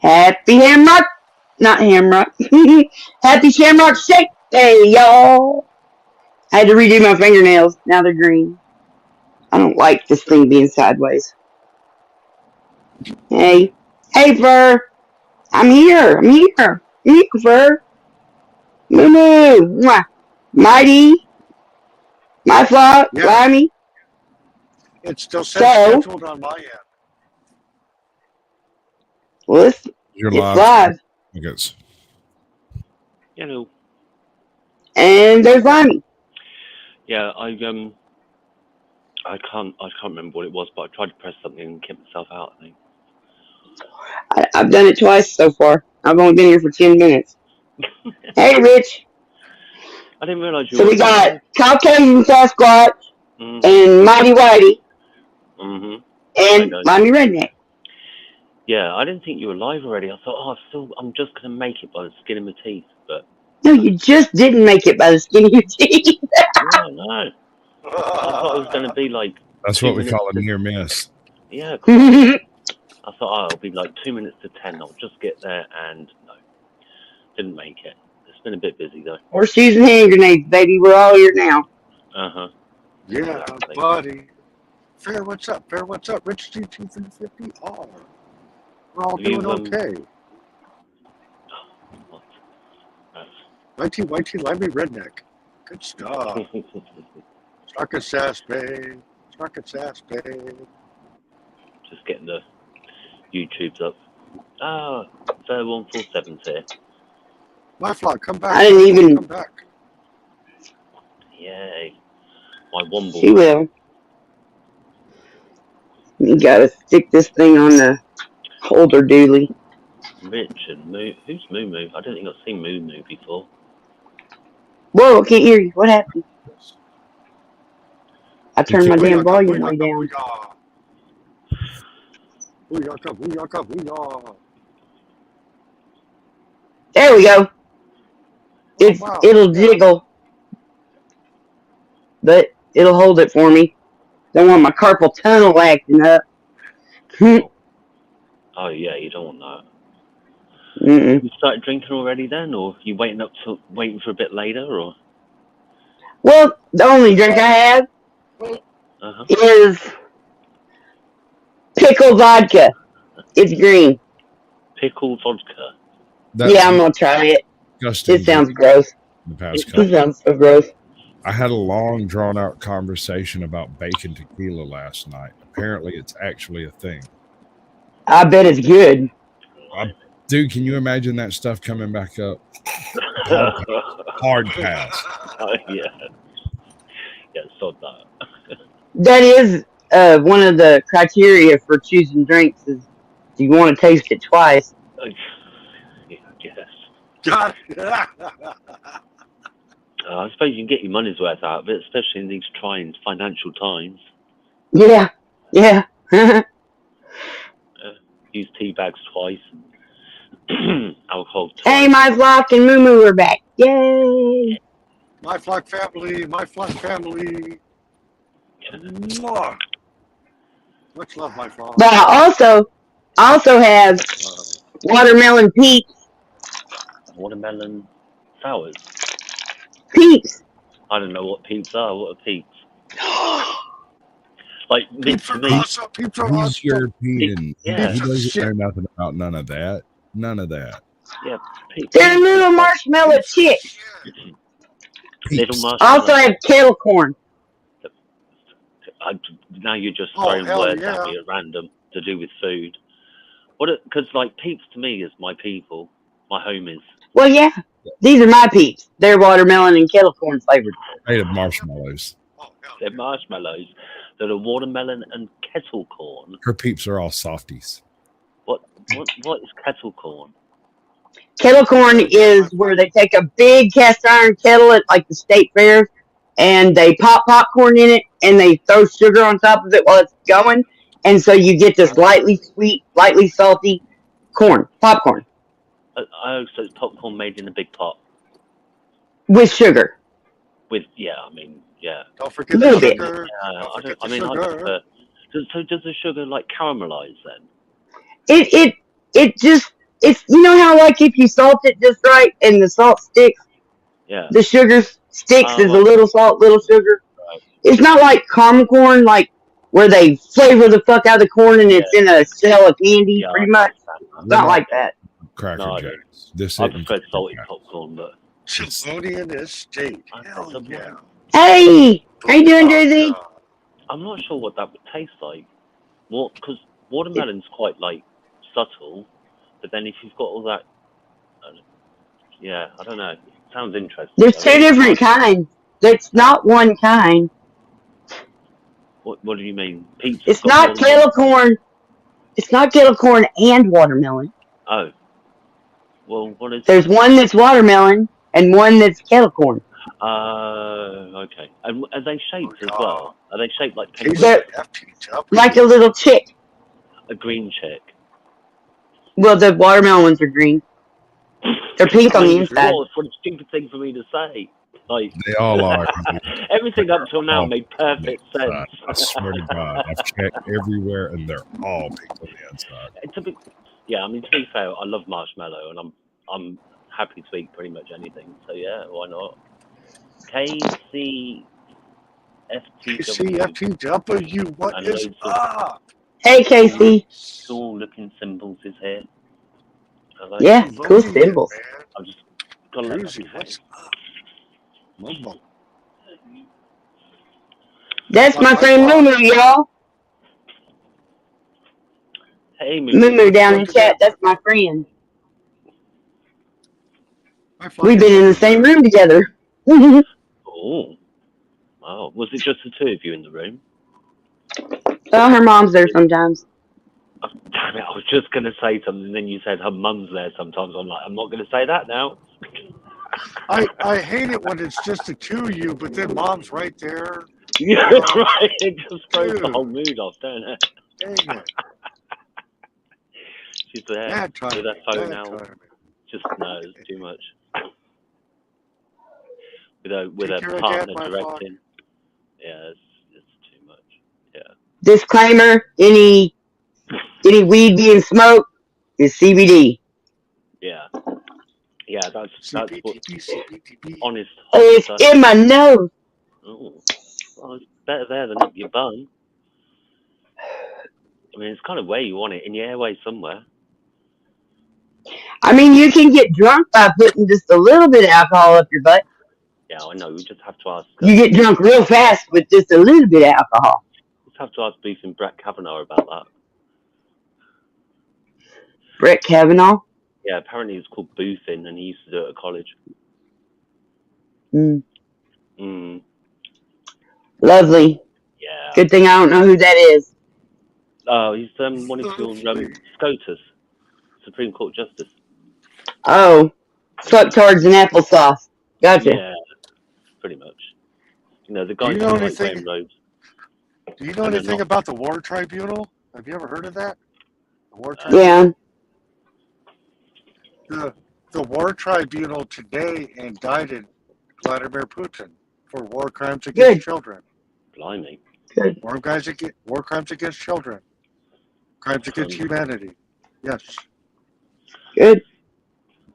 Happy Hamrock, not Hamrock. Happy Shamrock Shake Day, y'all. I had to redo my fingernails. Now they're green. I don't like this thing being sideways. Hey, hey, Fur. I'm here. I'm here. I'm here, Fur. Moo moo. Mighty. My flock. Yeah. Limey. It still says scheduled on my end. Well, it's live. Yes. Hello. And there's Limey. Yeah, I can't remember what it was, but I tried to press something and kept myself out, I think. I've done it twice so far. I've only been here for 10 minutes. Hey, Rich. I didn't realise you So were we got Caucasian Sasquatch and Mighty Whitey and Limey Redneck. Yeah, I didn't think you were live already. I thought, I'm just going to make it by the skin of my teeth, but... No, you just didn't make it by the skin of your teeth. Yeah, no. I thought it was going to be like... That's what we call a near miss. Yeah, I thought, it'll be like 2 minutes to 10. I'll just get there, and no. Didn't make it. It's been a bit busy, though. Horseshoes and hand grenades, baby. We're all here now. Uh-huh. Yeah, exactly. Buddy. Fair, what's up? Fair, what's up? Rich G2350. Oh. We're all doing okay. YT, Limey Redneck. Good stuff. SnarkNSass, babe. SnarkNSass, babe. Just getting the YouTubes up. Ah, 147's here. My flock, come back. I didn't even... Come back. Yay. My womble. She will. You gotta stick this thing on the holder dooley. Rich and Moo. Who's Moo Moo? I don't think I've seen Moo Moo before. Whoa, I can't hear you. What happened? I turned my damn volume way down. There we go. It'll jiggle, but it'll hold it for me. Don't want my carpal tunnel acting up. Oh yeah, you don't want that. Mm-mm. You started drinking already then, or you waiting for a bit later, or? Well, the only drink I have is pickle vodka. It's green. Pickle vodka. Yeah, I'm gonna try it. It sounds gross. It sounds so gross. I had a long, drawn-out conversation about bacon tequila last night. Apparently, it's actually a thing. I bet it's good. Dude, can you imagine that stuff coming back up? Hard pass. Yeah. Yeah, so that. That is one of the criteria for choosing drinks is do you want to taste it twice? Yeah, I guess. God. I suppose you can get your money's worth out of it, especially in these trying financial times. Yeah, yeah. Use tea bags twice. Alcohol twice. Hey, my flock and Moo Moo are back. Yay! My flock family, my flock family. Mwah. Much love, my flock. But I also have watermelon peeps. Watermelon sours. Peeps. I don't know what peeps are. What are peeps? Like peeps are awesome. Peeps are awesome. European. Yeah. He doesn't know nothing about none of that. None of that. Yeah, peeps. They're little marshmallow chicks. Little marshmallow. Also have kettle corn. Now you're just throwing words at me at random to do with food. Because like peeps to me is my people, my homies. Well, yeah. These are my peeps. They're watermelon and kettle corn flavored. Made of marshmallows. They're marshmallows that are watermelon and kettle corn. Her peeps are all softies. What is kettle corn? Kettle corn is where they take a big cast iron kettle at like the state fairs and they pop popcorn in it and they throw sugar on top of it while it's going. And so you get this lightly sweet, lightly salty popcorn. Oh, so it's popcorn made in a big pot. With sugar. Yeah. Don't forget the sugar. So does the sugar like caramelize then? It it's how like if you salt it just right and the salt sticks, Yeah. the sugar sticks is a little salt, little sugar. Right. It's not like caramel corn, like where they flavor the fuck out of the corn and it's in a shell of candy, Yeah, pretty much. It's not like that. Cracker No, Jacks. This I isn't prefer Cracker salted Jacks. popcorn, but Cambodian estate. Hell yeah. Hey, how you doing, Drizzy? I'm not sure what that would taste like. Because watermelon's quite like subtle, but then if you've got all that, I don't know. It sounds interesting. There's two different kinds. It's not one kind. What do you mean? Pizza? It's not kettle corn. It's not kettle corn and watermelon. Oh. Well, what is? There's one that's watermelon and one that's kettle corn. Okay. And are they shaped as well? Are they shaped like like a little chick? A green chick. Well, the watermelon ones are green. They're pink on the inside. What a stupid thing for me to say. Like they all are. Everything up till now made perfect sense. I swear to God, I've checked everywhere and they're all pink on the inside. To be fair, I love marshmallow and I'm happy to eat pretty much anything. So yeah, why not? KCFTW, what is up? Hey, Casey. Cool looking symbols is here. Yeah, cool symbols. I'm just gonna what's up? Momo. That's my friend Moo, y'all. Hey, Moo down in chat. That's my friend. We've been in the same room together. Oh, wow! Was it just the two of you in the room? Oh, her mom's there sometimes. Oh, damn it! I was just gonna say something, and then you said her mum's there sometimes. I'm like, I'm not gonna say that now. I hate it when it's just the two of you, but then mom's right there. Yeah, right. It just throws the whole mood off, doesn't it? Dang it. She's there with her phone out. Just no, it's too much. With her partner directing. Yeah, it's too much. Yeah. Disclaimer: any weed being smoked is CBD. Yeah. Yeah, that's what honest. It's in my nose. Oh, well, it's better there than up your bum. I mean, it's kind of where you want it, in your airway somewhere. I mean, you can get drunk by putting just a little bit of alcohol up your butt. Yeah, I know. We just have to ask. You get drunk real fast with just a little bit of alcohol. Just have to ask Beef and Brett Kavanaugh about that. Brett Kavanaugh? Yeah, apparently it's called boofing, and he used to do it at college. Lovely. Yeah. Good thing I don't know who that is. Oh, he's one of your SCOTUS, Supreme Court Justice. Oh, fucktards and applesauce. Gotcha. Yeah, pretty much. The guy who likes wearing robes. Do you know anything about the War Tribunal? Have you ever heard of that? The War Tribunal? Yeah. The War Tribunal today indicted Vladimir Putin for war crimes against children. Blimey. Good. War crimes against children. Crimes against humanity. Yes. Good.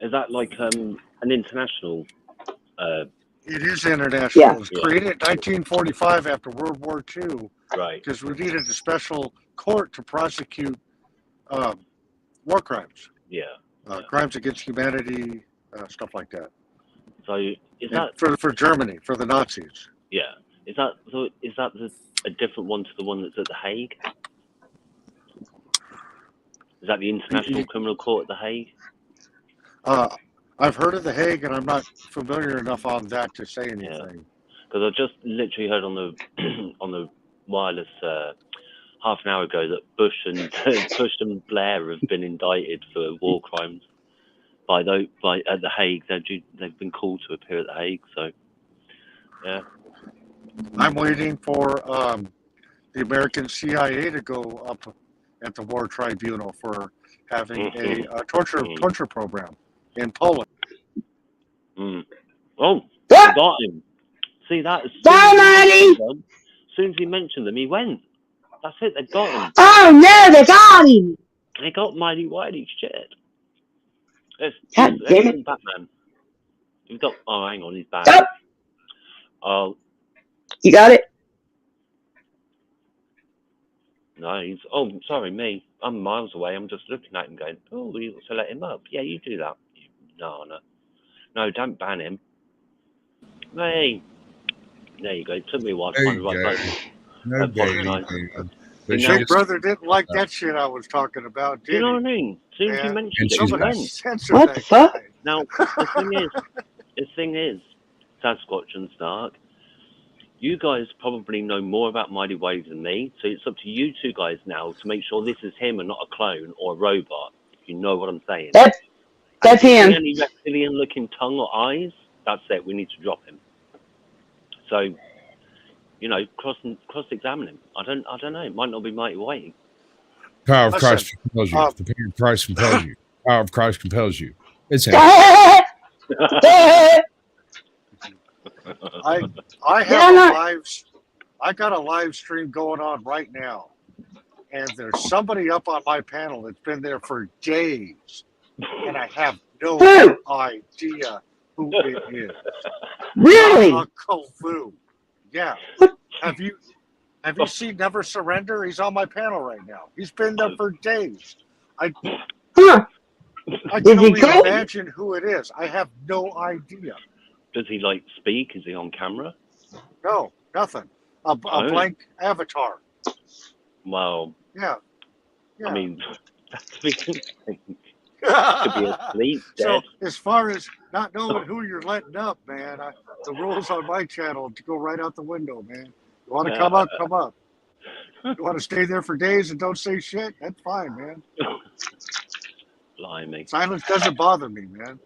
Is that like an international? It is international. Yeah. It was created in 1945 after World War II. Right. Because we needed a special court to prosecute war crimes. Yeah. Crimes against humanity, stuff like that. So is that for Germany, for the Nazis? Yeah. Is that a different one to the one that's at The Hague? Is that the International Criminal Court at The Hague? I've heard of The Hague, and I'm not familiar enough on that to say anything. Because I just literally heard on the wireless half an hour ago that Bush and Blair have been indicted for war crimes by at The Hague. They've been called to appear at The Hague. So yeah. I'm waiting for the American CIA to go up at the War Tribunal for having a torture program in Poland. Oh, got him. See that? As soon as he mentioned them, he went. That's it. They got him. Oh no, they got him. They got Mighty Whitey. Shit. Let's God let's damn call it. Batman. We've got. Oh, hang on, he's back. Stop. Oh You got it? no, he's. Oh, sorry, me. I'm miles away. I'm just looking at him, going, "Oh, we ought to let him up." Yeah, you do that. No, don't ban him. Hey, there you go. It took me a while to There find the you right go. button. No Apologise. dating, man. You But know- Big Brother didn't like that shit I was talking about, You did know he? what I mean? As soon as you Yeah. mentioned And it, she's he back. Somebody went. censor What that the fuck? guy. Now, the thing is, Sasquatch and Stark, you guys probably know more about Mighty Waves than me, so it's up to you two guys now to make sure this is him and not a clone or a robot, if you know what I'm saying. That's And if you see him. any reptilian-looking tongue or eyes, that's it. We need to drop him. So, cross-examine him. I don't know. It might not be Mighty Wave. Power of Listen, Christ compels you. The power of Christ compels you. Power of Christ compels you. It's him. I have I got a live stream going on right now, and there's somebody up on my panel that's been there for days, and I have no Who? idea who it is. Really? Not a clue. Yeah. Have you seen Never Surrender? He's on my panel right now. He's been there for days. I Huh. can Is he only cool? imagine who it is. I have no idea. Does he speak? Is he on camera? No, nothing. A blank avatar. Well, Yeah. I mean, that's a big thing. Could be asleep, dead. So as far as not knowing who you're letting up, man, the rules on my channel to go right out the window, man. You want to come up, come up. You want to stay there for days and don't say shit? That's fine, man. Blimey. Silence doesn't bother me, man.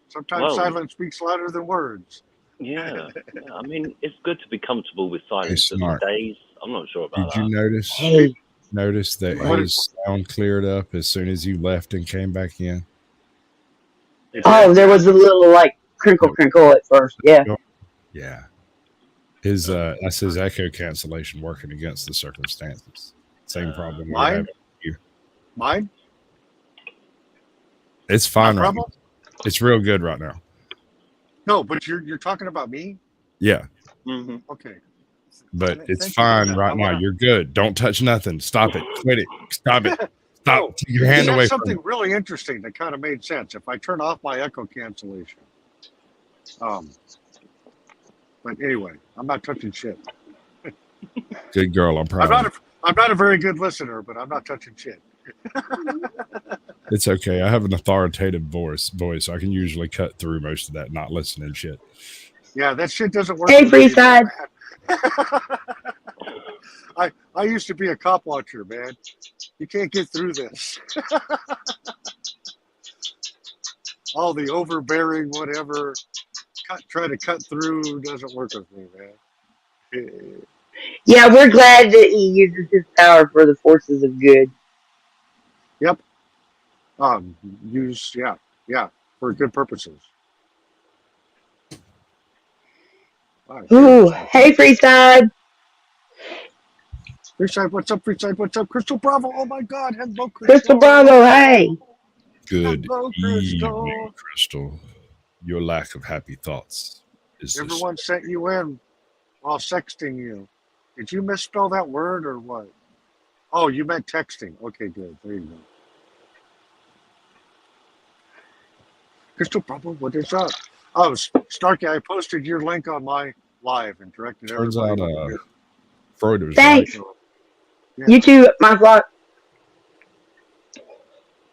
Sometimes silence speaks louder than words. Yeah. I mean, it's good to be comfortable with silence Hey, these Snark. days. I'm not sure about Did you Hey. notice that his sound cleared up as soon as you left and came back in? Oh, there was a little crinkle at first. Yeah. Yeah. That's his echo cancellation working against the circumstances. Same problem. Mine? Mine? It's fine right now. It's real good right now. No, but you're talking about me? Yeah. Mm-hmm. Okay. But it's fine right now. You're good. Don't touch nothing. Stop it. Quit it. Stop it. Stop. Take your hand away from something it. really interesting that kind of made sense. If I turn off my echo cancellation. But anyway, I'm not touching shit. Good girl. I'm proud. I'm not a very good listener, but I'm not touching shit. It's okay. I have an authoritative voice. I can usually cut through most of that not listening shit. Yeah, that shit doesn't work. Hey, Freeside. I used to be a cop watcher, man. You can't get through this. All the overbearing, whatever, try to cut through doesn't work with me, man. Yeah, we're glad that he uses his power for the forces of good. Yep. For good purposes. Ooh, hey, Freeside. Freeside, what's up, Freeside? What's up? Crystal Bravo, oh my God, hello, Crystal Bravo, hey. Good hello, evening, Crystal. Your lack of happy thoughts is everyone sent you in while sexting you. Did you misspell that word or what? Oh, you meant texting. Okay, good. There you go. Crystal Bravo, what is up? Oh, Snarky, I posted your link on my live and directed turns everybody. out Freud was Thanks. right. Yeah. You too, my flock.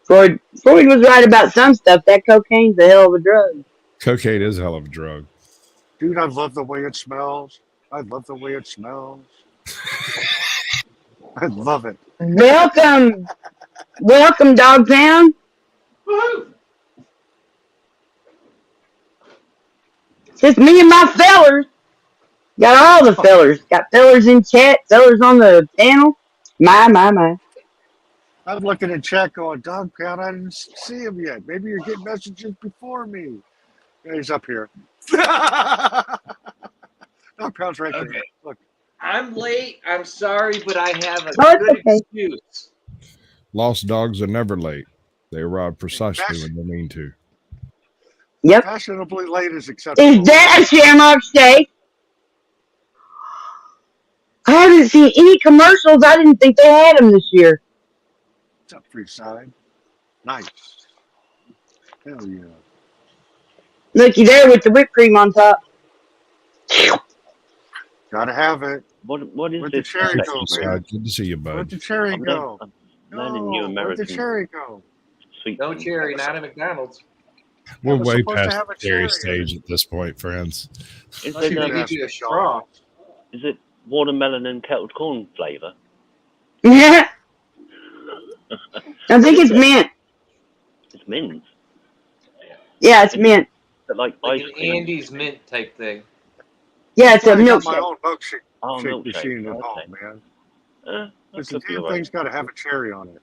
Freud was right about some stuff. That cocaine's a hell of a drug. Cocaine is a hell of a drug. Dude, I love the way it smells. I love the way it smells. I love it. Welcome, Dog Pound. Woohoo! Just me and my fellers. Got all the fellers. Got fellers in chat, fellers on the panel. My. I'm looking in chat going, Dog Pound, I didn't see him yet. Maybe you're getting messages before me. Yeah, he's up here. Dog Pound's right there. Look. I'm late. I'm sorry, but I have a Oh, it's good okay. excuse. Lost dogs are never late. They arrive precisely when they mean to. Yep. Fashionably late is acceptable. Is that a Shamrock Shake? I haven't seen any commercials. I didn't think they had them this year. What's up, Freeside? Nice. Hell yeah. Looky there with the whipped cream on top. Gotta have it. What is Where'd the this? cherry Thank go, you, man? Side. Good to see you, Where'd bud. the cherry I'm go? learning new Where'd the American cherry go? sweet. No cherry, not at McDonald's. We're was way supposed to past have the a cherry cherry in stage at this point, friends. Is Unless it, they give you a straw. is it watermelon and kettled corn flavour? Yeah. I think it's mint. It's mint. Yeah, it's mint. But like Like ice an cream. Andes mint type thing. Yeah, it's a I got my milkshake. own milkshake Oh, shake milkshake. machine at Okay. home, man. That Because the could be damn alright. thing's got to have a cherry on it.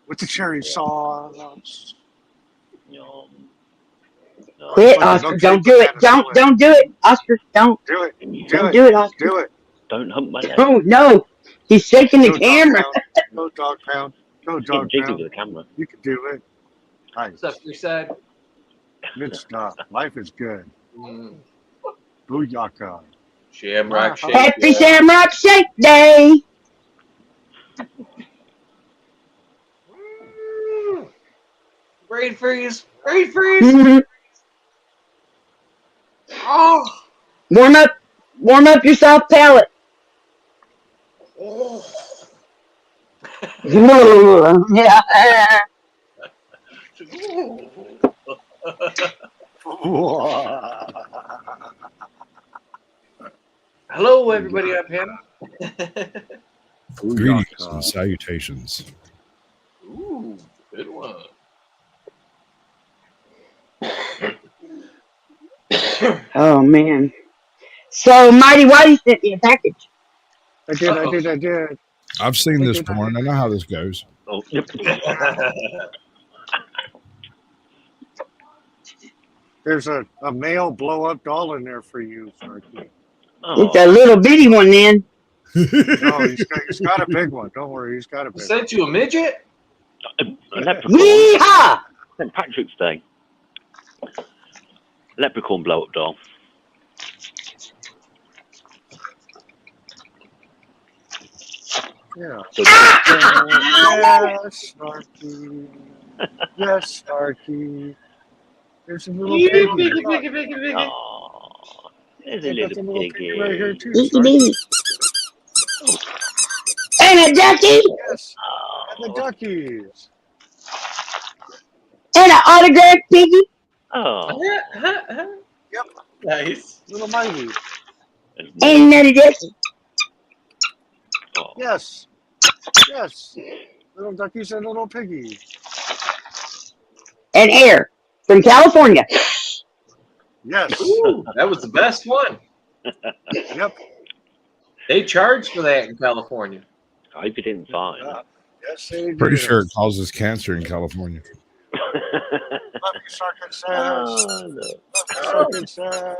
With the cherry sauce. Yum. Quit, Like a Oscar. milkshake Don't do it. banana split. Don't do it, Oscar. Don't Do it. do it, Oscar. Do it. Don't hump my leg. Oh no, he's shaking the Go camera. dog pound. Go Getting dog jiggy pound. with the camera. You can do it. Nice. What's up, your side? Good stuff. Life is good. Mm. Booyaka. Shamrock Shake. Happy yeah. Shamrock Shake Day. Mm. Brain freeze. Brain freeze. Mhm. Oh. Warm up your soft palate. Oh. Yeah. Hello, everybody up here. Greetings and salutations. Ooh, good one. Oh man. So Mighty Whitey sent me a package. I did. I've seen this porn. I know how this goes. Oh, yep. There's a male blow-up doll in there for you, Snarky. It's a little bitty one then. No, he's got a big one. Don't worry, he's got a big one. Sent you a midget? A leprechaun. Yeehaw! St. Patrick's Day. Leprechaun blow up doll. Yeah. So, Yes, Snarky. Yes, Snarky. There's a little piggy. Aw, there's a Got little some little piggy. piggy right here too, Itty Snarky. bitty. And a ducky. Yes, and the duckies. And an autographed piggy. Oh, Yep, Nice. little mighty. And another ducky. Oh. Yes, yes. Little duckies and little piggy. And air from California. Yes. Ooh, that was the best one. Yep. They charge for that in California. I hope you didn't find. Yes, they do. Pretty sure it causes cancer in California. Love you, SnarkNSass. Oh, no. Love you, SnarkNSass.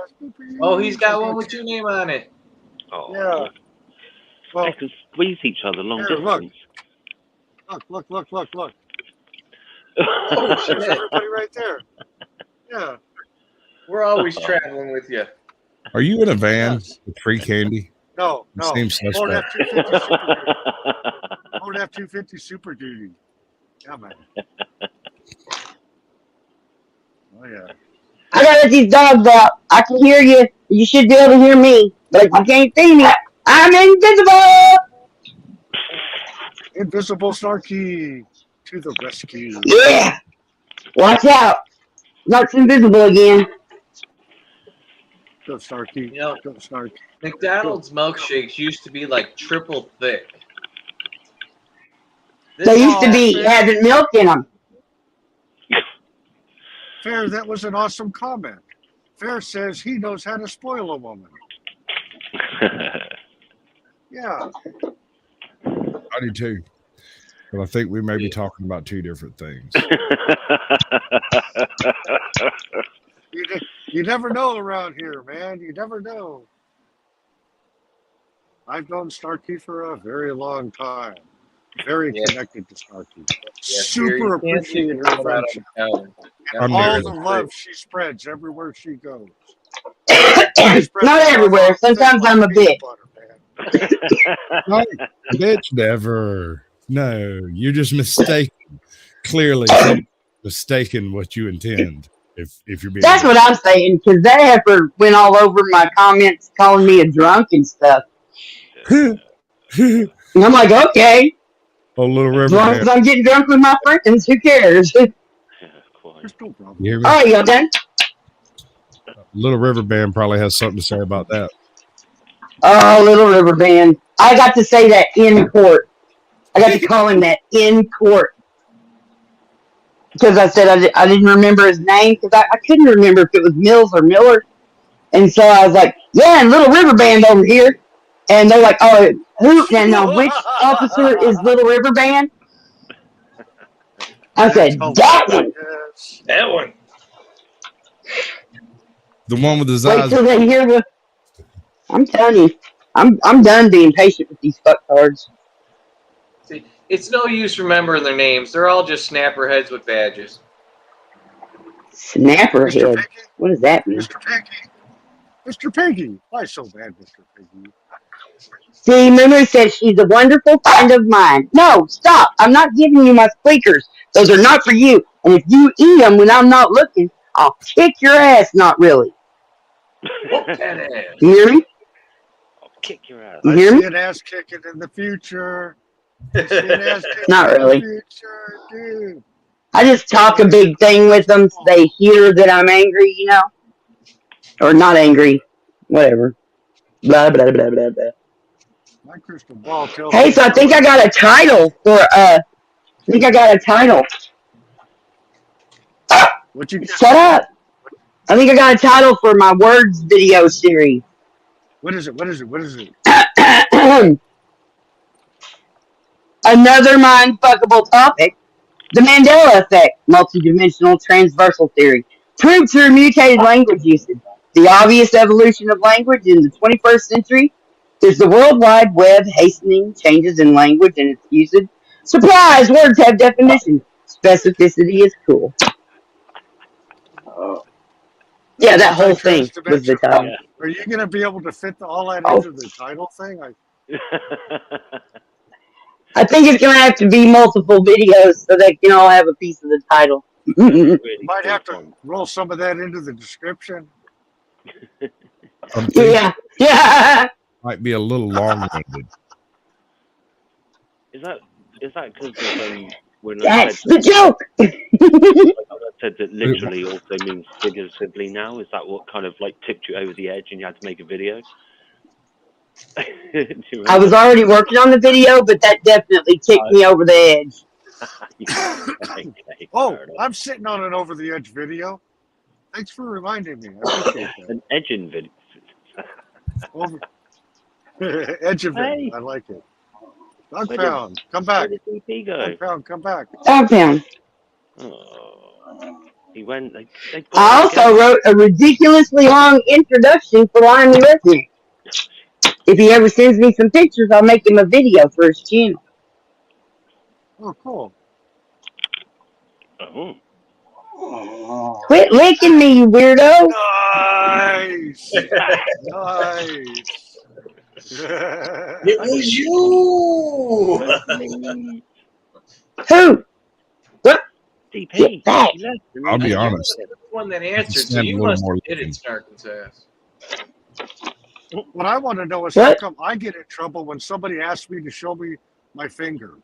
Oh, he's got one with your name on it. Oh, Yeah. Well, they can squeeze each other long here, look. distance. look. Oh, There's shit. everybody right there. Yeah. We're always traveling with you. Are you in a van Yes. with free candy? No. Seems Ford suspect. F-250 Super Duty. Ford F-250 Super Duty. Yeah, man. Oh, yeah. I gotta let these dogs out. I can hear you. You should be able to hear me. But if you can't see me, I'm invisible. Invisible Snarky to the rescue. Yeah. Watch out. Snark's invisible again. Go Snarky. You know, Go Snarky. McDonald's milkshakes used to be like triple thick. They used to be having milk in them. Fair, that was an awesome comment. Fair says he knows how to spoil a woman. Yeah. I do too. But I think we may be talking about two different things. You never know around here, man. You never know. I've known Snarky for a very long time. Very connected to Snarky. super appreciate her friendship. And all the love she spreads everywhere she goes. Not everywhere. Sometimes I'm a bitch. No, bitch, never. No, you're just mistaken. Clearly, mistaken what you intend. If you're being That's what I'm saying, because that heifer went all over my comments calling me a drunk and stuff. And I'm like, okay. Oh, Little As River long Band. as I'm getting drunk with my friends, who cares? You hear me? All right, y'all done? Little River Band probably has something to say about that. Oh, Little River Band. I got to say that in court. I got to call him that in court. Because I said I didn't remember his name, because I couldn't remember if it was Mills or Miller. And so I was like, yeah, and Little River Band over here. And they're like, oh, who? Now, which officer is Little River Band? I said, that one. That one. The one with his Wait eyes. till they hear what. I'm telling you, I'm done being patient with these fucktards. See, it's no use remembering their names. They're all just snapper heads with badges. Snapper head. What does that mean? Mr. Piggy. Mr. Piggy. Why so bad, Mr. Piggy? See, Memory says she's a wonderful friend of mine. No, stop. I'm not giving you my squeakers. Those are not for you. And if you eat them when I'm not looking, I'll kick your ass. Not really. Whoop that ass. You hear me? I'll kick your ass. You hear I me? see an ass kicking in the future. I see an ass kicking Not in really. the future, dude. I just talk a big thing with them so they hear that I'm angry, you know? Or not angry. Whatever. Blah, blah, blah, blah, blah. My crystal ball tells Hey, me so I think I got a title for, What you get? Shut up. I think I got a title for my words video series. What is it? What is it? What is it? Another mind-fuckable topic. The Mandela Effect, multidimensional transversal theory, proved through mutated language usage. The obvious evolution of language in the 21st century is the World Wide Web hastening changes in language and its usage. Surprise! Words have definition. Specificity is cool. Yeah, that whole thing was the title. Are you going to be able to fit all that into the title thing? I think it's going to have to be multiple videos so they can all have a piece of the title. You might have to roll some of that into the description. Yeah. Might be a little long-winded. Is that because when That's the joke. I said that literally also means figuratively now? Is that what kind of like tipped you over the edge and you had to make a video? I was already working on the video, but that definitely tipped me over the edge. Okay, Oh, I'm sitting on an over the edge video. Thanks for reminding me. I appreciate that. An edging video. Edge of it. I like it. Dog Pound, come back. Where did DP go? Dog Pound, come back. Dog Pound. Oh, he went. I also wrote a ridiculously long introduction for Limey Redneck. If he ever sends me some pictures, I'll make him a video for his channel. Oh, cool. Oh. Quit licking me, you weirdo. Nice. Nice. It was you. Who? What? DP. I'll be honest. The one that answered, so Stand a you little must more have hit it, looking. SnarkNSass. What I want to know is how come I get in trouble when somebody asks me to show me my finger?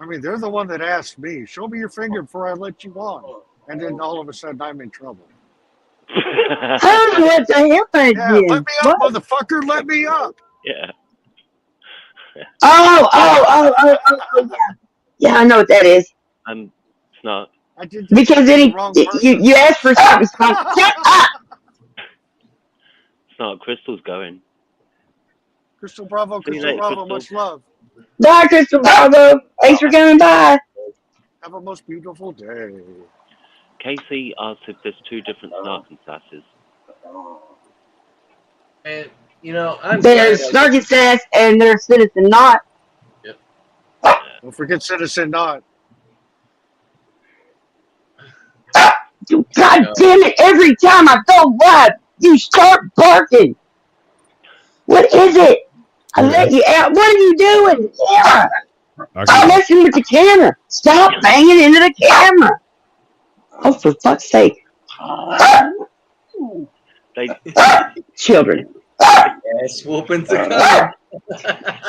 I mean, they're the one that asked me, show me your finger before I let you on. And then all of a sudden I'm in trouble. Oh, what the hell I Yeah, did? let me up, motherfucker, let me up. Yeah. Oh, yeah. Yeah, I know what that is. It's not. I did Because then you asked for something. Shut up! It's not. Crystal's going. Crystal Bravo, Crystal Bravo, much love. Bye, Crystal Bravo. Thanks for coming by. Have a most beautiful day. Casey asked if there's two different SnarkNSasses. And, you know, I'm There's SnarkNSass and there's Citizen Not. Don't forget Citizen Not. God damn it! Every time I go live, you start barking. What is it? I let you out. What are you doing? Camera. Stop messing with the camera. Stop banging into the camera. Oh, for fuck's sake. Children. Ass whoopings are coming.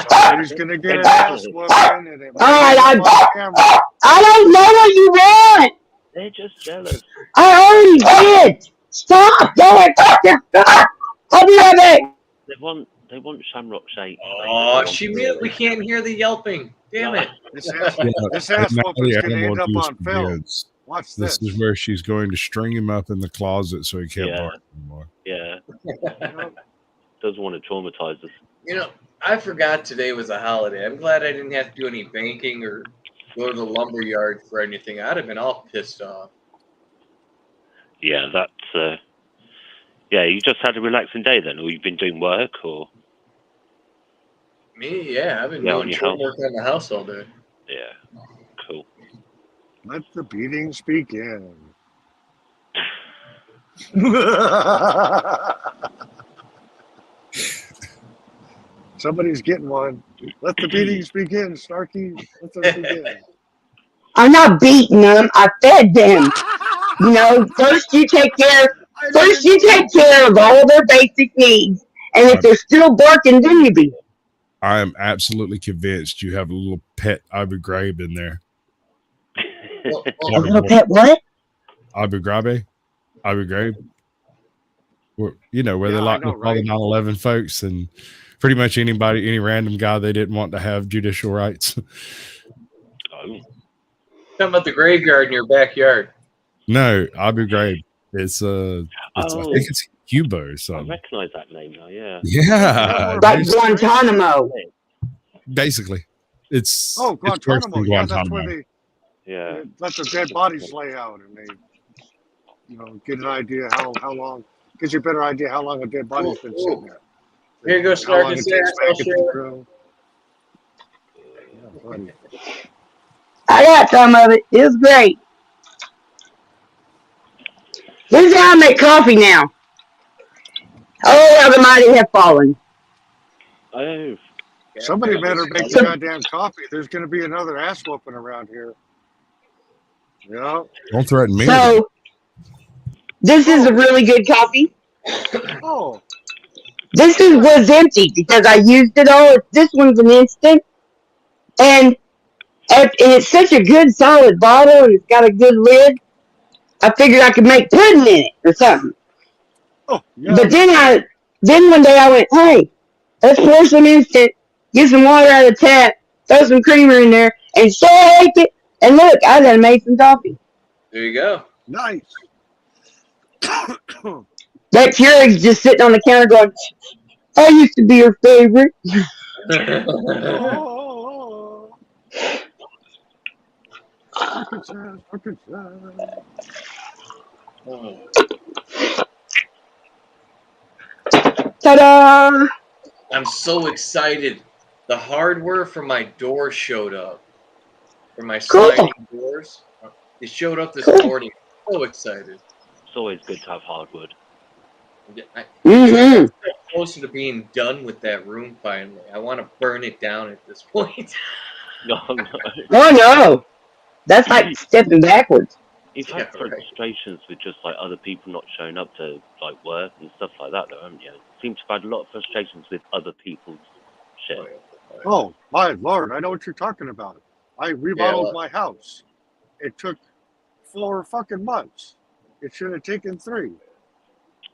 Somebody's gonna get an ass whooping, and it Alright, might be on camera. I don't know what you want. They're just jealous. I already did. Stop. Don't stop. I'll be right back. They want Shamrock Shake. Oh, she mute. We can't hear the yelping. Damn it. This ass whooping's gonna end up on film. Watch this. This is where she's going to string him up in the closet so he can't bark anymore. Yeah. Doesn't want to traumatize us. You know, I forgot today was a holiday. I'm glad I didn't have to do any banking or go to the lumber yard for anything. I'd have been all pissed off. Yeah, that's... yeah, you just had a relaxing day then, or you've been doing work, or... Me, yeah. I've been doing work on the house all day. Yeah, cool. Let the beatings begin. Somebody's getting one. Let the beatings begin, Snarky. Let them begin. I'm not beating them. I fed them. You know, first you take care of all their basic needs. And if they're still barking, then you beat them. I am absolutely convinced you have a little pet Abu Ghraib in there. A little pet what? Abu Ghraib? Abu Ghraib? You know, where they locked up all the 9/11 folks and pretty much anybody, any random guy they didn't want to have judicial rights. Talking about the graveyard in your backyard. No, Abu Ghraib. It's I think it's Cuba or something. I recognize that name now, yeah. Yeah. Like Guantanamo. Basically. It's Guantanamo. It's Yeah, that's where they let the dead bodies Exactly. lay out, and they, get an idea how long. Gives you a better idea how long a dead body's been sitting there. Here you go, SnarkNSass. I got some of it. It was great. This is how I make coffee now. Oh, how the mighty have fallen. Oh. Somebody better make the goddamn coffee. There's going to be another ass whooping around here. Yeah. Don't threaten me. So, this is a really good coffee. Oh. This was empty because I used it all. This one's an instant. And it's such a good solid bottle and it's got a good lid. I figured I could make pudding in it or something. Oh, yeah. But then one day I went, hey, let's pour some instant, get some water out of the tap, throw some creamer in there, and shake it. And look, I done made some coffee. There you go. Nice. That Keurig's just sitting on the counter going, I used to be your favorite. Ta-da! I'm so excited. The hardware for my door showed up. For my sliding doors. It showed up this morning. So excited. It's always good to have hardwood. I'm closer to being done with that room finally. I want to burn it down at this point. Oh, no. Oh, no. That's like stepping backwards. You've had frustrations with just like other people not showing up to like work and stuff like that, though, haven't you? Seem to have had a lot of frustrations with other people's shit. Oh, my Lord. I know what you're talking about. I remodeled my house. It took 4 fucking months. It should have taken 3.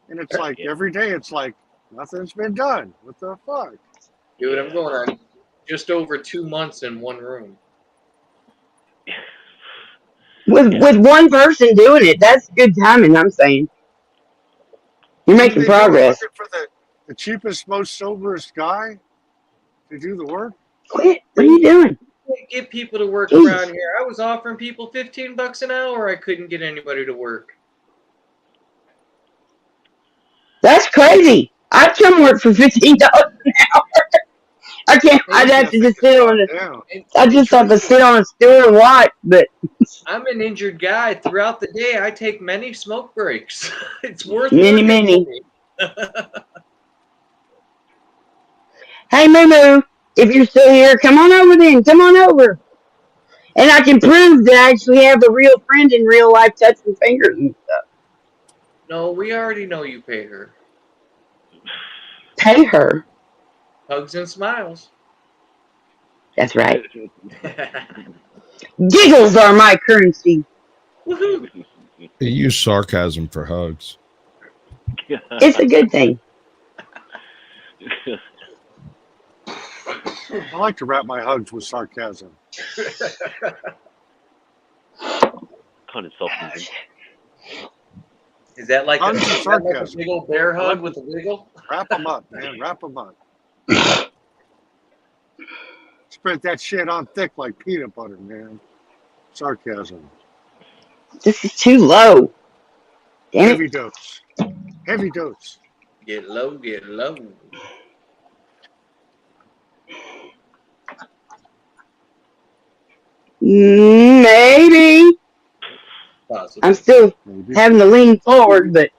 And it's like every day it's like nothing's been done. What the fuck? Dude, I'm going on just over 2 months in one room. With one person doing it, that's good timing, I'm saying. You're making progress. Looking for the cheapest, most soberest guy to do the work? Quit. What are you doing? Get people to work around here. I was offering people $15 an hour. I couldn't get anybody to work. That's crazy. I'd come work for $15 an hour. I can't. I'd have to just sit on it. I just have to sit on a stool and watch. But I'm an injured guy. Throughout the day, I take many smoke breaks. It's worth many, working many. for me. Hey, Moo, if you're still here, come on over then. Come on over. And I can prove that I actually have a real friend in real life touching fingers and stuff. No, we already know you pay her. Pay her. Hugs and smiles. That's right. Giggles are my currency. Woohoo! You use sarcasm for hugs. It's a good thing. I like to wrap my hugs with sarcasm. Kind of softens him. Is that like Hugs a and sarcasm. big old bear hug with a wiggle? Wrap them up, man. Wrap them up. Spread that shit on thick like peanut butter, man. Sarcasm. This is too low. Damn it. Heavy dose. Heavy dose. Get low, get low. Maybe. Possible. I'm still Maybe. having to lean forward, but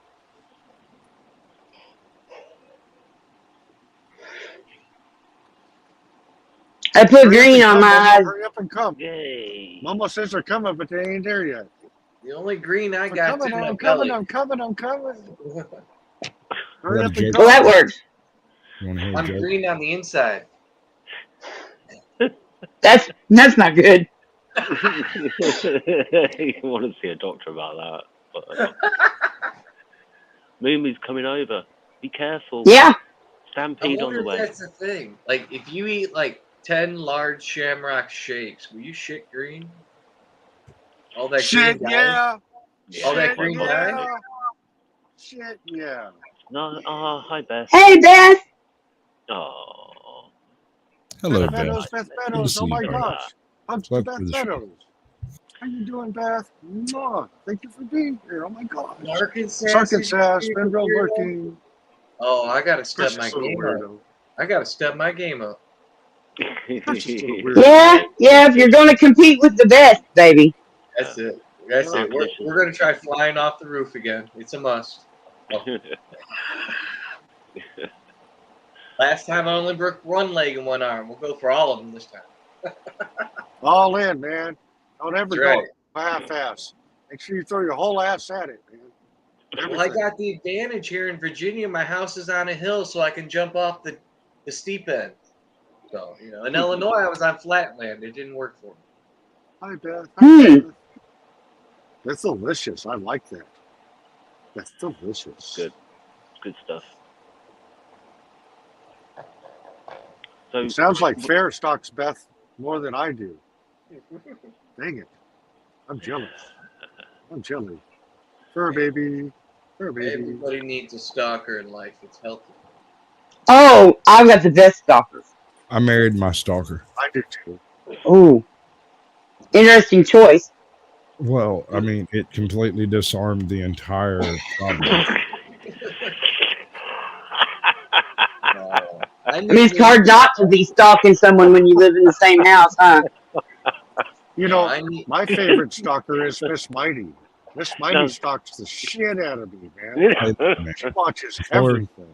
I put green on my eyes. Hurry up and come. Yay. Mama says they're coming, but they ain't there yet. The only green I I'm got coming, is my I'm belly. coming, I'm coming. Hurry What up a and joke. Well, that come. works. You want to hear a I'm joke? green on the inside. That's not good. You want to see a doctor about that. But, Moomy's coming over. Be careful. Yeah. I Stampede on wonder the if way. that's the thing. Like, if you eat like 10 large Shamrock Shakes, will you shit green? All that Shit, green dye? yeah. All that Shit, green yeah. dye? Shit, yeah. No, hi Beth. Hey, Beth. Oh, Hello, Beth Beth. Meadows, Beth Good to Meadows. see Oh my you, Beth. gosh. Hugs to Welcome Beth to the show. Meadows. How you doing, Beth? Mwah. Thank you for being here. Oh my gosh. SnarkNSass been real working. Oh, I gotta step my Precious little game up. weirdo. I gotta step my game up. Precious little weirdo. Yeah. If you're gonna compete with the best, baby. That's it. That's it. We're gonna try flying off the roof again. It's a must. Oh. Last time I only broke one leg and one arm. We'll go for all of them this time. All in, man. Don't ever That's right. go half-ass. Make sure you throw your whole ass at it, man. Well, I got the advantage here in Virginia. My house is on a hill, so I can jump off the steep end. So, you know, in Illinois, I was on flat land. It didn't work for me. Hi, Beth. Hi, Beth. That's delicious. I like that. That's delicious. Good stuff. So It sounds like Fair stalks Beth more than I do. Dang it. I'm jealous. I'm jealous. Fur baby. Fur baby. Everybody needs a stalker in life. It's healthy. Oh, I've got the best stalkers. I married my stalker. I do too. Ooh. Interesting choice. Well, I mean, it completely disarmed the entire problem. I mean, it's hard not to be stalking someone when you live in the same house, huh? You know, my favorite stalker is Miss Mighty. Miss Mighty stalks the shit out of me, man. She watches everything.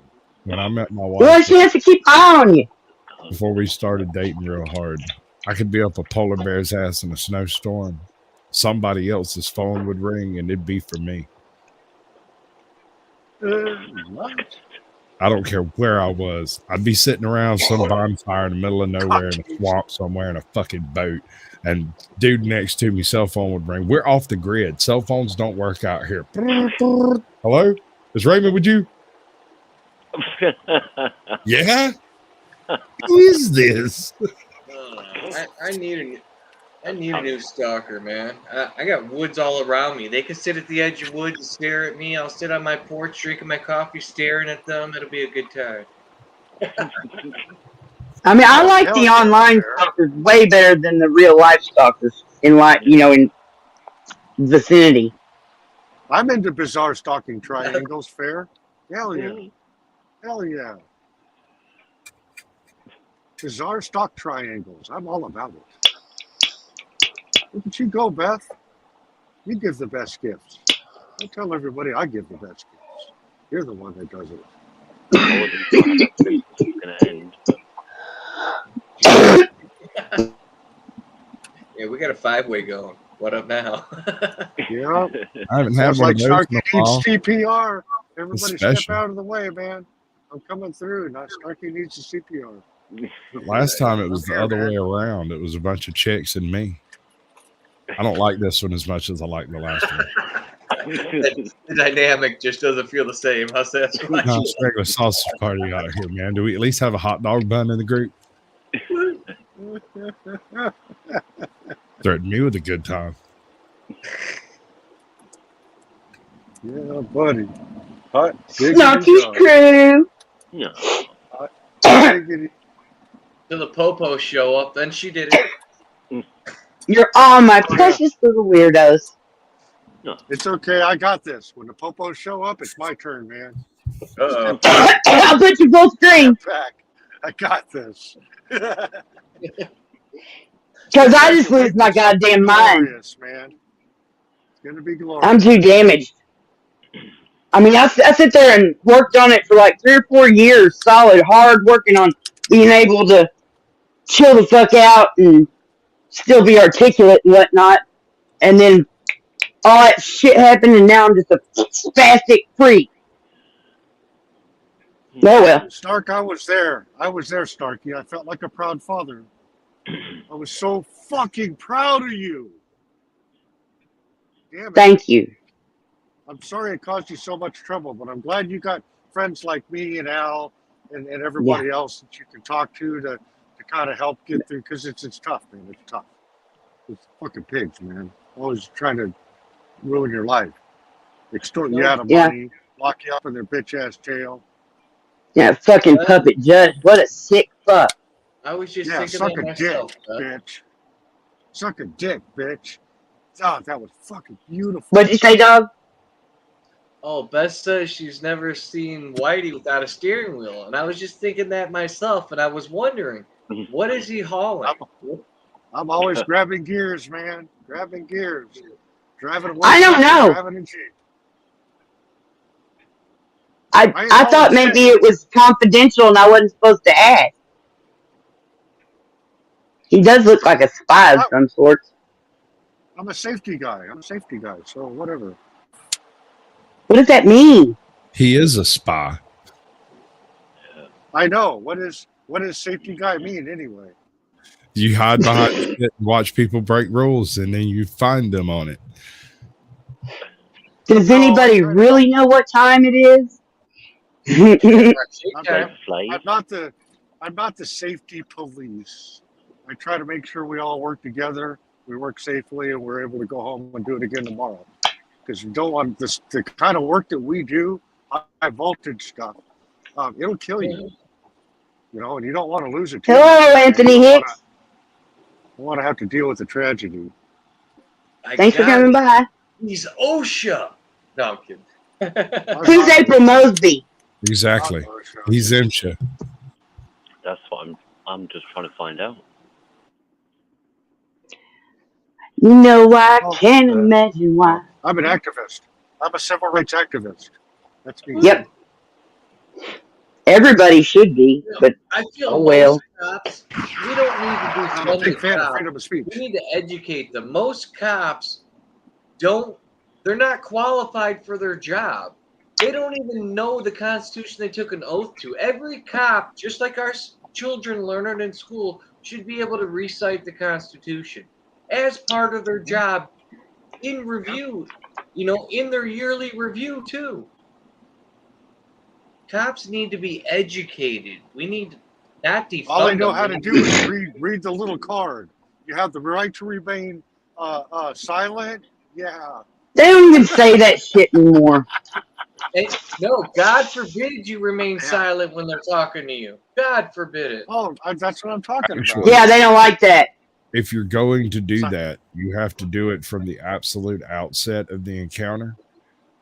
When I met my wife, Well, she has to keep an eye on you. before we started dating real hard, I could be up a polar bear's ass in a snowstorm. Somebody else's phone would ring, and it'd be for me. What? I don't care where I was. I'd be sitting around some bonfire in the middle of nowhere in a swamp somewhere in a fucking boat, and dude next to me, cell phone would ring. We're off the grid. Cell phones don't work out here. Hello? Is Raymond with you? Yeah? Who is this? I need a new stalker, man. I got woods all around me. They can sit at the edge of woods and stare at me. I'll sit on my porch drinking my coffee, staring at them. It'll be a good time. I mean, I like the online stalkers way better than the real life stalkers in in vicinity. I'm into bizarre stalking triangles, Fair. Hell yeah. Hell yeah. Bizarre stock triangles. I'm all about it. Look at you go, Beth. You give the best gifts. I tell everybody I give the best gifts. You're the one that does it. I wasn't sure how that was going to end. Yeah, we got a 5-way going. What up now? Yeah. I haven't had Sounds one like of those Snarky in a needs while. CPR. Everybody step Especially. out of the way, man. I'm coming through. Now Snarky needs the CPR. Last time it was the Okay, other man. way around. It was a bunch of chicks and me. I don't like this one as much as I like the last one. The dynamic just doesn't feel the same. How's that? No, it's a regular sausage party out here, man. Do we at least have a hot dog bun in the group? Threaten me with a good time. Yeah, buddy. Hot Snarky's crew. No. diggity. Till the Popo show up, then she did it. You're all my precious little weirdos. It's okay. I got this. When the popos show up, it's my turn, man. Uh-oh. I'll put you full screen. Back. I got this. Because I just lose my goddamn mind. Glorious, man. It's gonna be glorious. I'm too damaged. I mean, I sit there and worked on it for like 3 or 4 years, solid, hard, working on being able to chill the fuck out and still be articulate and whatnot. And then all that shit happened, and now I'm just a spastic freak. Oh well. Snark, I was there. I was there, Snarky. I felt like a proud father. I was so fucking proud of you. Damn it. Thank you. I'm sorry it caused you so much trouble, but I'm glad you got friends like me and Al and everybody else that you can talk to kind of help get through, because it's tough, man. It's tough. It's fucking pigs, man. Always trying to ruin your life. Extort you out of money, lock you up in their bitch-ass jail. Yeah, fucking puppet judge. What a sick fuck. I was just Yeah, thinking suck that a myself. dick, bitch. Suck a dick, bitch. Oh, that was fucking beautiful. What'd you say, dog? Oh, Beth says she's never seen Whitey without a steering wheel. And I was just thinking that myself, and I was wondering, what is he hauling? I'm always grabbing gears, man. Grabbing gears. Driving away. I don't know. Driving in Jeep. I thought maybe it was confidential and I wasn't supposed to ask. He does look like a spy of some sort. I'm a safety guy. So whatever. What does that mean? He is a spy. I know. What does safety guy mean anyway? You hide behind shit and watch people break rules, and then you find them on it. Does anybody really know what time it is? I'm not the safety police. I try to make sure we all work together, we work safely, and we're able to go home and do it again tomorrow. Because you don't want this, the kind of work that we do, high voltage stuff, it'll kill you. You know, and you don't want to lose it. Hello, Anthony Hicks. I want to have to deal with the tragedy. Thanks for coming by. He's OSHA. No, I'm kidding. Who's April Mosby? Exactly. He's IMSHA. That's what I'm just trying to find out. You know, I can't imagine why. I'm an activist. I'm a civil rights activist. That's me. Yep. Everybody should be, but I feel oh well. Cops, we don't need to do I'm a big fan of freedom of speech. We need to educate them. Most cops they're not qualified for their job. They don't even know the Constitution they took an oath to. Every cop, just like our children learn it in school, should be able to recite the Constitution as part of their job in review, in their yearly review too. Cops need to be educated. We need not defund All they know them. how to do is read the little card. You have the right to remain silent. Yeah. They don't even say that shit anymore. No, God forbid you remain silent when they're talking to you. God forbid it. Oh, that's what I'm talking about. Yeah, they don't like that. If you're going to do that, you have to do it from the absolute outset of the encounter.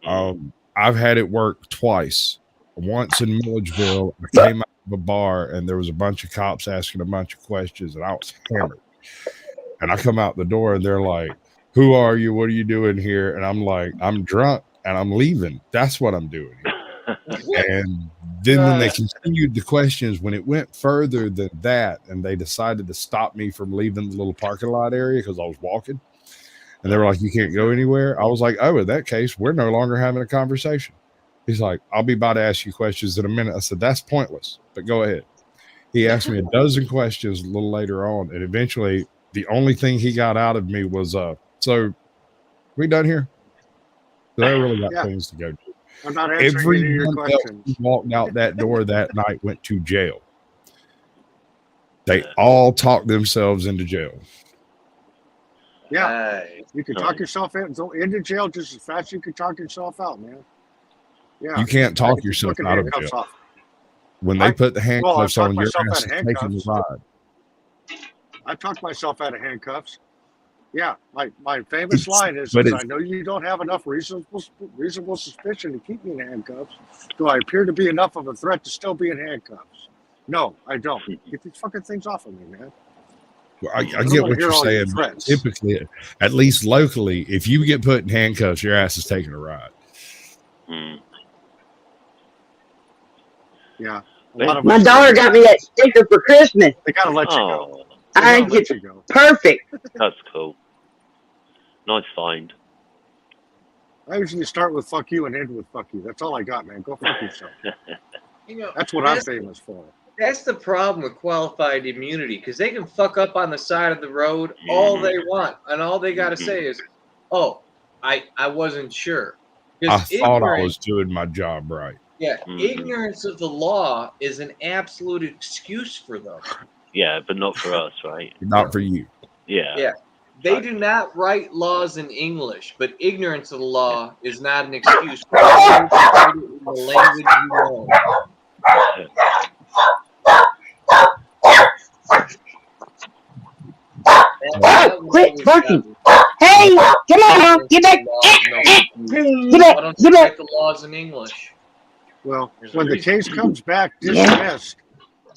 I've had it work twice. Once in Milledgeville, I came out of a bar, and there was a bunch of cops asking a bunch of questions, and I was hammered. And I come out the door, and they're like, "Who are you? What are you doing here?" And I'm like, "I'm drunk, and I'm leaving. That's what I'm doing here." And then when they continued the questions, when it went further than that, and they decided to stop me from leaving the little parking lot area because I was walking, and they were like, "You can't go anywhere." I was like, "Oh, in that case, we're no longer having a conversation." He's like, "I'll be about to ask you questions in a minute." I said, "That's pointless, but go ahead." He asked me a dozen questions a little later on, and eventually the only thing he got out of me was, "So we done here?" So I really got things to go do. I'm not answering any of your questions. Who walked out that door that night went to jail. They all talked themselves into jail. Yeah, you can talk yourself into jail just as fast as you can talk yourself out, man. Yeah, you can't talk yourself out of jail. Off. When they put the handcuffs on your ass, taking the ride. I talked myself out of handcuffs. Yeah, my famous line is, I know you don't have enough reasonable suspicion to keep me in handcuffs. Do I appear to be enough of a threat to still be in handcuffs? No, I don't. Get these fucking things off of me, man. Well, I get what you're saying. Typically, at least locally, if you get put in handcuffs, your ass is taking a ride. Yeah. My daughter got me that sticker for Christmas. They gotta let you go. I get you go. Perfect. That's cool. Nice find. I usually start with fuck you and end with fuck you. That's all I got, man. Go fuck yourself. That's what I'm famous for. That's the problem with qualified immunity, because they can fuck up on the side of the road all they want, and all they got to say is, "Oh, I wasn't sure." I thought I was doing my job right. Yeah, ignorance of the law is an absolute excuse for them. Yeah, but not for us, right? Not for you. Yeah. Yeah. They do not write laws in English, but ignorance of the law is not an excuse for the language you know. Quit barking. Hey, come on, get back. Get back. The laws in English. Well, when the case comes back dismissed,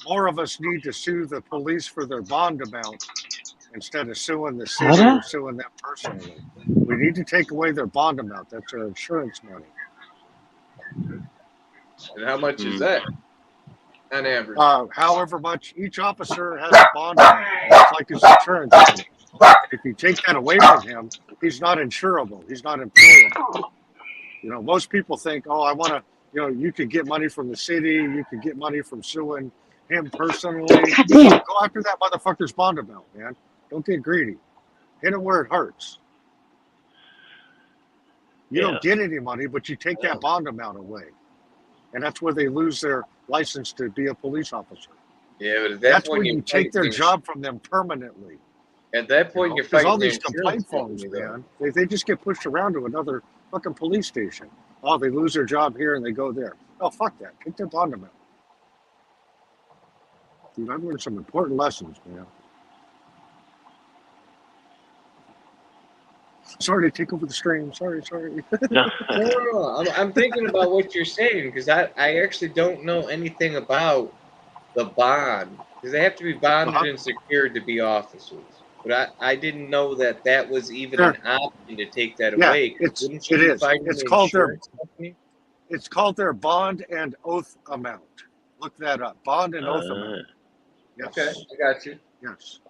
more of us need to sue the police for their bond amount instead of suing the city or suing them personally. We need to take away their bond amount. That's their insurance money. And how much is that on average? However much each officer has a bond amount. It's like his insurance money. If you take that away from him, he's not insurable. He's not employable. You know, most people think, oh, I want to, you know, you could get money from the city. You could get money from suing him personally. Go after that motherfucker's bond amount, man. Don't get greedy. Hit it where it hurts. You don't get any money, but you take that bond amount away. And that's where they lose their license to be a police officer. Yeah, but that's when you take their job from them permanently. At that point, you're fighting all these complaint phones, man. They just get pushed around to another fucking police station. Oh, they lose their job here and they go there. Oh, fuck that. Take their bond amount. Dude, I've learned some important lessons, man. Sorry to take over the stream. Sorry. No. I'm thinking about what you're saying, because I actually don't know anything about the bond. Because they have to be bonded and secured to be officers. But I didn't know that was even an option to take that away. It is. It's called their bond and oath amount. Look that up. Bond and oath amount. Yes. Okay, I got you. Yes.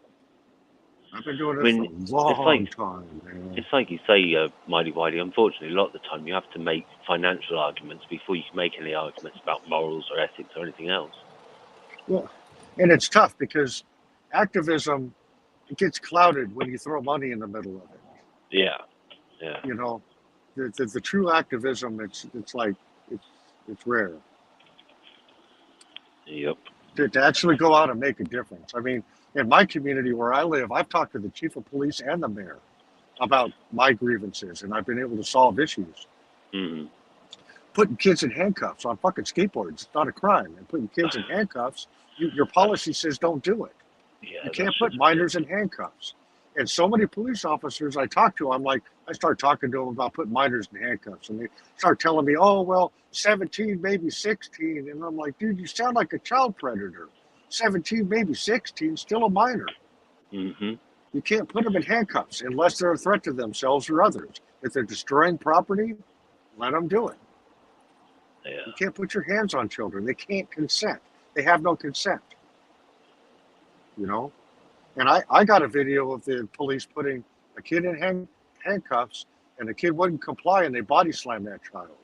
I've been doing this for a long time, man. It's like you say, Mighty Whitey, unfortunately, a lot of the time you have to make financial arguments before you can make any arguments about morals or ethics or anything else. Well, and it's tough because activism, it gets clouded when you throw money in the middle of it. Yeah. You know, the true activism, it's rare. Yep. To actually go out and make a difference. I mean, in my community where I live, I've talked to the chief of police and the mayor about my grievances, and I've been able to solve issues. Mm-hmm. Putting kids in handcuffs on fucking skateboards, it's not a crime. And putting kids in handcuffs, your policy says don't do it. Yeah, you can't put minors in handcuffs. And so many police officers I talk to, I start talking to them about putting minors in handcuffs, and they start telling me, oh, well, 17, maybe 16. And I'm like, dude, you sound like a child predator. 17, maybe 16, still a minor. Mm-hmm. You can't put them in handcuffs unless they're a threat to themselves or others. If they're destroying property, let them do it. Yeah. You can't put your hands on children. They can't consent. They have no consent. You know? And I got a video of the police putting a kid in handcuffs, and the kid wouldn't comply, and they body slammed that child.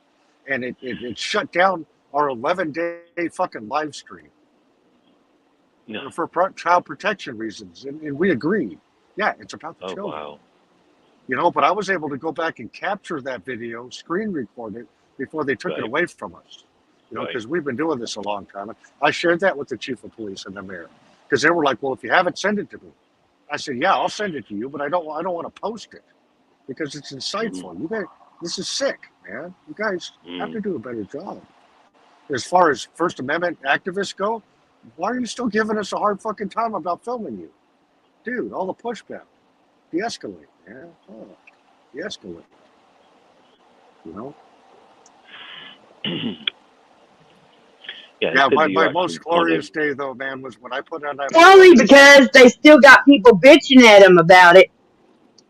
And it shut down our 11-day fucking live stream. No. For child protection reasons. And we agreed. Yeah, it's about the children. Wow. You know, but I was able to go back and capture that video, screen record it, before they took it away from us. You know, because we've been doing this a long time. I shared that with the chief of police and the mayor. Because they were like, well, if you haven't, send it to me. I said, yeah, I'll send it to you, but I don't want to post it because it's insightful. You guys, this is sick, man. You guys have to do a better job. As far as First Amendment activists go, why are you still giving us a hard fucking time about filming you? Dude, all the pushback. De-escalate, man. Oh, de-escalate. You know? Yeah, my most glorious day, though, man, was when I put on that... Only because they still got people bitching at them about it.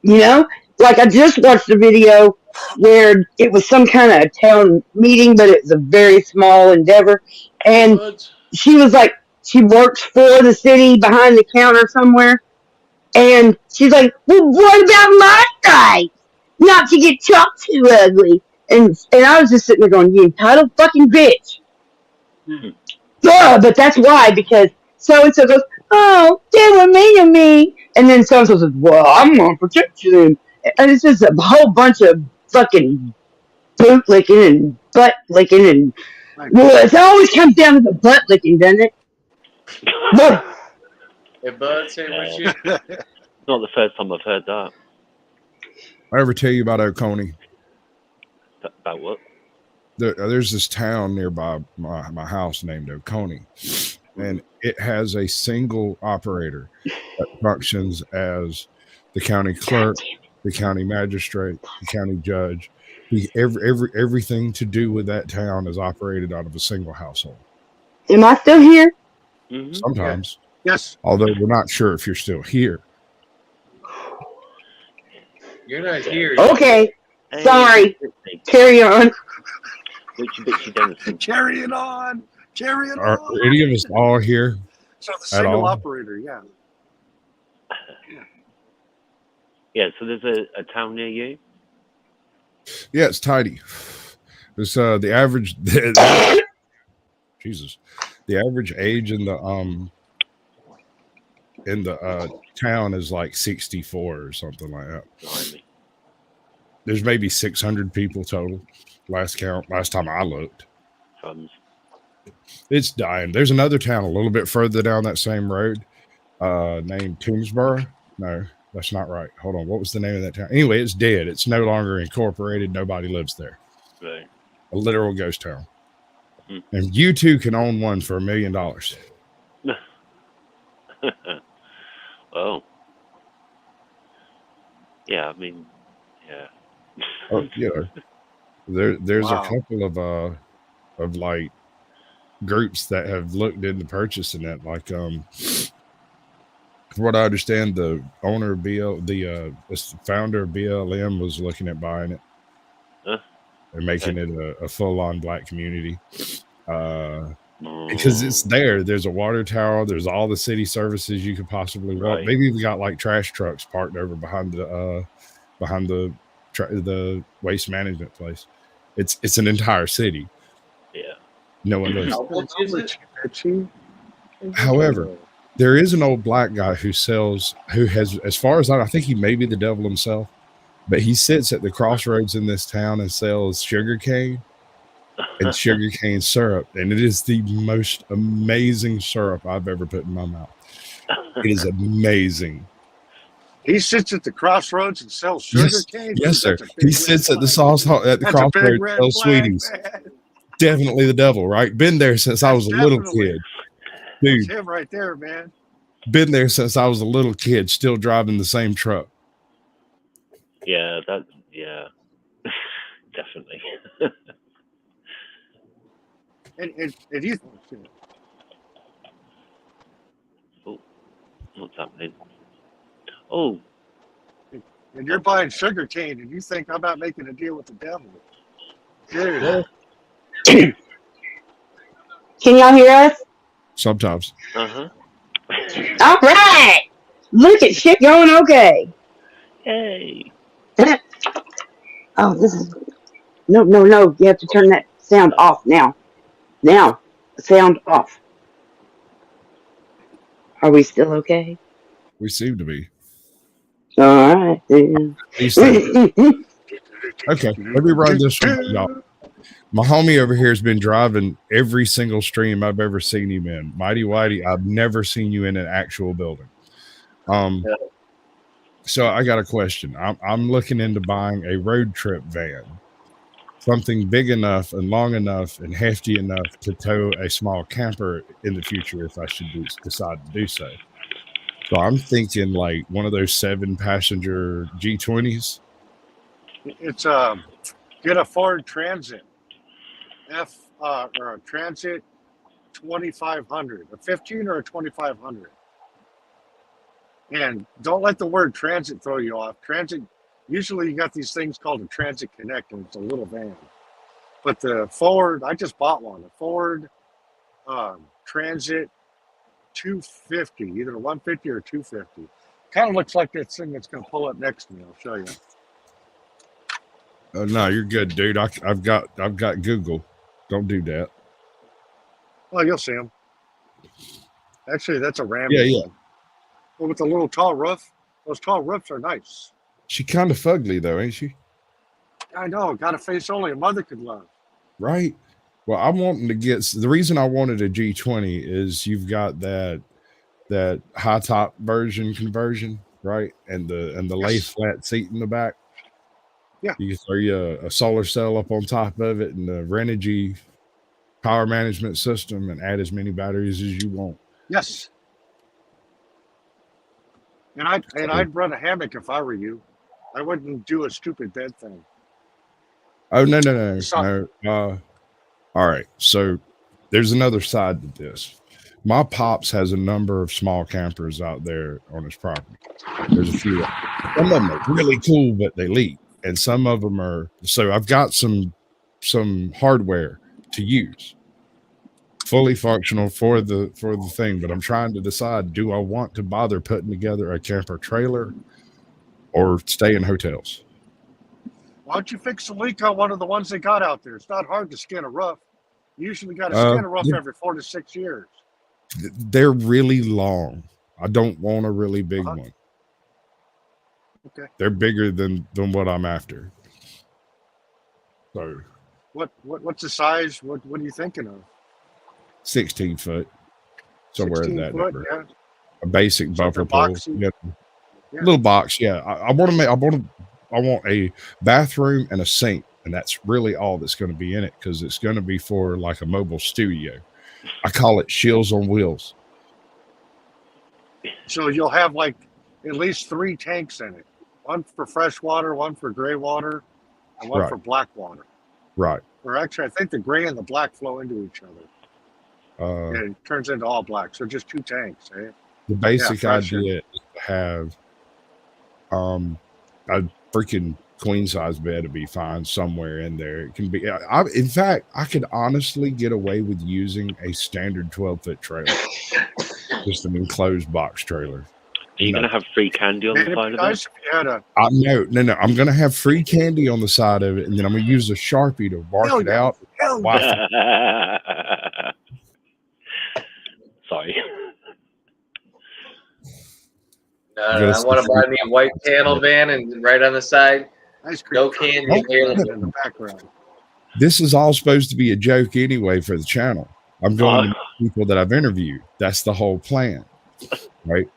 You know? Like, I just watched a video where it was some kind of town meeting, but it was a very small endeavor. And she was like, she works for the city behind the counter somewhere. And she's like, well, what about my right? Not to get talked too ugly. And I was just sitting there going, you entitled fucking bitch. But that's why, because so-and-so goes, oh, they were mean to me. And then so-and-so says, well, I'm going to protect you. And it's just a whole bunch of fucking boot licking and butt licking. And well, it always comes down to the butt licking, doesn't it? Hey, bud, say what you... Not the first time I've heard that. I ever tell you about Oconee? About what? There's this town nearby my house named Oconee, and it has a single operator that functions as the county clerk, the county magistrate, the county judge. Everything to do with that town is operated out of a single household. Am I still here? Mm-hmm. Sometimes. Yes. Although we're not sure if you're still here. You're not here. Okay. Sorry. Carry on. Carry it on. Carry it Are on. any of us all here? So the single operator, yeah. Yeah, so there's a town near you? Yeah, it's tidy. It's the average Jesus. The average age in the town is like 64 or something like that. Blimey. There's maybe 600 people total. Last time I looked. It's dying. There's another town a little bit further down that same road named Toomsboro. No, that's not right. Hold on. What was the name of that town? Anyway, it's dead. It's no longer incorporated. Nobody lives there. Right. A literal ghost town. And you two can own one for $1 million. Well, yeah, I mean, yeah. Oh, you know, there's a couple of like groups that have looked into purchasing it. Like, from what I understand, the owner of the founder of BLM was looking at buying it. And making it a full-on black community. Because it's there. There's a water tower. There's all the city services you could possibly want. Right. Maybe we got like trash trucks parked over behind the waste management place. It's an entire city. Yeah. No one lives. Is However, there is an old black guy who has, as far as I think he may be the devil himself, but he sits at the crossroads in this town and sells sugarcane and sugarcane syrup. And it is the most amazing syrup I've ever put in my mouth. It is amazing. He sits at the crossroads and sells sugarcane? Yes, sir. He sits at the crossroads and sells sweeties. Man. Definitely the devil, right? Been there since I was a little kid. Dude. That's him right there, man. Been there since I was a little kid, still driving the same truck. Yeah, definitely. And you, Oh, what's happening? Oh, and you're buying sugar cane, and you think I'm not making a deal with the devil, dude. Can y'all hear us? Sometimes. uh-huh. All right. Look at shit going okay. Yay. Oh, this is no. You have to turn that sound off now. Now, sound off. Are we still okay? We seem to be. All right then. These things. Okay, let me run this one, y'all. My homie over here has been driving every single stream I've ever seen him in. Mighty Whitey, I've never seen you in an actual building. So I got a question. I'm looking into buying a road trip van, something big enough and long enough and hefty enough to tow a small camper in the future if I should decide to do so. So I'm thinking like one of those 7-passenger G20s. It's get a Ford Transit or a Transit 2500, a 15 or a 2500. And don't let the word transit throw you off. Transit, usually you got these things called a Transit Connect, and it's a little van. But the Ford, I just bought one, a Ford Transit 250, either 150 or 250. Kind of looks like that thing that's going to pull up next to me. I'll show you. No, you're good, dude. I've got Google. Don't do that. Well, you'll see them. Actually, that's a Ram. Yeah. But with the little tall roof, those tall roofs are nice. She kind of fugly though, ain't she? I know. Got a face only a mother could love. Right. Well, I'm wanting to get the reason I wanted a G20 is you've got that high top version conversion, right? And the lay flat seat in the back. Yeah. You can throw a solar cell up on top of it and the Renogy power management system and add as many batteries as you want. Yes. And I'd run a hammock if I were you. I wouldn't do a stupid bed thing. Oh no. All right. So there's another side to this. My pops has a number of small campers out there on his property. There's a few. Some of them are really cool, but they leak. And some of them are. So I've got some hardware to use, fully functional for the thing. But I'm trying to decide: do I want to bother putting together a camper trailer or stay in hotels? Why don't you fix the leak on one of the ones they got out there? It's not hard to skin a roof. You usually got to skin a roof every 4 to 6 years. They're really long. I don't want a really big one. Okay. They're bigger than what I'm after. So what's the size? What are you thinking of? 16 foot. Somewhere in 16 that foot, number. yeah. A basic bumper pole. Yeah. Yeah. Little box, yeah. I want a bathroom and a sink, and that's really all that's going to be in it because it's going to be for like a mobile studio. I call it Shills on Wheels. So you'll have like at least 3 tanks in it. One for fresh water, one for gray water, and one for black water. Right. Or actually, I think the gray and the black flow into each other. And it turns into all black. So just 2 tanks, eh? The basic idea is to have a freaking queen size bed to be fine somewhere in there. It can be. In fact, I could honestly get away with using a standard 12-foot trailer, just an enclosed box trailer. Are you going to have free candy on the side of it? No. I'm going to have free candy on the side of it, and then I'm going to use a Sharpie to mark it out. Sorry. I want to buy me a white panel van and right on the side, no candy in the background. This is all supposed to be a joke anyway for the channel. I'm going to people that I've interviewed. That's the whole plan, right?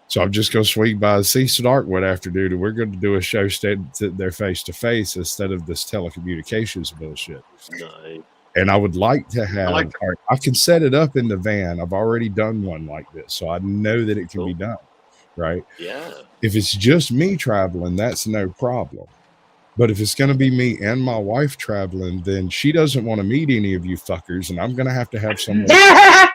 So I'm just going to swing by see Snarkwood after duty. We're going to do a show sitting there face to face instead of this telecommunications bullshit. Nice. And I would like to have, all right, I can set it up in the van. I've already done one like this, so I know that it can be done, right? Yeah. If it's just me traveling, that's no problem. But if it's going to be me and my wife traveling, then she doesn't want to meet any of you fuckers, and I'm going to have someone. Can't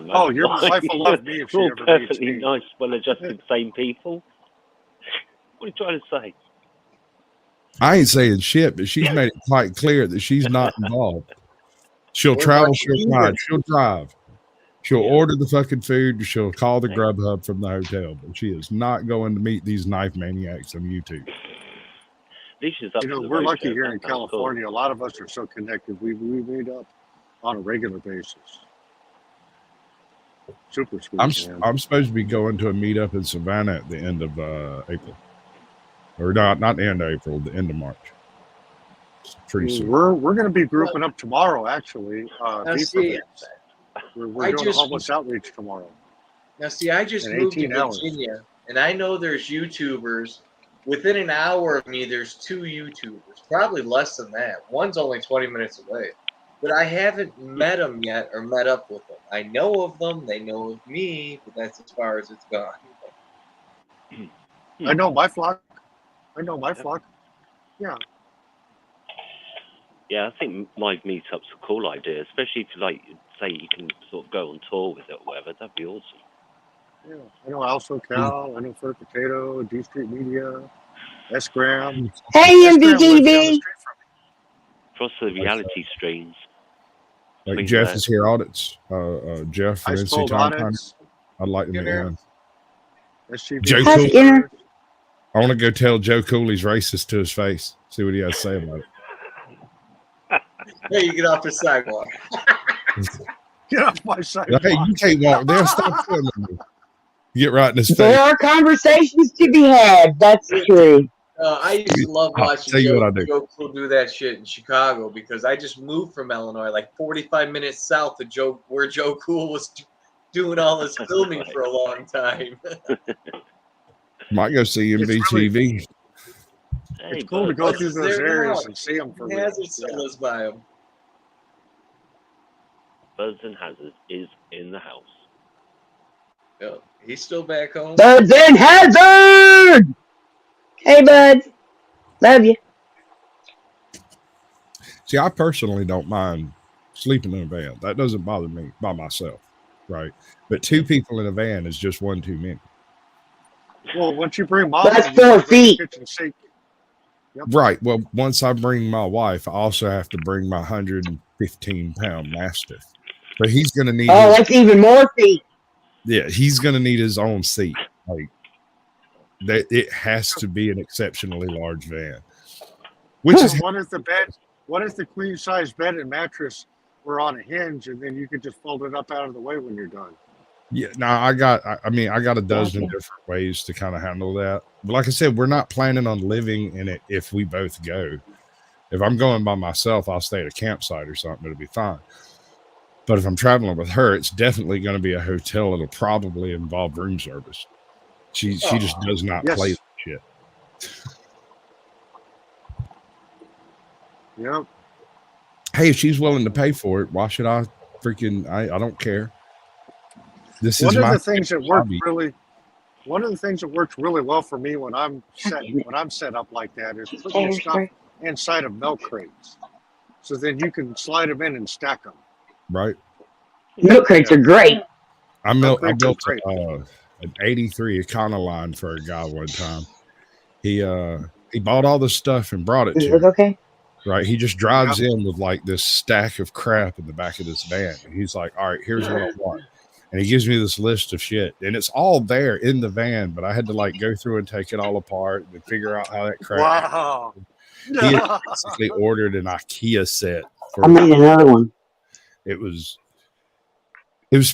imagine. Oh, your wife will love me if she We're all ever meets perfectly me. nice, well-adjusted, same people. What are you trying to say? I ain't saying shit, but she's made it quite clear that she's not involved. She'll travel, she'll ride, she'll drive. She'll order the fucking food. She'll call the Grubhub from the hotel, but she is not going to meet these knife maniacs on YouTube. We're lucky here in California. Cool. A lot of us are so connected. We meet up on a regular basis. Super sweet. I'm supposed to be going to a meetup in Savannah at the end of April, or not the end of April, the end of March. It's pretty soon. We're going to be grouping up tomorrow. Actually, we're doing a homeless outreach tomorrow. Now, see, I just moved to Virginia, and I know there's YouTubers. Within an hour of me, there's 2 YouTubers, probably less than that. One's only 20 minutes away. But I haven't met them yet or met up with them. I know of them. They know of me, but that's as far as it's gone. I know my flock. Yeah. Yeah, I think my meetup's a cool idea, especially if, like, say you can sort of go on tour with it or whatever. That'd be awesome. Yeah, I know Also Cal, I know Fur Potato, D Street Media, S-Gram. Hey, MVTV! Across the reality streams. Like Jeff is here, audits. Jeff from NC Time. I'd like to meet him. Joe Cool. I want to go tell Joe Cool he's racist to his face. See what he has to say about it. Hey, you get off the sidewalk. Get off my sidewalk. Hey, you can't walk there. Stop filming me. Get right in his face. There are conversations to be had. That's true. I used to love watching Joe Cool do that shit in Chicago because I just moved from Illinois, like 45 minutes south of where Joe Cool was doing all his filming for a long time. Might go see MVTV. It's cool to go through those areas and see them for real. Hazard lives by them. Buds and Hazard is in the house. Yeah, he's still back home. Buds and Hazard! Hey, Buds. Love you. See, I personally don't mind sleeping in a van. That doesn't bother me by myself, right? But 2 people in a van is just one too many. Well, once you bring mom, that's 4 feet. Yep. Right. Well, once I bring my wife, I also have to bring my 115-pound mastiff. But he's going to need. Oh, that's even more feet. Yeah, he's going to need his own seat. Like that, it has to be an exceptionally large van. Which is what if the bed? What if the queen size bed and mattress were on a hinge, and then you could just fold it up out of the way when you're done? Yeah, now I got a dozen different ways to kind of handle that. But like I said, we're not planning on living in it if we both go. If I'm going by myself, I'll stay at a campsite or something. It'll be fine. But if I'm traveling with her, it's definitely going to be a hotel. It'll probably involve room service. She just does not play that shit. Yep. Hey, if she's willing to pay for it, why should I freaking? I don't care. This one is of the things that worked really. One of the things that works really well for me when I'm set up like that is putting stuff inside of milk crates, so then you can slide them in and stack them. Right. Milk crates are great. I built an '83 Econoline for a guy one time. He bought all this stuff and brought it to me. Okay. Right. He just drives in with like this stack of crap in the back of this van. And he's like, all right, here's what I want. And he gives me this list of shit. And it's all there in the van, but I had to like go through and take it all apart and figure out how that crap. Wow. He had basically ordered an IKEA set. I made another one. It was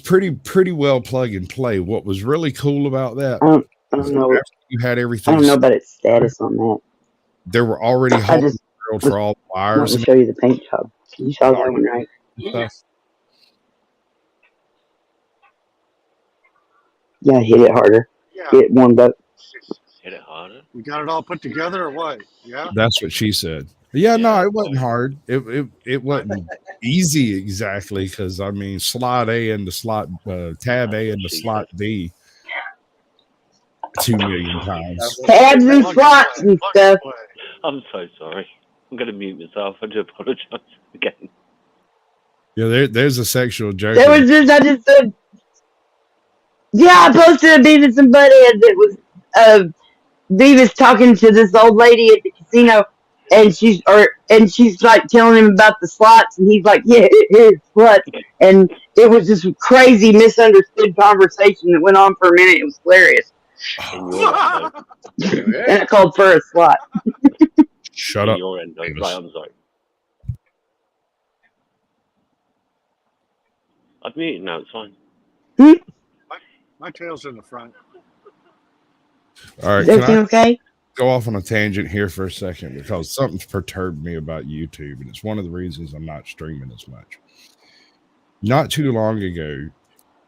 pretty well plug and play. What was really cool about that? I don't know. You had everything. I don't know about its status on that. There were already holes drilled for all the wires. Let me show you the paint job. You saw that one, right? Yeah, hit it harder. Yeah. Hit one, but Hit it harder. You got it all put together, or what? Yeah. That's what she said. Yeah, no, Yeah. it wasn't hard. It wasn't easy exactly because I mean, slot A into slot tab A into slot B 2 million times. Tabs and slots and stuff. I'm so sorry. I'm going to mute myself. I do apologize again. Yeah, there's a sexual joke. There was just, I just said, yeah, I posted a Beavis and Butthead that was, Beavis talking to this old lady at the casino, and she's like telling him about the slots, and he's like, "Yeah, it is slots," and it was this crazy misunderstood conversation that went on for a minute. It was hilarious, In your end, though. and I called for a slot. Shut In up. your end, though. Beavis. Right, I'm sorry. I've muted now. It's fine. My tail's in the front. All right, Is can everything I okay? go off on a tangent here for a second because something's perturbed me about YouTube, and it's one of the reasons I'm not streaming as much. Not too long ago,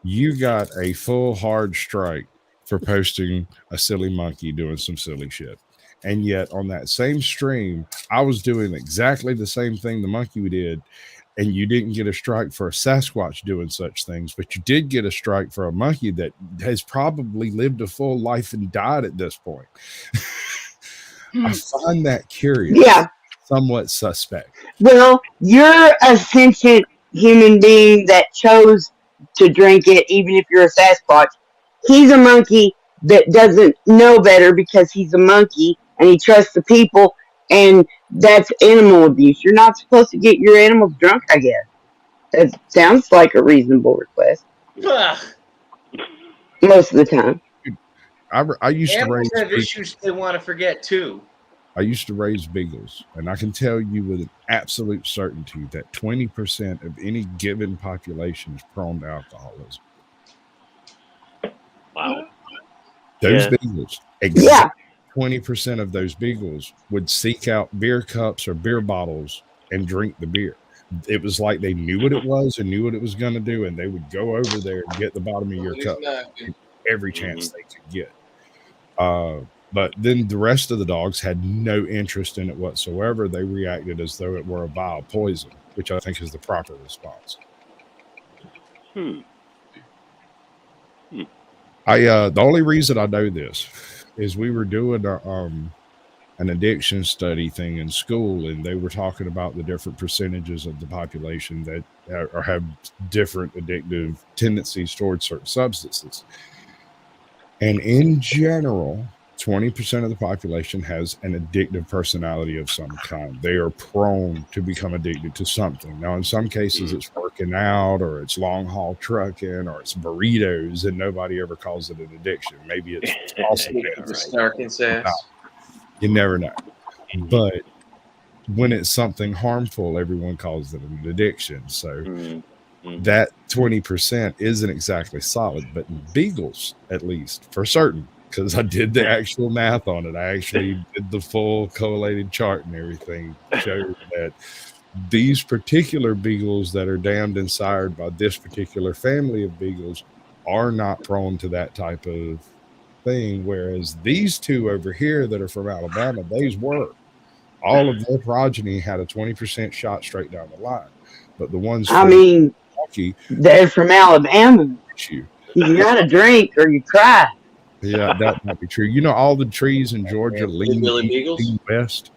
you got a full hard strike for posting a silly monkey doing some silly shit. And yet on that same stream, I was doing exactly the same thing the monkey did, and you didn't get a strike for a Sasquatch doing such things, but you did get a strike for a monkey that has probably lived a full life and died at this point. I find that curious. Yeah. Somewhat suspect. Well, you're a sentient human being that chose to drink it, even if you're a Sasquatch. He's a monkey that doesn't know better because he's a monkey and he trusts the people, and that's animal abuse. You're not supposed to get your animals drunk, I guess. That sounds like a reasonable request. Most of the time. I used to Animals raise have issues they want to forget too. I used to raise beagles, and I can tell you with an absolute certainty that 20% of any given population is prone to alcoholism. Wow. Those Yeah. beagles, Yeah. exactly 20% of those beagles would seek out beer cups or beer bottles and drink the beer. It was like they knew what it was and knew what it was going to do, and they would go over there and get the bottom of your cup every chance they could get. But then the rest of the dogs had no interest in it whatsoever. They reacted as though it were a vile poison, which I think is the proper response. The only reason I know this is we were doing an addiction study thing in school, and they were talking about the different percentages of the population that have different addictive tendencies towards certain substances. And in general, 20% of the population has an addictive personality of some kind. They are prone to become addicted to something. Now, in some cases, it's working out, or it's long haul trucking, or it's burritos, and nobody ever calls it an addiction. Maybe it's also SnarkNSass. you never know. But when it's something harmful, everyone calls it an addiction. So that 20% isn't exactly solid, but in beagles, at least for certain, because I did the actual math on it. I actually did the full collated chart and everything, showed that these particular beagles that are damned and sired by this particular family of beagles are not prone to that type of thing, whereas these two over here that are from Alabama, these were. All of their progeny had a 20% shot straight down the line. But the ones I mean, Milwaukee, they're from Alabama. you gotta drink or you cry. Yeah, that might be true. You know, all the trees in Georgia lean west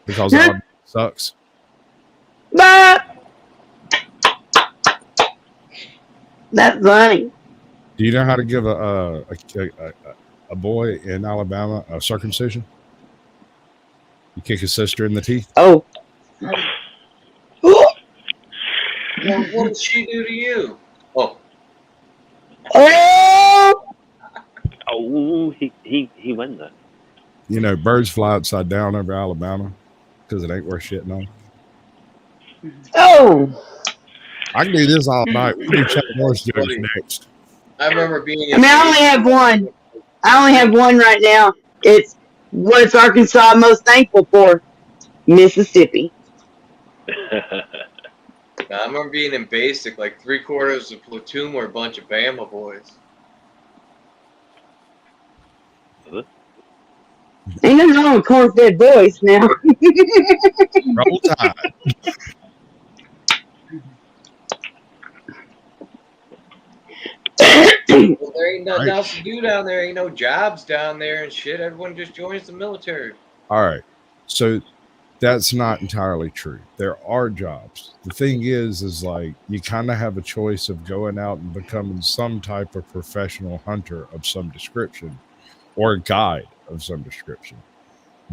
because all sucks. But that's funny. Do you know how to give a boy in Alabama a circumcision? You kick his sister in the teeth. Oh. Well, what did she do to you? Oh. Oh, he went there. You know, birds fly upside down over Alabama because it ain't worth shitting on. Oh. I can do this all night. We can do Chuck Norris jokes next. I remember being. I mean, I only have one. I only have one right now. It's what's Arkansas most thankful for? Mississippi. I remember being in basic, like 3/4 of the platoon were a bunch of Bama boys. Ain't nothing wrong with corn-fed boys now. Roll Tide. Well, there ain't nothing Right. else to do down there. Ain't no jobs down there and shit. Everyone just joins the military. All right. So that's not entirely true. There are jobs. The thing is like you kind of have a choice of going out and becoming some type of professional hunter of some description or a guide of some description.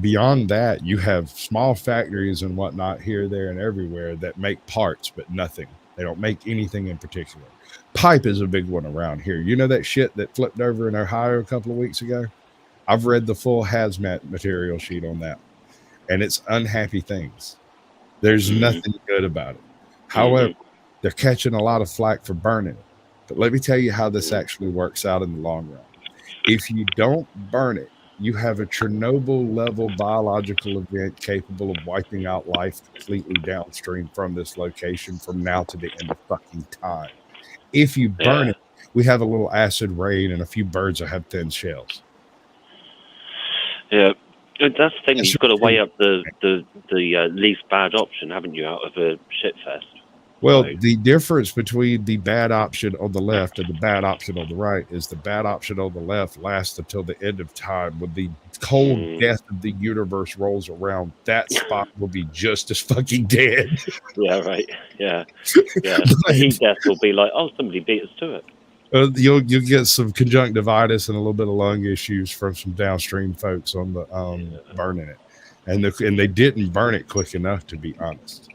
Beyond that, you have small factories and whatnot here, there, and everywhere that make parts, but nothing. They don't make anything in particular. Pipe is a big one around here. You know that shit that flipped over in Ohio a couple of weeks ago? I've read the full hazmat material sheet on that. And it's unhappy things. There's nothing good about it. However, they're catching a lot of flack for burning it. But let me tell you how this actually works out in the long run. If you don't burn it, you have a Chernobyl level biological event capable of wiping out life completely downstream from this location from now to the end of fucking time. If you burn it, we have a little acid rain and a few birds that have thin shells. Yeah. That's the thing. You've got to weigh up the least bad option, haven't you, out of a shit fest? Well, the difference between the bad option on the left and the bad option on the right is the bad option on the left lasts until the end of time. When the cold death of the universe rolls around, that spot will be just as fucking dead. Yeah, right. Yeah. Yeah. The heat death will be like, oh, somebody beat us to it. You'll get some conjunctivitis and a little bit of lung issues from some downstream folks on the burning it, and they didn't burn it quick enough, to be honest.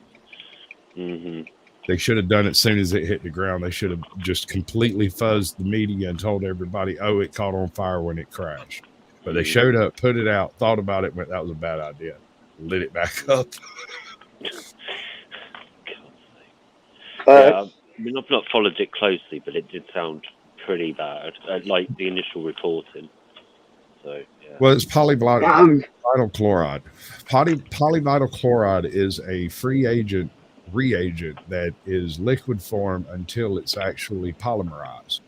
They should have done it as soon as it hit the ground. They should have just completely fuzzed the media and told everybody, "Oh, it caught on fire when it crashed." But they showed up, put it out, thought about it, went, "That was a bad idea," lit it back up. Yeah, I mean, I've not followed it closely, but it did sound pretty bad, like the initial reporting. So, yeah. Well, it's polyvinyl chloride. Polyvinyl chloride is a free agent reagent that is liquid form until it's actually polymerized.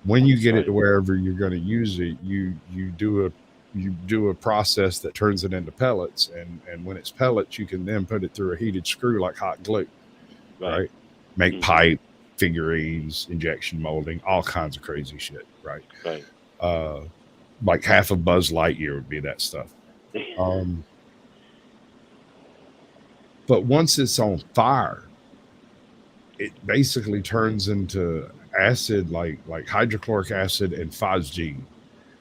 When you get it to wherever you're going to use it, you do a process that turns it into pellets, and when it's pellets, you can then put it through a heated screw like hot glue, right? Make pipe, figurines, injection molding, all kinds of crazy shit, right? Like half of Buzz Lightyear would be that stuff. But once it's on fire, it basically turns into acid, like hydrochloric acid and phosgene.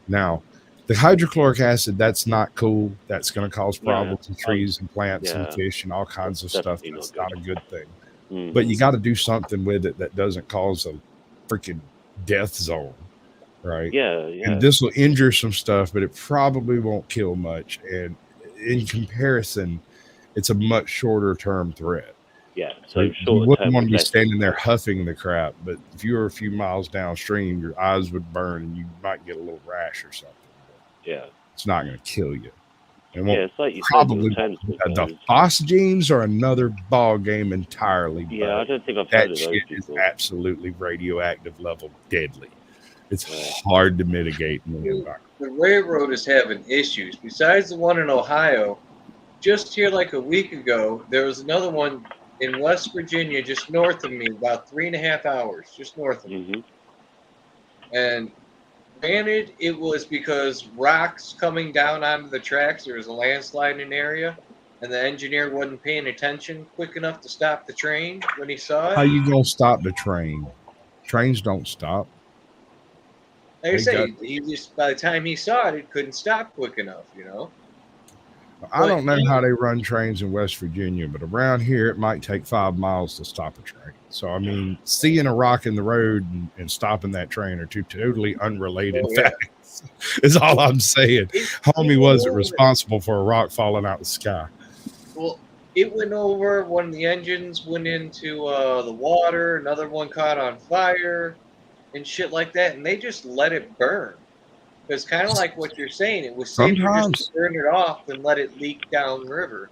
Now, the hydrochloric acid, that's not cool. That's going to cause problems in trees and plants and fish and all kinds of stuff. That's not a good thing. But you got to do something with it that doesn't cause a freaking death zone, right? Yeah. And this will injure some stuff, but it probably won't kill much. And in comparison, it's a much shorter term threat. Yeah. So you wouldn't want to be standing there huffing the crap, but if you were a few miles downstream, your eyes would burn and you might get a little rash or something. Yeah. It's not going to kill you. It's like you probably said, the phosphagenes are another ball game entirely. Yeah, I don't think I've heard of those. That shit is absolutely radioactive level deadly. It's hard to mitigate in the environment. The railroad is having issues. Besides the one in Ohio, just here like a week ago, there was another one in West Virginia, just north of me, about 3.5 hours, just north of me. And granted, it was because rocks coming down onto the tracks. There was a landslide in an area, and the engineer wasn't paying attention quick enough to stop the train when he saw it. How you gonna stop the train? Trains don't stop. Like I say, he just, by the time he saw it, it couldn't stop quick enough, I don't know how they run trains in West Virginia, but around here it might take 5 miles to stop a train. So, I mean, seeing a rock in the road and stopping that train are two totally unrelated facts. Is all I'm saying. Homie wasn't responsible for a rock falling out of the sky. Well, it went over. One of the engines went into the water. Another one caught on fire and shit like that. And they just let it burn. Because kind of like what you're saying, it was safer just to burn it off than let it leak downriver.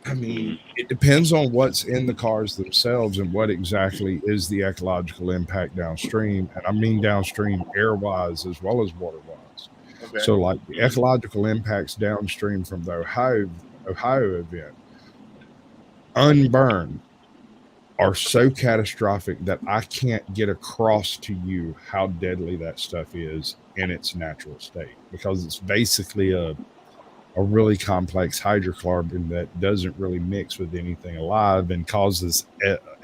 I mean, it depends on what's in the cars themselves and what exactly is the ecological impact downstream. And I mean downstream air-wise as well as water-wise. Okay. So, like the ecological impacts downstream from the Ohio event, unburned, are so catastrophic that I can't get across to you how deadly that stuff is in its natural state, because it's basically a really complex hydrocarbon that doesn't really mix with anything alive and causes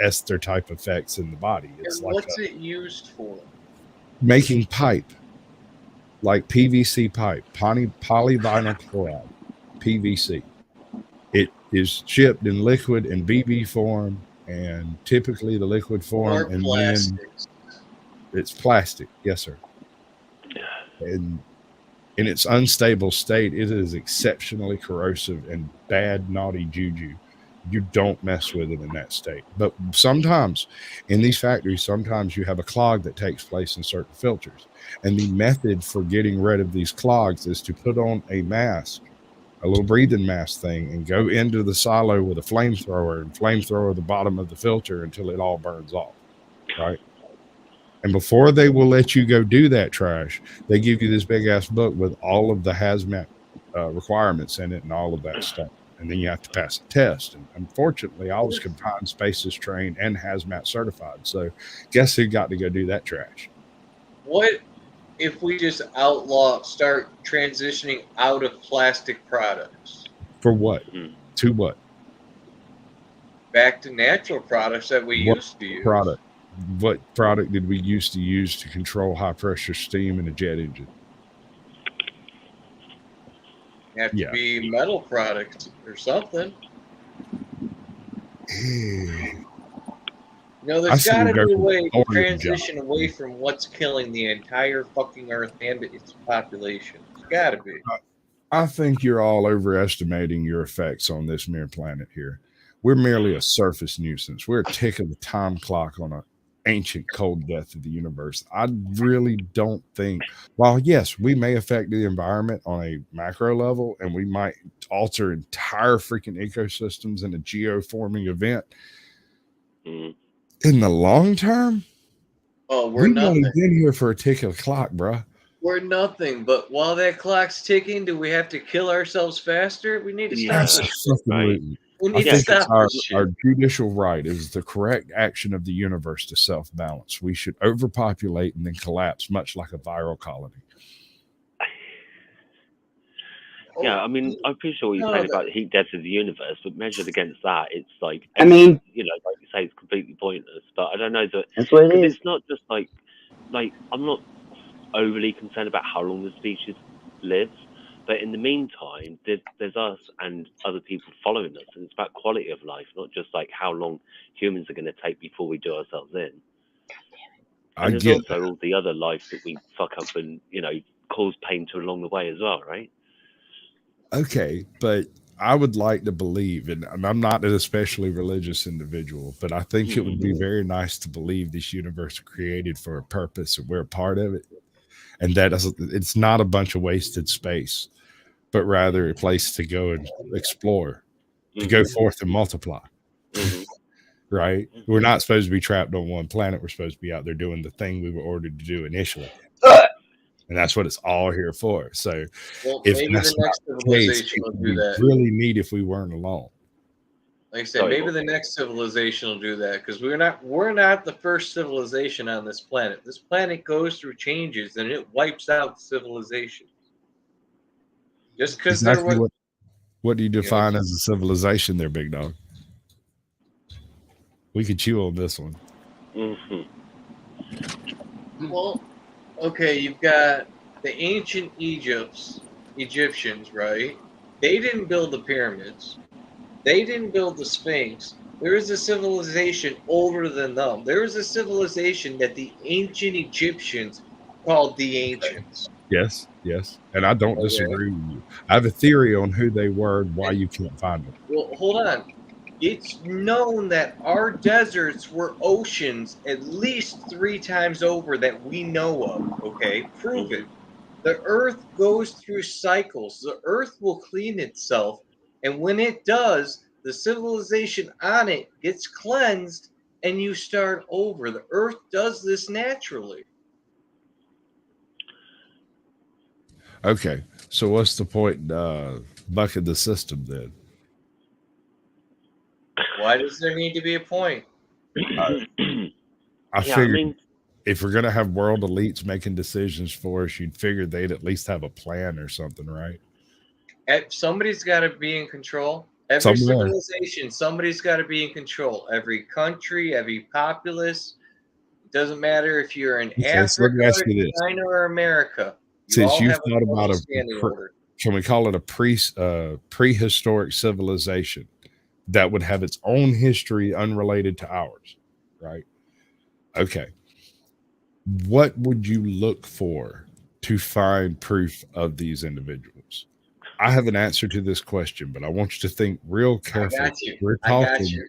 ester type effects in the body. It's And like what's it used for? making pipe, like PVC pipe, polyvinyl chloride, PVC. It is shipped in liquid and BB form, and typically the liquid form, Or and then plastics. it's plastic. Yes, sir. And in its unstable state, it is exceptionally corrosive and bad, naughty juju. You don't mess with it in that state. But sometimes in these factories, sometimes you have a clog that takes place in certain filters. And the method for getting rid of these clogs is to put on a mask, a little breathing mask thing, and go into the silo with a flamethrower and flamethrower the bottom of the filter until it all burns off. Right. And before they will let you go do that trash, they give you this big ass book with all of the hazmat requirements in it and all of that stuff. And then you have to pass a test. And unfortunately, I was confined spaces trained and hazmat certified. So guess who got to go do that trash? What if we just start transitioning out of plastic products? For what? To what? Back to natural products that we used to use. Product? What product did we used to use to control high pressure steam in a jet engine? Have to be metal products or something. There's got to be a way to transition away from what's killing the entire fucking Earth and its population. There's got to be. I think you're all overestimating your effects on this mere planet here. We're merely a surface nuisance. We're a tick of the time clock on an ancient cold death of the universe. I really don't think, while yes, we may affect the environment on a macro level and we might alter entire freaking ecosystems in a geoforming event, in the long term, we've only been here for a tick of the clock, bro. We're nothing, but while that clock's ticking, do we have to kill ourselves faster? We need to stop this shit. Right. We need to stop this shit. Our judicial right is the correct action of the universe to self-balance. We should overpopulate and then collapse, much like a viral colony. Yeah, I mean, I appreciate what you're saying about the heat death of the universe, but measured against that, it's like, I mean, like you say, it's completely pointless. But I don't know that that's what it is. It's not just like I'm not overly concerned about how long the species lives, but in the meantime, there's us and other people following us, and it's about quality of life, not just like how long humans are going to take before we do ourselves in. And there's also all the other life that we fuck up and cause pain to along the way as well, right? Okay, but I would like to believe, and I'm not an especially religious individual, but I think it would be very nice to believe this universe was created for a purpose and we're a part of it. And that it's not a bunch of wasted space, but rather a place to go and explore, to go forth and multiply. Right? We're not supposed to be trapped on one planet. We're supposed to be out there doing the thing we were ordered to do initially. And that's what it's all here for. So if maybe that's the next civilization will do that. Really neat if we weren't alone. Like I said, maybe the next civilization will do that, because we're not the first civilization on this planet. This planet goes through changes and it wipes out civilization. Just because what do you define as a civilization there, big dog? We could chew on this one. Well, okay, you've got the ancient Egyptians, right? They didn't build the pyramids. They didn't build the Sphinx. There is a civilization older than them. There is a civilization that the ancient Egyptians called the Ancients. Yes. And I don't disagree with you. I have a theory on who they were and why you can't find them. Well, hold on. It's known that our deserts were oceans at least 3 times over that we know of, okay? Proven. The Earth goes through cycles. The Earth will clean itself, and when it does, the civilization on it gets cleansed, and you start over. The Earth does this naturally. Okay, so what's the point in bucking the system then? Why does there need to be a point? I Yeah, figured I mean, if we're gonna have world elites making decisions for us, you'd figure they'd at least have a plan or something, right? Somebody's got to be in control. Every Somewhere. civilization, somebody's got to be in control. Every country, every populace. It doesn't matter if you're in Okay, so let Africa, me ask you this: China, or America. You since all you've have a thought about social a standing order. can we call it a prehistoric civilization that would have its own history unrelated to ours, right? Okay. What would you look for to find proof of these individuals? I have an answer to this question, but I want you to think real I carefully. got you. We're I got talking you.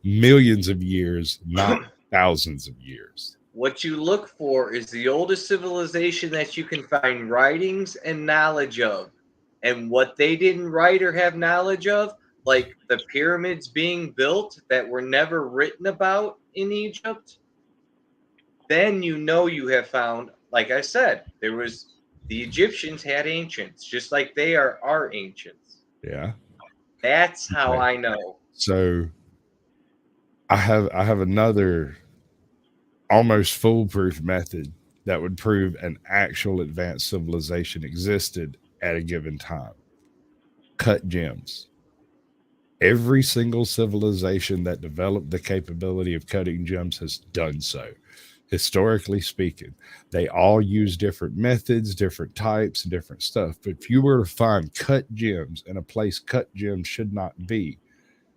millions of years, not thousands of years. What you look for is the oldest civilization that you can find writings and knowledge of. And what they didn't write or have knowledge of, like the pyramids being built that were never written about in Egypt, then you know you have found, like I said, there was the Egyptians had ancients, just like they are our ancients. Yeah. That's how Okay. I know. So I have another almost foolproof method that would prove an actual advanced civilization existed at a given time. Cut gems. Every single civilization that developed the capability of cutting gems has done so. Historically speaking, they all use different methods, different types, and different stuff. But if you were to find cut gems in a place cut gems should not be,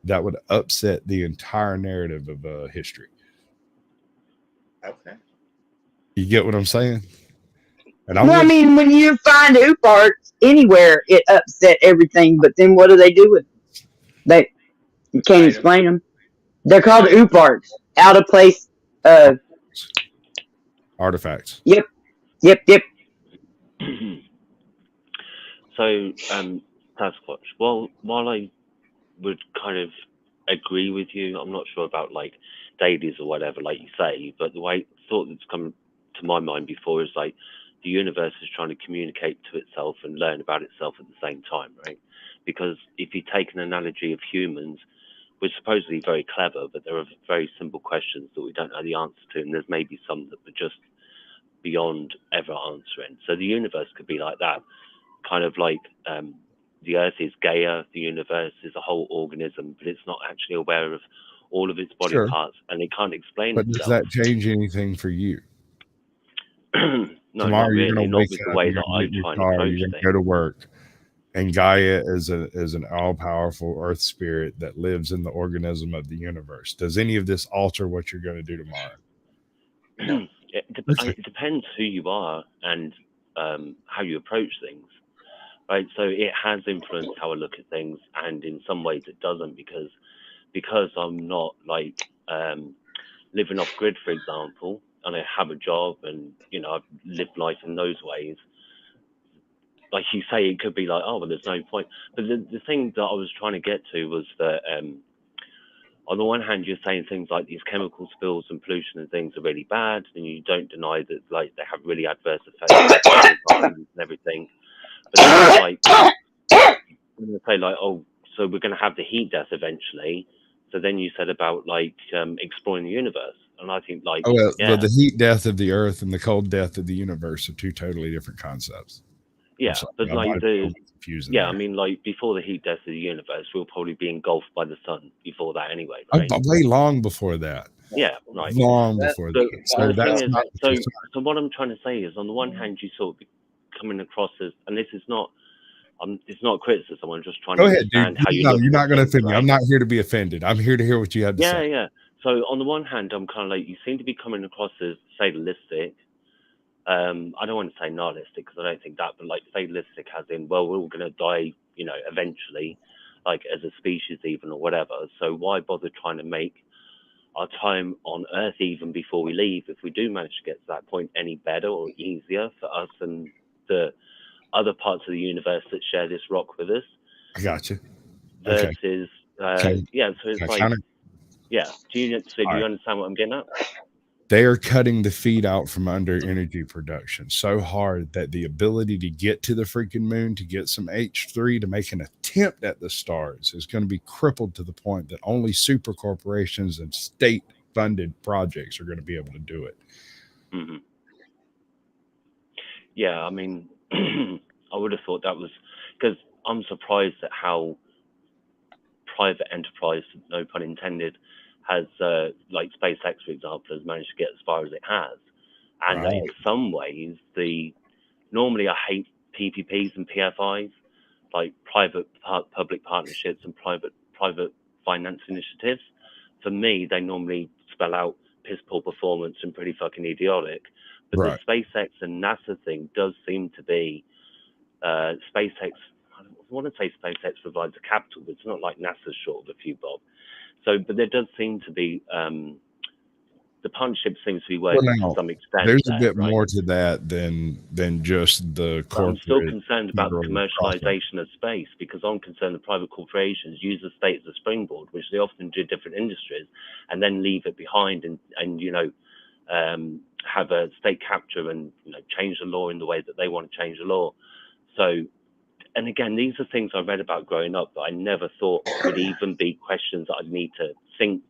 that would upset the entire narrative of history. Okay. You get what I'm saying? And I Well, I would mean, when you find oop arts anywhere, it upset everything. But then what do they do with them? They you can't Item. explain them. They're They're called not oop arts, out of place. artifacts. Yep, yep, yep. so, Sasquatch, while I would kind of agree with you, I'm not sure about like dailies or whatever, like you say, but the way thought that's come to my mind before is like the universe is trying to communicate to itself and learn about itself at the same time, right? Because if you take an analogy of humans, we're supposedly very clever, but there are very simple questions that we don't know the answer to, and there's maybe some that are just beyond ever answering. So the universe could be like that, kind of like the Earth is Gaia, the universe is a whole organism, but it's not actually aware of all of its body Sure. parts, and it can't explain But does itself. that change anything for you? No, Tomorrow not you're really. gonna Not wake with the up, way you're that gonna I get in your try and car, approach you're gonna things. go to work, and Gaia is an all-powerful earth spirit that lives in the organism of the universe. Does any of this alter what you're going to do tomorrow? It depends who you are and how you approach things, right? So it has influenced how I look at things, and in some ways it doesn't, because I'm not like living off grid, for example, and I have a job, and I've lived life in those ways. Like you say, it could be like, oh, well, there's no point. But the thing that I was trying to get to was that on the one hand, you're saying things like these chemical spills and pollution and things are really bad, and you don't deny that like they have really adverse effects on the environment and everything. But then it's like, I'm going to say like, oh, so we're going to have the heat death eventually. So then you said about like exploring the universe, and I think like, Well, the heat death of the earth and the cold death of the universe are two totally different concepts. yeah, sorry, but I like might be confusing there. I mean, like before the heat death of the universe, we'll probably be engulfed by the sun before that anyway, right? Way long before that. Yeah, right. Long before that. So the that's thing is, not so what I'm trying to say is, on the one hand, you sort of be coming across as, and this is not, it's not criticism. I'm just trying Go to ahead, dude. understand how you look. You're not going to offend me. Right? I'm not here to be offended. I'm here to hear what you have to say. Yeah. So on the one hand, I'm kind of like, you seem to be coming across as fatalistic. I don't want to say nihilistic because I don't think that, but like fatalistic as in, well, we're all going to die, eventually, like as a species even or whatever. So why bother trying to make our time on Earth even before we leave, if we do manage to get to that point, any better or easier for us and the other parts of the universe that share this rock with us? I got you. Versus, Okay. yeah, so it's like, yeah. Do you understand what I'm getting at? They are cutting the feed out from under energy production so hard that the ability to get to the freaking moon, to get some H3, to make an attempt at the stars is going to be crippled to the point that only super corporations and state funded projects are going to be able to do it. Mm-hmm. Yeah, I mean, I would have thought that was, because I'm surprised at how private enterprise, no pun intended, has, like SpaceX, for example, has managed to get as far as it has. And Right. in some ways, normally I hate PPPs and PFIs, like public partnerships and private finance initiatives. For me, they normally spell out piss poor performance and pretty fucking idiotic. But Right. the SpaceX and NASA thing does seem to be SpaceX. I want to say SpaceX provides the capital, but it's not like NASA's short of a few bob. So, but there does seem to be the partnership seems to be working to some extent. There's a bit right? more to that than just the corporate. But I'm still concerned about the federal commercialization of space, because I'm concerned the private corporations use the state as a springboard, which they often do different industries, and then leave it behind and you know, have a state capture and, you know, change the law in the way that they want to change the law. So, and again, these are things I read about growing up that I never thought would even be questions that I'd need to think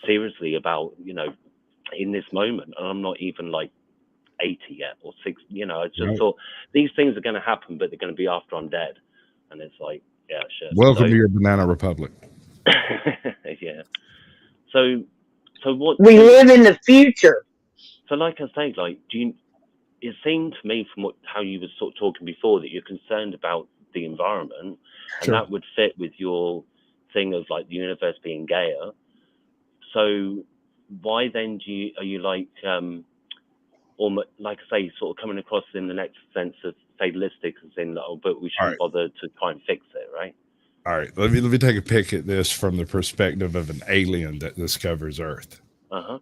seriously about, you know, in this moment. And I'm not even like 80 yet or 60, you know. I just thought these things are going to happen, but they're going to be after I'm dead. And it's like, yeah, sure. Welcome to your banana republic. Yeah. So what we live in the future. So like I say, like, it seemed to me from how you were sort of talking before that you're concerned about the environment, and that would fit with your thing of like the universe being gayer. So why then are you like, almost, like I say, sort of coming across in the next sense of fatalistic, as in, oh, but we shouldn't bother to try and fix it, right? All right, let me take a pick at this from the perspective of an alien that discovers Earth. Uh-huh.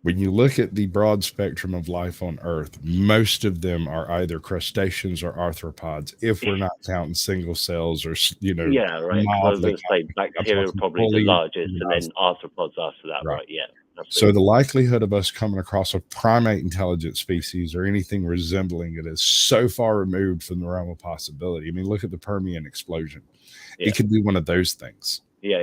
When you look at the broad spectrum of life on Earth, most of them are either crustaceans or arthropods, if we're not counting single cells or, you know. Yeah, right. I was going to say bacteria are probably the largest, and then arthropods after that, right? Yeah. Absolutely. So the likelihood of us coming across a primate intelligent species or anything resembling it is so far removed from the realm of possibility. I mean, look at the Permian explosion. Yeah. It could be one of those things. Yeah,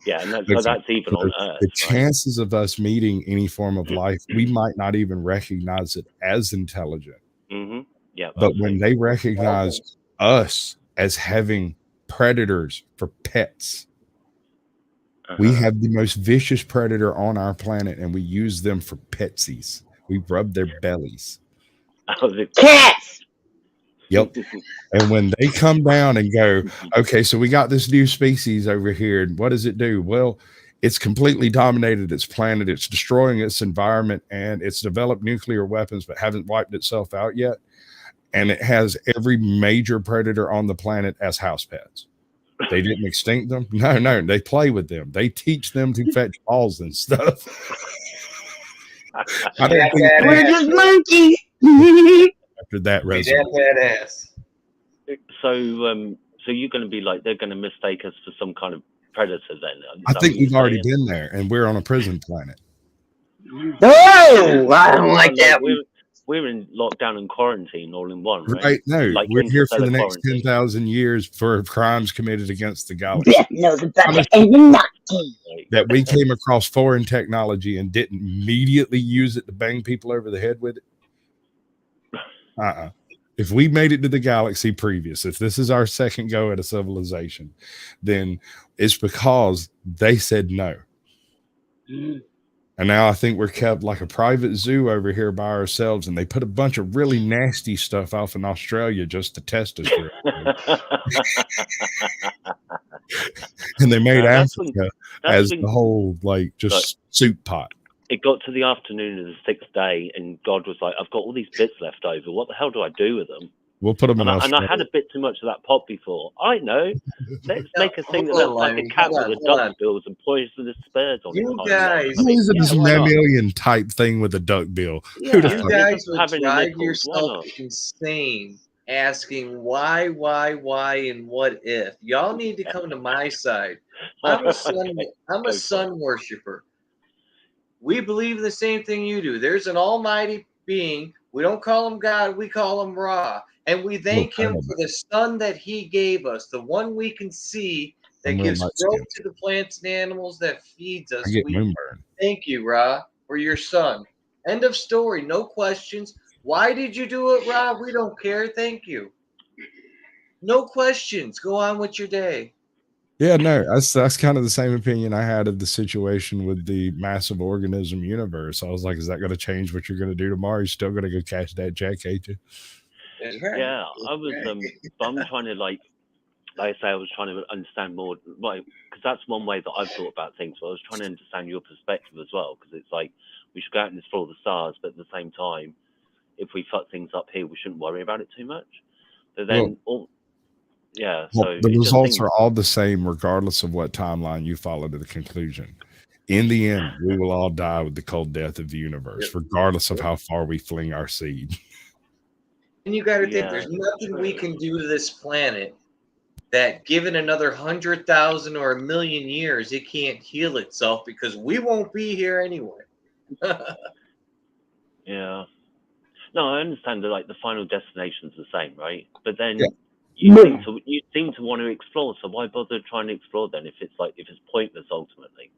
and that's even on Earth. The chances of us meeting any form of life, we might not even recognize it as intelligent. Mm-hmm. Yeah, but when they recognize us as having predators for pets, we have the most vicious predator on our planet, and we use them for petsies. We rub their bellies. Cats. Yep. And when they come down and go, okay, so we got this new species over here, and what does it do? Well, it's completely dominated its planet. It's destroying its environment, and it's developed nuclear weapons, but haven't wiped itself out yet. And it has every major predator on the planet as house pets. They didn't extinct them. No, they play with them. They teach them to fetch balls and stuff. I don't think we're just monkeys. After that badass. So you're going to be like, they're going to mistake us for some kind of predator then? I think we've already been there, and we're on a prison planet. Oh, I don't like that. We're in lockdown and quarantine all in one, right? Right. No, like we're here for the next 10,000 years for crimes committed against the galaxy. That we came across foreign technology and didn't immediately use it to bang people over the head with it. If we made it to the galaxy previous, if this is our second go at a civilization, then it's because they said no. And now I think we're kept like a private zoo over here by ourselves, and they put a bunch of really nasty stuff off in Australia just to test us. And they made Africa as the whole, like, just soup pot. It got to the afternoon of the 6th day, and God was like, I've got all these bits left over. What the hell do I do with them? We'll put them in and I had a bit too much of that pot before. I know. Let's make a thing that looks like a cat with a duck bill and poisonous birds on it. You guys, this mammalian type thing with a duck bill. Yeah, you guys would drive yourself insane asking why, and what if. Y'all need to come to my side. I'm a sun worshiper. We believe the same thing you do. There's an almighty being. We don't call him God. We call him Ra. And we thank him for the sun that he gave us, the one we can see that gives growth to the plants and animals that feeds us. I get moonburn. Thank you, Ra, for your sun. End of story. No questions. Why did you do it, Ra? We don't care. Thank you. No questions. Go on with your day. Yeah, no, that's kind of the same opinion I had of the situation with the massive organism universe. I was like, is that going to change what you're going to do tomorrow? You're still going to go cash that check, ain't you? Yeah, I was. But I'm trying to like I say, I was trying to understand more, like, because that's one way that I've thought about things. So I was trying to understand your perspective as well, because it's like we should go out and explore the stars, but at the same time, if we fuck things up here, we shouldn't worry about it too much. But then, so the results are all the same, regardless of what timeline you follow to the conclusion. In the end, we will all die with the cold death of the universe, regardless of how far we fling our seed. And you got to think, there's nothing we can do to this planet that, given another 100,000 or 1,000,000 years, it can't heal itself, because we won't be here anyway. Yeah. No, I understand that, like, the final destination's the same, right? But then you seem to want to explore, so why bother trying to explore then if it's pointless ultimately?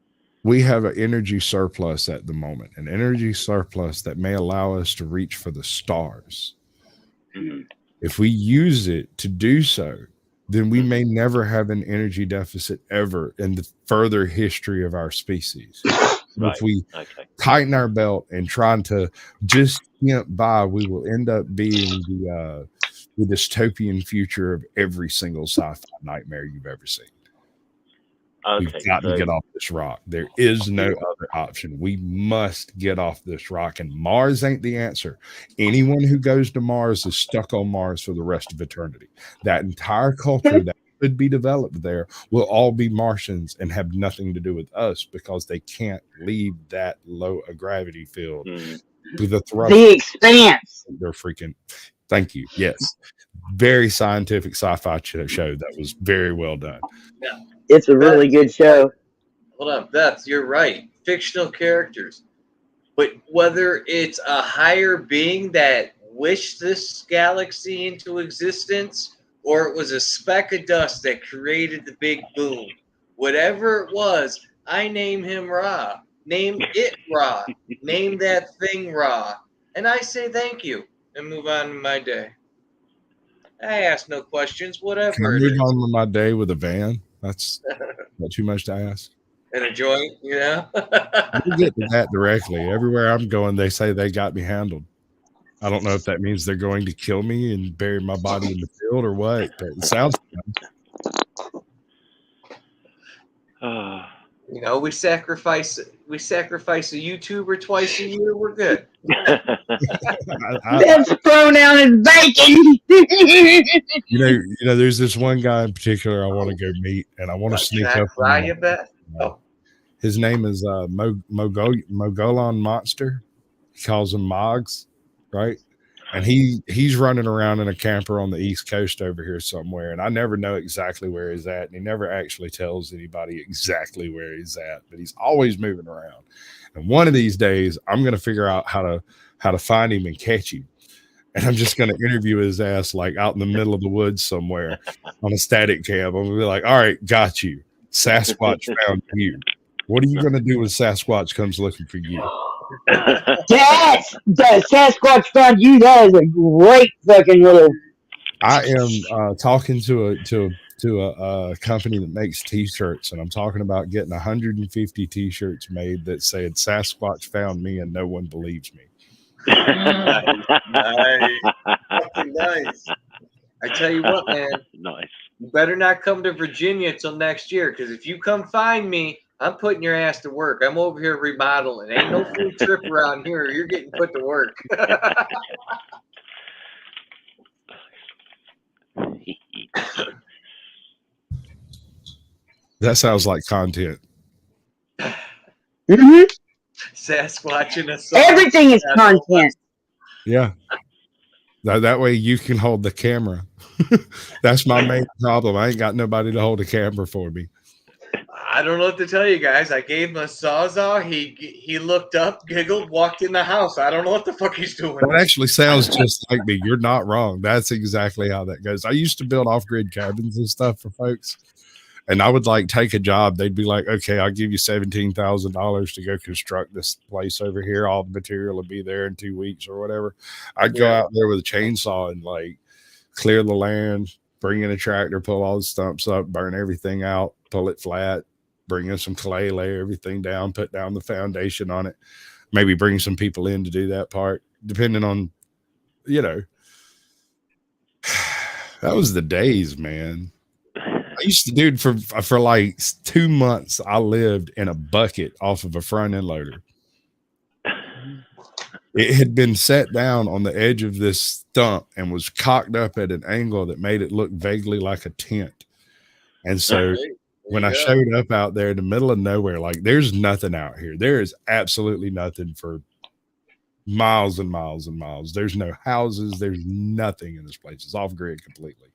We have an energy surplus at the moment, an energy surplus that may allow us to reach for the stars. Mm-hmm. If we use it to do so, then we may never have an energy deficit ever in the further history of our species. Right. If we tighten our belt and trying to just skimp by, we will end up being the dystopian future of every single sci-fi nightmare you've ever seen. We've got to get off this rock. There is no other option. We must get off this rock, and Mars ain't the answer. Anyone who goes to Mars is stuck on Mars for the rest of eternity. That entire culture that could be developed there will all be Martians and have nothing to do with us, because they can't leave that low a gravity field. With the expanse. They're freaking. Thank you. Yes. Very scientific sci-fi show that was very well done. Yeah. It's a really good show. Hold on, Beth, you're right. Fictional characters. But whether it's a higher being that wished this galaxy into existence, or it was a speck of dust that created the big boom, whatever it was, I name him Ra. Name it Ra. Name that thing Ra. And I say thank you and move on with my day. I ask no questions, whatever. Can I move on with my day with a van? That's not too much to ask. And a joint, you know? We'll get to that directly. Everywhere I'm going, they say they got me handled. I don't know if that means they're going to kill me and bury my body in the field or what, but it sounds good. You know, we sacrifice a YouTuber twice a year. We're good. That's pronoun is bacon. you know, there's this one guy in particular I want to go meet, and I want to sneak up. His name is Mogolon Monster. He calls him Moggs, right? And he's running around in a camper on the East Coast over here somewhere, and I never know exactly where he's at, and he never actually tells anybody exactly where he's at, but he's always moving around. And one of these days, I'm going to figure out how to find him and catch him, and I'm just going to interview his ass like out in the middle of the woods somewhere on a static cam. I'm going to be like, "All right, got you. Sasquatch found you. What are you going to do when Sasquatch comes looking for you?" The Sasquatch found you. That is a great fucking little. I am talking to a company that makes T-shirts, and I'm talking about getting 150 T-shirts made that said "Sasquatch found me," and no one believes me. Nice. Fucking nice. I tell you what, man. Nice. You better not come to Virginia until next year, because if you come find me, I'm putting your ass to work. I'm over here remodeling. Ain't no free trip around here. You're getting put to work. That sounds like content. Mm-hmm. Sasquatch in a song. Everything is content. Yeah. That way you can hold the camera. That's my main problem. I ain't got nobody to hold a camera for me. I don't know what to tell you guys. I gave him a sawzall. He looked up, giggled, walked in the house. I don't know what the fuck he's doing. That actually sounds just like me. You're not wrong. That's exactly how that goes. I used to build off-grid cabins and stuff for folks, and I would like take a job. They'd be like, "Okay, I'll give you $17,000 to go construct this place over here. All the material will be there in 2 weeks or whatever." I'd go out there with a chainsaw and like clear the land, bring in a tractor, pull all the stumps up, burn everything out, pull it flat, bring in some clay, lay everything down, put down the foundation on it, maybe bring some people in to do that part, depending on, you know. That was the days, man. I used to do it for like 2 months. I lived in a bucket off of a front end loader. It had been set down on the edge of this stump and was cocked up at an angle that made it look vaguely like a tent. And so when I showed up out there in the middle of nowhere, like there's nothing out here. There is absolutely nothing for miles and miles and miles. There's no houses. There's nothing in this place. It's off grid completely.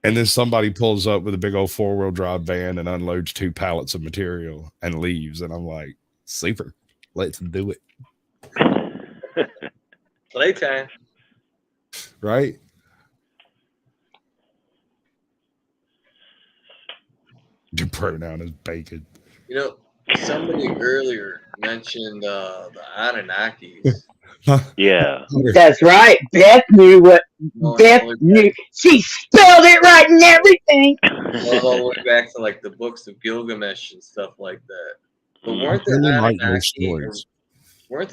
And then somebody pulls up with a big old 4-wheel drive van and unloads 2 pallets of material and leaves. And I'm like, super, let's do it. Playtime. Right? Your pronoun is bacon. You know, somebody earlier mentioned the Anunnakis. Yeah. That's right. Beth knew what. Beth knew. She spelled it right and everything. All the way back to like the books of Gilgamesh and stuff like that. But weren't the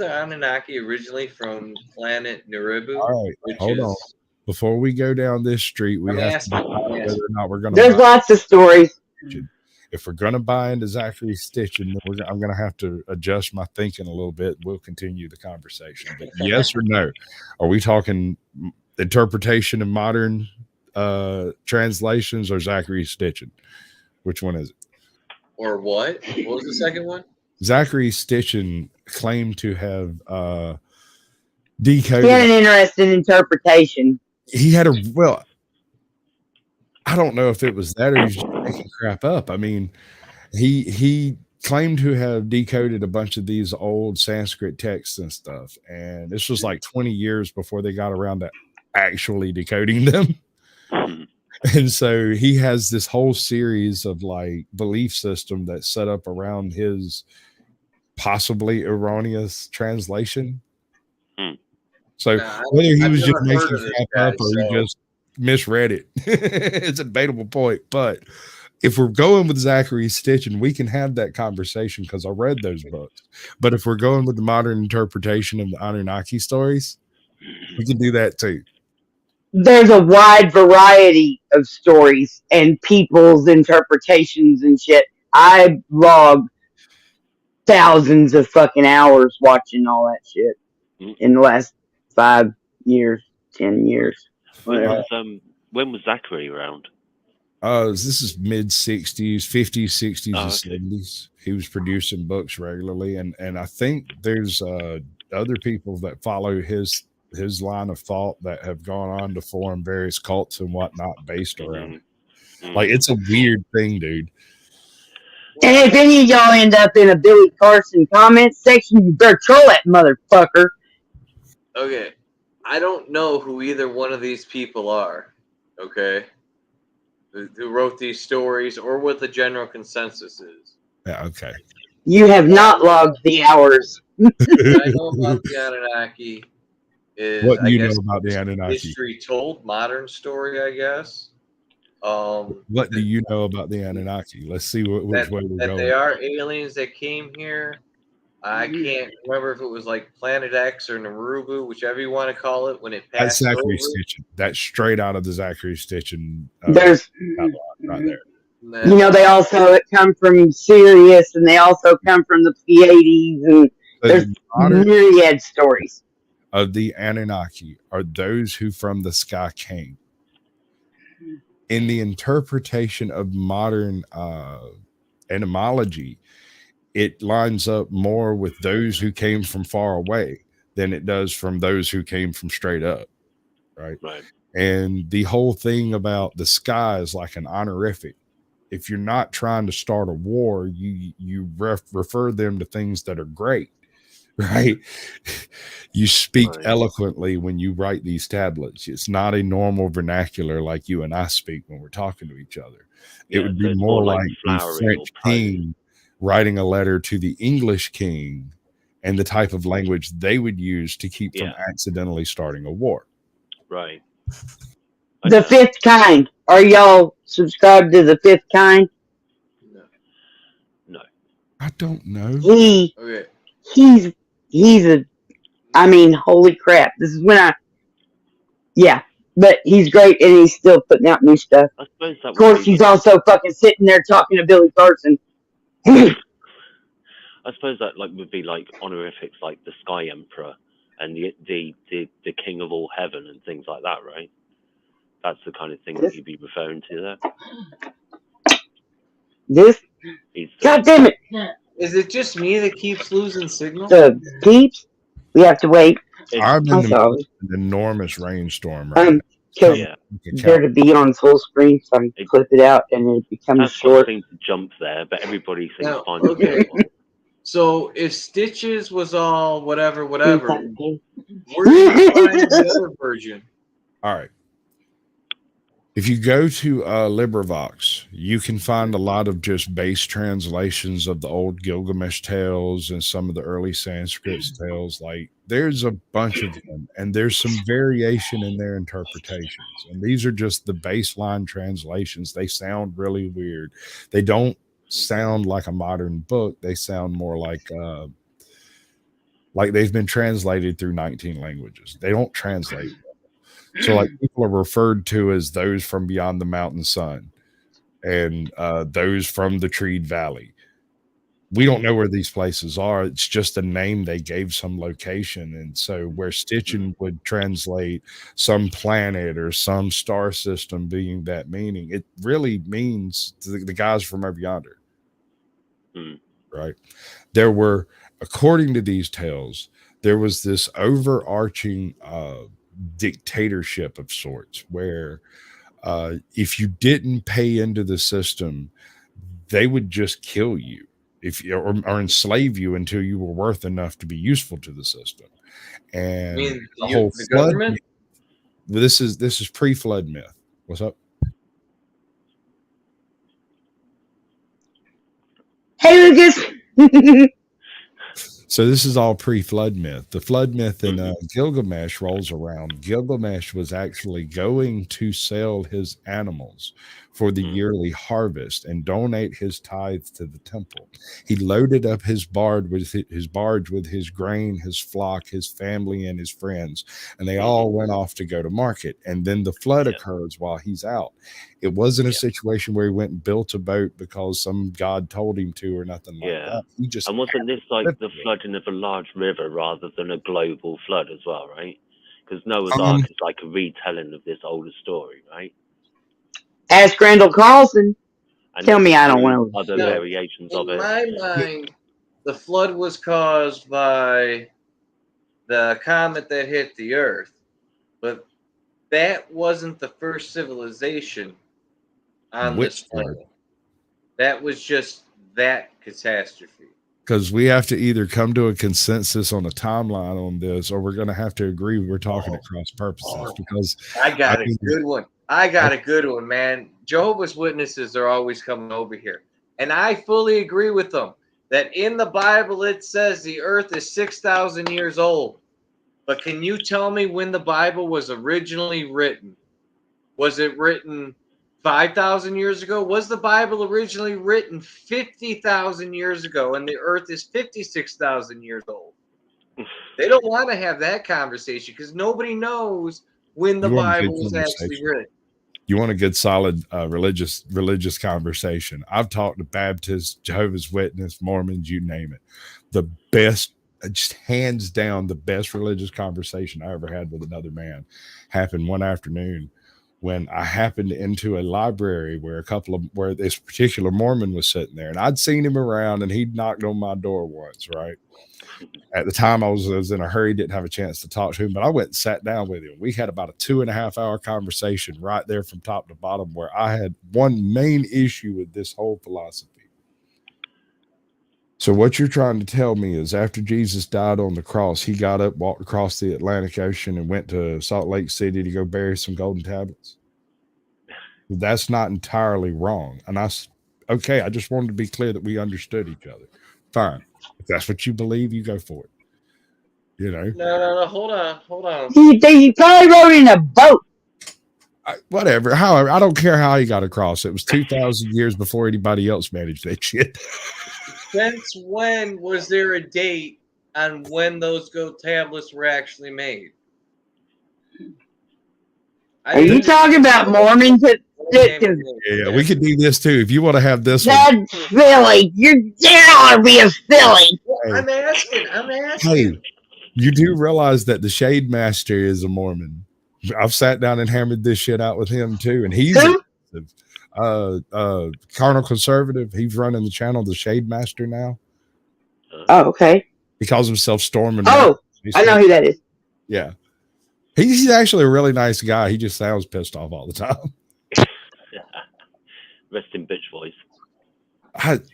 Anunnaki originally from planet Nibiru? All right, hold on. Before we go down this street, we have to decide whether or not we're going to. There's lots of stories. If we're going to buy into Zachary Stitchin, I'm going to have to adjust my thinking a little bit. We'll continue the conversation. But yes or no? Are we talking interpretation of modern translations or Zachary Stitchin? Which one is it? Or what? What was the second one? Zachary Stitchin claimed to have decoded. He had an interesting interpretation. He had I don't know if it was that or he's just making crap up. I mean, he claimed to have decoded a bunch of these old Sanskrit texts and stuff. And this was like 20 years before they got around to actually decoding them. And so he has this whole series of like belief system that's set up around his possibly erroneous translation. So whether he was just making crap up or he just misread it, it's a debatable point. But if we're going with Zachary Stitchin, we can have that conversation because I read those books. But if we're going with the modern interpretation of the Anunnaki stories, we can do that too. There's a wide variety of stories and people's interpretations and shit. I logged thousands of fucking hours watching all that shit in the last 5 years, 10 years. When was Zachary around? This is mid 60s, 50s, 60s, and 70s. He was producing books regularly, and I think there's other people that follow his line of thought that have gone on to form various cults and whatnot based around it. Like, it's a weird thing, dude. And if any of y'all end up in a Billy Carson comment section, you better troll that motherfucker. Okay. I don't know who either one of these people are, okay? Who wrote these stories or what the general consensus is. Yeah, okay. You have not logged the hours. What I know about the Anunnaki is, what do you know about the Anunnaki? History told, modern story, I guess. What do you know about the Anunnaki? Let's see which way we're going. They are aliens that came here. I can't remember if it was like Planet X or Narubu, whichever you want to call it, when it passed. That's Zachary Stitchin. That's straight out of the Zachary Stitchin. There's right there. You know, they also come from Sirius, and they also come from the Pleiades, and there's myriad stories. Of the Anunnaki are those who from the sky came. In the interpretation of modern etymology, it lines up more with those who came from far away than it does from those who came from straight up. Right. Right. And the whole thing about the sky is like an honorific. if you're not trying to start a war, you refer them to things that are great, right? You speak Right. eloquently when you write these tablets. It's not a normal vernacular like you and I speak when we're talking to each other. It Yeah, would so be it's more like the flowery or French king writing a letter to the English king and the type of language they would use to keep from Yeah. accidentally starting a war. Right. The fifth kind. Are y'all subscribed to the fifth kind? No. No. I don't know. Okay. He's a, I mean, holy crap. This is when yeah, but he's great and he's still putting out new stuff. I suppose that Of course, he's also fucking sitting there talking to Billy Carson. I suppose that would be like honorifics like the Sky Emperor and the King of all heaven and things like that, right? That's the kind of thing that you'd be referring to there. God damn it. Is it just me that keeps losing signal? The peeps, we have to wait. I'm in the middle of an enormous rainstorm right now. Because they're to be on full screen, so I can clip it out and it becomes short. Seems to jump there, but everybody seems Now, fine. Okay. So if Stitches was all whatever, where do you find the other version? All right. If you go to LibriVox, you can find a lot of just base translations of the old Gilgamesh tales and some of the early Sanskrit tales. Like there's a bunch of them, and there's some variation in their interpretations. And these are just the baseline translations. They sound really weird. They don't sound like a modern book. They sound more like they've been translated through 19 languages. They don't translate. So like people are referred to as those from beyond the mountain sun and those from the treed valley. We don't know where these places are. It's just a name they gave some location. And so where Stitchin would translate some planet or some star system being that meaning, it really means the guys from over yonder. Right. There were, according to these tales, there was this overarching dictatorship of sorts where if you didn't pay into the system, they would just kill you or enslave you until you were worth enough to be useful to the system. And the whole flood myth, this is pre-flood myth. What's up? Hey, Lucas. So this is all pre-flood myth. The flood myth in Gilgamesh rolls around. Gilgamesh was actually going to sell his animals for the yearly harvest and donate his tithes to the temple. He loaded up his barge with his grain, his flock, his family, and his friends, and they all went off to go to market. And then the flood occurs while he's out. It wasn't a situation where he went and built a boat because some god told him to or nothing like that. He just and wasn't this like the flooding of a large river rather than a global flood as well, right? Because Noah's Ark is like a retelling of this older story, right? Ask Randall Carlson. And tell me I don't want other variations of it. In my mind, the flood was caused by the comet that hit the Earth, but that wasn't the first civilization on this planet. That was just that catastrophe. Because we have to either come to a consensus on a timeline on this, or we're going to have to agree we're talking at cross purposes. Because I got a good one. I got a good one, man. Jehovah's Witnesses are always coming over here, and I fully agree with them that in the Bible it says the Earth is 6,000 years old. But can you tell me when the Bible was originally written? Was it written 5,000 years ago? Was the Bible originally written 50,000 years ago and the earth is 56,000 years old? They don't want to have that conversation because nobody knows when the Bible was actually written. You want a good, solid religious conversation. I've talked to Baptists, Jehovah's Witness, Mormons, you name it. The best, just hands down, the best religious conversation I ever had with another man happened one afternoon when I happened into a library where where this particular Mormon was sitting there, and I'd seen him around, and he'd knocked on my door once, right? At the time, I was in a hurry, didn't have a chance to talk to him, but I went and sat down with him. We had about a 2.5 hour conversation right there from top to bottom, where I had one main issue with this whole philosophy. So what you're trying to tell me is after Jesus died on the cross, he got up, walked across the Atlantic Ocean, and went to Salt Lake City to go bury some golden tablets? That's not entirely wrong. And I just wanted to be clear that we understood each other. Fine. If that's what you believe, you go for it. You know? No, hold on. He probably rode in a boat. Whatever. However, I don't care how he got across. It was 2,000 years before anybody else managed that shit. Since when was there a date on when those gold tablets were actually made? Are you talking about Mormons? Yeah, we could do this too. If you want to have this one. That's silly. You're to be a silly. Hey. I'm asking. Hey, you do realize that the Shade Master is a Mormon. I've sat down and hammered this shit out with him too, and he's carnal conservative. He's running the channel, the Shade Master now. Oh, okay. He calls himself Storm. Oh, I know who that is. Yeah, he's actually a really nice guy. He just sounds pissed off all the time. Rest in bitch voice.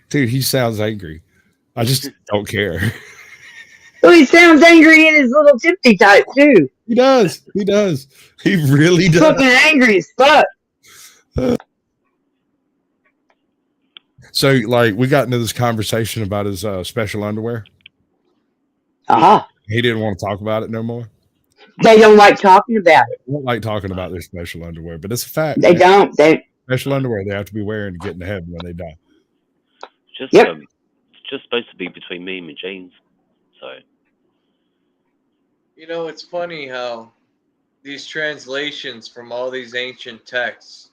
Dude, he sounds angry. I just don't care. Well, he sounds angry in his little tipsy type too. He does. He really does. Fucking angry as fuck. So, like, we got into this conversation about his special underwear. He didn't want to talk about it no more. They don't like talking about it. They don't like talking about their special underwear, but it's a fact. They don't. Special underwear they have to be wearing to get into heaven when they die. It's just supposed to be between me and my jeans. So, you know, it's funny how these translations from all these ancient texts,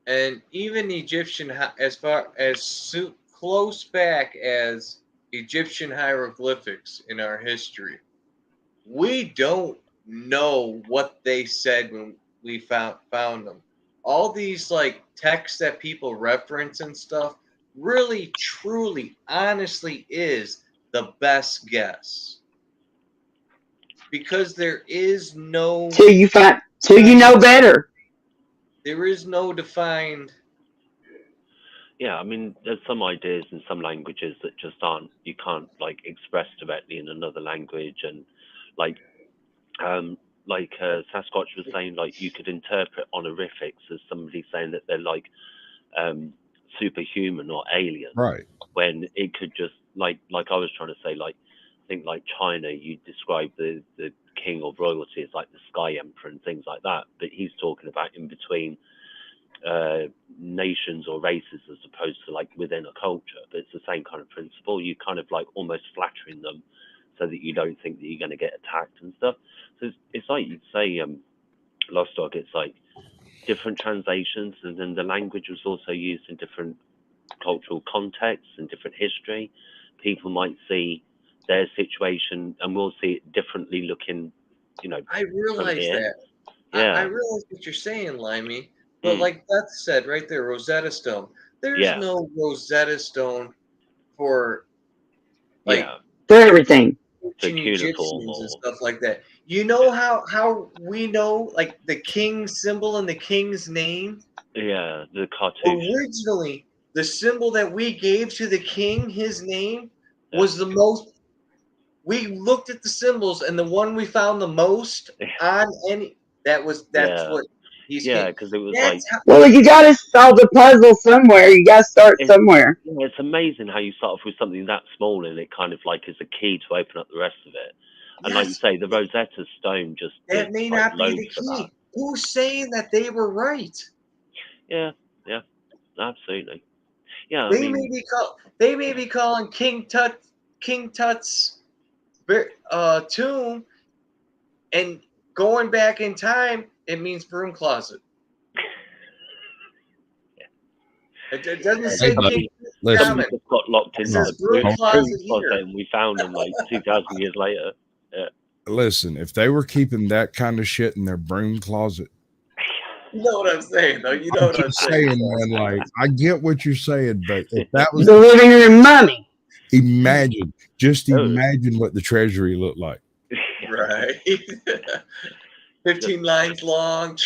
and even Egyptian, as far as close back as Egyptian hieroglyphics in our history, we don't know what they said when we found them. All these like texts that people reference and stuff really, truly, honestly is the best guess. Because there is no... Till you know better. There is no defined... Yeah, I mean, there's some ideas in some languages that just aren't... You can't, like, express directly in another language. And, like Sasquatch was saying, like, you could interpret honorifics as somebody saying that they're, like, superhuman or alien. Right. When it could just, like I was trying to say, like, I think like China, you describe the king of royalty as like the sky emperor and things like that, but he's talking about in between nations or races as opposed to like within a culture. But it's the same kind of principle. You kind of like almost flattering them so that you don't think that you're going to get attacked and stuff. So it's like you'd say Lost Dog, it's like different translations, and then the language was also used in different cultural contexts and different history. People might see their situation and we'll see it differently looking, you know. I realize that. Yeah. I realize what you're saying, Limey. But like Beth said right there, Rosetta Stone. There's no Rosetta Stone for like for everything. Egyptians and stuff like that. You know how we know like the king's symbol and the king's name? Yeah, the cartoon. Originally, the symbol that we gave to the king, his name, was the most. We looked at the symbols, and the one we found the most on any that's what he's. Yeah, because it was well, you got to solve the puzzle somewhere. You got to start somewhere. It's amazing how you start off with something that small, and it kind of like is a key to open up the rest of it. And like you say, the Rosetta Stone just that may not be the key. Who's saying that they were right? Yeah, absolutely. Yeah, they may be calling King Tut's tomb, and going back in time, it means broom closet. It doesn't say King Tut's Somebody just got locked in the broom closet and we found them like 2,000 years later. Yeah. Listen, if they were keeping that kind of shit in their broom closet, You know what I'm saying, though. You know what I'm just saying. saying, man. Like, I get what you're saying, but if that was The living room mummy. just imagine what the treasury looked like. Right. 15 lines long.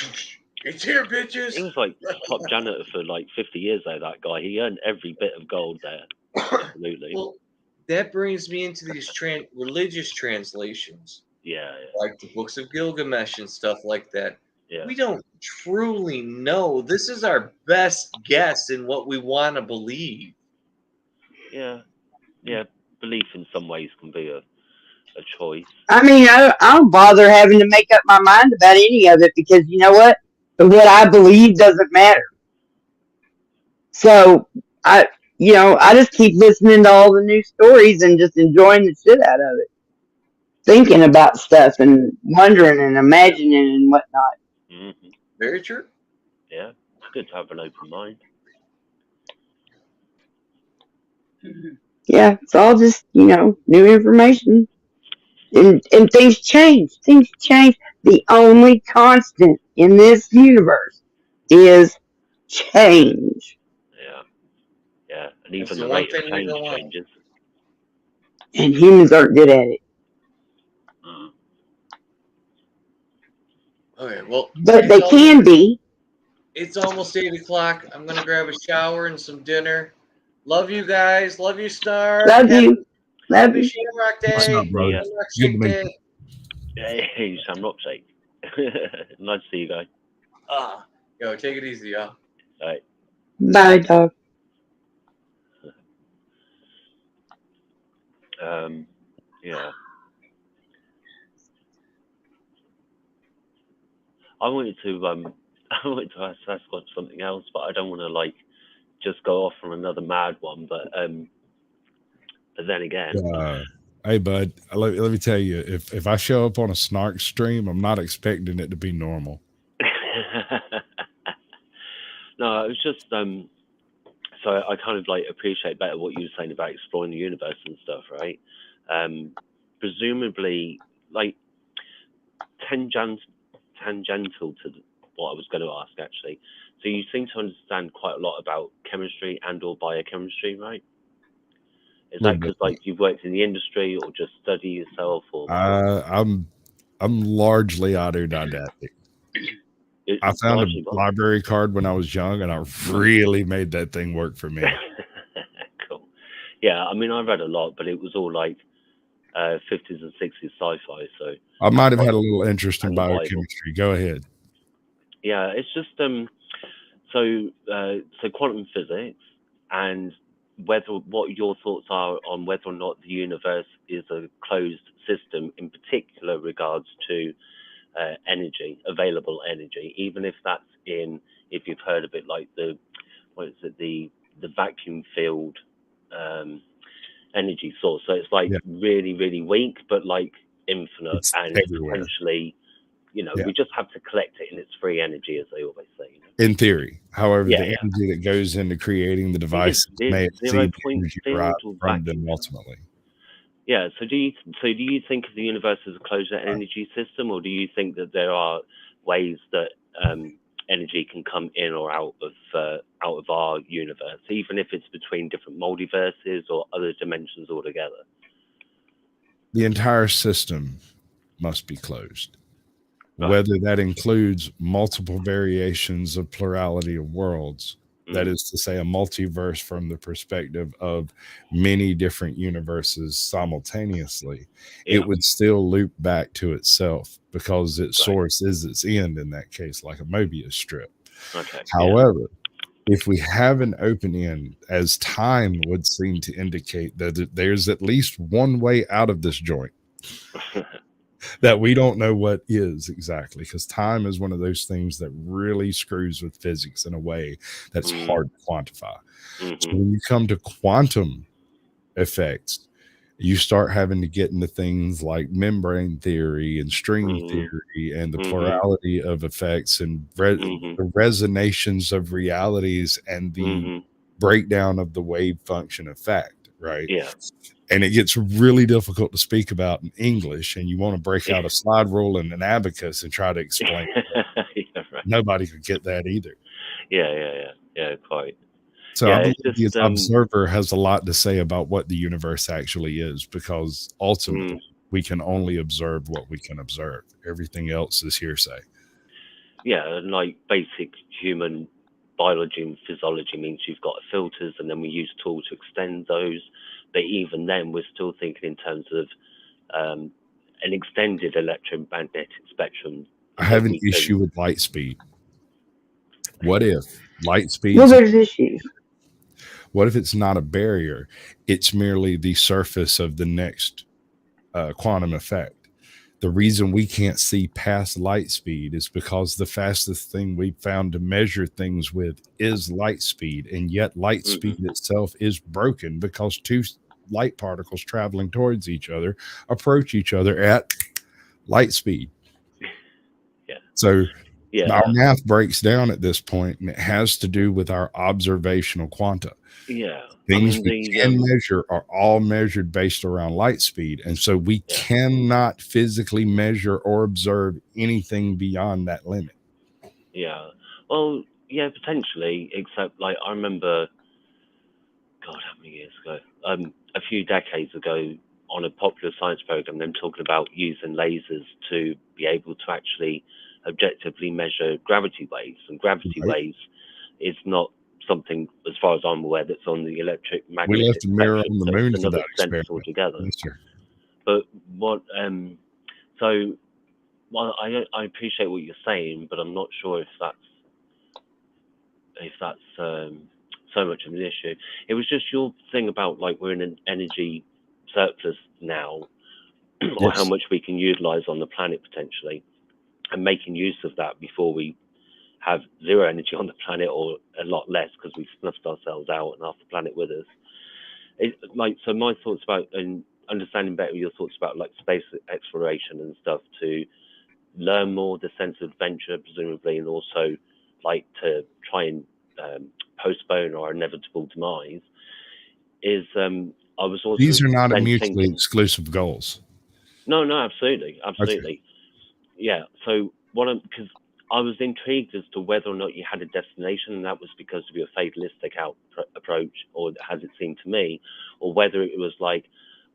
It's here, bitches. He was like top janitor for like 50 years though, that guy. He earned every bit of gold there. Absolutely. Well, that brings me into these religious translations. Yeah. Like the books of Gilgamesh and stuff like that. Yeah. We don't truly know. This is our best guess in what we want to believe. Yeah. Belief in some ways can be a choice. I mean, I don't bother having to make up my mind about any of it because you know what? What I believe doesn't matter. So I just keep listening to all the new stories and just enjoying the shit out of it, thinking about stuff and wondering and imagining and whatnot. Mm-hmm. Very true. Yeah, it's good to have an open mind. Yeah, it's all just new information. And things change. Things change. The only constant in this universe is change. Yeah. And even the rate of change changes. And humans aren't good at it. Okay, well. But they can be. It's almost 8 o'clock. I'm going to grab a shower and some dinner. Love you guys. Love you, Snark. Love you. Love you. Shamrock Day. What's up, bro? Shamrock Shake Day. Hey, Shamrock Shake. Nice to see you guys. Yo, take it easy, y'all. All right. Bye, dog. Yeah. I wanted to ask Sasquatch something else, but I don't want to just go off on another mad one. But then again, hey bud, let me tell you, if I show up on a Snark stream, I'm not expecting it to be normal. No, it was just so I kind of appreciate better what you were saying about exploring the universe and stuff, right? Presumably, tangential to what I was going to ask, actually. So you seem to understand quite a lot about chemistry and/or biochemistry, right? Is that because you've worked in the industry, or just study yourself, or? I'm largely autodidactic. I found a library card when I was young, and I really made that thing work for me. Cool. Yeah, I mean, I read a lot, but it was all 50s and 60s sci-fi. So I might have had a little interest in biochemistry. Go ahead. Yeah, it's just so quantum physics, and what your thoughts are on whether or not the universe is a closed system, in particular regards to available energy, even if that's if you've heard of it, like the vacuum field energy source. So it's really, really weak, but infinite, it's and everywhere. Essentially, we just have to collect it in its free energy, as they always say. In theory, however, the energy that goes into creating the device may exceed the energy derived from them ultimately. Yeah. So do you think of the universe as a closed energy system, or do you think that there are ways that energy can come in or out of our universe, even if it's between different multiverses or other dimensions altogether? The entire system must be closed. Right. Whether that includes multiple variations of plurality of worlds, that is to say a multiverse from the perspective of many different universes simultaneously, it would still loop back to itself because its source is its end in that case, like a Mobius strip. Okay. However, if we have an open end, as time would seem to indicate, that there's at least one way out of this joint that we don't know what is exactly, because time is one of those things that really screws with physics in a way that's hard to quantify. So when you come to quantum effects, you start having to get into things like membrane theory and string theory and the plurality of effects and the resonations of realities and the breakdown of the wave function effect, right? Yeah. And it gets really difficult to speak about in English, and you want to break out a slide rule and an abacus and try to explain it. Yeah, right. nobody could get that either. Yeah, quite. So Yeah, I believe it's the just, observer has a lot to say about what the universe actually is, because ultimately we can only observe what we can observe. Everything else is hearsay. Yeah, and like basic human biology and physiology means you've got filters, and then we use tools to extend those. But even then, we're still thinking in terms of an extended electromagnetic spectrum. I have that an we can- issue with light speed. What if light speed? Well, there's issues. What if it's not a barrier? It's merely the surface of the next quantum effect. The reason we can't see past light speed is because the fastest thing we've found to measure things with is light speed. And yet light speed itself is broken because two light particles traveling towards each other approach each other at light speed. Yeah. So Yeah. our math breaks down at this point, and it has to do with our observational quanta. Yeah. Things we can measure are all measured based around light speed. And so we cannot physically measure or observe anything beyond that limit. Yeah. Well, yeah, potentially, except like I remember, God, how many years ago? A few decades ago on a popular science program, them talking about using lasers to be able to actually objectively measure gravity waves. And gravity waves is not something, as far as I'm aware, that's on the electromagnetic We left a mirror spectrum, on the so moon it's for another that sense experiment. altogether. Yes, sir. But what, so, well, I appreciate what you're saying, but I'm not sure if that's so much of an issue. It was just your thing about like we're in an energy surplus now, or how much we can utilize on the planet potentially, and making use of that before we have zero energy on the planet, or a lot less because we snuffed ourselves out and half the planet with us. So my thoughts about, and understanding better your thoughts about like space exploration and stuff, to learn more, the sense of adventure presumably, and also like to try and postpone our inevitable demise, is I was also, these are not mutually thinking, exclusive goals. No, absolutely. Okay. Yeah. So because I was intrigued as to whether or not you had a destination, and that was because of your fatalistic approach, or as it seemed to me, or whether it was like,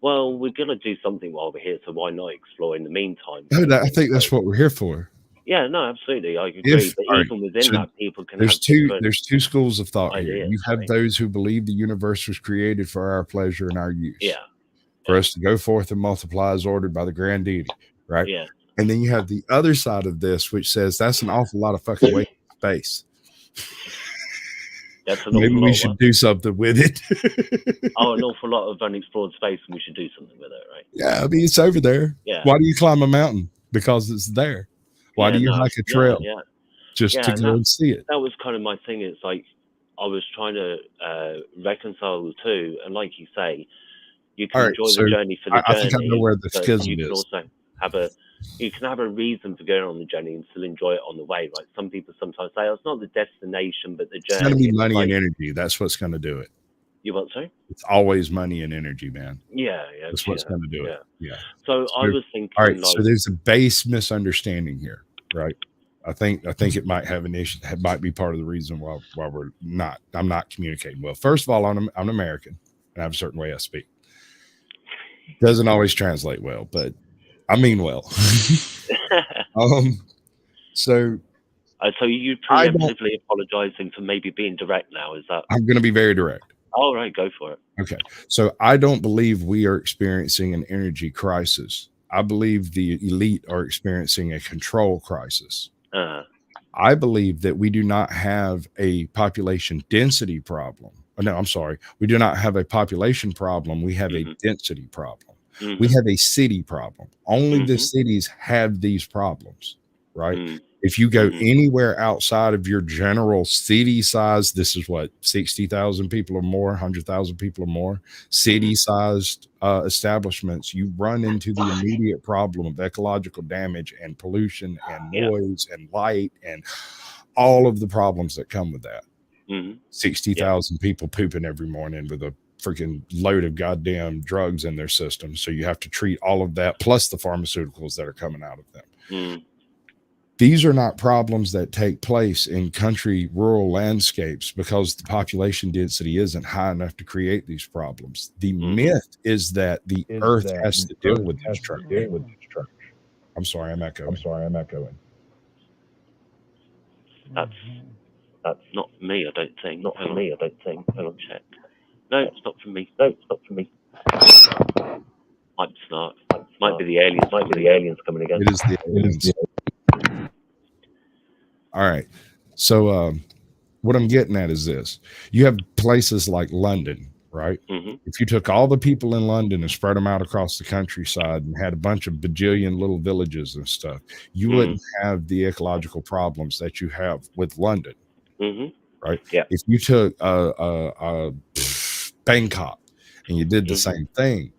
well, we're going to do something while we're here, so why not explore in the meantime? I think that's what we're here for. Yeah, no, absolutely, I agree. But even within that, people can have there's two schools of thought here. You have those who believe the universe was created for our pleasure and our use. Yeah. For us to go forth and multiply as ordered by the grand deity, right? Yeah. And then you have the other side of this, which says that's an awful lot of fucking waste of space. Maybe we should do something with it. An awful lot of unexplored space, and we should do something with it, right? Yeah, I mean, it's over there. Yeah. Why do you climb a mountain? Because it's there. Why do you hike a trail? Just to go and see it. That was kind of my thing. It's like I was trying to reconcile the two, and like you say, you can enjoy the journey for the journey. I think I know where the schism is. Also you can have a reason for going on the journey and still enjoy it on the way. Right? Some people sometimes say, it's not the destination, but the journey. It's going to be money and energy. That's what's going to do it. You what, sorry? It's always money and energy, man. Yeah. That's what's going to do it. Yeah. So I was thinking. All right. So there's a base misunderstanding here, right? I think it might have an issue. It might be part of the reason why I'm not communicating well. First of all, I'm American, and I have a certain way I speak. Doesn't always translate well, but I mean well. So you preemptively apologizing for maybe being direct now, is that? I'm going to be very direct. All right, go for it. Okay. So I don't believe we are experiencing an energy crisis. I believe the elite are experiencing a control crisis. I believe that we do not have a population density problem. No, I'm sorry. We do not have a population problem. We have a density problem. We have a city problem. Only the cities have these problems, right? If you go anywhere outside of your general city size, this is what, 60,000 people or more, 100,000 people or more, city-sized establishments, you run into the immediate problem of ecological damage and pollution and noise and light and all of the problems that come with that. 60,000 people pooping every morning with a freaking load of goddamn drugs in their system. So you have to treat all of that plus the pharmaceuticals that are coming out of them. These are not problems that take place in country rural landscapes because the population density isn't high enough to create these problems. The myth is that the earth has to deal with these trucks. I'm sorry, I'm echoing. That's not me, I don't think. Hang on, check. No, it's not from me. Might be Snark. Might be the aliens coming again. It is the aliens. All right. So what I'm getting at is this. You have places like London, right? Mm-hmm. If you took all the people in London and spread them out across the countryside and had a bunch of bajillion little villages and stuff, you wouldn't have the ecological problems that you have with London. Mm-hmm. Right? Yeah. If you took Bangkok and you did the same thing,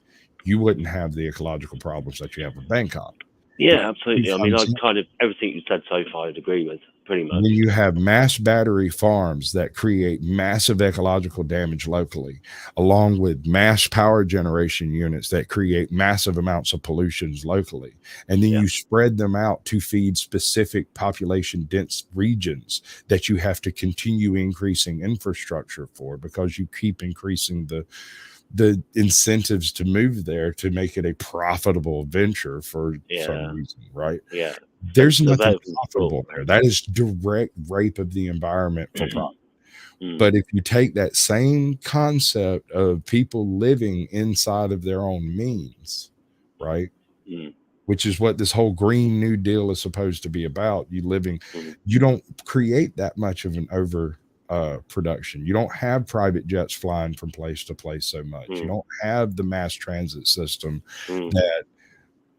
you wouldn't have the ecological problems that you have with Bangkok. Yeah, absolutely. I mean, I kind of everything you said so far, I'd agree with pretty much. When you have mass battery farms that create massive ecological damage locally, along with mass power generation units that create massive amounts of pollutions locally, and then you spread them out to feed specific population dense regions that you have to continue increasing infrastructure for because you keep increasing the incentives to move there to make it a profitable venture for some reason, right? Yeah. There's nothing profitable there. That is direct rape of the environment for profit. But if you take that same concept of people living inside of their own means, right? Which is what this whole Green New Deal is supposed to be about. You don't create that much of an over production. You don't have private jets flying from place to place so much. You don't have the mass transit system that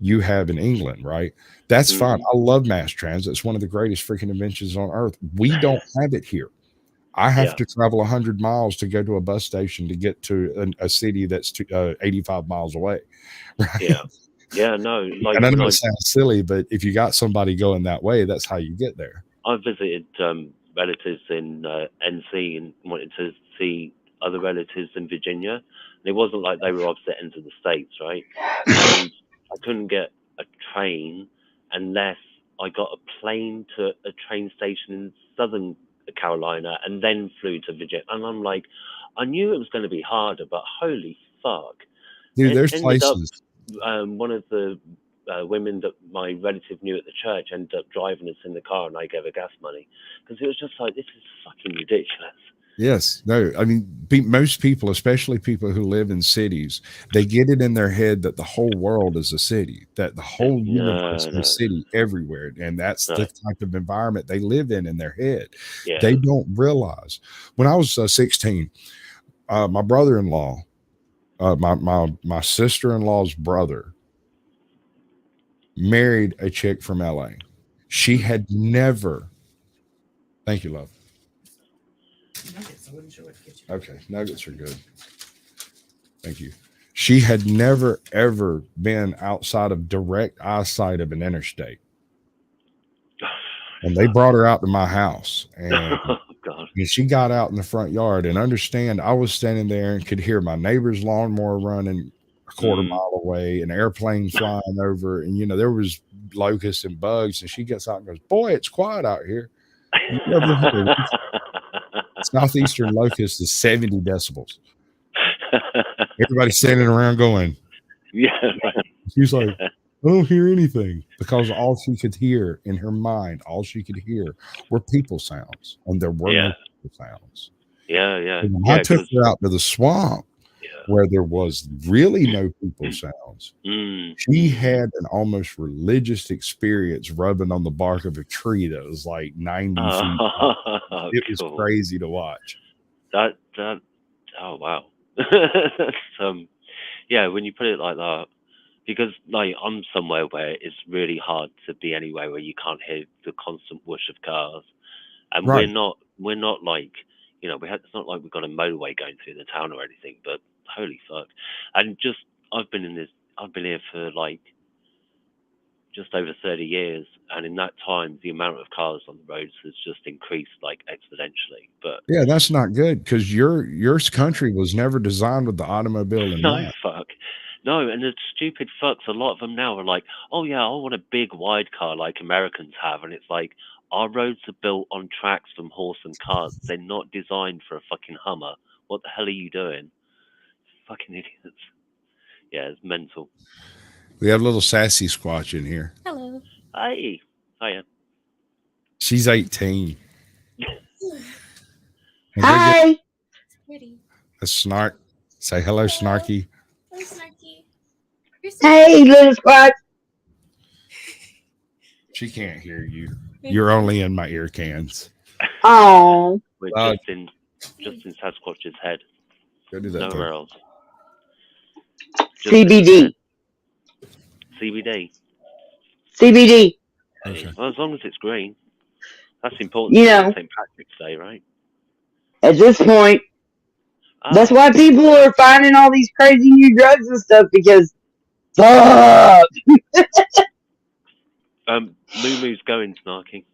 you have in England, right? That's fine. I love mass transit. It's one of the greatest freaking inventions on earth. We don't have it here. I have to travel 100 miles to go to a bus station to get to a city that's 85 miles away. Right? Yeah, no. Like, and I know it sounds silly, but if you got somebody going that way, that's how you get there. I visited relatives in NC and wanted to see other relatives in Virginia. And it wasn't like they were opposite ends of the states, right? And I couldn't get a train unless I got a plane to a train station in Southern Carolina and then flew to Virginia. And I'm like, I knew it was going to be harder, but holy fuck. Dude, there's places. One of the women that my relative knew at the church ended up driving us in the car, and I gave her gas money because it was just like, this is fucking ridiculous. Yes. No, I mean, most people, especially people who live in cities, they get it in their head that the whole world is a city, that the whole universe is a city everywhere. And that's the type of environment they live in their head. Yeah. They don't realize. When I was 16, my brother-in-law, my sister-in-law's brother married a chick from LA. She had never, thank you, love. Nuggets. I wasn't sure what to get you. Okay, nuggets are good. Thank you. She had never, ever been outside of direct eyesight of an interstate. And they brought her out to my house. And, and she got out in the front yard. And understand, I was standing there and could hear my neighbor's lawnmower running a quarter mile away, an airplane flying over. And, you know, there was locusts and bugs. And she gets out and goes, boy, it's quiet out here. You never heard it. Southeastern locust is 70 decibels. Everybody's standing around going, yeah. She's like, I don't hear anything, because all she could hear in her mind, all she could hear were people sounds, and there were no people sounds. Yeah, yeah. And when I took her out to the swamp where there was really no people sounds, she had an almost religious experience rubbing on the bark of a tree that was like 90 feet high. It was crazy to watch. Oh wow. Yeah, when you put it like that, because like I'm somewhere where it's really hard to be anywhere where you can't hear the constant whoosh of cars, and we're not like, you know, it's not like we've got a motorway going through the town or anything, but holy fuck. And just I've been here for like just over 30 years, and in that time the amount of cars on the roads has just increased like exponentially. But yeah, that's not good, because your country was never designed with the automobile in mind. Fuck. No, and the stupid fucks, a lot of them now are like, oh yeah, I want a big wide car like Americans have. And it's like, our roads are built on tracks from horse and carts. They're not designed for a fucking Hummer. What the hell are you doing? Fucking idiots. Yeah, it's mental. We have a little sassy squatch in here. Hello. Hey. Hiya. She's 18. And Hi. Pretty. a snark. Say hello, Snarky. Hello, Snarky. You're so Hey, little squad. She can't hear you. You're only in my ear cans. Oh, We're just in Sasquatch's head. Go do that. Nowhere else. Just CBD. CBD. CBD. Okay. Well, as long as it's green. That's important You for know. St. Patrick's Day, right? At this point, that's why people are finding all these crazy new drugs and stuff because, fuck. Moo-Moo's going, Snarky.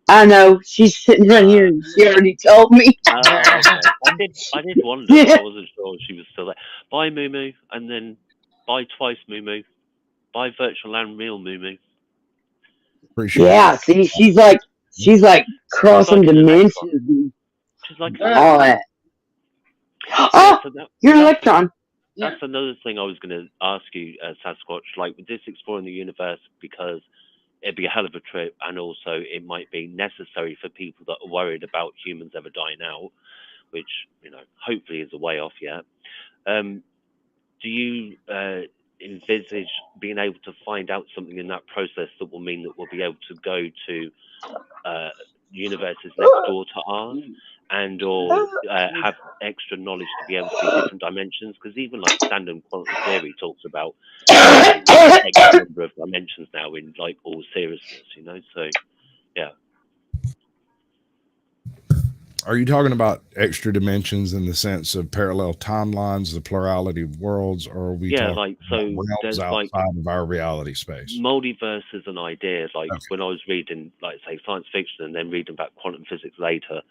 I know she's sitting right here and she already told me. Okay. I did wonder. I wasn't sure she was still there. Bye, Moo-Moo, and then bye twice, Moo-Moo. Bye, virtual and real Moo-Moo. Appreciate Yeah, see, she's like crossing She's like an dimensions. She's like All that. Yeah, Oh, so you're an electron. That's another thing I was going to ask you, Sasquatch. Like with this exploring the universe, because it'd be a hell of a trip, and also it might be necessary for people that are worried about humans ever dying out, which hopefully is a way off yet. Do you envisage being able to find out something in that process that will mean that we'll be able to go to universes next door to ours, and or have extra knowledge to be able to see different dimensions? Because even like standard quantum theory talks about a number of dimensions now in like all seriousness, so yeah. Are you talking about extra dimensions in the sense of parallel timelines, the plurality of worlds, or are we talking like so about realms outside of our reality space? Multiverse is an idea. Like when I was reading, like say, science fiction and then reading about quantum physics later,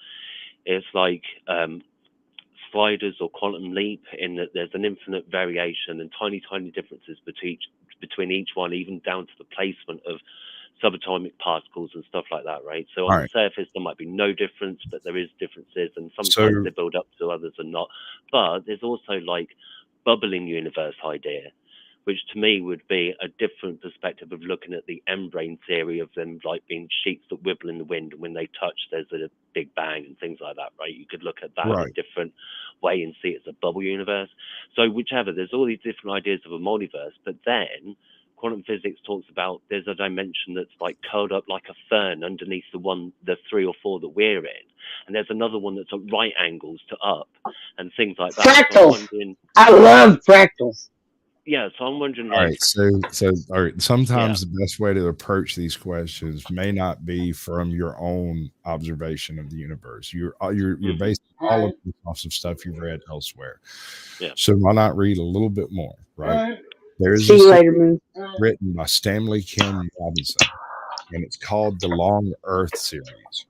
it's like sliders or quantum leap, in that there's an infinite variation and tiny differences between each one, even down to the placement of subatomic particles and stuff like that, right? So on the surface there might be no difference, but there is differences, and sometimes they build up to others and not. But there's also like bubbling universe idea, which to me would be a different perspective of looking at the membrane theory of them like being sheets that wibble in the wind, and when they touch there's a big bang and things like that, right? You could look at that in a different way and see it's a bubble universe. So whichever, there's all these different ideas of a multiverse, but then quantum physics talks about there's a dimension that's like curled up like a fern underneath the 3 or 4 that we're in, and there's another one that's at right angles to up and things like that. Fractals. So I love fractals. Yeah, so I'm wondering, all right, sometimes the best way to approach these questions may not be from your own observation of the universe. You're basing all of this off of stuff you've read elsewhere. Yeah. So why not read a little bit more, right? There's See you later, Moon. written by Stanley Kim Robinson, and it's called The Long Earth Series.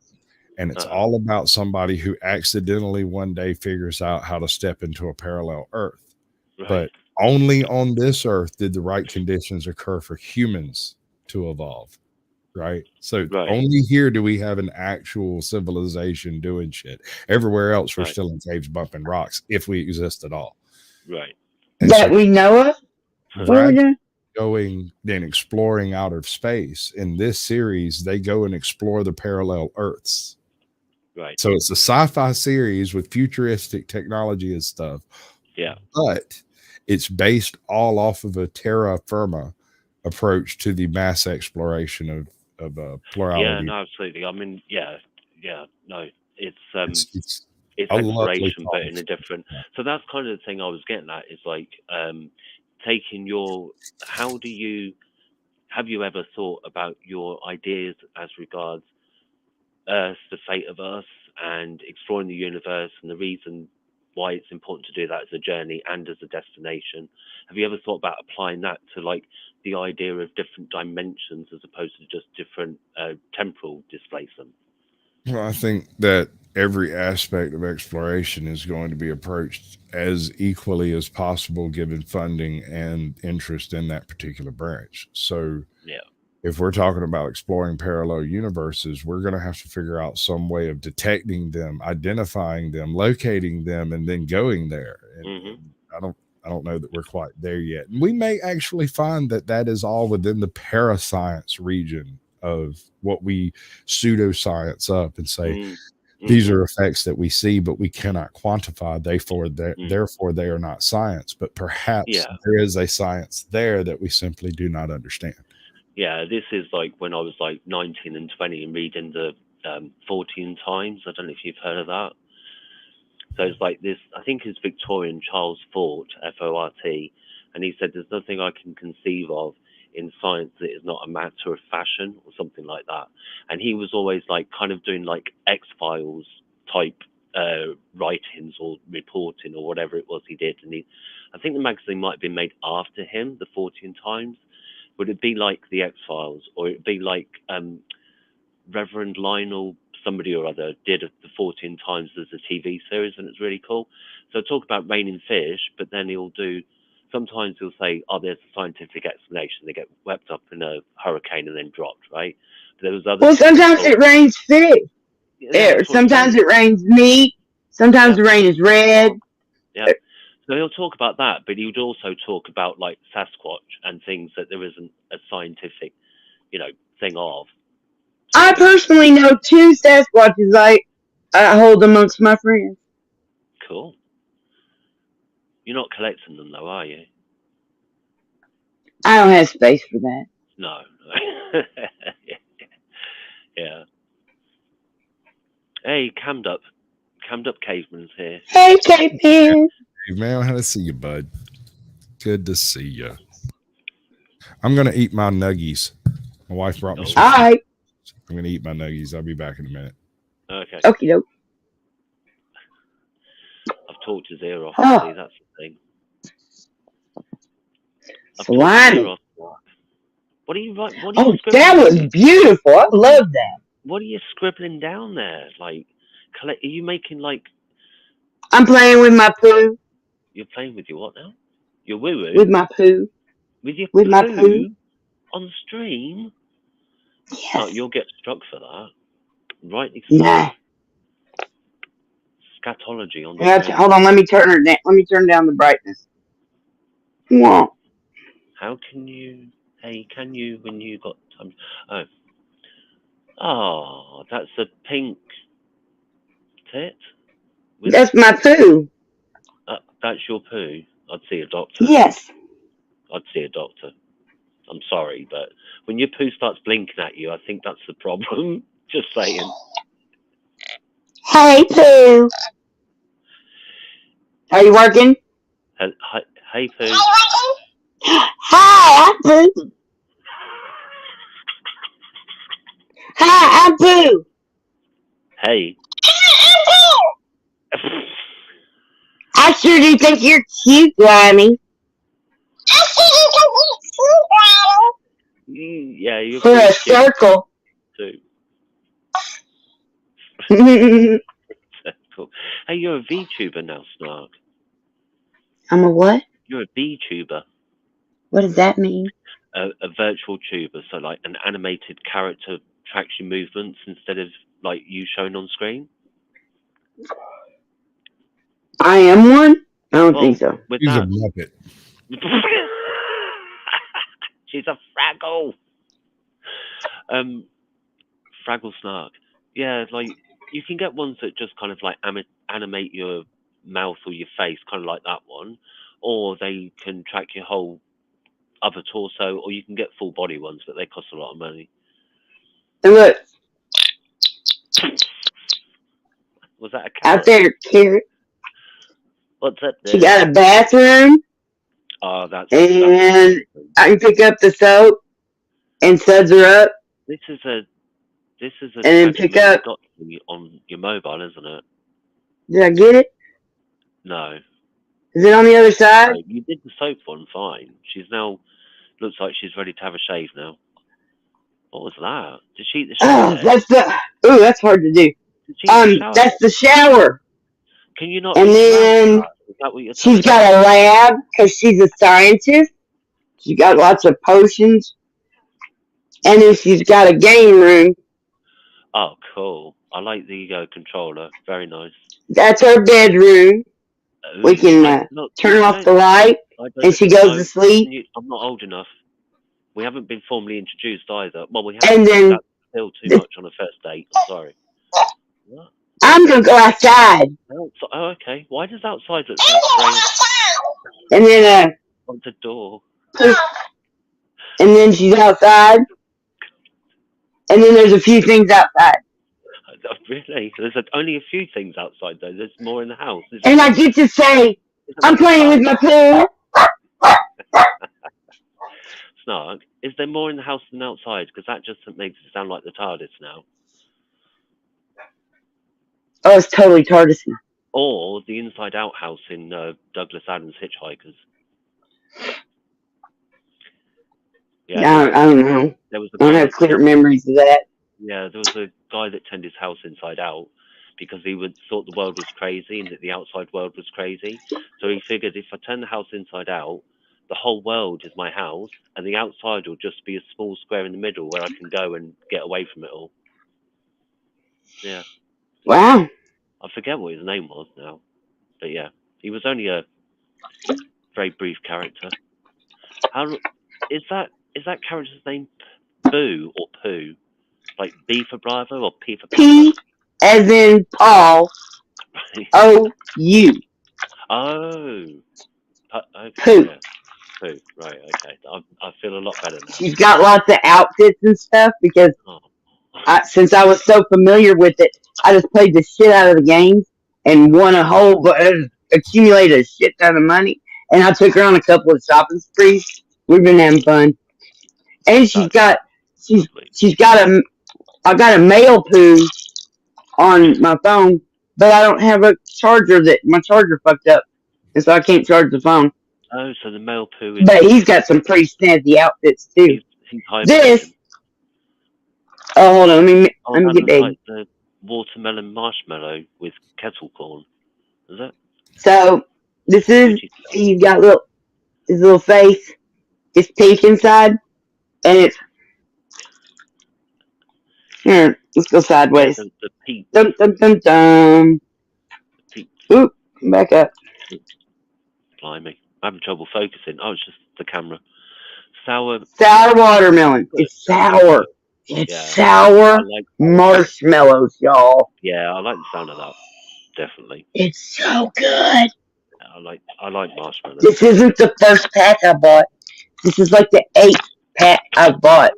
And it's all about somebody who accidentally one day figures out how to step into a parallel Earth. Right. But only on this Earth did the right conditions occur for humans to evolve. Right. So only here do we have an actual civilization doing shit. Everywhere else, we're still in caves bumping rocks, if we exist at all. Right. And that we know of. Going and exploring outer space. In this series, they go and explore the parallel Earths. Right. So it's a sci-fi series with futuristic technology and stuff. Yeah. But it's based all off of a terra firma approach to the mass exploration of plurality. Yeah, no, absolutely. I mean, no, it's exploration, but in a different. So that's kind of the thing I was getting at. Is like taking have you ever thought about your ideas as regards Earth, the fate of us, and exploring the universe, and the reason why it's important to do that as a journey and as a destination? Have you ever thought about applying that to like the idea of different dimensions as opposed to just different temporal displacement? Well, I think that every aspect of exploration is going to be approached as equally as possible given funding and interest in that particular branch. So Yeah. if we're talking about exploring parallel universes, we're going to have to figure out some way of detecting them, identifying them, locating them, and then going there. And I don't know that we're quite there yet. And we may actually find that that is all within the parascience region of what we pseudoscience up and say these are effects that we see, but we cannot quantify. Therefore, they are not science. But perhaps there is a science there that we simply do not understand. Yeah, this is like when I was like 19 and 20 and reading the 14 Times. I don't know if you've heard of that. So it's like this, I think it's Victorian Charles Fort, F-O-R-T, and he said there's nothing I can conceive of in science that is not a matter of fashion or something like that. And he was always like kind of doing like X-Files type writings or reporting or whatever it was he did. And I think the magazine might have been made after him, the 14 Times. Would it be like the X-Files, or it'd be like Reverend Lionel somebody or other did the 14 Times as a TV series, and it's really cool. So talk about raining fish, but then sometimes he'll say, oh, there's a scientific explanation. They get swept up in a hurricane and then dropped, right? But there was other. Well, sometimes it rains fish. Sometimes it rains meat. Sometimes the rain is red. Yeah. So he'll talk about that, but he would also talk about like Sasquatch and things that there isn't a scientific, thing of. I personally know 2 Sasquatches I hold amongst my friends. Cool. You're not collecting them though, are you? I don't have space for that. No. Yeah. Hey, cammed up caveman's here. Hey, caveman. Hey, man, how to see you, bud? Good to see you. I'm gonna eat my nuggies. My wife brought me some. All right. I'm gonna eat my nuggies. I'll be back in a minute. Okay. Okie doke. I've talked his ear off. Oh. See, that's the thing. Slimy. What are you that was beautiful. I love that. What are you scribbling down there? Like, are you making like? I'm playing with my poo. You're playing with your what now? Your woo-woo? With my poo. With my poo? On stream? Yes. Oh, you'll get struck for that. Rightly so. Nah. Scatology on stream. Hold on, let me turn down the brightness. Whoa. How can you? Hey, can you when you got time? Oh, that's a pink tit. That's my poo. That's your poo. I'd see a doctor. Yes. I'd see a doctor. I'm sorry, but when your poo starts blinking at you, I think that's the problem. Just saying. Hey, poo. Are you working? Hey, poo. Hi, I'm poo. Hi, I'm poo. Hey. I sure do think you're cute, Limey. Yeah, you're for a circle. Too. Cool. Hey, you're a VTuber now, Snark. I'm a what? You're a VTuber. What does that mean? A virtual tuber, so like an animated character tracks your movements instead of like you shown on screen. I am one? I don't think so. He's a Muppet. She's a Fraggle. Fraggle Snark. Yeah, like you can get ones that just kind of like animate your mouth or your face, kind of like that one, or they can track your whole other torso, or you can get full body ones, but they cost a lot of money. And look. Was that a carrot? Out there, carrot. What's up there? She got a bathroom. Oh, that's. And I can pick up the soap and suds her up. This is a. And then pick up. Got on your mobile, isn't it? Did I get it? No. Is it on the other side? No, you did the soap one fine. She's now looks like she's ready to have a shave now. What was that? Did she eat the shave? Oh, that's hard to do. She has a shower. That's the shower. Can you not And reach around? then Is that what you're she's telling me? got a lab because she's a scientist. She's got lots of potions. And then she's got a game room. Oh, cool. I like the controller. Very nice. That's her bedroom. We can turn off the light, and she goes to sleep. I'm not old enough. We haven't been formally introduced either. Well, we haven't. And then That's still too much on a first date. I'm sorry. What? I'm gonna go outside. Oh, okay. Why does outside look so strange? And then On the door. and then she's outside. And then there's a few things outside. Really? There's only a few things outside though. There's more in the house. And I get to say, I'm playing with my pool. Snark, is there more in the house than outside? Because that just makes it sound like the TARDIS now. Oh, it's totally TARDIS. Or the Inside Out house in Douglas Adams' Hitchhikers. Yeah, I don't know. There was I don't have clear memories of that. Yeah, there was a guy that turned his house inside out because he thought the world was crazy and that the outside world was crazy. So he figured if I turn the house inside out, the whole world is my house, and the outside will just be a small square in the middle where I can go and get away from it all. Yeah. Wow. I forget what his name was now, but yeah, he was only a very brief character. How is that character's name? Boo or Pooh? Like B for Bravo or P for P as in Paul. O-U. Oh. Okay. Pooh. Yeah. Pooh. Right. Okay. I feel a lot better now. She's got lots of outfits and stuff because since I was so familiar with it, I just played the shit out of the games and won a whole, accumulated a shit ton of money. And I took her on a couple of shopping sprees. We've been having fun. And I got a mail Pooh on my phone, but I don't have a charger my charger fucked up. And so I can't charge the phone. Oh, so the male Pooh is... But he's got some pretty snazzy outfits, too. He's this... Oh, hold on. Let me get big. Like the watermelon marshmallow with kettle corn. Is it? So, this is... He's got his little face. It's pink inside. And it's... Here, let's go sideways. The peep. Dum, dum, dum, dum. Oop, back up. Blimey. I'm having trouble focusing. Oh, it's just the camera. Sour watermelon. It's sour. It's sour marshmallows, y'all. Yeah, I like the sound of that. Definitely. It's so good. I like marshmallows. This isn't the first pack I bought. This is like the 8th pack I bought.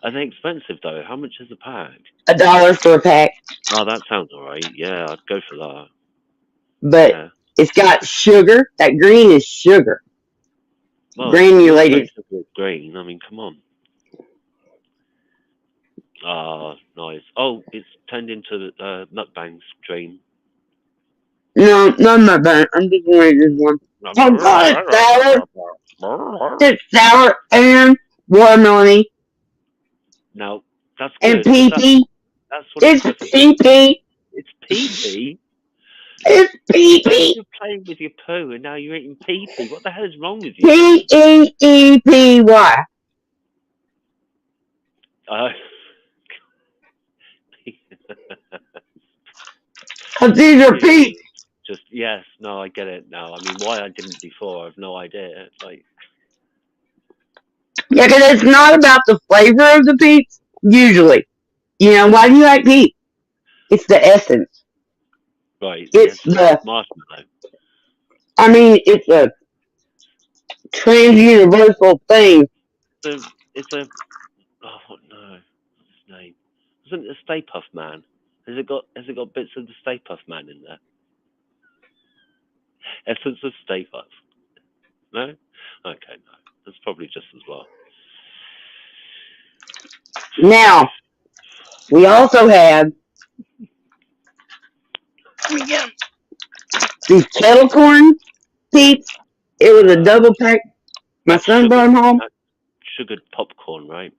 Are they expensive though? How much is a pack? $1 for a pack. Oh, that sounds alright. Yeah, I'd go for that. But it's got sugar. That green is sugar. Well, granulated. Green. I mean, come on. Ah, nice. Oh, it's turned into mukbang stream. No, not mukbang. I'm just going to do one. Oh God, it's sour. It's sour and watermelon. No, that's good. And pee-pee. That's what it's pee-pee. It's pee-pee. It's pee-pee. You're playing with your poo and now you're eating pee-pee. What the hell is wrong with you? P-E-E-P-Y. These are pee. Just, yes, no, I get it now. I mean, why I didn't before, I have no idea. It's like... Yeah, because it's not about the flavor of the peeps, usually. You know, why do you like peeps? It's the essence. Right. It's the marshmallow. I mean, it's a trans-universal thing. It's a... Oh, what? No. What's his name? Isn't it a Stay Puft Man? Has it got bits of the Stay Puft Man in there? Essence of Stay Puft. No? Okay, no. That's probably just as well. Now, we also have these kettle corn peeps. It was a double pack. My son brought them home. Sugared popcorn, right?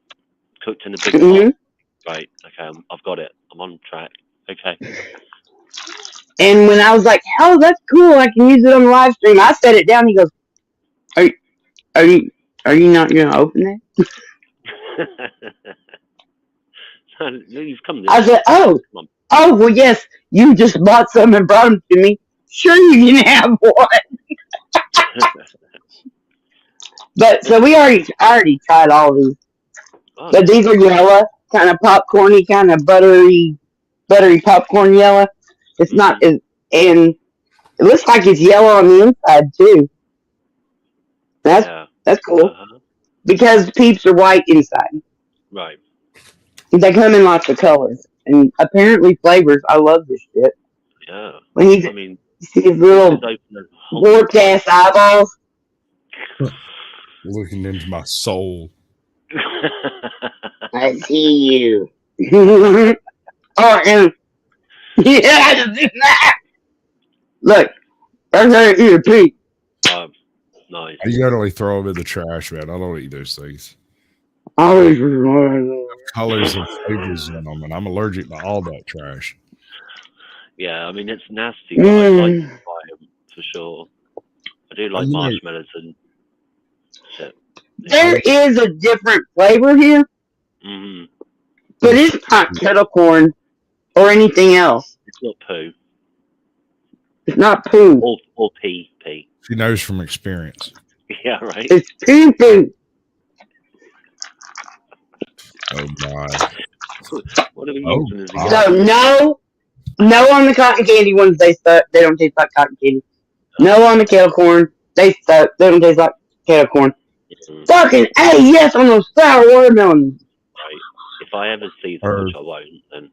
Cooked in a big pot. Right. Okay. I've got it. I'm on track. Okay. And when I was like, "Oh, that's cool! I can use it on the live stream," I set it down. He goes, "Are you, are you, are you not going to open that?" So, you've come this I said, far. "Oh, Come well, yes. You just bought some and brought them to me. Sure, you can have one." on. But so I already tried all these. Oh, But these are yellow, kind of popcorny, kind of buttery popcorn yellow. It's not, Mhm. and it looks like it's yellow on the inside too. That's Yeah. that's cool Uh-huh. because Peeps are white inside. Right. They come in lots of colors and apparently flavors. I love this shit. Yeah. When I mean, you see his this little is open a whole new warped ass eyeballs. Looking into my soul. I see you. Oh, and yeah, I just did that. Look, I'm gonna eat a Pete. Nice. I generally throw them in the trash, man. I don't eat those things. Always. Colors and flavors in them, and I'm allergic to all that trash. Yeah, I mean, it's nasty, but I'd like to try them for sure. I do like You know, marshmallows and shit. There is a different flavor here, Mm-hmm. but it's not kettle corn or anything else. It's not poo. It's not poo. Or pee. she knows from experience. Yeah, right? It's poo. Oh my! What are we Oh, using as a God. So no on the cotton candy ones. They suck. They don't taste like cotton candy. No on the kettle corn. They suck. They don't taste like kettle corn. Mm, Fucking yes on those sour watermelons. right. If I ever see them, Or which I won't, then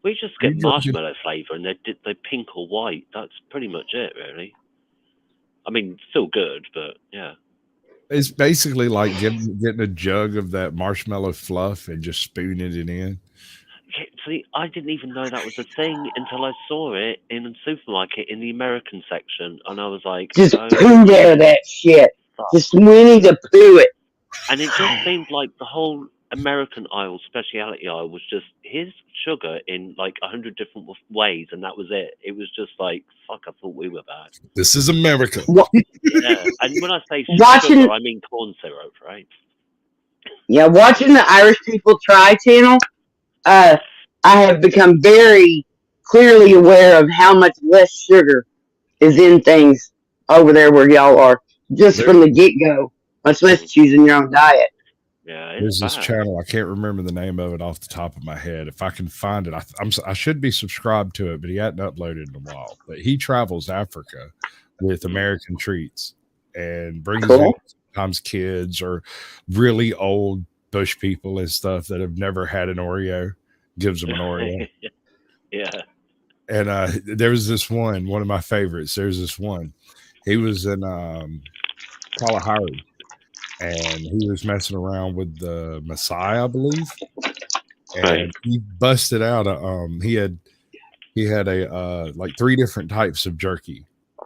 we just you get just marshmallow flavour and they're pink or white. That's pretty much it, really. I mean, still good, but yeah. it's basically like getting a jug of that marshmallow fluff and just spooning it in. See, I didn't even know that was a thing until I saw it in a supermarket in the American section, and I was like, Just "Oh, poo there, that shit. fuck!" Just winning to poo it. And it just seemed like the whole American aisle, specialty aisle, was just here's sugar in like 100 different ways, and that was it. It was just like, fuck, I thought we were bad. This is America. Yeah, and when I say Watching- sugar, I mean corn syrup, right? Yeah, watching the Irish People Try channel, I have become very clearly aware of how much less sugar is in things over there where y'all are, just from the get go. Much less choosing your own diet. Yeah, There's it's this bad. channel. I can't remember the name of it off the top of my head. If I can find it, I should be subscribed to it, but he hadn't uploaded in a while. But he travels Africa with American treats and brings in sometimes kids or really old bush people and stuff that have never had an Oreo. Gives them an Oreo. Yeah. And there was this one of my favorites. There's this one. He was in Kalahari, and he was messing around with the Messiah, I believe. And he busted out he had a like 3 different types of jerky.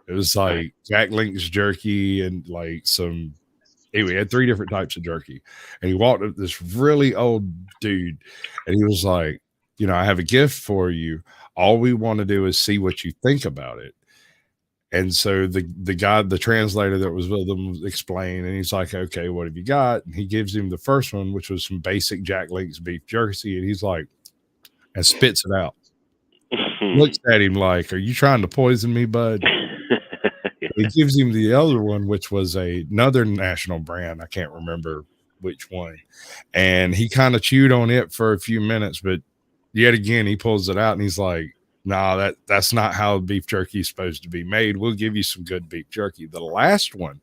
It was like Jack Link's jerky and like some. Anyway, he had 3 different types of jerky, and he walked up this really old dude, and he was like, I have a gift for you. All we want to do is see what you think about it. And so the guy, the translator that was with him, explained, and he's like, okay, what have you got? And he gives him the first one, which was some basic Jack Link's beef jerky, and he's like, and spits it out. Looks at him like, are you trying to poison me, bud? He gives him the other one, which was another national brand. I can't remember which one. And he kind of chewed on it for a few minutes, but yet again, he pulls it out and he's like, nah, that's not how beef jerky is supposed to be made. We'll give you some good beef jerky. The last one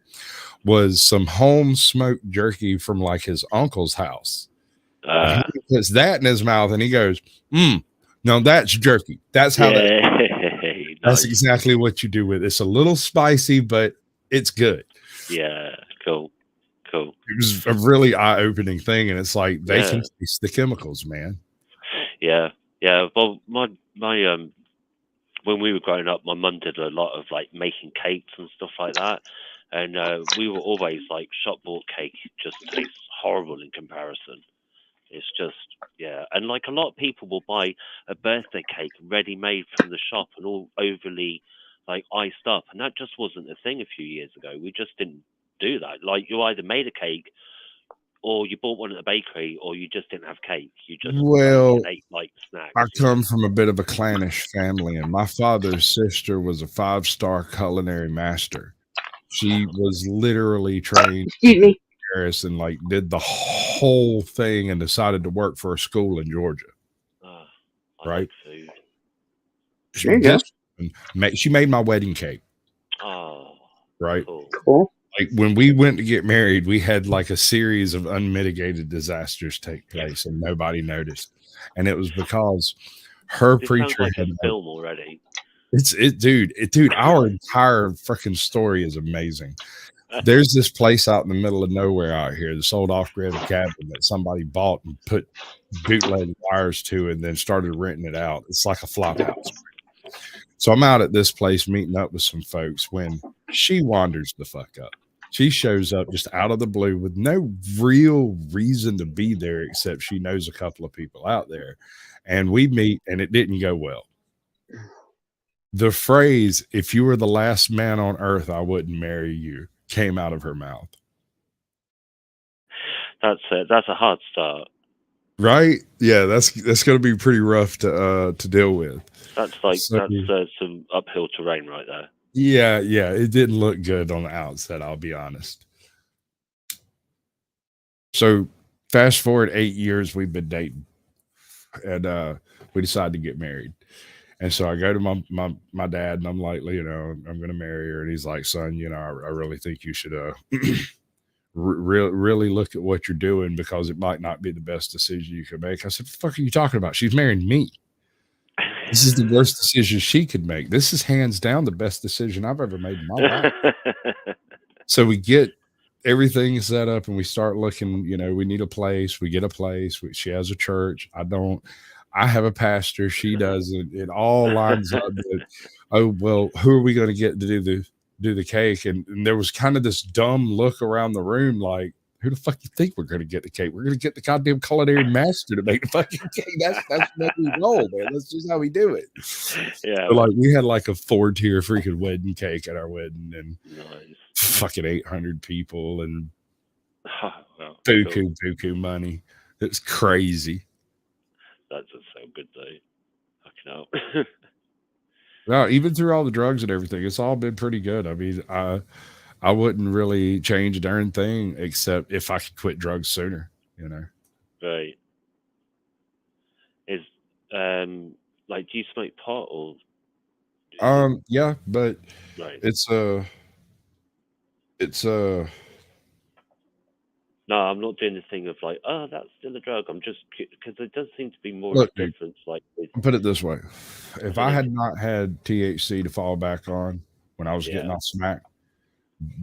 was some home smoked jerky from like his uncle's house. He puts that in his mouth and he goes, no, that's jerky. That's how that's exactly what you do with it. It's a little spicy, but it's good. Yeah, cool. It was a really eye-opening thing, and it's like they can taste the chemicals, man. Yeah. Well, my when we were growing up, my mum did a lot of like making cakes and stuff like that, and we were always like shop bought cake just tastes horrible in comparison. It's just, yeah. And like a lot of people will buy a birthday cake ready-made from the shop and all overly like iced up. And that just wasn't a thing a few years ago. We just didn't do that. Like you either made a cake or you bought one at the bakery or you just didn't have cake. You just Well, ate like snacks. I come from a bit of a clannish family, and my father's sister was a 5-star culinary master. She was literally trained Excuse me. Paris and like did the whole thing and decided to work for a school in Georgia. I Right? like food. There you go. She made my wedding cake. Oh, right. Cool. Like when we went to get married, we had like a series of unmitigated disasters take place and nobody noticed. And it was because her This preacher sounds like had a film already. Dude, our entire freaking story is amazing. There's this place out in the middle of nowhere out here, this old off-grid cabin that somebody bought and put bootleg wires to and then started renting it out. It's like a flop house. So I'm out at this place meeting up with some folks when she wanders the fuck up. She shows up just out of the blue with no real reason to be there except she knows a couple of people out there. And we meet and it didn't go well. The phrase, if you were the last man on earth, I wouldn't marry you, came out of her mouth. That's it. That's a hard start. Right? Yeah, that's going to be pretty rough to deal with. That's some uphill terrain right there. Yeah, it didn't look good on the outset, I'll be honest. So fast forward 8 years, we've been dating, and we decided to get married. And so I go to my dad, and I'm like, I'm going to marry her. And he's like, son, I really think you should really look at what you're doing because it might not be the best decision you could make. I said, what the fuck are you talking about? She's marrying me. This is the worst decision she could make. This is hands down the best decision I've ever made in my life. So we get everything set up and we start looking, we need a place. We get a place. She has a church. I have a pastor. She doesn't. It all lines up. Oh, well, who are we going to get to do the cake? And there was kind of this dumb look around the room like, who the fuck you think we're going to get the cake? We're going to get the goddamn culinary master to make the fucking cake. That's what we roll, man. That's just how we do it. Yeah. So like we had like a 4-tier freaking wedding cake at our wedding and nice. Fucking 800 people and buku money. It's crazy. That's just so good though. Fucking hell. No, even through all the drugs and everything, it's all been pretty good. I mean, I wouldn't really change a darn thing except if I could quit drugs sooner, Right. Is like, do you smoke pot or? Yeah, but right. it's No, I'm not doing the thing of like, oh, that's still a drug. I'm just because there does seem to be more of a difference. Like, put it this way: if I had not had THC to fall back on when I was getting off smack,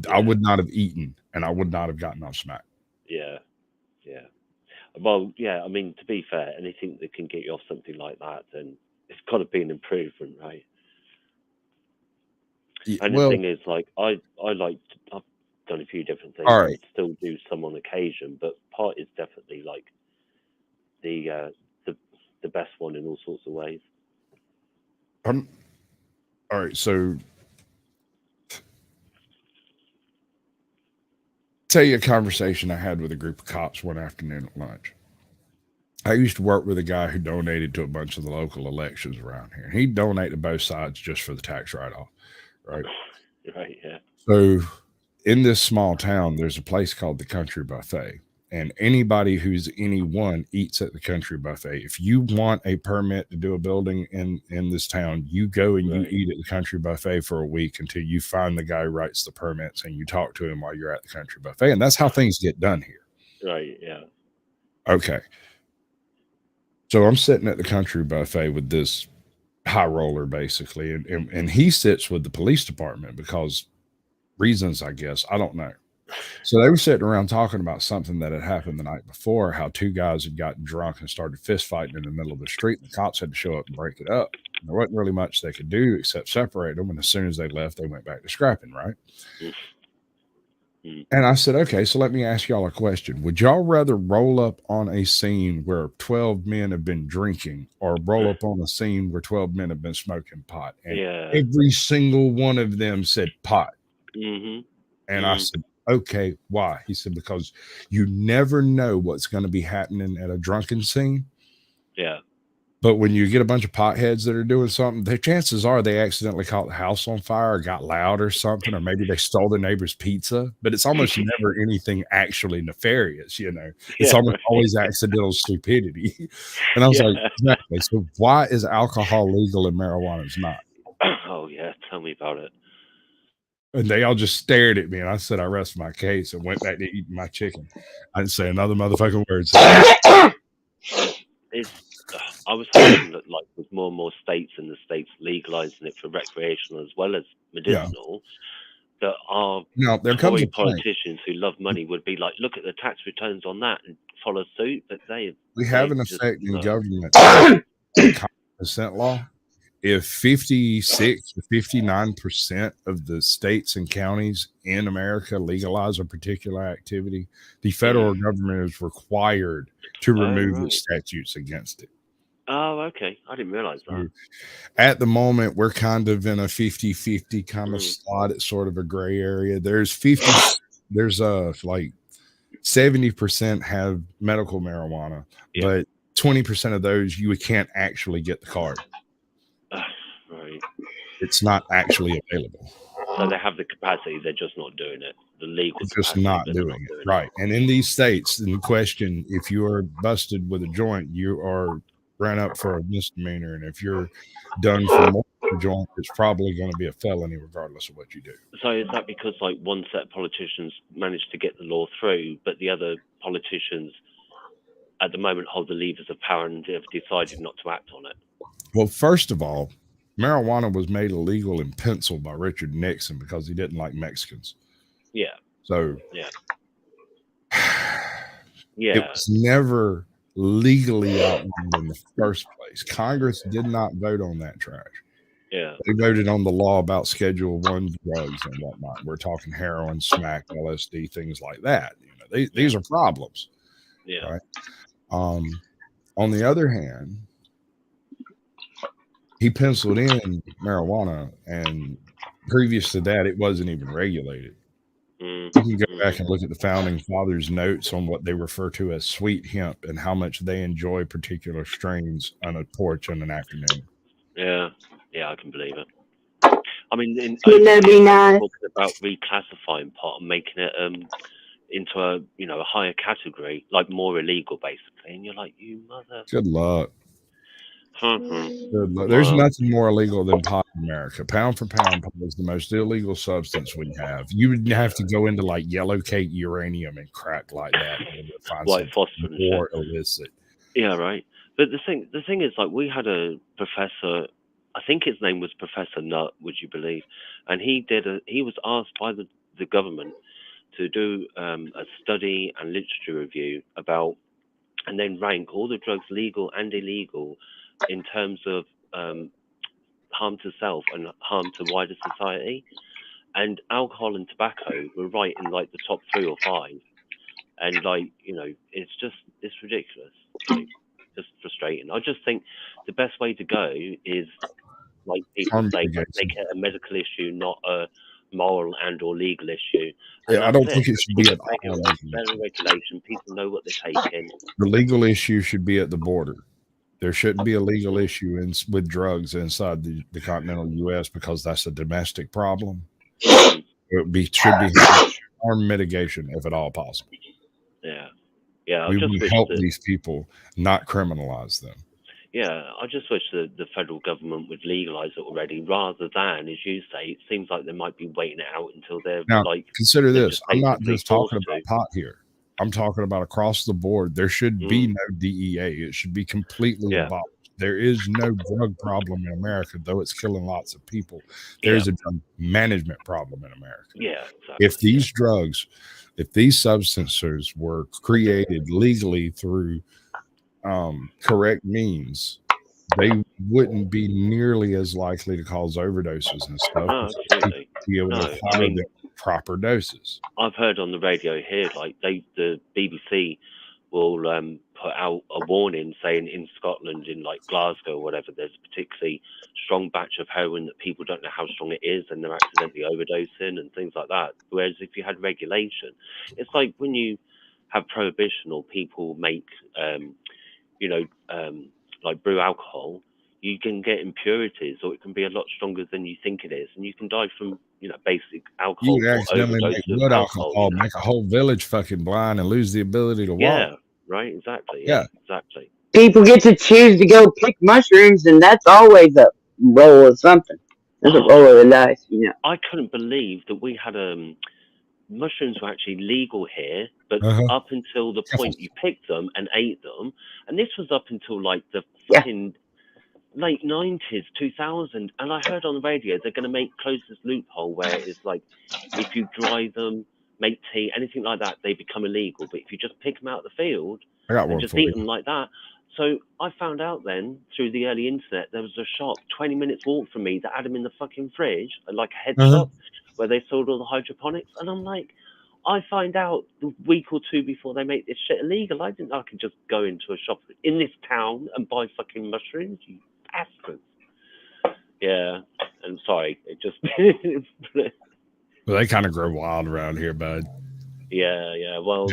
I would not have eaten, and I would not have gotten off smack. Yeah. Well, yeah. I mean, to be fair, anything that can get you off something like that, then it's got to be an improvement, right? And the thing is, like, I've done a few different things. All right. I still do some on occasion, but pot is definitely like the best one in all sorts of ways. All right, so tell you a conversation I had with a group of cops one afternoon at lunch. I used to work with a guy who donated to a bunch of the local elections around here. He'd donate to both sides just for the tax write-off, right? Right, yeah. So in this small town, there's a place called the Country Buffet, and anybody who's anyone eats at the Country Buffet. If you want a permit to do a building in this town, you go and you eat at the Country Buffet for a week until you find the guy who writes the permits and you talk to him while you're at the Country Buffet. And that's how things get done here. Right, yeah. Okay. So I'm sitting at the Country Buffet with this high roller, basically, and he sits with the police department because reasons, I guess. I don't know. So they were sitting around talking about something that had happened the night before, how 2 guys had gotten drunk and started fist fighting in the middle of the street. The cops had to show up and break it up. And there wasn't really much they could do except separate them. And as soon as they left, they went back to scrapping, right? And I said, okay, so let me ask y'all a question. Would y'all rather roll up on a scene where 12 men have been drinking or roll up on a scene where 12 men have been smoking pot? And every single one of them said pot. And I said, okay, why? He said, because you never know what's going to be happening at a drunken scene. Yeah. But when you get a bunch of potheads that are doing something, the chances are they accidentally caught the house on fire or got loud or something, or maybe they stole their neighbor's pizza. But it's almost never anything actually nefarious, you know. It's almost always accidental stupidity. And I was like, exactly. So why is alcohol legal and marijuana is not? Oh yeah, tell me about it. And they all just stared at me, and I said, I rest my case and went back to eating my chicken. I didn't say another motherfucking word. I was hoping that, like, with more and more states and the states legalizing it for recreational as well as medicinal, that our Tory politicians who love money would be like, look at the tax returns on that and follow suit. But we have an effect in government consent law. If 56 to 59% of the states and counties in America legalize a particular activity, the federal government is required to remove its statutes against it. Oh, okay. I didn't realize that. At the moment, we're kind of in a 50-50 kind of slot. It's sort of a gray area. There's like 70% have medical marijuana, but 20% of those you can't actually get the card. Right. It's not actually available. So they have the capacity, they're just not doing it. The legal capacity, just not doing it. Right. And in these states, in question, if you are busted with a joint, you are ran up for a misdemeanor, and if you're done for multiple joint, it's probably going to be a felony regardless of what you do. So is that because, like, one set of politicians managed to get the law through, but the other politicians at the moment hold the levers of power and have decided not to act on it? Well, first of all, marijuana was made illegal in Pencil by Richard Nixon because he didn't like Mexicans. Yeah. So yeah. It was never legally outlawed in the first place. Congress did not vote on that trash. Yeah. They voted on the law about Schedule I drugs and whatnot. We're talking heroin, smack, LSD, things like that. You know, these are problems. Yeah. Right. On the other hand, he penciled in marijuana, and previous to that, it wasn't even regulated. You can go back and look at the founding fathers' notes on what they refer to as sweet hemp and how much they enjoy particular strains on a porch in an afternoon. Yeah, I can believe it. I mean, wouldn't that be nice? Talking about reclassifying pot and making it into a a higher category, like more illegal, basically. And you're like, you mother. Good luck. There's nothing more illegal than pot in America. Pound for pound, pot is the most illegal substance we have. You would have to go into like yellow cake uranium and crack like that and find White phosphorus more illicit. Yeah, right. But the thing is, like, we had a professor, I think his name was Professor Nutt, would you believe? And he was asked by the government to do a study and literature review about, and then rank all the drugs legal and illegal in terms of harm to self and harm to wider society. And alcohol and tobacco were right in like the top 3 or 5. And like, it's ridiculous. Like, just frustrating. I just think the best way to go is, like people say, make it a medical issue, not a moral and or legal issue. And I don't think it should be better regulation. People know what they're taking. The legal issue should be at the border. There shouldn't be a legal issue with drugs inside the continental U.S. because that's a domestic problem. It should be harm mitigation if at all possible. Yeah. We would help these people, not criminalize them. Yeah, I just wish the federal government would legalize it already, rather than, as you say, it seems like they might be waiting it out until they're now, like. Consider this: I'm not just talking about pot here. I'm talking about across the board. There should be no DEA. It should be completely abolished. There is no drug problem in America, though it's killing lots of people. There's a drug management problem in America. Yeah, exactly. If these drugs, if these substances were created legally through correct means, they wouldn't be nearly as likely to cause overdoses and stuff. Absolutely. Be able to acquire them proper doses. I've heard on the radio here, like the BBC will put out a warning saying in Scotland, in like Glasgow or whatever, there's a particularly strong batch of heroin that people don't know how strong it is, and they're accidentally overdosing and things like that. Whereas if you had regulation, it's like when you have prohibition or people make, like brew alcohol, you can get impurities, or it can be a lot stronger than you think it is, and you can die from basic alcohol You or accidentally overdose make of blood alcohol. alcohol, make a whole village fucking blind and lose the ability to walk. Yeah, right, exactly. Yeah, exactly. People get to choose to go pick mushrooms, and that's always a roll of something. That's a roll of the dice, I couldn't believe that we had mushrooms were actually legal here, but up until the point you picked them and ate them, and this was up until like the fucking late 90s, 2000, and I heard on the radio they're going to close this loophole where it's like if you dry them, make tea, anything like that, they become illegal. But if you just pick them out of the field and just eat them like that. So I found out then through the early internet there was a shop 20 minutes walk from me that had them in the fucking fridge, like a head shop where they sold all the hydroponics, and I'm like, I find out the week or two before they make this shit illegal. I didn't know I could just go into a shop in this town and buy fucking mushrooms, you bastards. Yeah, I'm sorry. It just... Well, they kind of grow wild around here, bud. Yeah. Well,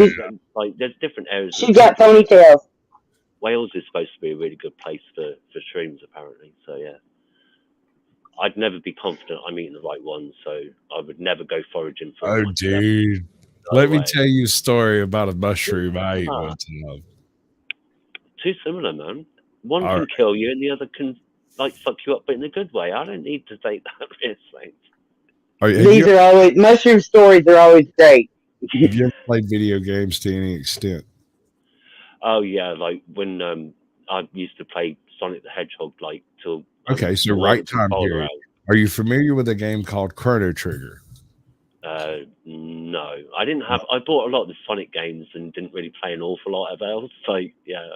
like there's different areas. She got ponytails. Wales is supposed to be a really good place for shrooms, apparently. So, yeah. I'd never be confident I'm eating the right one, so I would never go foraging for Oh, dude. Let me tell you a story about a mushroom I ate one time. Too similar, man. One can kill you and the other can, like, fuck you up, but in a good way. I don't need to take that risk, mate. These are always, mushroom stories are always great. Have you ever played video games to any extent? Oh, yeah, like when I used to play Sonic the Hedgehog, like, till... Okay, so right time period. Are you familiar with a game called Chrono Trigger? No, I didn't have. I bought a lot of the Sonic games and didn't really play an awful lot of else. So yeah.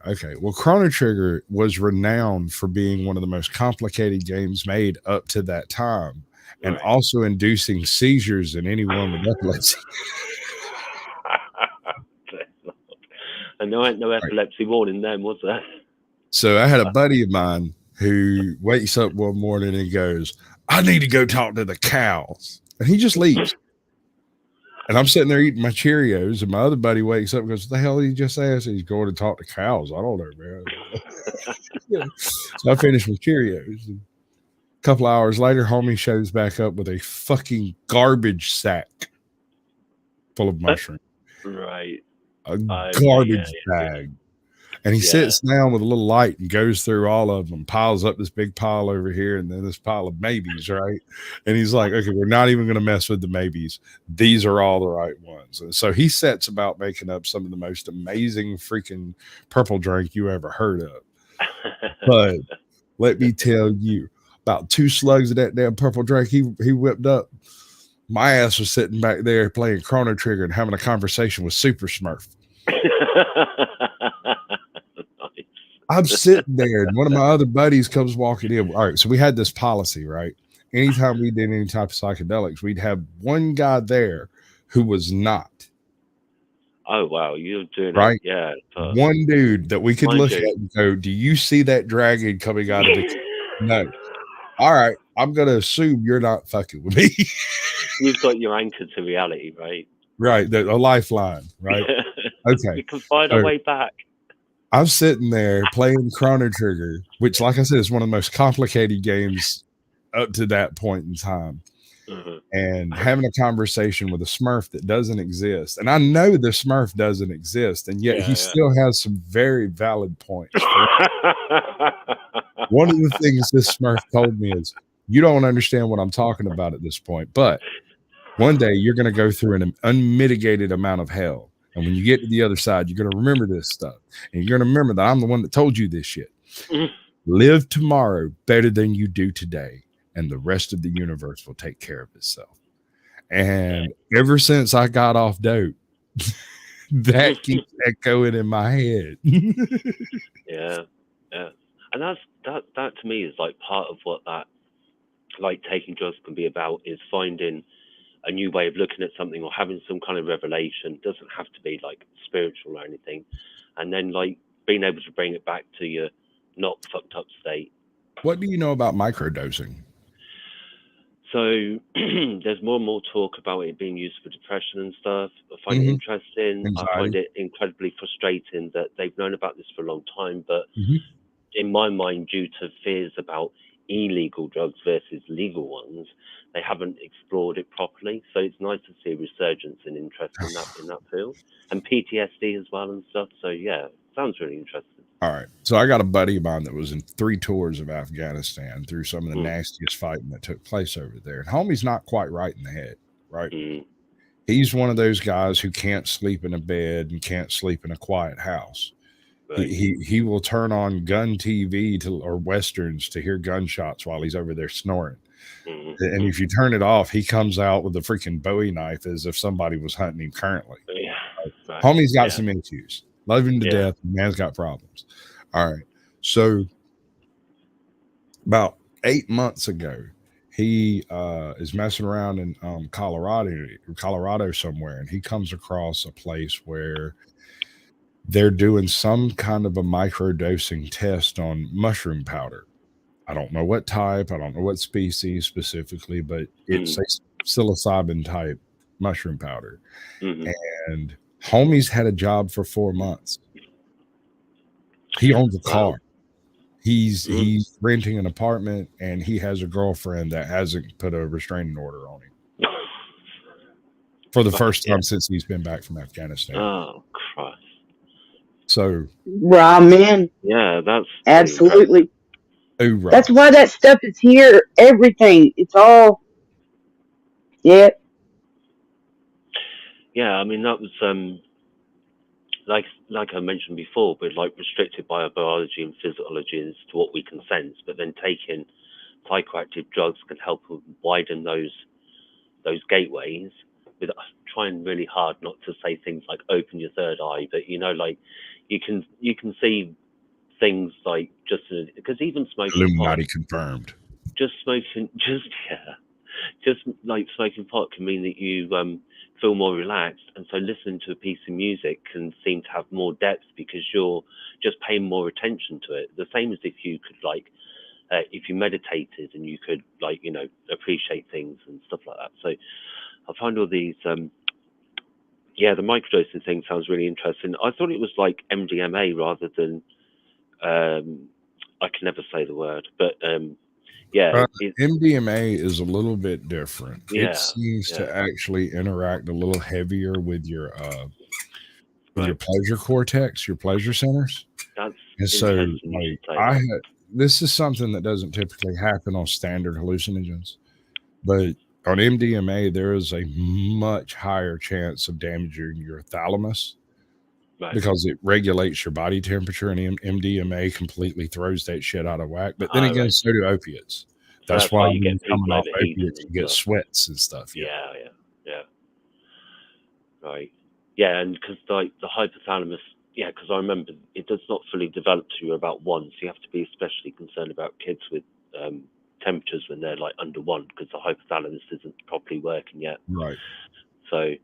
Okay. Well, Chrono Trigger was renowned for being one of the most complicated games made up to that time, and also inducing seizures in anyone with epilepsy. And there ain't no epilepsy warning then, was there? So I had a buddy of mine who wakes up one morning and goes, I need to go talk to the cows. And he just leaves. And I'm sitting there eating my Cheerios, and my other buddy wakes up and goes, what the hell did he just ask? He's going to talk to cows. I don't know, man. So I finished my Cheerios. And a couple hours later, homie shows back up with a fucking garbage sack full of mushrooms. Right. A garbage bag. And he sits down with a little light and goes through all of them, piles up this big pile over here and then this pile of maybes, right? And he's like, okay, we're not even going to mess with the maybes. These are all the right ones. And so he sets about making up some of the most amazing freaking purple drink you ever heard of. But let me tell you, about 2 slugs of that damn purple drink he whipped up, my ass was sitting back there playing Chrono Trigger and having a conversation with Super Smurf. I'm sitting there, and one of my other buddies comes walking in. All right, so we had this policy, right? Anytime we did any type of psychedelics, we'd have one guy there who was not. Oh, wow. You're doing right? it. Yeah. One dude that we could look at and go, do you see that dragon coming out of the... No. All right, I'm going to assume you're not fucking with me. You've got your anchor to reality, right? Right, a lifeline, right? Okay. You can find a way back. I'm sitting there playing Chrono Trigger, which, like I said, is one of the most complicated games up to that point in time, and having a conversation with a Smurf that doesn't exist. And I know the Smurf doesn't exist, and yet he still has some very valid points. One of the things this Smurf told me is, you don't understand what I'm talking about at this point, but one day you're going to go through an unmitigated amount of hell. And when you get to the other side, you're going to remember this stuff. And you're going to remember that I'm the one that told you this shit. Live tomorrow better than you do today, and the rest of the universe will take care of itself. And ever since I got off dope, that keeps echoing in my head. Yeah. And that to me is like part of what that, like, taking drugs can be about, is finding a new way of looking at something or having some kind of revelation. It doesn't have to be like spiritual or anything, and then like being able to bring it back to your not fucked up state. What do you know about microdosing? So there's more and more talk about it being used for depression and stuff. I find it interesting. Anxiety. I find it incredibly frustrating that they've known about this for a long time, but Mhm. in my mind, due to fears about illegal drugs versus legal ones, they haven't explored it properly. So it's nice to see a resurgence in interest in that field, and PTSD as well and stuff. So yeah, sounds really interesting. All right. So I got a buddy of mine that was in 3 tours of Afghanistan through some of the nastiest fighting that took place over there. And homie's not quite right in the head, right? He's one of those guys who can't sleep in a bed and can't sleep in a quiet house. Right. He will turn on gun TV or westerns to hear gunshots while he's over there snoring. And if you turn it off, he comes out with a freaking Bowie knife as if somebody was hunting him currently. Yeah. Right. Homie's got some issues. Love him to Yeah. death. The man's got problems. All right. So about 8 months ago, he is messing around in Colorado somewhere, and he comes across a place where they're doing some kind of a microdosing test on mushroom powder. I don't know what type, I don't know what species specifically, but it's a psilocybin type mushroom powder. And homie's had a job for 4 months. He owns a car. He's renting an apartment, and he has a girlfriend that hasn't put a restraining order on him for the first time since he's been back from Afghanistan. Oh Christ! So, raw man. Yeah, that's absolutely. Hoorah. That's why that stuff is here. Everything. It's all. Yeah. Yeah, I mean that was like I mentioned before, but like restricted by our biology and physiology as to what we can sense. But then taking psychoactive drugs can help widen those gateways. With trying really hard not to say things like "open your third eye," but you know, like you can see things like just because even smoking Illuminati pot, confirmed. just like smoking pot can mean that you feel more relaxed, and so listening to a piece of music can seem to have more depth because you're just paying more attention to it. The same as if you could if you meditated and you could appreciate things and stuff like that. So I find all these the microdosing thing sounds really interesting. I thought it was like MDMA rather than I can never say the word, but MDMA is a little bit different. Yeah, it seems to actually interact a little heavier with your pleasure cortex, your pleasure centers. That's and so this is something that doesn't typically happen on standard hallucinogens, but on MDMA there is a much higher chance of damaging your thalamus. Right. Because it regulates your body temperature, and MDMA completely throws that shit out of whack. But then again, so do opiates. That's why you get coming off opiates, you get sweats and stuff. Yeah. Right. Yeah, and because the hypothalamus, because I remember it does not fully develop till you're about 1, so you have to be especially concerned about kids with temperatures when they're like under 1 because the hypothalamus isn't properly working yet. Right. So,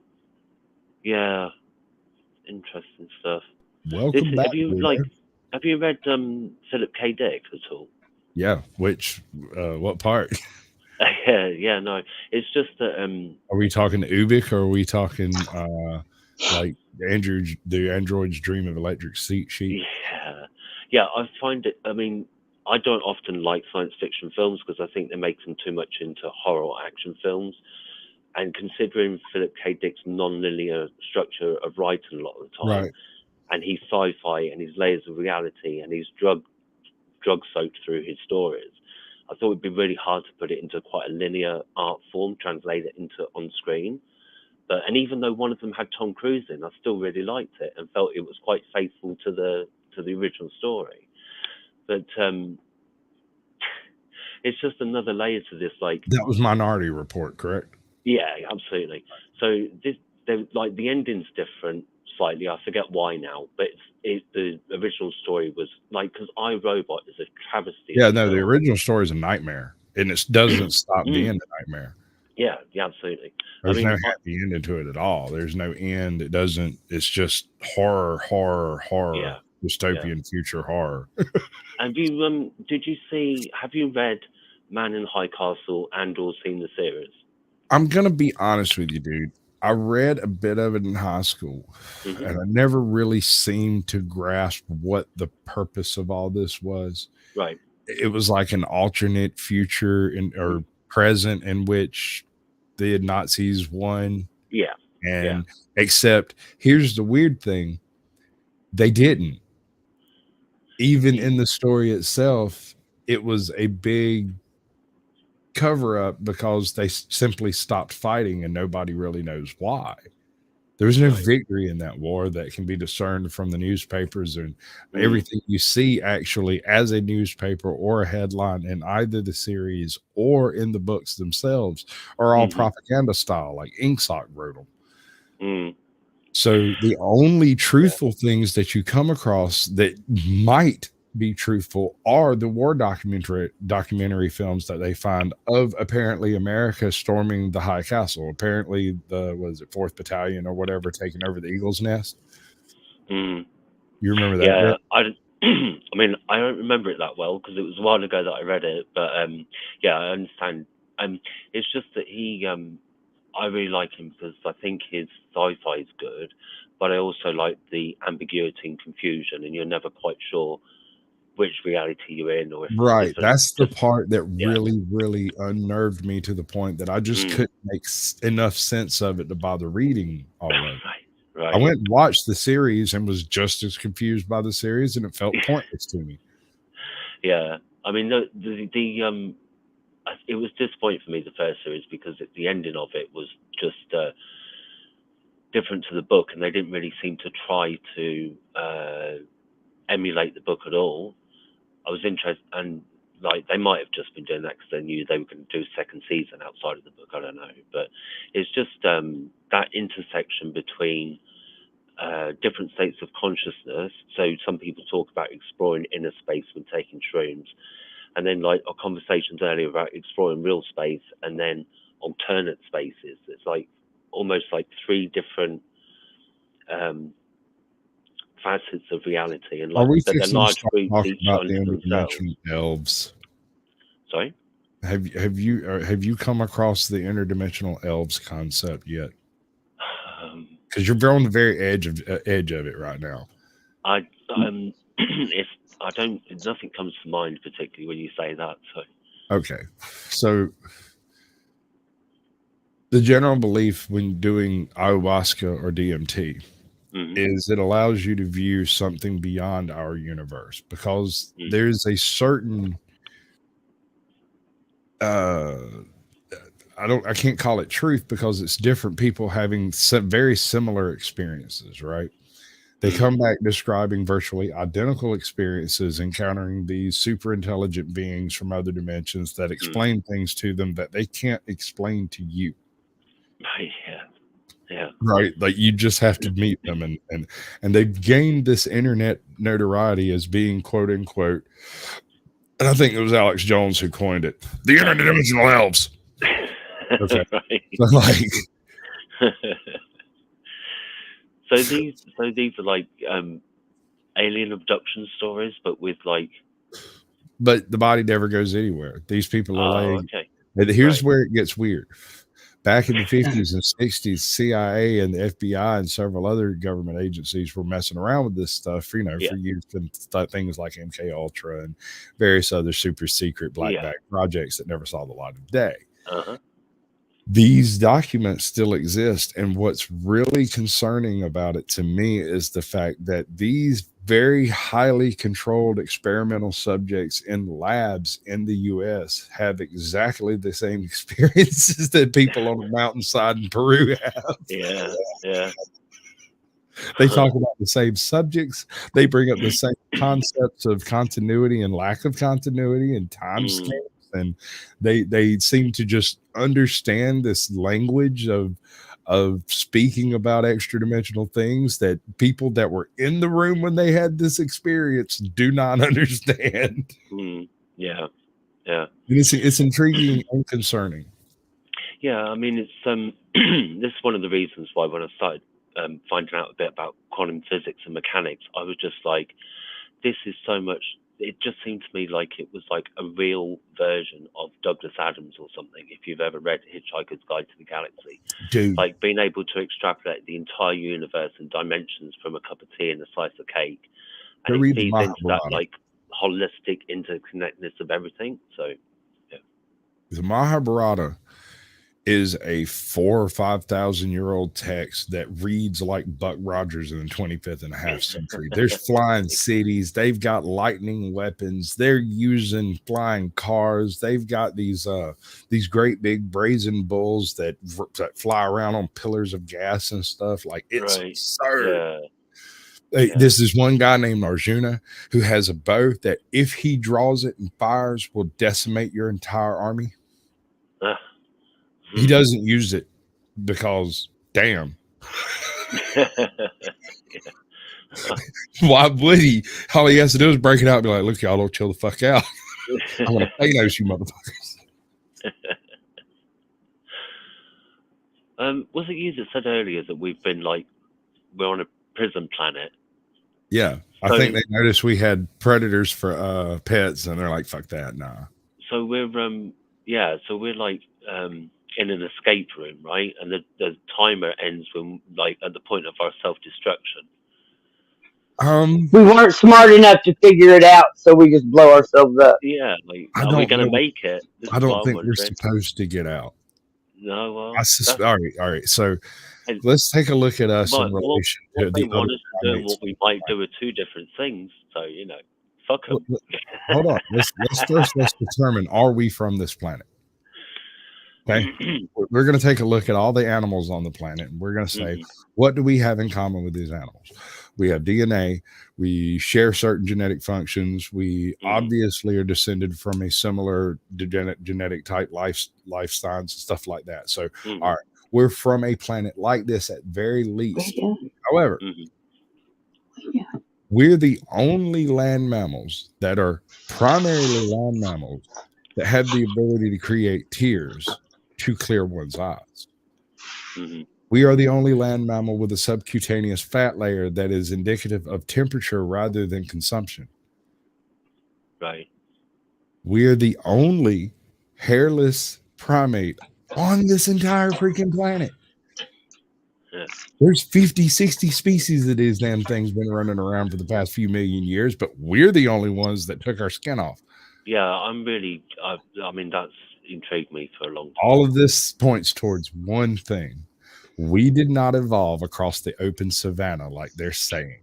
yeah. Interesting stuff. Welcome back. Have you read Philip K. Dick at all? Yeah. Which what part? No. It's just that are we talking Ubik or are we talking like the android's dream of electric sheep? Yeah, I find it, I mean, I don't often like science fiction films because I think they make them too much into horror or action films. And considering Philip K. Dick's non-linear structure of writing a lot of the time, and he's sci-fi and his layers of reality and he's drug-soaked through his stories, I thought it'd be really hard to put it into quite a linear art form, translate it into on screen. And even though one of them had Tom Cruise in, I still really liked it and felt it was quite faithful to the original story. But it's just another layer to this. Like that was Minority Report, correct? Yeah, absolutely. So the ending's different slightly. I forget why now, but the original story was like because I, Robot is a travesty. Yeah, no, the original story is a nightmare, and it doesn't stop being a nightmare. Yeah, absolutely. There's I no mean, happy ending to it at all. There's no end. It doesn't. It's just horror, yeah. dystopian future horror. Have you have you read Man in the High Castle and or seen the series? I'm gonna be honest with you, dude. I read a bit of it in high school, Mhm. and I never really seemed to grasp what the purpose of all this was. Right. It was like an alternate future or present in which the Nazis won. Yeah. And except here's the weird thing, they didn't. Even in the story itself, it was a big cover up because they simply stopped fighting and nobody really knows why. There was no victory in that war that can be discerned from the newspapers, and everything you see actually as a newspaper or a headline in either the series or in the books themselves are all propaganda style, like Inksock wrote them. So the only truthful things that you come across that might be truthful are the war documentary films that they find of apparently America storming the high castle. Apparently the 4th Battalion or whatever taking over the Eagle's Nest. You remember that? Yeah, I mean, I don't remember it that well because it was a while ago that I read it, but yeah, I understand. It's just that I really like him because I think his sci-fi is good, but I also like the ambiguity and confusion, and you're never quite sure which reality you're in, or if right. That's the part that really unnerved me to the point that I just couldn't make enough sense of it to bother reading all of it. Right. I went and watched the series and was just as confused by the series, and it felt pointless to me. Yeah, I mean it was disappointing for me, the first series, because the ending of it was just different to the book, and they didn't really seem to try to emulate the book at all. I was interested, and like they might have just been doing that because they knew they were going to do a second season outside of the book. I don't know, but it's just that intersection between different states of consciousness. So some people talk about exploring inner space when taking shrooms, and then like our conversations earlier about exploring real space and then alternate spaces. It's like almost like three different facets of reality, and like Are we that they're fixing to large start groups talking each about unto the themselves. interdimensional elves? Sorry? Have you come across the interdimensional elves concept yet? Because you're on the very edge of it right now. Nothing comes to mind particularly when you say that. So okay, so the general belief when doing ayahuasca or DMT is it allows you to view something beyond our universe, because there's a certain I can't call it truth because it's different people having some very similar experiences, right? They come back describing virtually identical experiences, encountering these super intelligent beings from other dimensions that explain things to them that they can't explain to you. Yeah. Right. Like you just have to meet them, and they've gained this internet notoriety as being quote unquote, and I think it was Alex Jones who coined it, the interdimensional elves. Okay. So like so these are like alien abduction stories, but with like, but the body never goes anywhere. These people are laying. Okay. Here's where it gets weird. Back in the 50s and 60s, CIA and the FBI and several other government agencies were messing around with this stuff, for use in things like MK Ultra and various other super secret black bag projects that never saw the light of day. These documents still exist, and what's really concerning about it to me is the fact that these very highly controlled experimental subjects in labs in the US have exactly the same experiences that people on a mountainside in Peru have. Yeah. They talk about the same subjects. They bring up the same concepts of continuity and lack of continuity and time scales. And they seem to just understand this language of speaking about extra dimensional things that people that were in the room when they had this experience do not understand. Yeah. And it's intriguing and concerning. Yeah, I mean, it's this is one of the reasons why when I started finding out a bit about quantum physics and mechanics, I was just like, this is so much. It just seemed to me like it was like a real version of Douglas Adams or something. If you've ever read Hitchhiker's Guide to the Galaxy, Dude, like being able to extrapolate the entire universe and dimensions from a cup of tea and a slice of cake, and go it read the feeds into that Mahabharata. like holistic interconnectedness of everything. So The Mahabharata is a 4,000 or 5,000 year old text that reads like Buck Rogers in the 25th and a half century. There's flying cities. They've got lightning weapons. They're using flying cars. They've got these great big brazen bulls that fly around on pillars of gas and stuff. Like, it's absurd. Yeah. This is one guy named Arjuna who has a bow that if he draws it and fires will decimate your entire army. He doesn't use it because, damn. Why would he? All he has to do is break it out and be like, look, y'all don't chill the fuck out. I'm going to Thanos you motherfuckers. Was it you that said earlier that we're on a prison planet? Yeah. I think they noticed we had predators for pets and they're like, fuck that, nah. So we're like in an escape room, right? And the timer ends when like at the point of our self-destruction. We weren't smart enough to figure it out, so we just blow ourselves up. Yeah, like are we going to make it? I don't think we're supposed to get out. No, well, all right. So let's take a look at us in relation to the want us to do and what we might do are two different things. So fuck them. Hold on. Let's determine: are we from this planet? Okay, we're going to take a look at all the animals on the planet, and we're going to say, what do we have in common with these animals? We have DNA. We share certain genetic functions. We obviously are descended from a similar genetic type lifestyles and stuff like that. So, all right, we're from a planet like this at very least. However, we're the only land mammals that are primarily land mammals that have the ability to create tears to clear one's eyes. We are the only land mammal with a subcutaneous fat layer that is indicative of temperature rather than consumption. Right. We are the only hairless primate on this entire freaking planet. Yeah. There's 50, 60 species of these damn things been running around for the past few million years, but we're the only ones that took our skin off. Yeah, I'm really, I mean, that's intrigued me for a long time. All of this points towards one thing. We did not evolve across the open savanna like they're saying.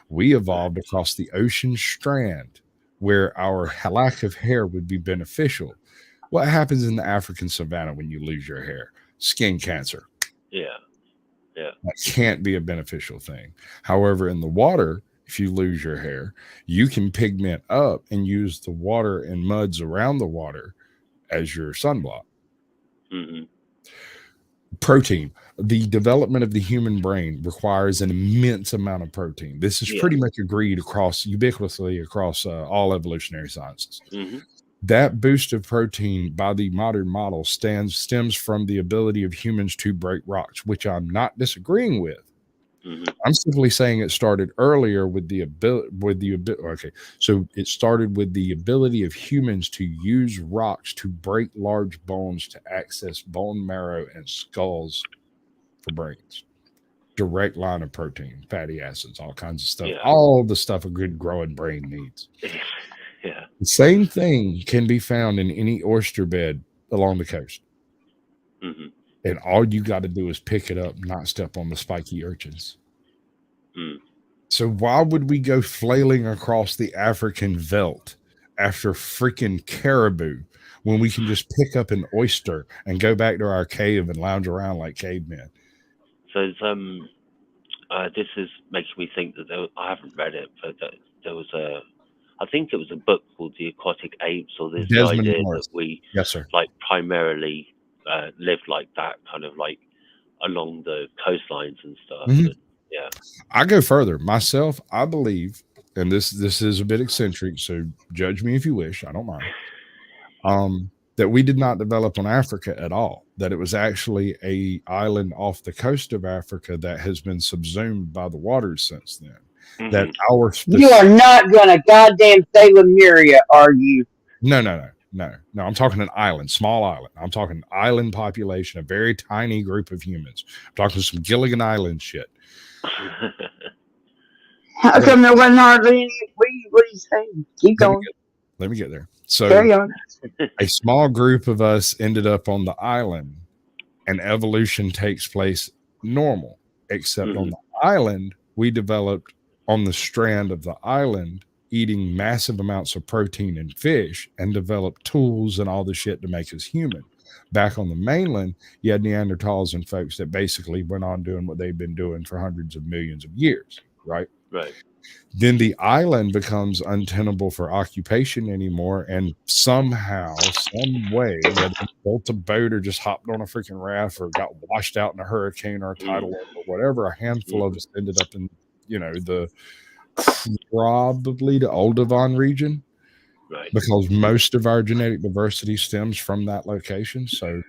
We evolved across the ocean strand where our lack of hair would be beneficial. What happens in the African savanna when you lose your hair? Skin cancer. Yeah. That can't be a beneficial thing. However, in the water, if you lose your hair, you can pigment up and use the water and muds around the water as your sunblock. Protein. The development of the human brain requires an immense amount of protein. This is pretty much agreed ubiquitously across all evolutionary sciences. That boost of protein by the modern model stems from the ability of humans to break rocks, which I'm not disagreeing with. I'm simply saying it started earlier with the ability. Okay, so it started with the ability of humans to use rocks to break large bones to access bone marrow and skulls for brains. Direct line of protein, fatty acids, all kinds of stuff. All the stuff a good growing brain needs. The same thing can be found in any oyster bed along the coast. And all you got to do is pick it up, not step on the spiky urchins. So why would we go flailing across the African veldt after freaking caribou when we can just pick up an oyster and go back to our cave and lounge around like cavemen? So this is making me think that I haven't read it, but there was I think it was a book called The Aquatic Apes, or this idea that we like primarily lived like that, kind of like along the coastlines and stuff. But, I go further myself. I believe, and this is a bit eccentric, so judge me if you wish. I don't mind. that we did not develop on Africa at all, that it was actually a island off the coast of Africa that has been subsumed by the waters since then. Mhm. That our You are not gonna goddamn say Lemuria, are you? No. I'm talking an island, small island. I'm talking island population, a very tiny group of humans. I'm talking some Gilligan Island shit. How come there wasn't hardly any? What are you saying? Keep going. Let me get there. So Carry on. a small group of us ended up on the island, and evolution takes place normal, except on the island, we developed on the strand of the island, eating massive amounts of protein and fish, and developed tools and all the shit to make us human. Back on the mainland, you had Neanderthals and folks that basically went on doing what they've been doing for hundreds of millions of years, right? Right. Then the island becomes untenable for occupation anymore, and somehow, some way, whether they built a boat or just hopped on a freaking raft or got washed out in a hurricane or a tidal wave or whatever, a handful of us ended up in, the probably the Olduvai region, Right. because most of our genetic diversity stems from that location. So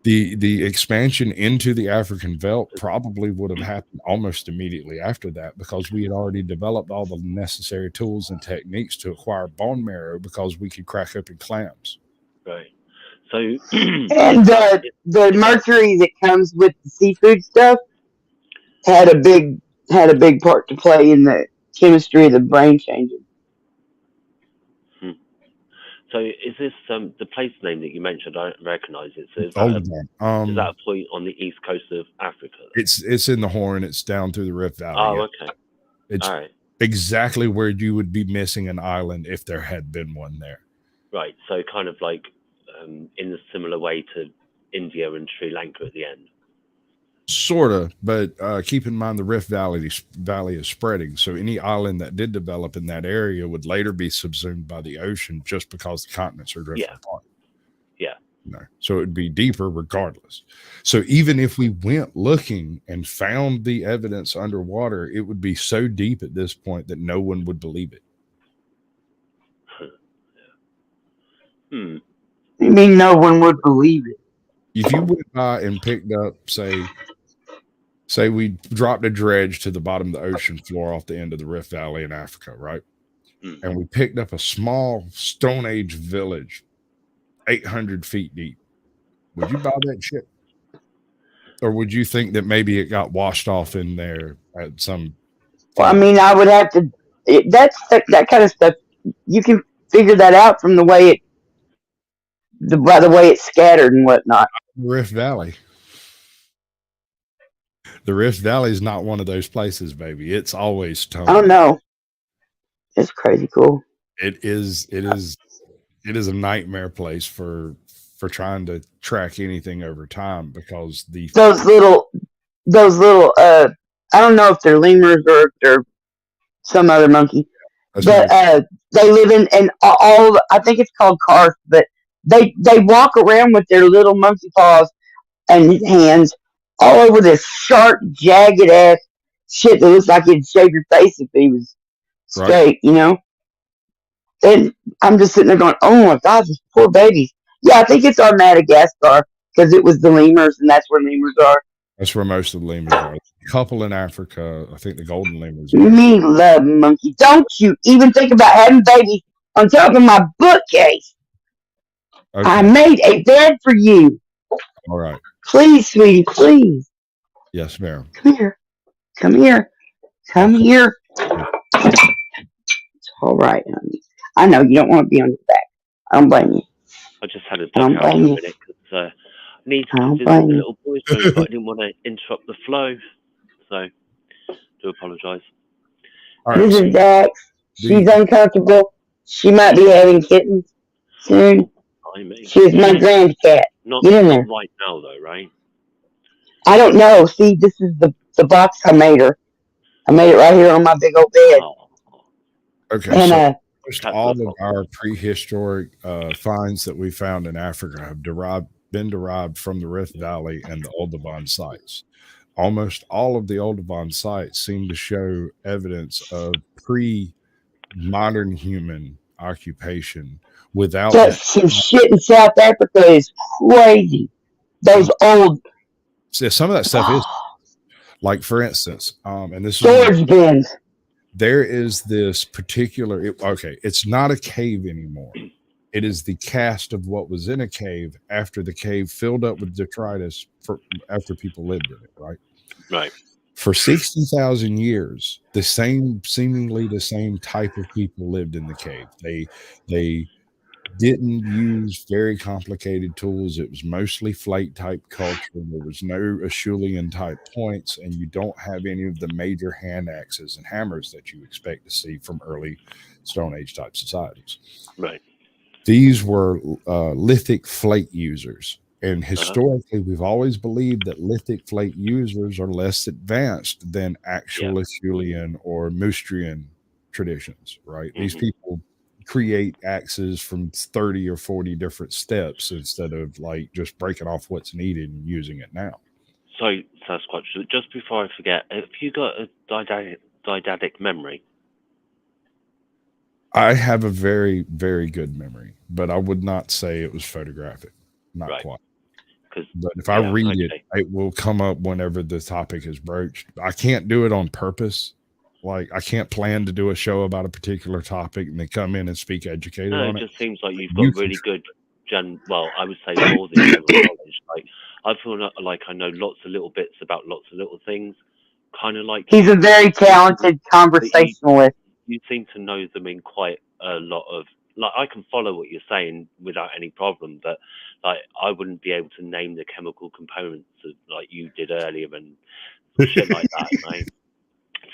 the expansion into the African veldt probably would have happened almost immediately after that, because we had already developed all the necessary tools and techniques to acquire bone marrow, because we could crack open clams. Right. So And the mercury that comes with the seafood stuff had a big part to play in the chemistry of the brain changing. So is this the place name that you mentioned? I don't recognize it. So is Olduvai. that a point on the east coast of Africa? It's in the Horn. It's down through the Rift Valley. Oh, okay. It's all right. Exactly where you would be missing an island if there had been one there. Right. So kind of like in a similar way to India and Sri Lanka at the end. Sort of, but keep in mind the Rift Valley is spreading. So any island that did develop in that area would later be subsumed by the ocean, just because the continents are drifting apart. Yeah. So it would be deeper regardless. So even if we went looking and found the evidence underwater, it would be so deep at this point that no one would believe it. You mean no one would believe it? If you went by and picked up, say we dropped a dredge to the bottom of the ocean floor off the end of the Rift Valley in Africa, right? And we picked up a small Stone Age village, 800 feet deep. Would you buy that shit? Or would you think that maybe it got washed off in there at some... Well, I mean, I would have to... that kind of stuff, you can figure that out from the way by the way it's scattered and whatnot. Rift Valley. The Rift Valley is not one of those places, baby. It's always tone. Oh no, it's crazy cool. It is a nightmare place for trying to track anything over time, because those little I don't know if they're lemurs or if they're some other monkey, but they live in all. I think it's called carp, but they walk around with their little monkey paws and hands all over this sharp, jagged ass shit that looks like it'd shave your face if he was straight, And I'm just sitting there going, oh my God, these poor babies. Yeah, I think it's on Madagascar, because it was the lemurs, and that's where lemurs are. That's where most of the lemurs are. A couple in Africa, I think the golden lemurs. Me love monkey. Don't you even think about having babies on top of my bookcase. Okay. I made a bed for you. All right. Please, sweetie, please. Yes, ma'am. Come here. It's all right, honey. I know you don't want to be on your back. I don't blame you. I just had a duck out for a minute because I need to visit the little boys, but I didn't want to interrupt the flow. So, do apologise. Right, this is Dax. She's uncomfortable. She might be having kittens soon. She's my grand cat. Not right now, though, right? I don't know. See, this is the box I made her. I made it right here on my big old bed. Okay, and, so almost all of our prehistoric finds that we found in Africa have been derived from the Rift Valley and the Olduvai sites. Almost all of the Olduvai sites seem to show evidence of pre-modern human occupation without That's some shit in South Africa is crazy. Those old some of that stuff is like, for instance, and this is storage bins. there is this particular it's not a cave anymore. It is the cast of what was in a cave after the cave filled up with detritus after people lived in it, right? Right. For 60,000 years, seemingly the same type of people lived in the cave. They didn't use very complicated tools. It was mostly flake type culture. There was no Acheulean type points, and you don't have any of the major hand axes and hammers that you expect to see from early Stone Age type societies. Right. These were lithic flake users. And historically, we've always believed that lithic flake users are less advanced than actual Acheulean or Moostrian traditions, right? Mm-hmm. These people create axes from 30 or 40 different steps instead of like just breaking off what's needed and using it now. So, Sasquatch, just before I forget, have you got a didactic memory? I have a very, very good memory, but I would not say it was photographic. Not quite. But if I read it, it will come up whenever the topic is broached. I can't do it on purpose. Like, I can't plan to do a show about a particular topic and then come in and speak educated on it. It just seems like you've got really good I would say more than general knowledge. Like, I feel like I know lots of little bits about lots of little things. Kind of like he's a very talented conversationalist. You seem to know them in quite a lot of, like, I can follow what you're saying without any problem, but like I wouldn't be able to name the chemical components like you did earlier and shit like that, right?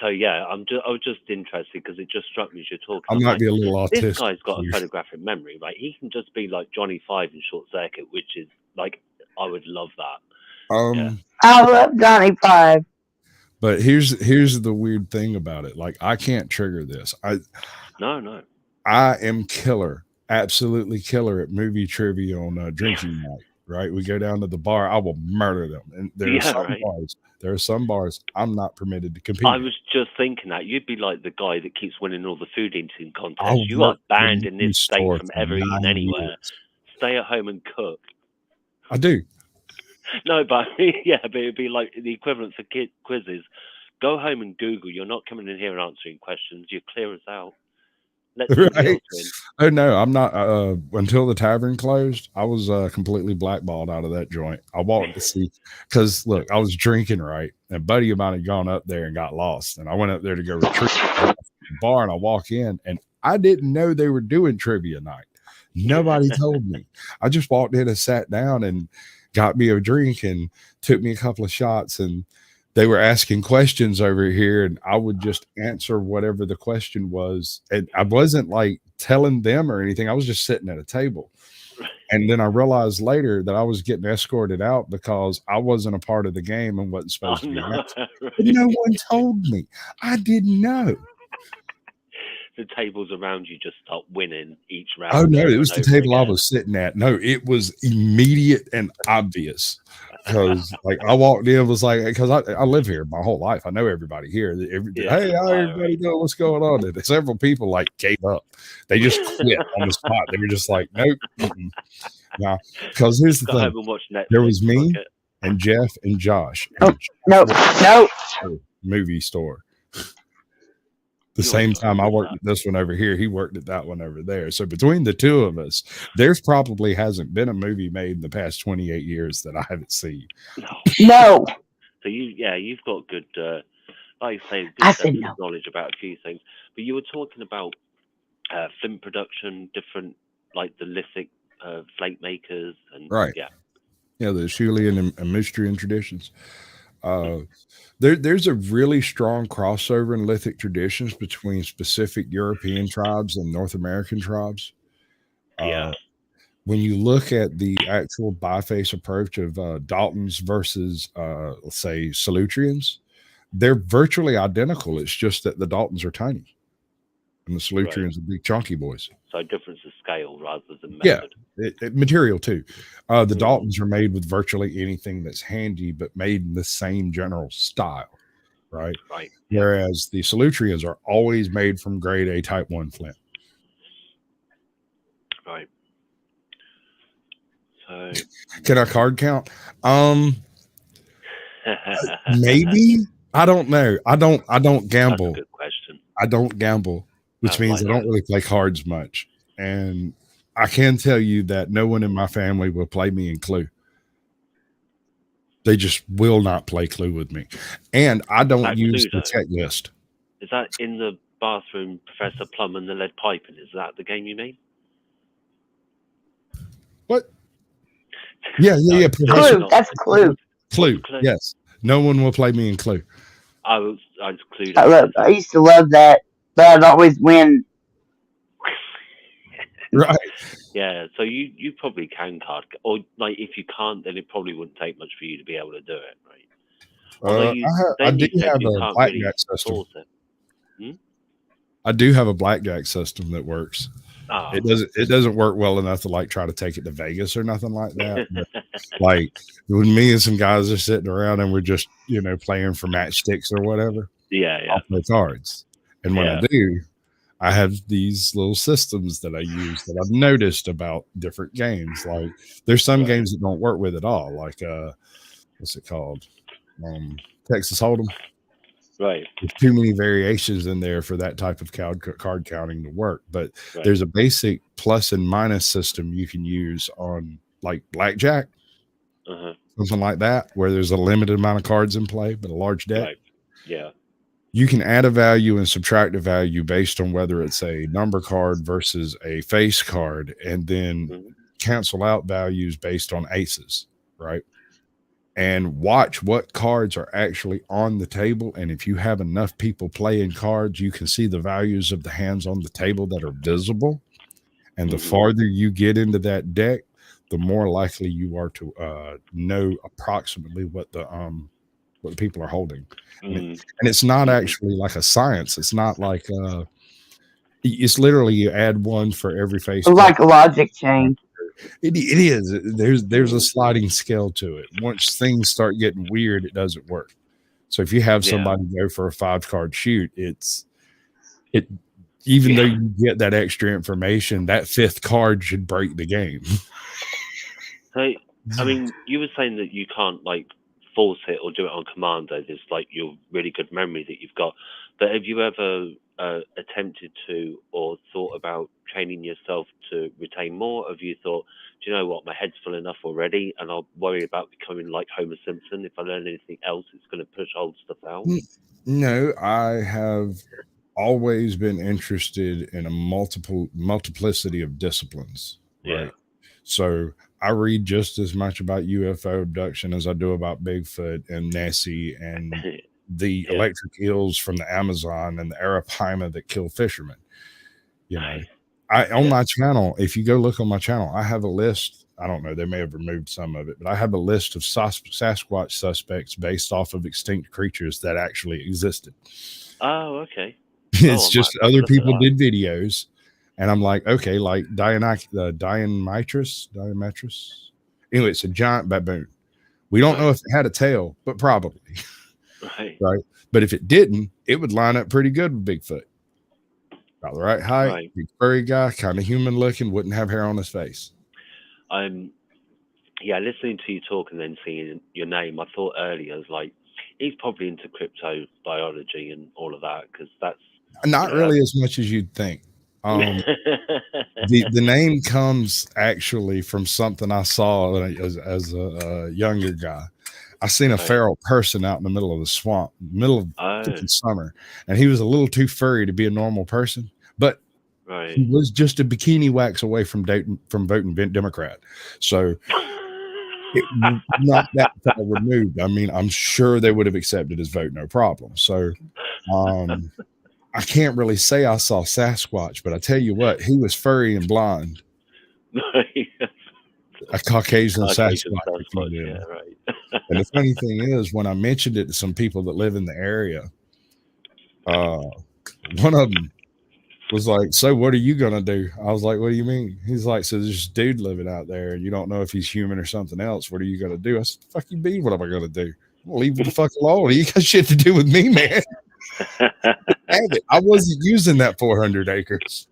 So yeah, I was just interested because it just struck me as you're talking. I might be a little autistic. This guy's got a photographic memory, right? He can just be like Johnny Five in Short Circuit, which is like, I would love that. I love Johnny Five. But here's the weird thing about it. Like, I can't trigger this. No. I am killer, absolutely killer at movie trivia on drinking night. Right? We go down to the bar. I will murder them. And there are some bars I'm not permitted to compete. I was just thinking that you'd be like the guy that keeps winning all the food eating contests. You are banned in this state from ever eating anywhere. Stay at home and cook. I do. No, but but it'd be like the equivalent for quizzes. Go home and Google. You're not coming in here and answering questions. You clear us out. Right. Oh no, I'm not. Until the tavern closed, I was completely blackballed out of that joint. I walked to see, because look, I was drinking, right, and a buddy of mine had gone up there and got lost, and I went up there to go retrieve the bar, and I walk in, and I didn't know they were doing trivia night. Nobody told me. I just walked in and sat down and got me a drink and took me a couple of shots, and they were asking questions over here, and I would just answer whatever the question was. And I wasn't like telling them or anything. I was just sitting at a table. And then I realized later that I was getting escorted out because I wasn't a part of the game and wasn't supposed to be. Right. But no one told me. I didn't know. The tables around you just start winning each round. Oh no, it was the table I was sitting at. No, it was immediate and obvious. Because like I walked in, was like, because I live here my whole life, I know everybody here. Hey, how everybody know what's going on? And several people like gave up. They just quit on the spot. They were just like, nope. Now, because here's the thing: there was me and Jeff and Josh. No. Movie store. The same time I worked at this one over here, he worked at that one over there. So between the two of us, there's probably hasn't been a movie made in the past 28 years that I haven't seen. No. So you've got good, like I say, good knowledge about a few things. But you were talking about film production, different, like the lithic flake makers, and right. Yeah, the Acheulean and Moostrian traditions. There's a really strong crossover in lithic traditions between specific European tribes and North American tribes. When you look at the actual biface approach of Daltons versus, let's say, Salutrians, they're virtually identical. It's just that the Daltons are tiny and the Salutrians are big chunky boys. So difference of scale rather than method. Yeah, material too. The Daltons are made with virtually anything that's handy, but made in the same general style, right? Right. Whereas the Salutrians are always made from grade A type 1 flint. So Can I card count? Maybe. I don't know. I don't gamble. That's a good question. I don't gamble, which means I don't really play cards much. And I can tell you that no one in my family will play me in Clue. They just will not play Clue with me. And I don't use the checklist. Is that in the bathroom, Professor Plum and the lead piping? Is that the game you mean? What? Yeah. Clue. That's Clue. Clue. Yes. No one will play me in Clue. I was Clue. I used to love that, but I'd always win. Right. Yeah, so you probably can card, or like if you can't, then it probably wouldn't take much for you to be able to do it, right? I do have a blackjack system. I do have a blackjack system that works. Oh. It doesn't work well enough to like try to take it to Vegas or nothing like that. But, like when me and some guys are sitting around and we're just playing for matchsticks or whatever. Yeah. I'll play cards, and when I do, I have these little systems that I use that I've noticed about different games. Like there's some games that don't work with at all. Like what's it called? Texas Hold'em. Right. There's too many variations in there for that type of card counting to work. But there's a basic plus and minus system you can use on like blackjack, something like that, where there's a limited amount of cards in play, but a large deck. Right. Yeah. You can add a value and subtract a value based on whether it's a number card versus a face card, and then cancel out values based on aces, right? And watch what cards are actually on the table. And if you have enough people playing cards, you can see the values of the hands on the table that are visible. And the farther you get into that deck, the more likely you are to know approximately what the people are holding. And it's not actually like a science. It's not like it's literally you add one for every face. It's like a logic chain. It is. There's a sliding scale to it. Once things start getting weird, it doesn't work. So if you have somebody go for a 5-card shoot, even though you get that extra information, that 5th card should break the game. Hey, I mean, you were saying that you can't like force it or do it on command. Though there's like your really good memory that you've got. But have you ever attempted to or thought about training yourself to retain more? Have you thought, do you know what, my head's full enough already, and I'll worry about becoming like Homer Simpson. If I learn anything else, it's going to push old stuff out. No, I have always been interested in a multiplicity of disciplines. Right? Yeah. So I read just as much about UFO abduction as I do about Bigfoot and Nessie and the electric eels from the Amazon and the arapaima that kill fishermen. On my channel, if you go look on my channel, I have a list. I don't know, they may have removed some of it, but I have a list of Sasquatch suspects based off of extinct creatures that actually existed. Oh, okay. It's just other people did videos, and I'm like, okay, like Dionysus. Anyway, it's a giant baboon. We don't know if it had a tail, but probably. Right. But if it didn't, it would line up pretty good with Bigfoot. About the right height, big furry guy, kind of human looking, wouldn't have hair on his face. Listening to you talk and then seeing your name, I thought earlier, I was like, he's probably into crypto biology and all of that, because that's not really as much as you'd think. The name comes actually from something I saw as a younger guy. I seen a feral person out in the middle of the swamp, middle of summer, and he was a little too furry to be a normal person, but he was just a bikini wax away from voting Democrat. So it was not that far removed. I mean, I'm sure they would have accepted his vote, no problem. So I can't really say I saw Sasquatch, but I tell you what, he was furry and blonde. A Caucasian Sasquatch. Yeah, right. And the funny thing is, when I mentioned it to some people that live in the area, one of them was like, so what are you going to do? I was like, what do you mean? He's like, so there's this dude living out there and you don't know if he's human or something else. What are you going to do? I said, fuck you be. What am I going to do? I'm gonna leave him the fuck alone. You got shit to do with me, man. I wasn't using that 400 acres.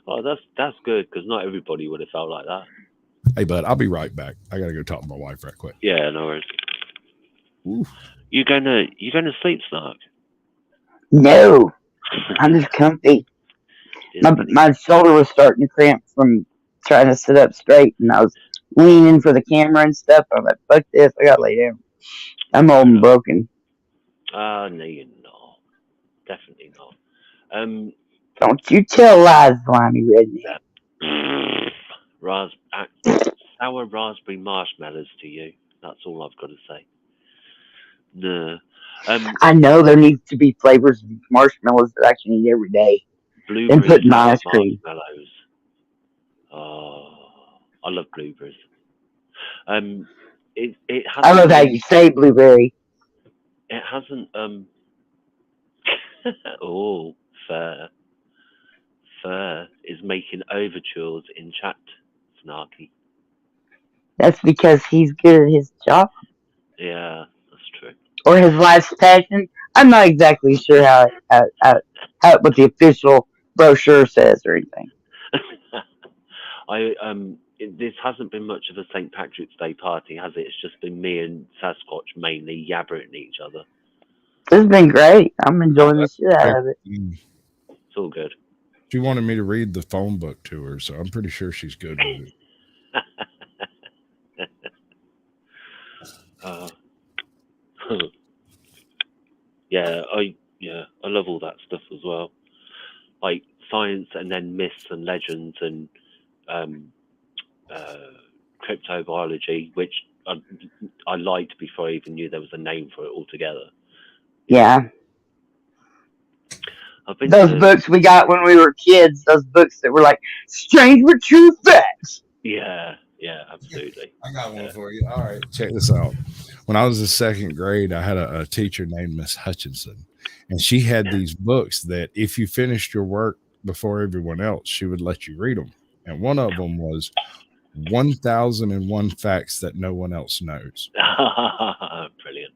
Oh, that's good because not everybody would have felt like that. Hey, bud, I'll be right back. I gotta go talk to my wife right quick. Yeah, no worries. Ooh. You gonna sleep, Snark? No, I'm just comfy. My shoulder was starting to cramp from trying to sit up straight, and I was leaning for the camera and stuff. I'm like, fuck this, I gotta lay down. I'm old and broken. No, you're not. Definitely not. Don't you tell lies, Limey Redneck. Sour raspberry marshmallows to you. That's all I've got to say. No. I know there needs to be flavors of marshmallows that I can eat every day. Then Blueberry put in my sour ice cream. marshmallows. Oh, I love blueberries. It hasn't. I love how you say blueberry. It hasn't. Oh, fair is making overtures in chat, Snarky. That's because he's good at his job Yeah, that's true. or his life's passion. I'm not exactly sure how what the official brochure says or anything. This hasn't been much of a St. Patrick's Day party, has it? It's just been me and Sasquatch mainly yabbering at each other. This has been great. I'm enjoying the shit out of it. It's all good. She wanted me to read the phone book to her, so I'm pretty sure she's good with it. I love all that stuff as well, like science and then myths and legends and cryptobiology, which I liked before I even knew there was a name for it altogether. Yeah. Those books we got when we were kids, those books that were like strange but true facts. Yeah, absolutely. I got one for you. All right, check this out. When I was in second grade, I had a teacher named Miss Hutchinson, and she had these books that if you finished your work before everyone else, she would let you read them. And one of them was 1001 Facts That No One Else Knows. Brilliant.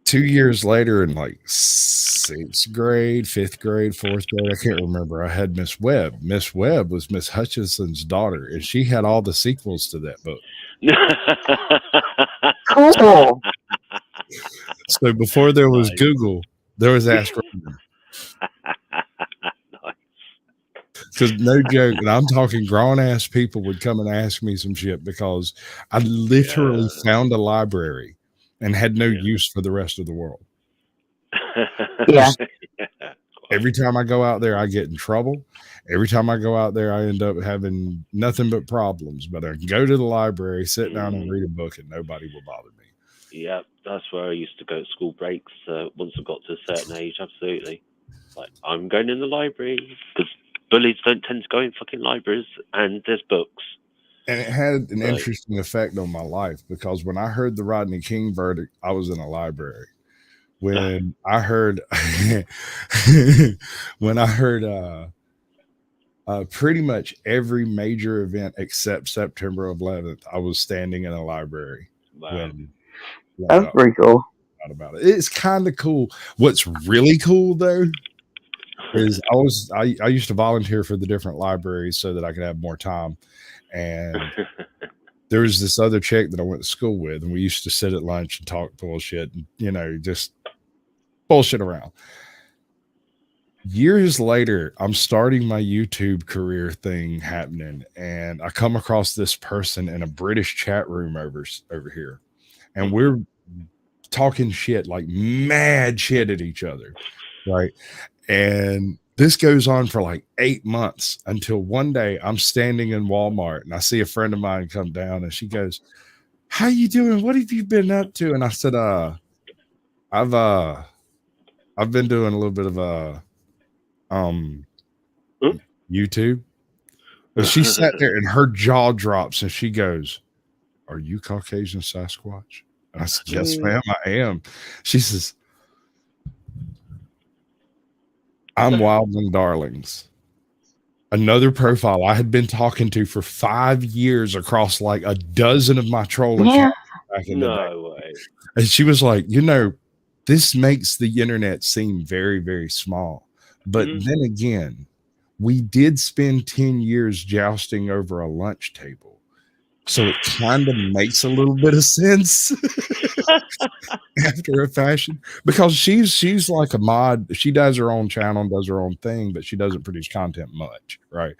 2 years later, in like sixth grade, fifth grade, fourth grade, I can't remember, I had Miss Webb. Miss Webb was Miss Hutchinson's daughter, and she had all the sequels to that book. Cool. So before there was Google, there was Ask Random. Because no joke, and I'm talking grown ass people would come and ask me some shit because I literally found a library and had no use for the rest of the world. Yeah. Every time I go out there, I get in trouble. Every time I go out there, I end up having nothing but problems. But I can go to the library, sit down and read a book, and nobody will bother me. Yeah, that's where I used to go at school breaks once I got to a certain age, absolutely. Like, I'm going in the library because bullies don't tend to go in fucking libraries and there's books. And it had an interesting effect on my life because when I heard the Rodney King verdict, I was in a library. When I heard pretty much every major event except September 11th, I was standing in a library. Wow. That's pretty cool. About it. It's kind of cool. What's really cool though is I used to volunteer for the different libraries so that I could have more time. And there was this other chick that I went to school with, and we used to sit at lunch and talk bullshit and, just bullshit around. Years later, I'm starting my YouTube career thing happening, and I come across this person in a British chat room over here, and we're talking shit, like mad shit at each other, right? And this goes on for like 8 months until one day I'm standing in Walmart and I see a friend of mine come down and she goes, "How you doing? What have you been up to?" And I said, I've been doing a little bit of YouTube." But she sat there and her jaw drops and she goes, "Are you Caucasian Sasquatch?" And I said, "Yes, ma'am, I am." She says, "I'm Wildling Darlings." Another profile I had been talking to for 5 years across like a dozen of my troll accounts back in the day. Way. And she was like, this makes the internet seem very, very small. But then again, we did spend 10 years jousting over a lunch table. So it kind of makes a little bit of sense after a fashion, because she's like a mod. She does her own channel and does her own thing, but she doesn't produce content much, right?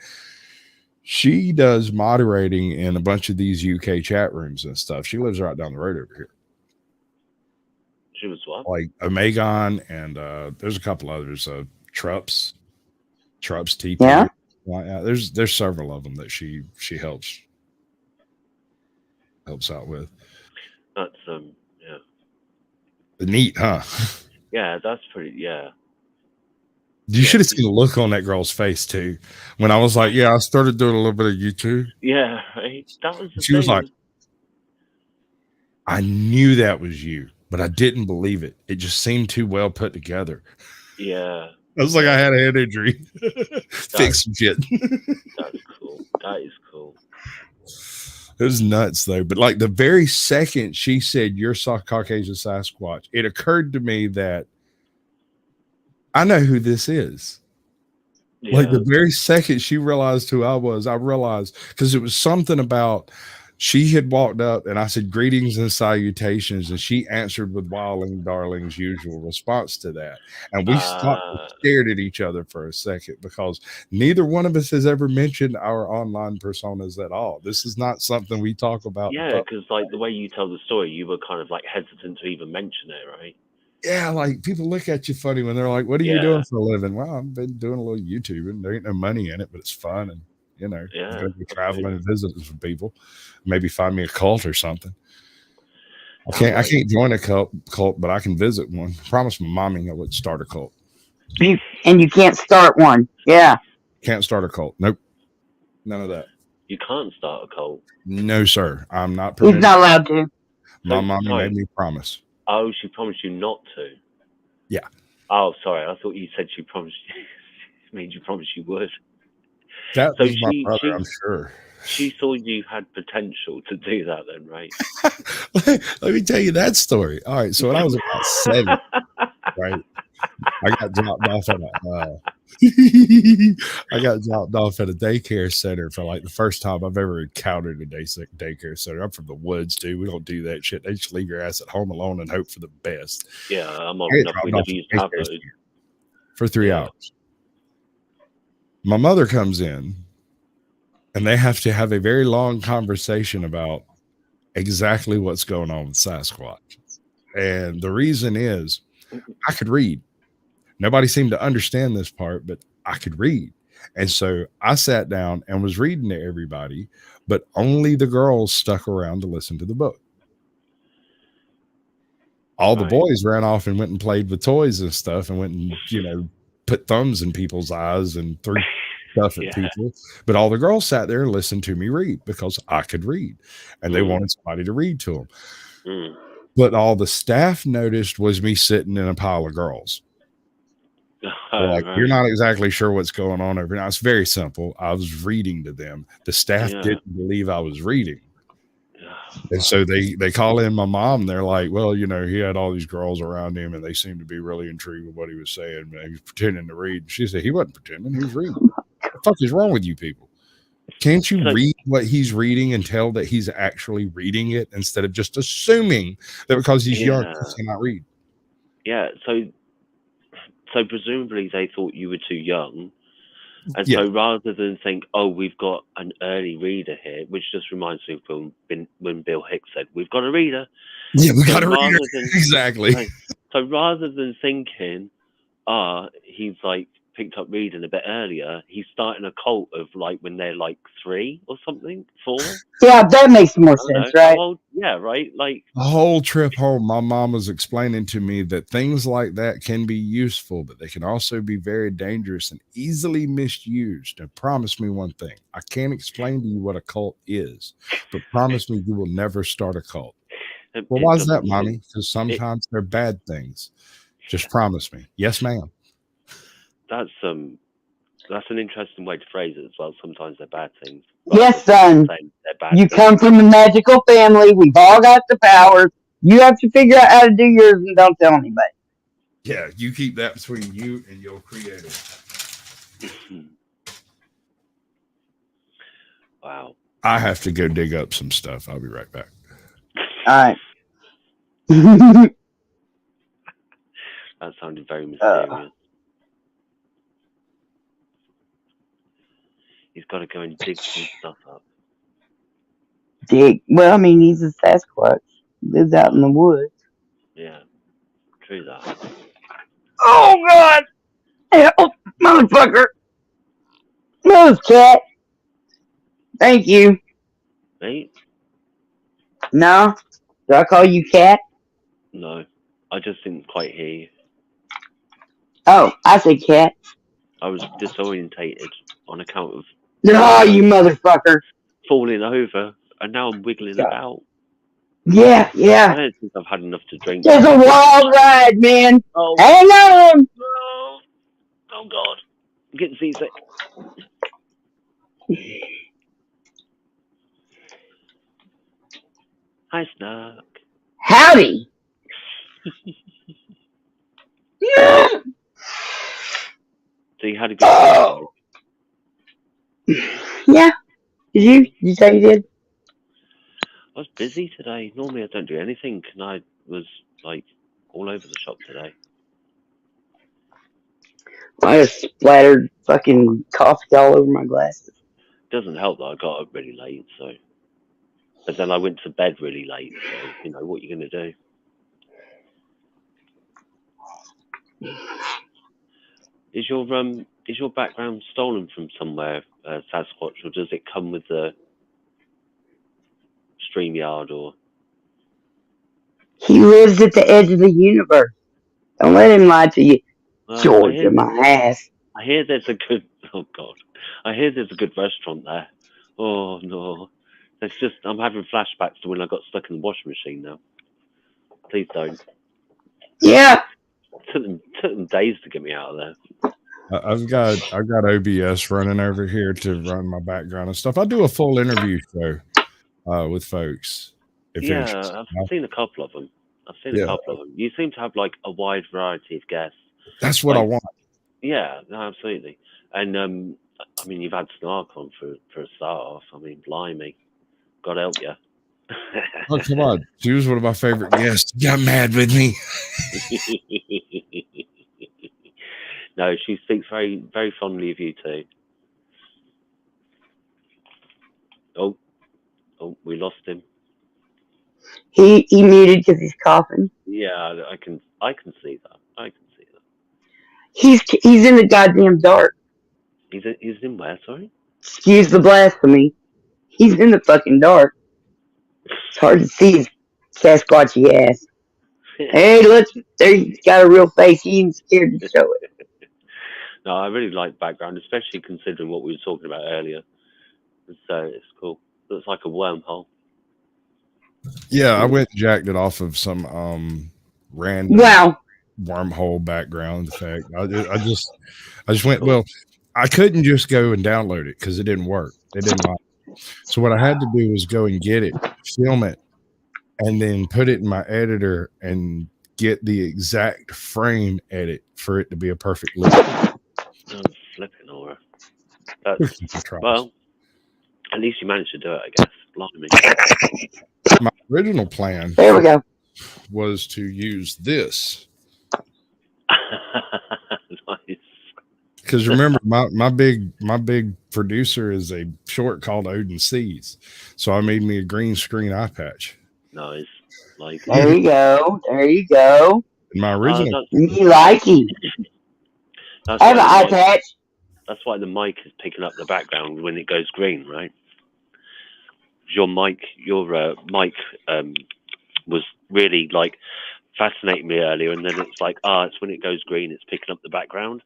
She does moderating in a bunch of these UK chat rooms and stuff. She lives right down the road over here. She was what? Like Omegon, and there's a couple others. Trups TP. Yeah. There's several of them that she helps out with. That's yeah. Neat, huh? Yeah, that's pretty. Yeah. You should have seen the look on that girl's face too when I was like, "Yeah, I started doing a little bit of YouTube." Yeah, right? That was. She was like, "I knew that was you, but I didn't believe it. It just seemed too well put together." Yeah. I was like, I had a head injury. Fix some shit. That's cool. That is cool. It was nuts though. But like the very second she said you're Caucasian Sasquatch, it occurred to me that I know who this is. Yeah. Like the very second she realized who I was, I realized because it was something about she had walked up and I said greetings and salutations, and she answered with Wildling Darling's usual response to that. And we stopped and stared at each other for a second because neither one of us has ever mentioned our online personas at all. This is not something we talk about. Yeah, because like the way you tell the story, you were kind of like hesitant to even mention it, right? Yeah, like people look at you funny when they're like, what are you doing for a living? Well, I've been doing a little YouTubing. There ain't no money in it, but it's fun. And you know, I'm going to be traveling and visiting some people. Maybe find me a cult or something. I can't join a cult, but I can visit one. I promised my mommy I would start a cult. And you can't start one. Yeah. Can't start a cult. Nope. None of that. You can't start a cult. No, sir. I'm not permitted. He's not allowed to. My mommy made me promise. Oh, she promised you not to? Yeah. Oh, sorry. I thought you said she promised you. It means you promised you would. That was my brother, I'm sure. She saw you had potential to do that then, right? Let me tell you that story. All right, so when I was about 7, right, I got dropped off at a daycare center for like the first time I've ever encountered a daycare center. I'm from the woods, dude. We don't do that shit. They just leave your ass at home alone and hope for the best. Yeah, I'm old enough. We never used to have those. For 3 hours. My mother comes in and they have to have a very long conversation about exactly what's going on with Sasquatch. And the reason is I could read. Nobody seemed to understand this part, but I could read. And so I sat down and was reading to everybody, but only the girls stuck around to listen to the book. All the boys ran off and went and played with toys and stuff and went and, you know, put thumbs in people's eyes and threw stuff at people. But all the girls sat there and listened to me read because I could read and they wanted somebody to read to them. But all the staff noticed was me sitting in a pile of girls. Like, you're not exactly sure what's going on over now. It's very simple. I was reading to them. The staff didn't believe I was reading. And so they call in my mom. They're like, well, you know, he had all these girls around him and they seemed to be really intrigued with what he was saying. He was pretending to read. She said, he wasn't pretending. He was reading. What the fuck is wrong with you people? Can't you read what he's reading and tell that he's actually reading it instead of just assuming that because he's young, he cannot read? Yeah. So presumably they thought you were too young. And so rather than think, oh, we've got an early reader here, which just reminds me of when Bill Hicks said, we've got a reader. Yeah, we got a reader. Exactly. So rather than thinking, he's like picked up reading a bit earlier, he's starting a cult of like when they're like 3 or something, 4. Yeah, that makes more sense, right? Well, yeah, right. Like the whole trip home, my mom was explaining to me that things like that can be useful, but they can also be very dangerous and easily misused. And promise me one thing: I can't explain to you what a cult is, but promise me you will never start a cult. Well, why is that, mommy? Because sometimes they're bad things. Just promise me. Yes, ma'am. That's an interesting way to phrase it as well. Sometimes they're bad things. Yes, son. You come from a magical family. We've all got the powers. You have to figure out how to do yours and don't tell anybody. Yeah, you keep that between you and your creator. Wow. I have to go dig up some stuff. I'll be right back. All right. That sounded very mysterious. He's got to go and dig some stuff up. Dig. Well, I mean, he's a Sasquatch. Lives out in the woods. Yeah, true that. Oh God! Help, motherfucker! Move, cat. Thank you. Mate? No. Do I call you cat? No, I just didn't quite hear you. Oh, I say cat. I was disorientated on account of No, you motherfucker. falling over, and now I'm wiggling about. Yeah, yeah. I don't think I've had enough to drink. It's a wild ride, man. Oh, Hang on. no. Oh God, I'm getting seasick. Hi, Snark. Howdy. So you had a good day? Yeah. Did you? Did you say you did? I was busy today. Normally I don't do anything, and I was like all over the shop today. I just splattered fucking coffee all over my glasses. Doesn't help that I got up really late, so. But then I went to bed really late, so you know what you're gonna do. Is your background stolen from somewhere, Sasquatch, or does it come with the StreamYard or? He lives at the edge of the universe. Don't let him lie to you. Well, Georgia, my ass. I hear there's a good. Oh God, I hear there's a good restaurant there. Oh no, it's just I'm having flashbacks to when I got stuck in the washing machine now. Please don't. Yeah. Took them days to get me out of there. I've got OBS running over here to run my background and stuff. I do a full interview show with folks. Yeah, I've seen a couple of them. You seem to have like a wide variety of guests. That's what I want. Yeah, no, absolutely. And I mean, you've had Snark on for a start off. I mean, blimey, God help you. Oh, come on. She was one of my favorite guests. You got mad with me. No, she speaks very, very fondly of you too. Oh, we lost him. He muted because he's coughing. Yeah, I can see that. He's in the goddamn dark. He's in where? Sorry. Excuse the blasphemy. He's in the fucking dark. It's hard to see his Sasquatchy ass. Hey, look, there he's got a real face. He ain't scared to show it. No, I really like background, especially considering what we were talking about earlier. So it's cool. Looks like a wormhole. Yeah, I went and jacked it off of some random wormhole background effect. I just went, well, I couldn't just go and download it because it didn't work. It didn't like it. So what I had to do was go and get it, film it, and then put it in my editor and get the exact frame edit for it to be a perfect loop. I'm flipping over. Well, at least you managed to do it, I guess. Blimey. My original plan there we go. was to use this. Nice. Because remember, my big producer is a short called Odin Seas. So I made me a green screen eye patch. Nice. Like there you go. There you go. My original me likey. I have an eye patch. That's why the mic is picking up the background when it goes green, right? Your mic was really like fascinating me earlier, and then it's like, it's when it goes green, it's picking up the background.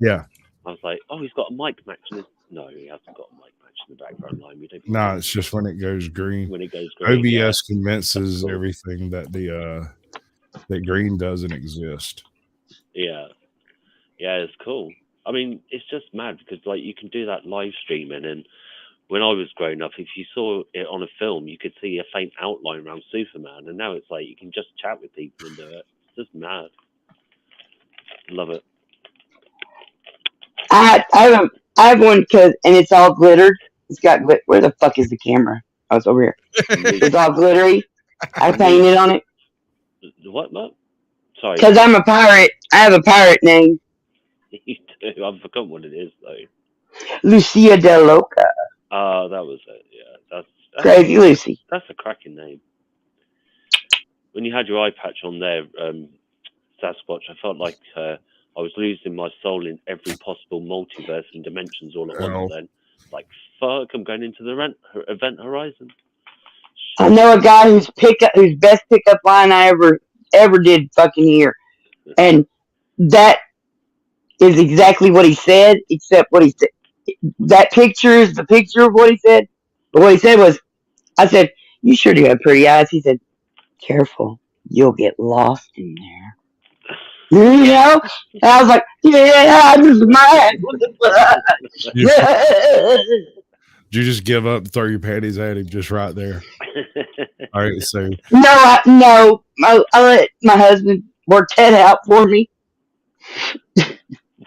Yeah. I was like, he's got a mic matching. No, he hasn't got a mic matching the background line. No, it's just when it goes green. When it goes green, OBS convinces everything that that green doesn't exist. Yeah, it's cool. I mean, it's just mad because like you can do that live streaming, and when I was growing up, if you saw it on a film, you could see a faint outline around Superman, and now it's like you can just chat with people and do it. It's just mad. Love it. I have one and it's all glittered, It's got where the fuck is the camera? Oh, it's over here. It's all glittery. I painted on it. What? Sorry. Because I'm a pirate. I have a pirate name. You do. I've forgotten what it is though. Lucia Del Loca. Oh, that was it. Yeah, that's Crazy Lucy. That's a cracking name. When you had your eye patch on there, Sasquatch, I felt like I was losing my soul in every possible multiverse and dimensions all at once. Then, like, fuck, I'm going into the event horizon. I know a guy whose best pickup line I ever did fucking hear, and that is exactly what he said. Except what he said, that picture is the picture of what he said. But what he said was, I said, "You sure do have pretty eyes." He said, "Careful, you'll get lost in there." You know? And I was like, "Yeah, I'm just mad." Did you just give up and throw your panties at him just right there? All right, so no, I let my husband work that out for me.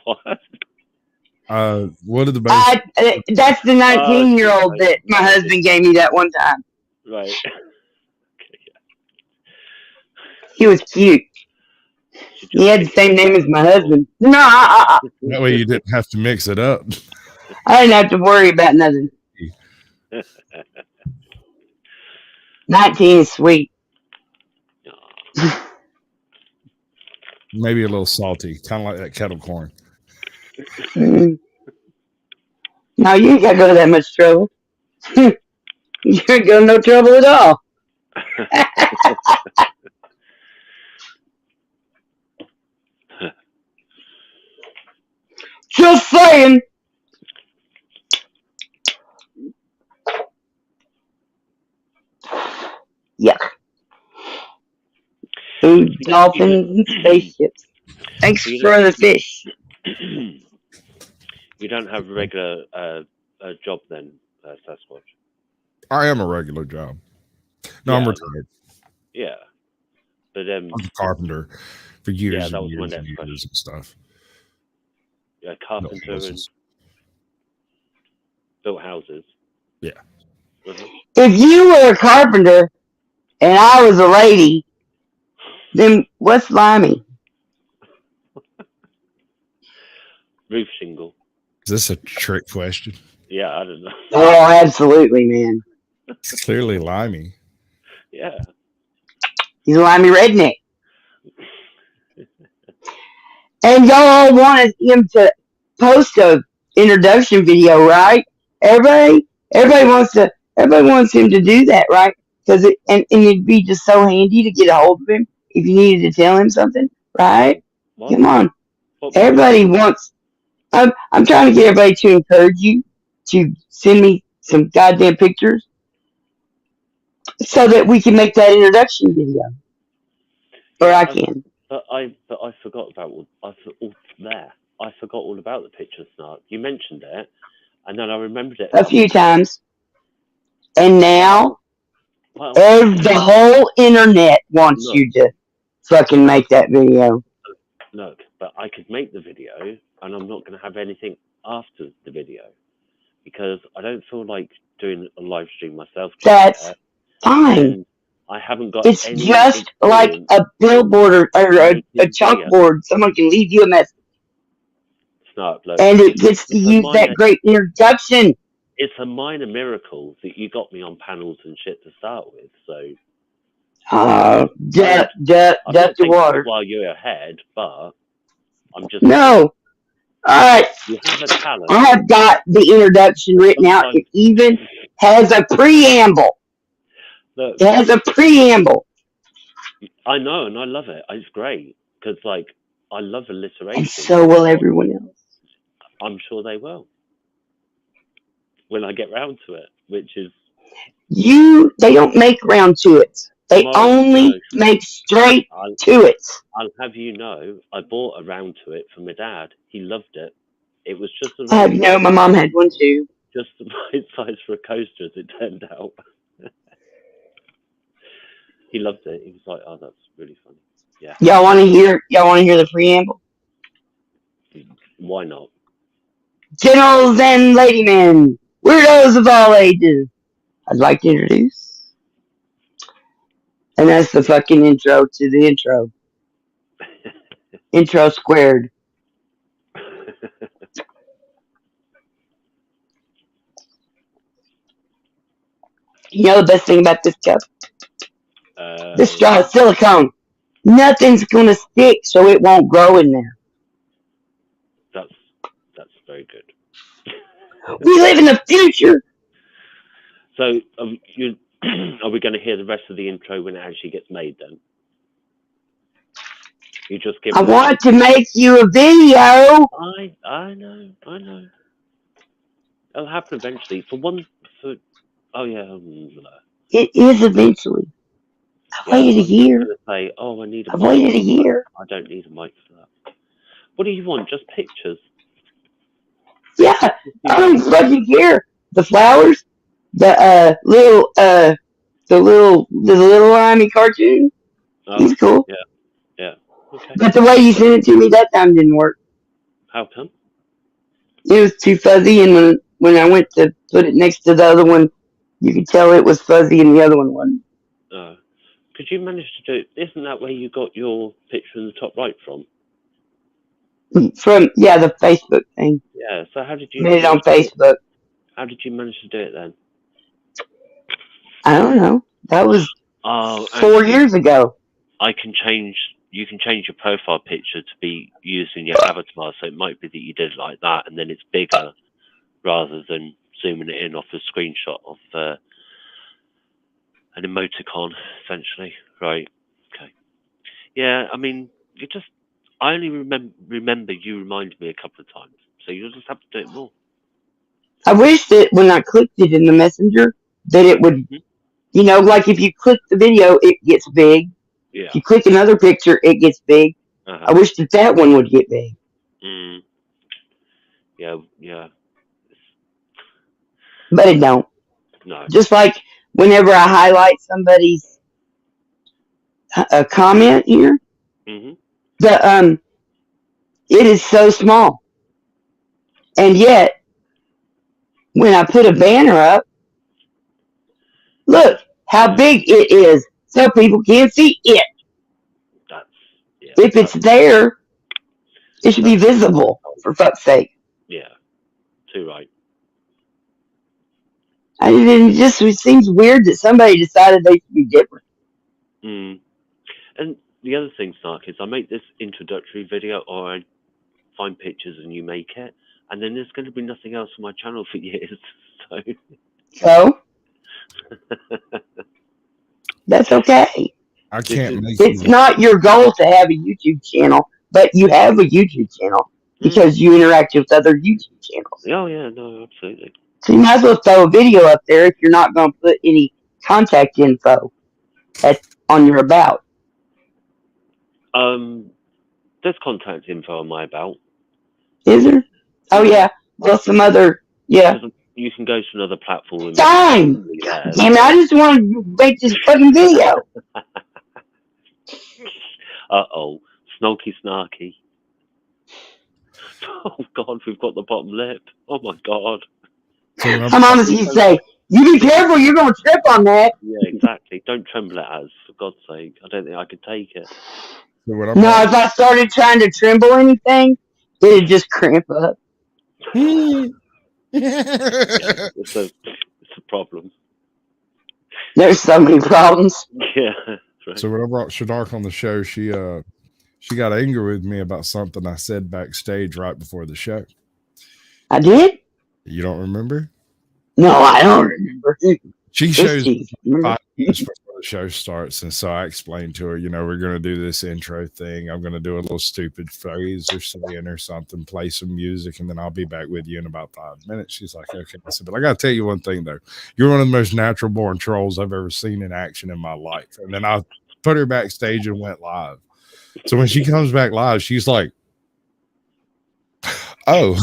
What? What are the best? That's the 19-year-old that my husband gave me that one time. Right. He was cute. He had the same name as my husband. No, That way you didn't have to mix it up. I didn't have to worry about nothing. 19 is sweet. Maybe a little salty, kind of like that kettle corn. No, you ain't got to go to that much trouble. You ain't go to no trouble at all. Just saying. Yuck. Food, dolphins, and spaceships. Thanks for the fish. You don't have a regular job then, Sasquatch? I am a regular job. No, I'm retired. Yeah. But I'm a carpenter for years that and was years my and next years and stuff. Yeah, carpenter and built houses. Yeah. Mm-hmm. If you were a carpenter and I was a lady, then what's Limey? Roof shingle. Is this a trick question? Yeah, I don't know. Oh, absolutely, man. It's clearly Limey. Yeah. He's a Limey Redneck. And y'all wanted him to post a introduction video, right? Everybody wants him to do that, right? Because and it'd be just so handy to get a hold of him if you needed to tell him something, right? What? Come on. Everybody wants. I'm trying to get everybody to encourage you to send me some goddamn pictures so that we can make that introduction video. Or I can. But I forgot about I forgot all about the picture, Snark. You mentioned it, and then I remembered it a few times. And now the whole internet wants you to fucking make that video. Look, but I could make the video, and I'm not going to have anything after the video because I don't feel like doing a live stream myself. That's fine. I haven't got. It's just like a billboard or a chalkboard. Someone can leave you a message, and it gets to use that great introduction. It's a minor miracle that you got me on panels and shit to start with. So, depth to water. While you're ahead, but I'm just no. All right, you have a talent. I have got the introduction written out. It even has a preamble. Look, it has a preamble. I know, and I love it. It's great because, like, I love alliteration. And so will everyone else. I'm sure they will when I get round to it, which is they don't make round to it. They only make straight to it. I'll have you know, I bought a round to it for my dad. He loved it. It was just the right size. My mom had one too. Just the right size for a coaster, as it turned out. He loved it. He was like, "Oh, that's really funny." Yeah. Y'all want to hear the preamble? Why not? Generals and ladymen, Weirdos of all ages. I'd like to introduce. And that's the fucking intro to the intro. Intro squared. You know the best thing about this cup? This straw is silicone. Nothing's gonna stick, so it won't grow in there. That's very good. We live in the future. So, are we going to hear the rest of the intro when it actually gets made? Then you just give. I want to make you a video. I know. It'll happen eventually. Oh yeah. It is eventually. I waited a year. Say, I need a I mic. waited a year. I don't need a mic for that. What do you want? Just pictures? Yeah, I don't fucking care. The flowers, the little Limey cartoon. He's cool. Yeah. Okay. But the way you sent it to me that time didn't work. How come? It was too fuzzy, and when I went to put it next to the other one, you could tell it was fuzzy, and the other one wasn't. Could you manage to do it? Isn't that where you got your picture in the top right from? From the Facebook thing. Yeah. So how did you made it on Facebook? How did you manage to do it then? I don't know. That was 4 years ago. You can change your profile picture to be used in your avatar, so it might be that you did it like that, and then it's bigger rather than zooming it in off a screenshot of an emoticon, essentially. Right. Okay. Yeah, I mean, I only remember you reminded me a couple of times, so you'll just have to do it more. I wish that when I clicked it in the messenger, that it would, like if you click the video, it gets big. Yeah. If you click another picture, it gets big. I wish that one would get big. Yeah. But it don't. No. Just like whenever I highlight somebody's a comment here, it is so small. And yet, when I put a banner up, look how big it is, so people can't see it. If it's there, it should be visible, for fuck's sake. Yeah, too right. It seems weird that somebody decided they should be different. And the other thing, Snark, is I make this introductory video, or I find pictures and you make it, and then there's going to be nothing else on my channel for years. So? That's okay. I can't make It's not your goal to have a YouTube channel, but you have a YouTube channel because you interact with other YouTube channels. Oh, yeah, no, absolutely. So you might as well throw a video up there if you're not going to put any contact info on your about. There's contact info on my about. Is there? Oh, yeah. Well, some other, yeah. You can go to another platform. Damn it, I just want to make this fucking video. Snarky. Oh, God, we've got the bottom lip. Oh, my God. My mama used to say, you be careful, you're going to trip on that. Yeah, exactly. Don't tremble it as, for God's sake. I don't think I could take it. No, if I started trying to tremble anything, it'd just cramp up. It's a problem. There's so many problems. Yeah. Right. So when I brought Shadark on the show, she got angry with me about something I said backstage right before the show. I did? You don't remember? No, I don't remember. She shows 5 minutes before the show starts, and so I explained to her, we're going to do this intro thing. I'm going to do a little stupid phrase or saying or something, play some music, and then I'll be back with you in about 5 minutes. She's like, okay. I said, but I got to tell you one thing, though. You're one of the most natural-born trolls I've ever seen in action in my life. And then I put her backstage and went live. So when she comes back live, she's like, oh.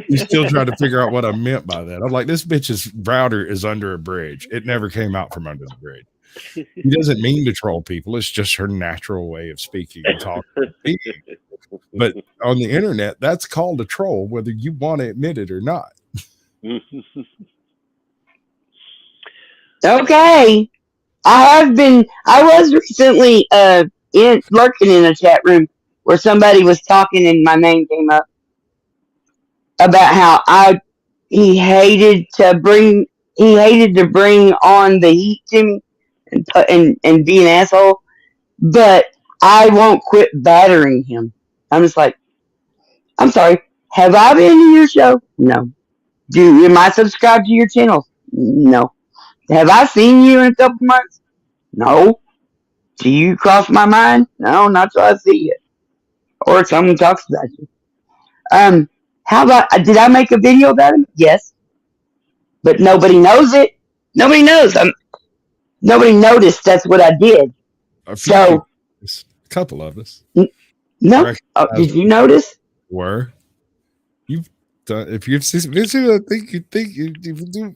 He's still trying to figure out what I meant by that. I'm like, this bitch's router is under a bridge. It never came out from under the bridge. He doesn't mean to troll people. It's just her natural way of speaking and talking. But on the internet, that's called a troll, whether you want to admit it or not. Okay. I was recently lurking in a chat room where somebody was talking and my name came up about how he hated to bring on the heat to me and be an asshole, but I won't quit battering him. I'm just like, I'm sorry, have I been to your show? No. Am I subscribed to your channel? No. Have I seen you in a couple months? No. Do you cross my mind? No, not till I see you. Or someone talks about you. How about, did I make a video about him? Yes. But nobody knows it. Nobody knows. Nobody noticed that's what I did. A few So, people, a couple of us. No. Oh, did you notice? Were you've done? If you've seen, I think you do.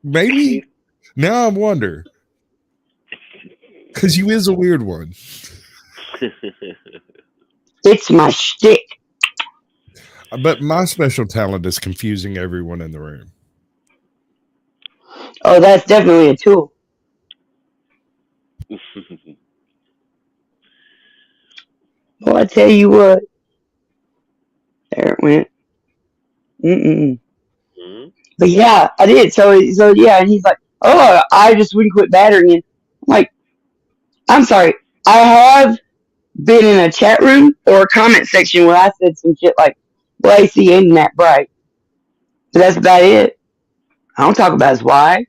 Maybe now I wonder because you is a weird one. It's my shtick. But my special talent is confusing everyone in the room. Oh, that's definitely a tool. Well, I tell you what. There it went. But yeah, I did. So yeah, and he's like, "Oh, I just wouldn't quit battering you." I'm like, I'm sorry. I have been in a chat room or a comment section where I said some shit like, "Well, AC ain't that bright," but that's about it. I don't talk about his wife.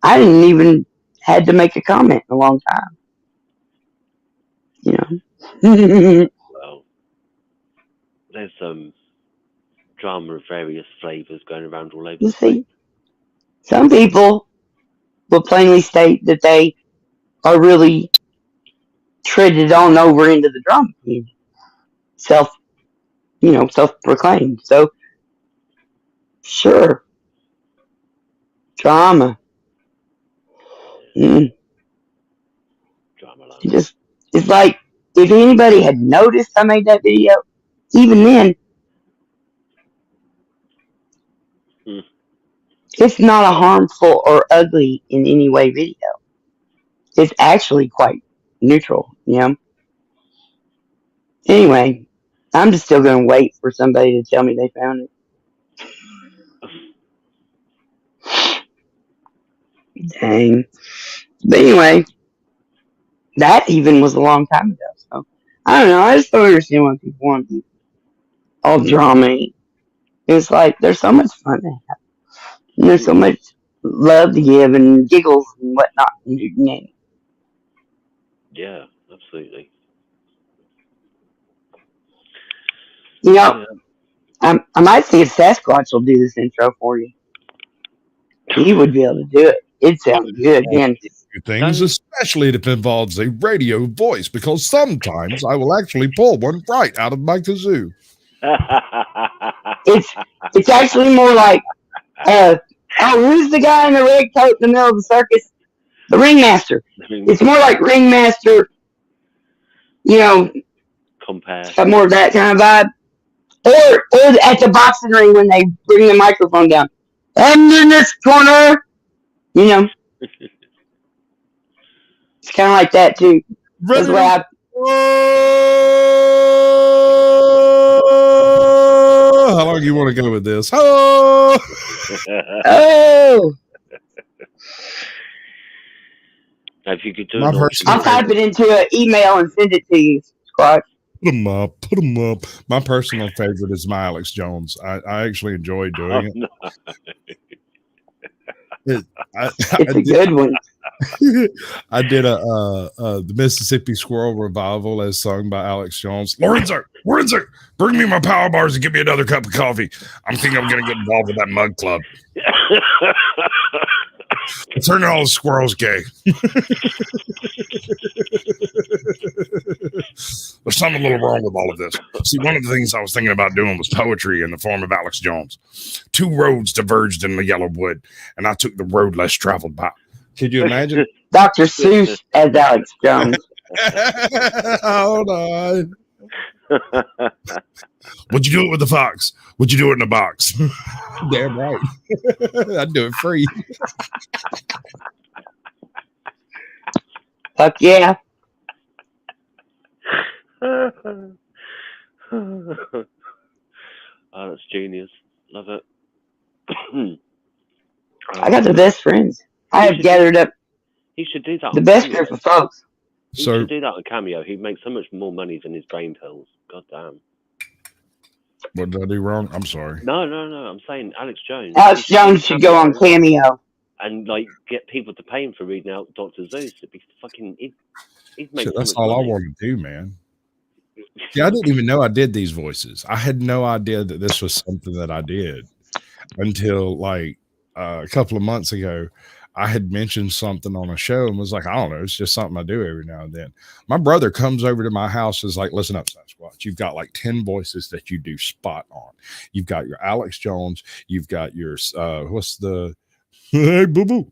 I didn't even had to make a comment in a long time. You know. Well, there's some drama of various flavors going around all over You the place. see, some people will plainly state that they are really treaded on over into the drama community. Self-proclaimed. So, sure. Drama. Drama like It's like, if anybody had noticed I made that video, even then, it's not a harmful or ugly in any way video. It's actually quite neutral, you know? Anyway, I'm just still going to wait for somebody to tell me they found it. Dang. But anyway, that even was a long time ago. So, I don't know. I just don't understand why people want to be all drama. It's like, there's so much fun to have. And there's so much love to give and giggles and whatnot. Yeah, absolutely. You know, I might see if Sasquatch will do this intro for you. He would be able to do it. It sounds good, man. Things, especially if it involves a radio voice, because sometimes I will actually pull one right out of my kazoo. It's actually more like, who's the guy in the red coat in the middle of the circus? The ringmaster. It's more like ringmaster, compare. Got more of that kind of vibe. Or at the boxing ring when they bring the microphone down. And in this corner, it's kind of like that too. That's the way how long do you want to go with this? Oh! If you could do I'll type it into an email and send it to you, Squad. Put them up. My personal favorite is my Alex Jones. I actually enjoy doing it. It's a good one. I did the Mississippi Squirrel Revival as sung by Alex Jones. Lorenzo, bring me my power bars and give me another cup of coffee. I'm thinking I'm going to get involved with that mug club. Turning all the squirrels gay. There's something a little wrong with all of this. See, one of the things I was thinking about doing was poetry in the form of Alex Jones. 2 roads diverged in the yellow wood, and I took the road less traveled by. Could you imagine? Dr. Seuss as Alex Jones. Hold on. Would you do it with the fox? Would you do it in a box? Damn right. I'd do it free. Fuck yeah. Oh, that's genius. Love it. I got the best friends. I have gathered up He should do that. the On best Cameo. group of folks. He So should do that on Cameo. He'd make so much more money than his brain pills. God damn. what did I do wrong? I'm sorry. No. I'm saying Alex Jones. Alex He should do Jones should go on Cameo. and like get people to pay him for reading out Dr. Zeus. It'd be fucking. He'd make Shit, so that's much all I money. want to do, man. Yeah, I didn't even know I did these voices. I had no idea that this was something that I did until like a couple of months ago. I had mentioned something on a show and was like, I don't know, it's just something I do every now and then. My brother comes over to my house and is like, listen up, Sasquatch. You've got like 10 voices that you do spot on. You've got your Alex Jones. You've got your, what's the, hey, boo boo.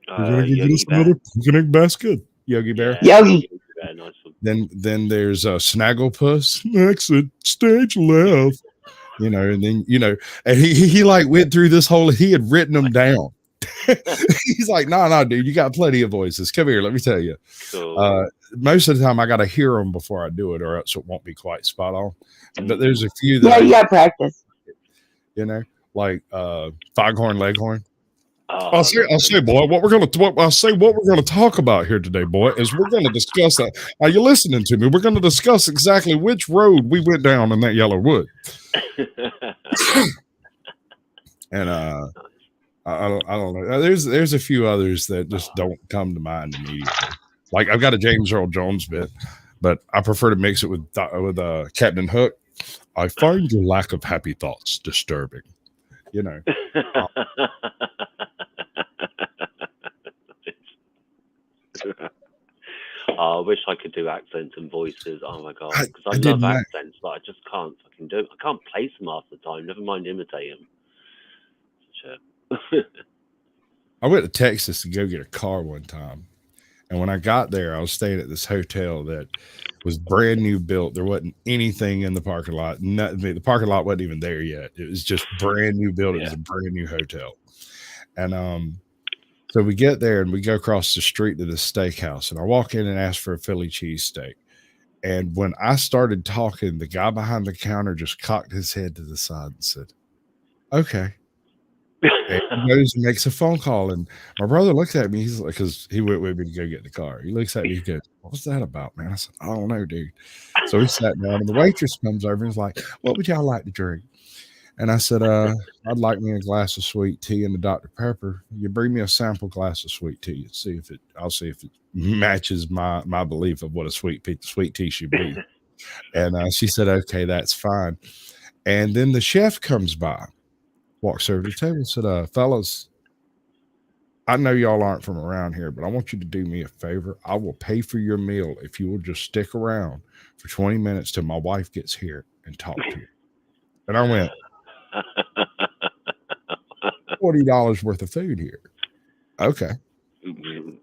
You're going to get us another picnic basket, Yogi Bear. Yogi. Yeah, nice one. Then there's Snagglepuss, exit stage left, and then and he like went through this whole. He had written them down. He's like, no, dude, you got plenty of voices. Come here, let me tell you. Cool. Most of the time, I got to hear them before I do it, or else it won't be quite spot on. But there's a few that Yeah, you got practice. like Foghorn Leghorn. Oh, I'll say, boy, what we're gonna talk about here today, boy, is we're gonna discuss that. Are you listening to me? We're gonna discuss exactly which road we went down in that yellow wood. And I don't know. There's a few others that just don't come to mind immediately. Like I've got a James Earl Jones bit, but I prefer to mix it with Captain Hook. I find your lack of happy thoughts disturbing. I wish I could do accents and voices. Oh my god, because I did love that. accents, but I just can't fucking do it. I can't place them half the time. Never mind imitate them. I went to Texas to go get a car one time. And when I got there, I was staying at this hotel that was brand new built. There wasn't anything in the parking lot. The parking lot wasn't even there yet. It was just brand new built. It was a brand new hotel. And so we get there and we go across the street to this steakhouse. And I walk in and ask for a Philly cheesesteak. And when I started talking, the guy behind the counter just cocked his head to the side and said, okay. And he goes and makes a phone call, and my brother looks at me. He's like, because he went with me to go get the car. He looks at me. He goes, "What's that about, man?" I said, "I don't know, dude." So he sat down, and the waitress comes over and is like, "What would y'all like to drink?" And I said, "I'd like me a glass of sweet tea and a Dr. Pepper. You bring me a sample glass of sweet tea and see if it. I'll see if it matches my belief of what a sweet tea should be." And she said, "Okay, that's fine." And then the chef comes by. Walks over to the table and said, fellas, I know y'all aren't from around here, but I want you to do me a favor. I will pay for your meal if you will just stick around for 20 minutes till my wife gets here and talk to you. And I went, $40 worth of food here. Okay.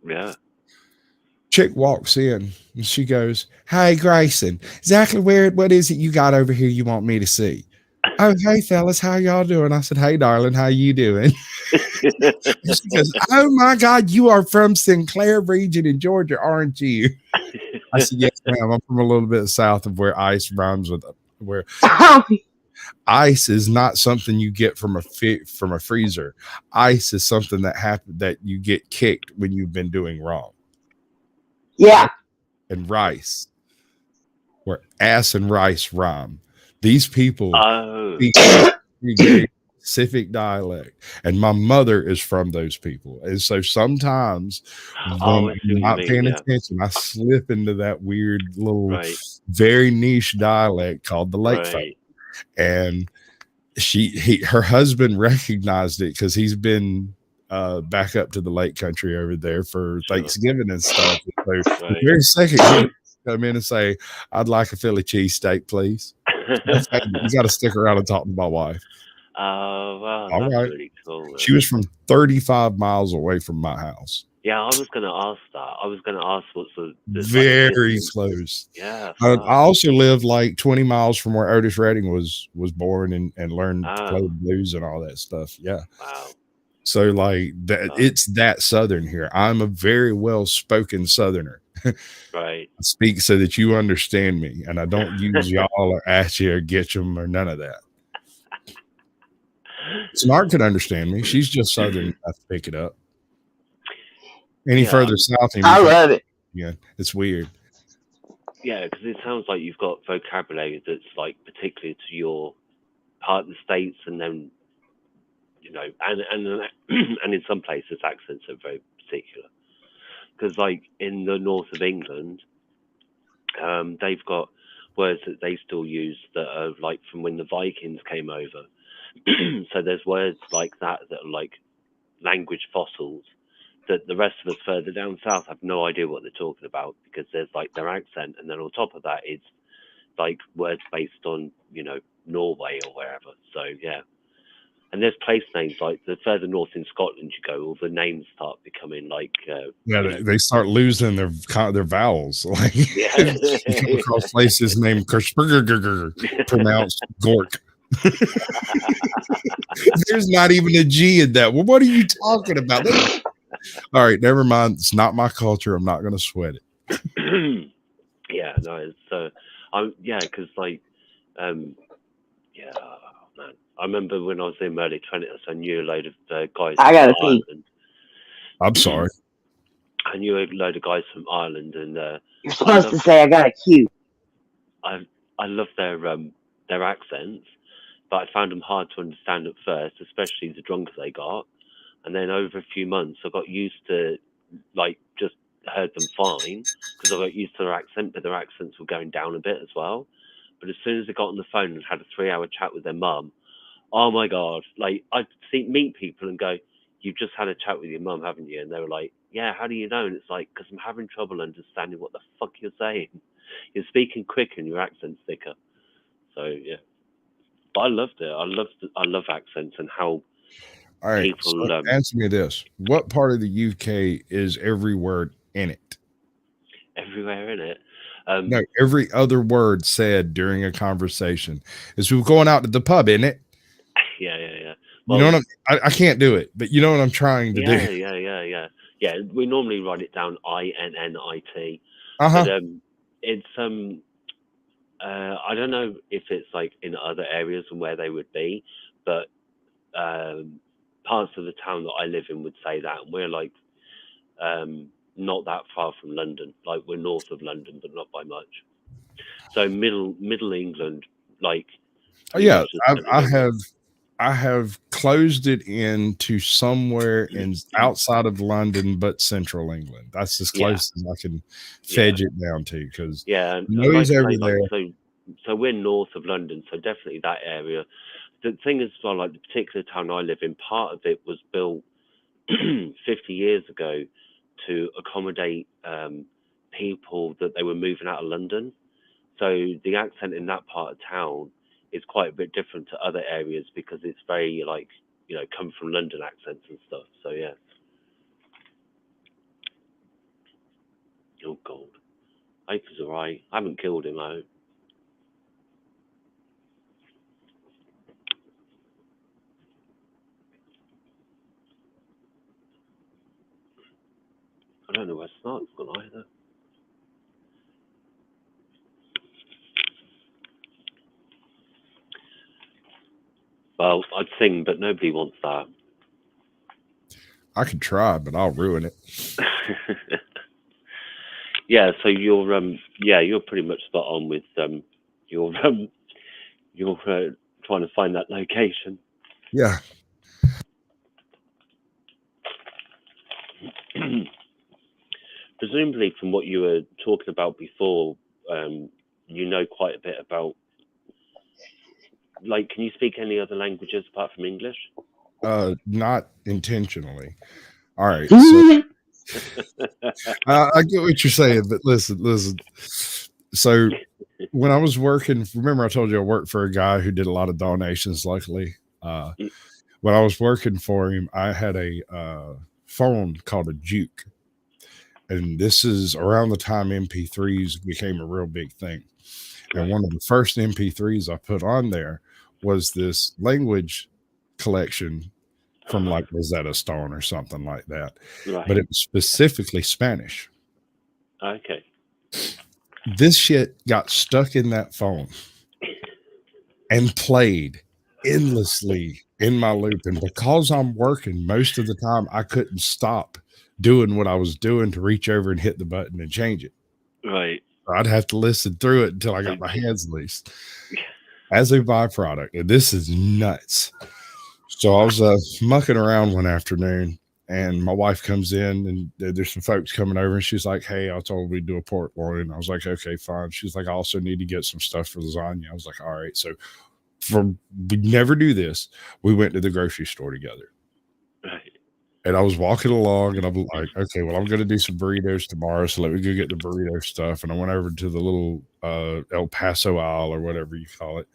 Yeah. Chick walks in and she goes, "Hey, Grayson, exactly what is it you got over here you want me to see?" "Oh, hey, fellas, how y'all doing?" I said, "Hey, darling, how you doing?" She goes, "Oh, my God, you are from Sinclair region in Georgia, aren't you?" I said, "Yes, ma'am. I'm from a little bit south of where ice rhymes with where ice is not something you get from a freezer. Ice is something that you get kicked when you've been doing wrong." Yeah. And rice, where ass and rice rhyme. These people speak a very specific dialect, and my mother is from those people. And so sometimes when I'm not paying attention, I slip into that weird little, very niche dialect called the Lake folk. And her husband recognized it because he's been back up to the Lake Country over there for Thanksgiving and stuff. So the very second you come in and say, "I'd like a Philly cheesesteak, please." You got to stick around and talk to my wife. Oh, wow. All that's right. Really cool. Man. She was from 35 miles away from my house. Yeah, I was going to ask that. I was going to ask what's the Very distance. close. Yeah. I fuck. also lived like 20 miles from where Otis Redding was born and learned to play Oh. the blues and all that stuff. Yeah. Wow. So like that, it's that Southern here. I'm a very well spoken Southerner. Right. I speak so that you understand me, and I don't use y'all or at you or get them or none of that. Snark could understand me. She's just Southern enough to pick it up. Any Yeah. further south, and I love it. yeah, it's weird. Yeah, because it sounds like you've got vocabulary that's like particular to your part of the states, and then you know, and and in some places accents are very particular. Because like in the north of England, they've got words that they still use that are like from when the Vikings came over. So there's words like that that are like language fossils that the rest of us further down south have no idea what they're talking about, because there's like their accent, and then on top of that it's like words based on, you know, Norway or wherever. So yeah. And there's place names like the further north in Scotland you go, all the names start becoming like Yeah, they start losing their vowels. Like yeah. you come across places named pronounced Gork. There's not even a G in that. Well, what are you talking about? All right, never mind. It's not my culture. I'm not going to sweat it. Yeah, no, it's yeah, because like yeah, man. I remember when I was in my early 20s, I knew a load of guys I from gotta pee. Ireland. I'm sorry. I knew a load of guys from Ireland, and You're supposed to say I got a cue. I love their accents, but I found them hard to understand at first, especially the drunker they got. And then over a few months, I got used to, like, just heard them fine because I got used to their accent, but their accents were going down a bit as well. But as soon as I got on the phone and had a 3-hour chat with their mum, oh my God, like I'd meet people and go, you've just had a chat with your mum, haven't you? And they were like, yeah, how do you know? And it's like, because I'm having trouble understanding what the fuck you're saying. You're speaking quick and your accent's thicker. So yeah, but I loved it. I love accents and how all right, people. So answer me this: what part of the UK is every word in it? Everywhere in it. No, every other word said during a conversation. Is we're going out to the pub, isn't it? Yeah. Well, you know what I can't do it, but you know what I'm trying to do. Yeah. We normally write it down INNIT. Uh-huh. But it's I don't know if it's like in other areas and where they would be, but parts of the town that I live in would say that, and we're like not that far from London. Like we're north of London, but not by much. So middle England, like. Oh yeah, I have closed it into somewhere in outside of London, but central England. That's as close as I can fedge it down to, because noise over there. So we're north of London, so definitely that area. The thing is, well, like the particular town I live in, part of it was built 50 years ago to accommodate people that they were moving out of London. So the accent in that part of town is quite a bit different to other areas because it's very like, you know, come from London accents and stuff. So yeah. Oh God, Aper's alright. I haven't killed him though. I don't know where Snark's gone either. Well, I'd sing, but nobody wants that. I could try, but I'll ruin it. Yeah, so you're pretty much spot on with you're trying to find that location. Yeah. Presumably, from what you were talking about before, you know quite a bit about. Like, can you speak any other languages apart from English? Not intentionally. All right. So I get what you're saying, but listen. So when I was working, remember I told you I worked for a guy who did a lot of donations, luckily. When I was working for him, I had a phone called a juke. And this is around the time MP3s became a real big thing. And one of the first MP3s I put on there was this language collection from like Rosetta Stone or something like that. Right. But it was specifically Spanish. Okay. This shit got stuck in that phone and played endlessly in my loop. And because I'm working most of the time, I couldn't stop doing what I was doing to reach over and hit the button and change it. Right. I'd have to listen through it until I got my hands loose as a byproduct. And this is nuts. So I was mucking around one afternoon, and my wife comes in, and there's some folks coming over, and she's like, "Hey, I told we'd do a pork loin." And I was like, "Okay, fine." She's like, "I also need to get some stuff for lasagna." I was like, "All right." So we never do this. We went to the grocery store together. Right. And I was walking along, and I'm like, okay, well, I'm going to do some burritos tomorrow, so let me go get the burrito stuff. And I went over to the little El Paso aisle, or whatever you call it,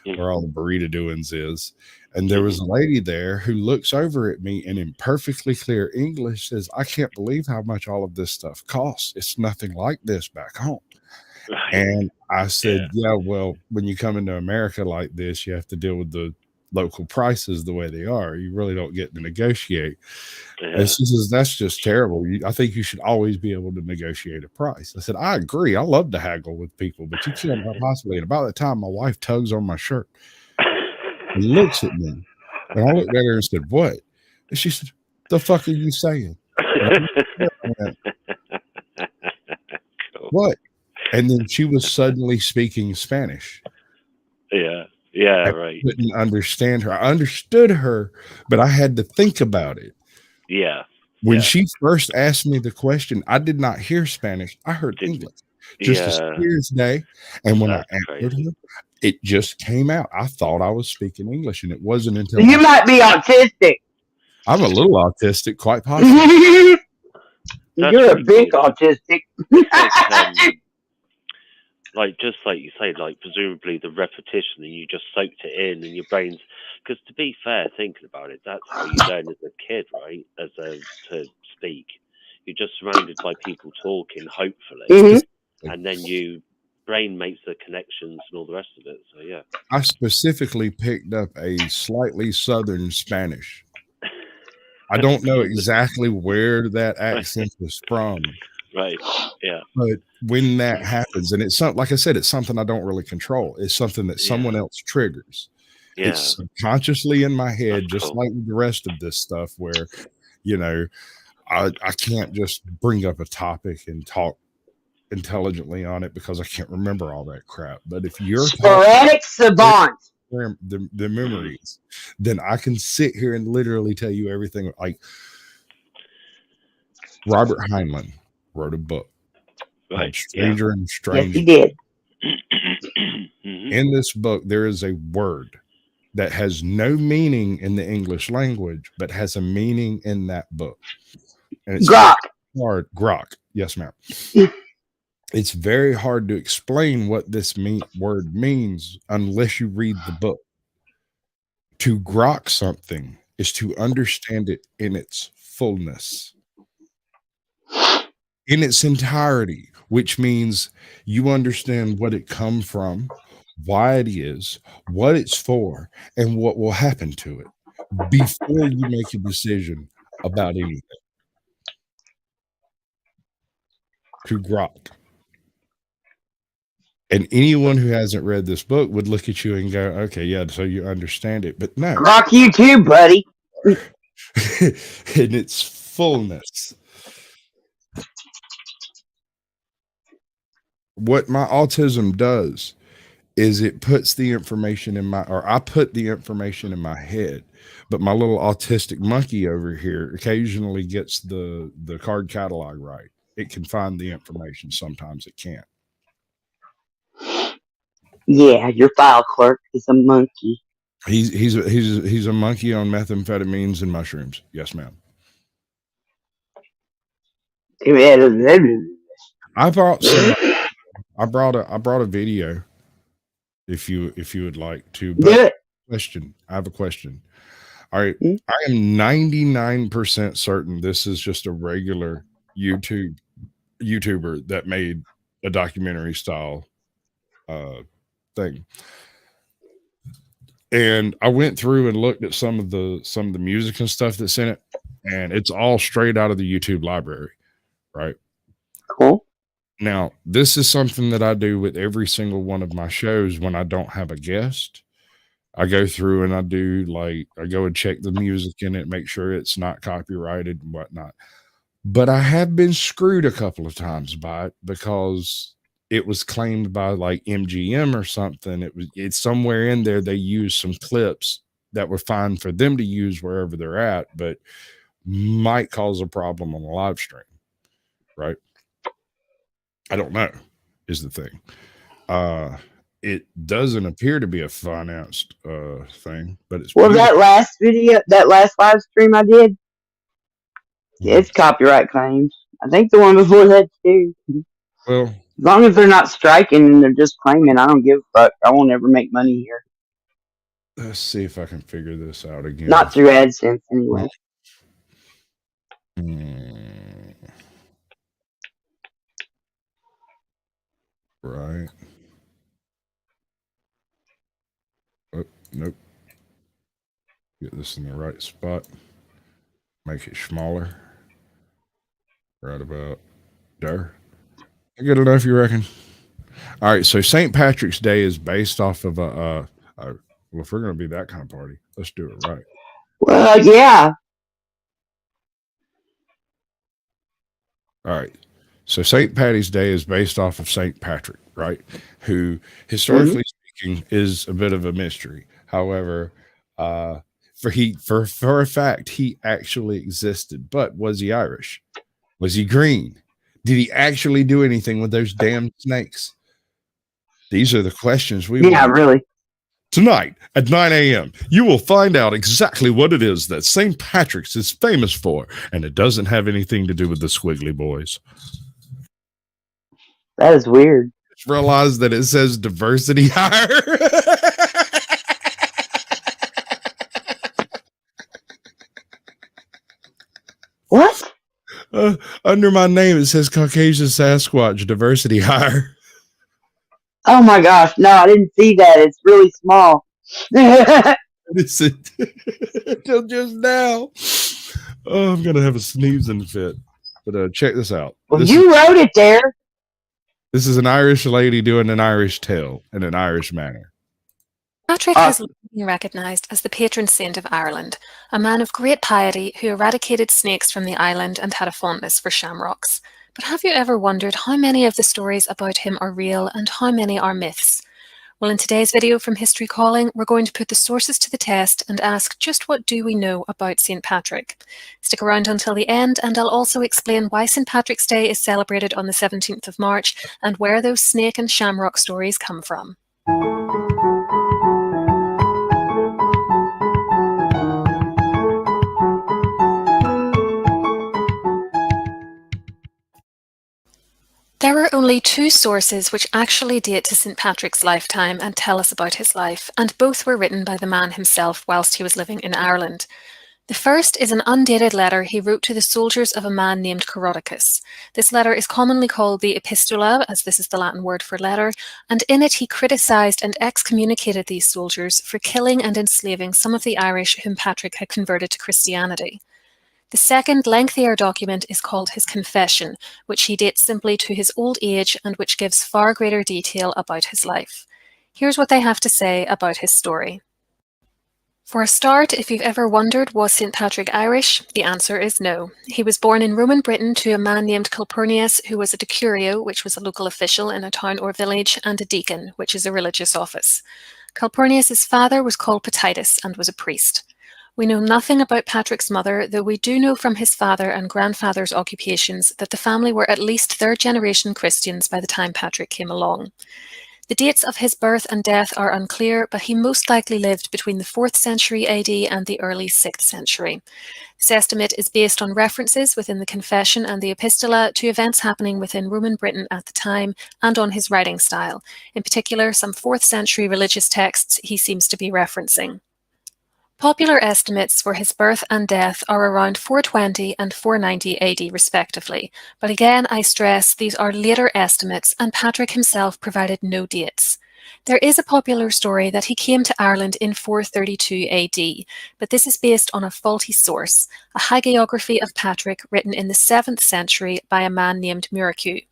where all the burrito doings is. And there was a lady there who looks over at me and in perfectly clear English says, "I can't believe how much all of this stuff costs. It's nothing like this back home." Right. And I said, yeah, well, when you come into America like this, you have to deal with the local prices the way they are. You really don't get to negotiate. Yeah. And she says, "That's just terrible. I think you should always be able to negotiate a price." I said, "I agree. I love to haggle with people, but you can't possibly." And about that time, my wife tugs on my shirt and looks at me. And I looked at her and said, "What?" And she said, "The fuck are you saying?" And I went, "What?" And then she was suddenly speaking Spanish. Yeah. Yeah, I right. couldn't understand her. I understood her, but I had to think about it. Yeah. When she first asked me the question, I did not hear Spanish. I heard English, just as clear as day. And when I answered her, it just came out. I thought I was speaking English, and it wasn't until you might be autistic. I'm a little autistic, quite possibly. You're a big autistic. Like, just like you say, like, presumably the repetition, and you just soaked it in, and your brain's, because to be fair, thinking about it, that's how you learn as a kid, right? To speak. You're just surrounded by people talking, hopefully, and then brain makes the connections and all the rest of it. So yeah. I specifically picked up a slightly southern Spanish. I don't know exactly where that accent is from. Right. Yeah. But when that happens, and it's something, like I said, it's something I don't really control. It's something that someone else triggers. Yeah. It's subconsciously in my head, just like the rest of this stuff, where, you know, I can't just bring up a topic and talk intelligently on it because I can't remember all that crap. But if you're sporadic savant, the memories, then I can sit here and literally tell you everything. Like Robert Heinlein wrote a book, right? Stranger and Strange. Yes, he did. In this book, there is a word that has no meaning in the English language, but has a meaning in that book. And it's grok. Hard. Grok. Yes, ma'am. It's very hard to explain what this word means unless you read the book. To grok something is to understand it in its fullness, in its entirety, which means you understand what it comes from, why it is, what it's for, and what will happen to it before you make a decision about anything. To grok. And anyone who hasn't read this book would look at you and go, "Okay, yeah, so you understand it." But no. Grok you too, buddy. In its fullness. What my autism does is it puts the information I put the information in my head, but my little autistic monkey over here occasionally gets the card catalog right. It can find the information. Sometimes it can't. Yeah, your file clerk is a monkey. He's a monkey on methamphetamines and mushrooms. Yes, ma'am. I brought a video if you would like to. But I have a question. All right. I am 99% certain this is just a regular YouTube YouTuber that made a documentary style thing. And I went through and looked at some of the music and stuff that's in it, and it's all straight out of the YouTube library, right? Cool. Now, this is something that I do with every single one of my shows when I don't have a guest. I go through and I go and check the music in it, make sure it's not copyrighted and whatnot. But I have been screwed a couple of times by it because it was claimed by like MGM or something. It's somewhere in there. They used some clips that were fine for them to use wherever they're at, but might cause a problem on the live stream, right? I don't know is the thing. It doesn't appear to be a financed thing, but it's that last live stream I did, it's copyright claims. I think the one before that too. Well, as long as they're not striking and they're just claiming, I don't give a fuck. I won't ever make money here. Let's see if I can figure this out again. Not through AdSense anyway. Right. Oh, nope. Get this in the right spot. Make it smaller. Right about there. Good enough, you reckon? All right. So St. Patrick's Day is based off of well, if we're going to be that kind of party, let's do it right. Well, yeah. All right. So St. Patty's Day is based off of St. Patrick, right? Who, historically speaking, is a bit of a mystery. However, for a fact, he actually existed. But was he Irish? Was he green? Did he actually do anything with those damn snakes? These are the questions we want. Really. Tonight at 9 a.m., you will find out exactly what it is that St. Patrick's is famous for, and it doesn't have anything to do with the Squiggly Boys. That is weird. Just realize that it says diversity hire. What? Under my name, it says Caucasian Sasquatch diversity hire. Oh my gosh. No, I didn't see that. It's really small. Until just now. Oh, I'm going to have a sneezing fit. But check this out. Well, you wrote it there. This is an Irish lady doing an Irish tale in an Irish manner. Patrick has long been recognised as the patron saint of Ireland, a man of great piety who eradicated snakes from the island and had a fondness for shamrocks. But have you ever wondered how many of the stories about him are real and how many are myths? Well, in today's video from History Calling, we're going to put the sources to the test and ask just what do we know about St. Patrick. Stick around until the end and I'll also explain why St. Patrick's Day is celebrated on the 17th of March and where those snake and shamrock stories come from. There are only two sources which actually date to St. Patrick's lifetime and tell us about his life, and both were written by the man himself whilst he was living in Ireland. The first is an undated letter he wrote to the soldiers of a man named Coroticus. This letter is commonly called the Epistula, as this is the Latin word for letter, and in it he criticised and excommunicated these soldiers for killing and enslaving some of the Irish whom Patrick had converted to Christianity. The second, lengthier document is called his Confession, which he dates simply to his old age and which gives far greater detail about his life. Here's what they have to say about his story. For a start, if you've ever wondered, was St. Patrick Irish? The answer is no. He was born in Roman Britain to a man named Calpurnius, who was a decurio, which was a local official in a town or village, and a deacon, which is a religious office. Calpurnius's father was called Petitus and was a priest. We know nothing about Patrick's mother, though we do know from his father and grandfather's occupations that the family were at least third-generation Christians by the time Patrick came along. The dates of his birth and death are unclear, but he most likely lived between the 4th century AD and the early 6th century. This estimate is based on references within the Confession and the Epistula to events happening within Roman Britain at the time and on his writing style, in particular some 4th century religious texts he seems to be referencing. Popular estimates for his birth and death are around 420 and 490 AD respectively, but again I stress these are later estimates and Patrick himself provided no dates. There is a popular story that he came to Ireland in 432 AD, but this is based on a faulty source, a hagiography of Patrick written in the 7th century by a man named Muraku.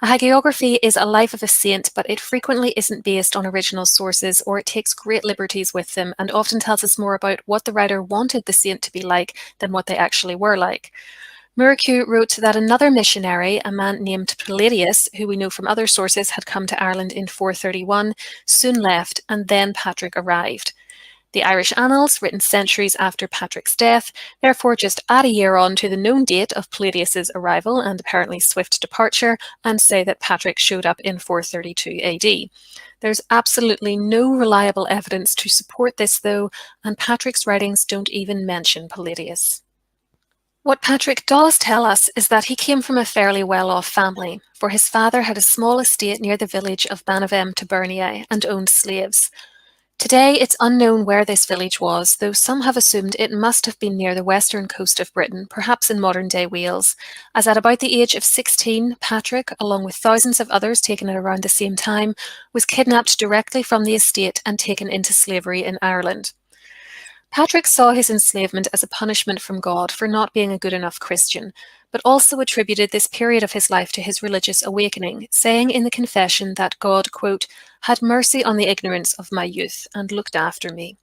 A hagiography is a life of a saint, but it frequently isn't based on original sources, or it takes great liberties with them and often tells us more about what the writer wanted the saint to be like than what they actually were like. Muraku wrote that another missionary, a man named Palladius, who we know from other sources had come to Ireland in 431, soon left, and then Patrick arrived. The Irish Annals, written centuries after Patrick's death, therefore just add a year on to the known date of Palladius's arrival and apparently swift departure, and say that Patrick showed up in 432 AD. There's absolutely no reliable evidence to support this, though, and Patrick's writings don't even mention Palladius. What Patrick does tell us is that he came from a fairly well-off family, for his father had a small estate near the village of Banavem to Bernier and owned slaves. Today, it's unknown where this village was, though some have assumed it must have been near the western coast of Britain, perhaps in modern-day Wales, as at about the age of 16, Patrick, along with thousands of others taken at around the same time, was kidnapped directly from the estate and taken into slavery in Ireland. Patrick saw his enslavement as a punishment from God for not being a good enough Christian, but also attributed this period of his life to his religious awakening, saying in the confession that God, quote, had mercy on the ignorance of my youth and looked after me.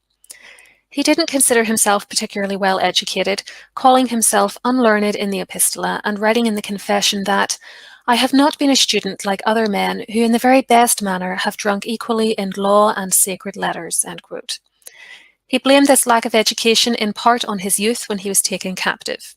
He didn't consider himself particularly well educated, calling himself unlearned in the Epistola and writing in the confession that I have not been a student like other men who in the very best manner have drunk equally in law and sacred letters, end quote. He blamed this lack of education in part on his youth when he was taken captive.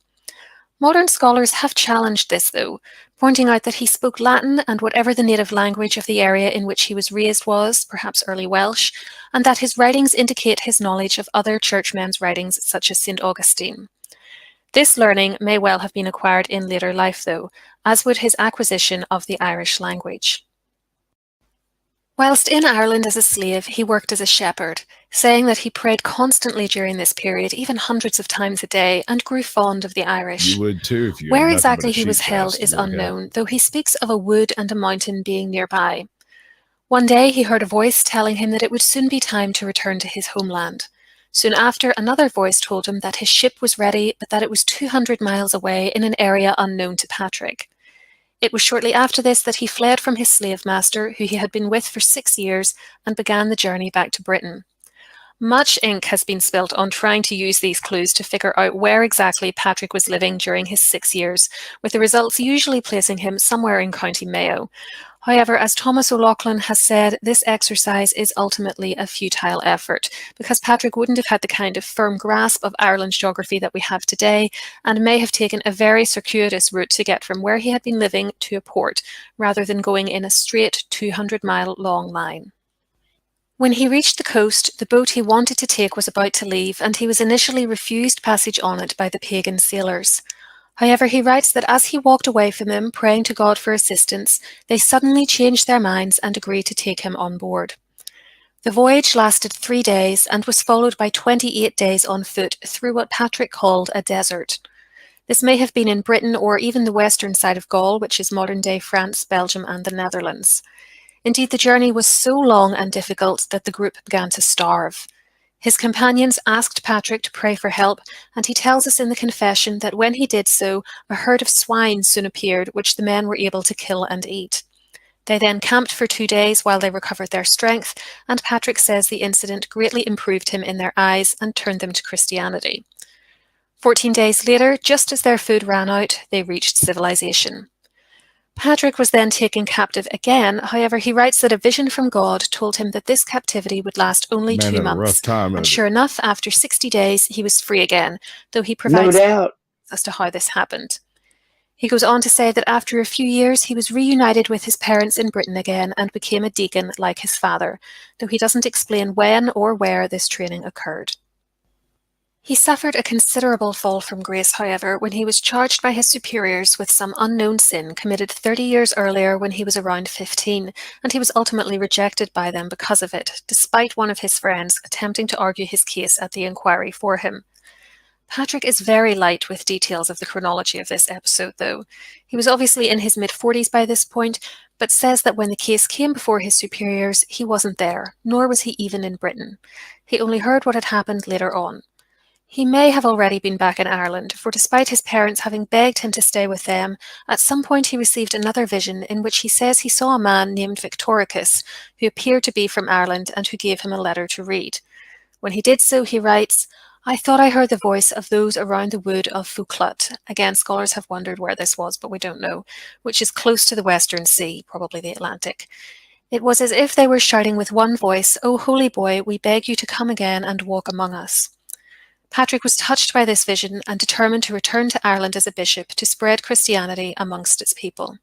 Modern scholars have challenged this, though, pointing out that he spoke Latin and whatever the native language of the area in which he was raised was, perhaps early Welsh, and that his writings indicate his knowledge of other churchmen's writings such as St. Augustine. This learning may well have been acquired in later life, though, as would his acquisition of the Irish language. Whilst in Ireland as a slave, he worked as a shepherd, saying that he prayed constantly during this period, even hundreds of times a day, and grew fond of the Irish. You would too if you Where had nothing exactly but a he was sheep's held house to is look at. unknown, though he speaks of a wood and a mountain being nearby. One day he heard a voice telling him that it would soon be time to return to his homeland. Soon after, another voice told him that his ship was ready, but that it was 200 miles away in an area unknown to Patrick. It was shortly after this that he fled from his slave master, who he had been with for 6 years, and began the journey back to Britain. Much ink has been spilt on trying to use these clues to figure out where exactly Patrick was living during his 6 years, with the results usually placing him somewhere in County Mayo. However, as Thomas O'Loughlin has said, this exercise is ultimately a futile effort, because Patrick wouldn't have had the kind of firm grasp of Ireland's geography that we have today, and may have taken a very circuitous route to get from where he had been living to a port, rather than going in a straight 200-mile long line. When he reached the coast, the boat he wanted to take was about to leave, and he was initially refused passage on it by the pagan sailors. However, he writes that as he walked away from them, praying to God for assistance, they suddenly changed their minds and agreed to take him on board. The voyage lasted 3 days and was followed by 28 days on foot through what Patrick called a desert. This may have been in Britain or even the western side of Gaul, which is modern-day France, Belgium and the Netherlands. Indeed, the journey was so long and difficult that the group began to starve. His companions asked Patrick to pray for help, and he tells us in the confession that when he did so, a herd of swine soon appeared, which the men were able to kill and eat. They then camped for 2 days while they recovered their strength, and Patrick says the incident greatly improved him in their eyes and turned them to Christianity. 14 days later, just as their food ran out, they reached civilization. Patrick was then taken captive again. However, he writes that a vision from God told him that this captivity would last only 2 months. And sure enough, after 60 days, he was free again, though he provides no doubt as to how this happened. He goes on to say that after a few years, he was reunited with his parents in Britain again and became a deacon like his father, though he doesn't explain when or where this training occurred. He suffered a considerable fall from grace, however, when he was charged by his superiors with some unknown sin committed 30 years earlier when he was around 15, and he was ultimately rejected by them because of it, despite one of his friends attempting to argue his case at the inquiry for him. Patrick is very light with details of the chronology of this episode, though. He was obviously in his mid-40s by this point, but says that when the case came before his superiors, he wasn't there, nor was he even in Britain. He only heard what had happened later on. He may have already been back in Ireland, for despite his parents having begged him to stay with them, at some point he received another vision in which he says he saw a man named Victoricus, who appeared to be from Ireland and who gave him a letter to read. When he did so, he writes, "I thought I heard the voice of those around the wood of Fouclut." Again, scholars have wondered where this was, but we don't know, which is close to the Western Sea, probably the Atlantic. "It was as if they were shouting with one voice, 'O holy boy, we beg you to come again and walk among us.'" Patrick was touched by this vision and determined to return to Ireland as a bishop to spread Christianity amongst its people.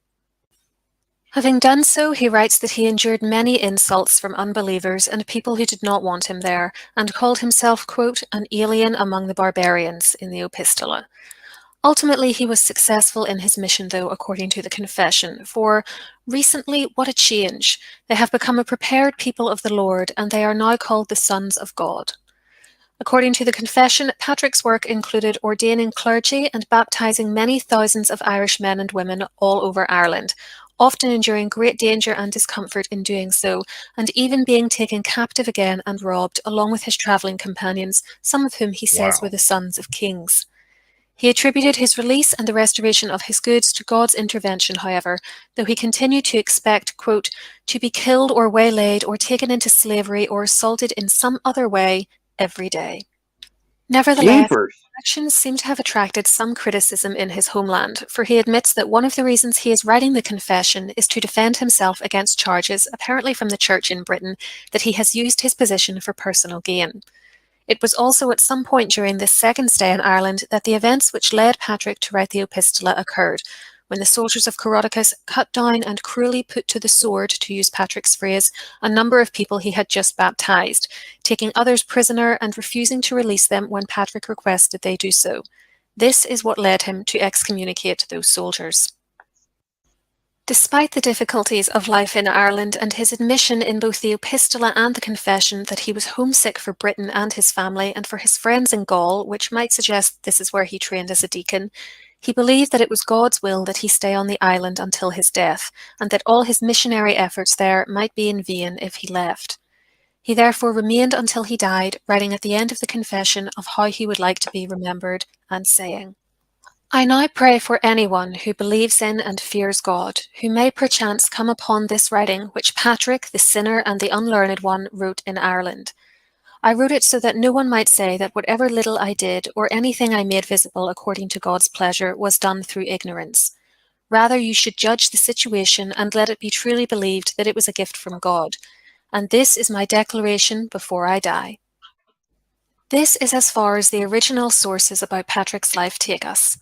Having done so, he writes that he endured many insults from unbelievers and people who did not want him there, and called himself, quote, "an alien among the barbarians" in the Epistola. Ultimately, he was successful in his mission, though, according to the confession, for recently, what a change! They have become a prepared people of the Lord, and they are now called the sons of God. According to the confession, Patrick's work included ordaining clergy and baptising many thousands of Irish men and women all over Ireland, often enduring great danger and discomfort in doing so, and even being taken captive again and robbed, along with his travelling companions, some of whom he says were the sons of kings. He attributed his release and the restoration of his goods to God's intervention, however, though he continued to expect, quote, "to be killed or waylaid or taken into slavery or assaulted in some other way every day." Nevertheless, Jeepers. his actions seem to have attracted some criticism in his homeland, for he admits that one of the reasons he is writing the confession is to defend himself against charges, apparently from the church in Britain, that he has used his position for personal gain. It was also at some point during this second stay in Ireland that the events which led Patrick to write the Epistola occurred, when the soldiers of Coroticus cut down and cruelly put to the sword, to use Patrick's phrase, a number of people he had just baptized, taking others prisoner and refusing to release them when Patrick requested they do so. This is what led him to excommunicate those soldiers. Despite the difficulties of life in Ireland and his admission in both the Epistola and the Confession that he was homesick for Britain and his family and for his friends in Gaul, which might suggest this is where he trained as a deacon, he believed that it was God's will that he stay on the island until his death, and that all his missionary efforts there might be in vain if he left. He therefore remained until he died, writing at the end of the Confession of how he would like to be remembered, and saying, "I now pray for anyone who believes in and fears God, who may perchance come upon this writing which Patrick, the sinner and the unlearned one, wrote in Ireland. I wrote it so that no one might say that whatever little I did or anything I made visible according to God's pleasure was done through ignorance. Rather, you should judge the situation and let it be truly believed that it was a gift from God. And this is my declaration before I die." This is as far as the original sources about Patrick's life take us.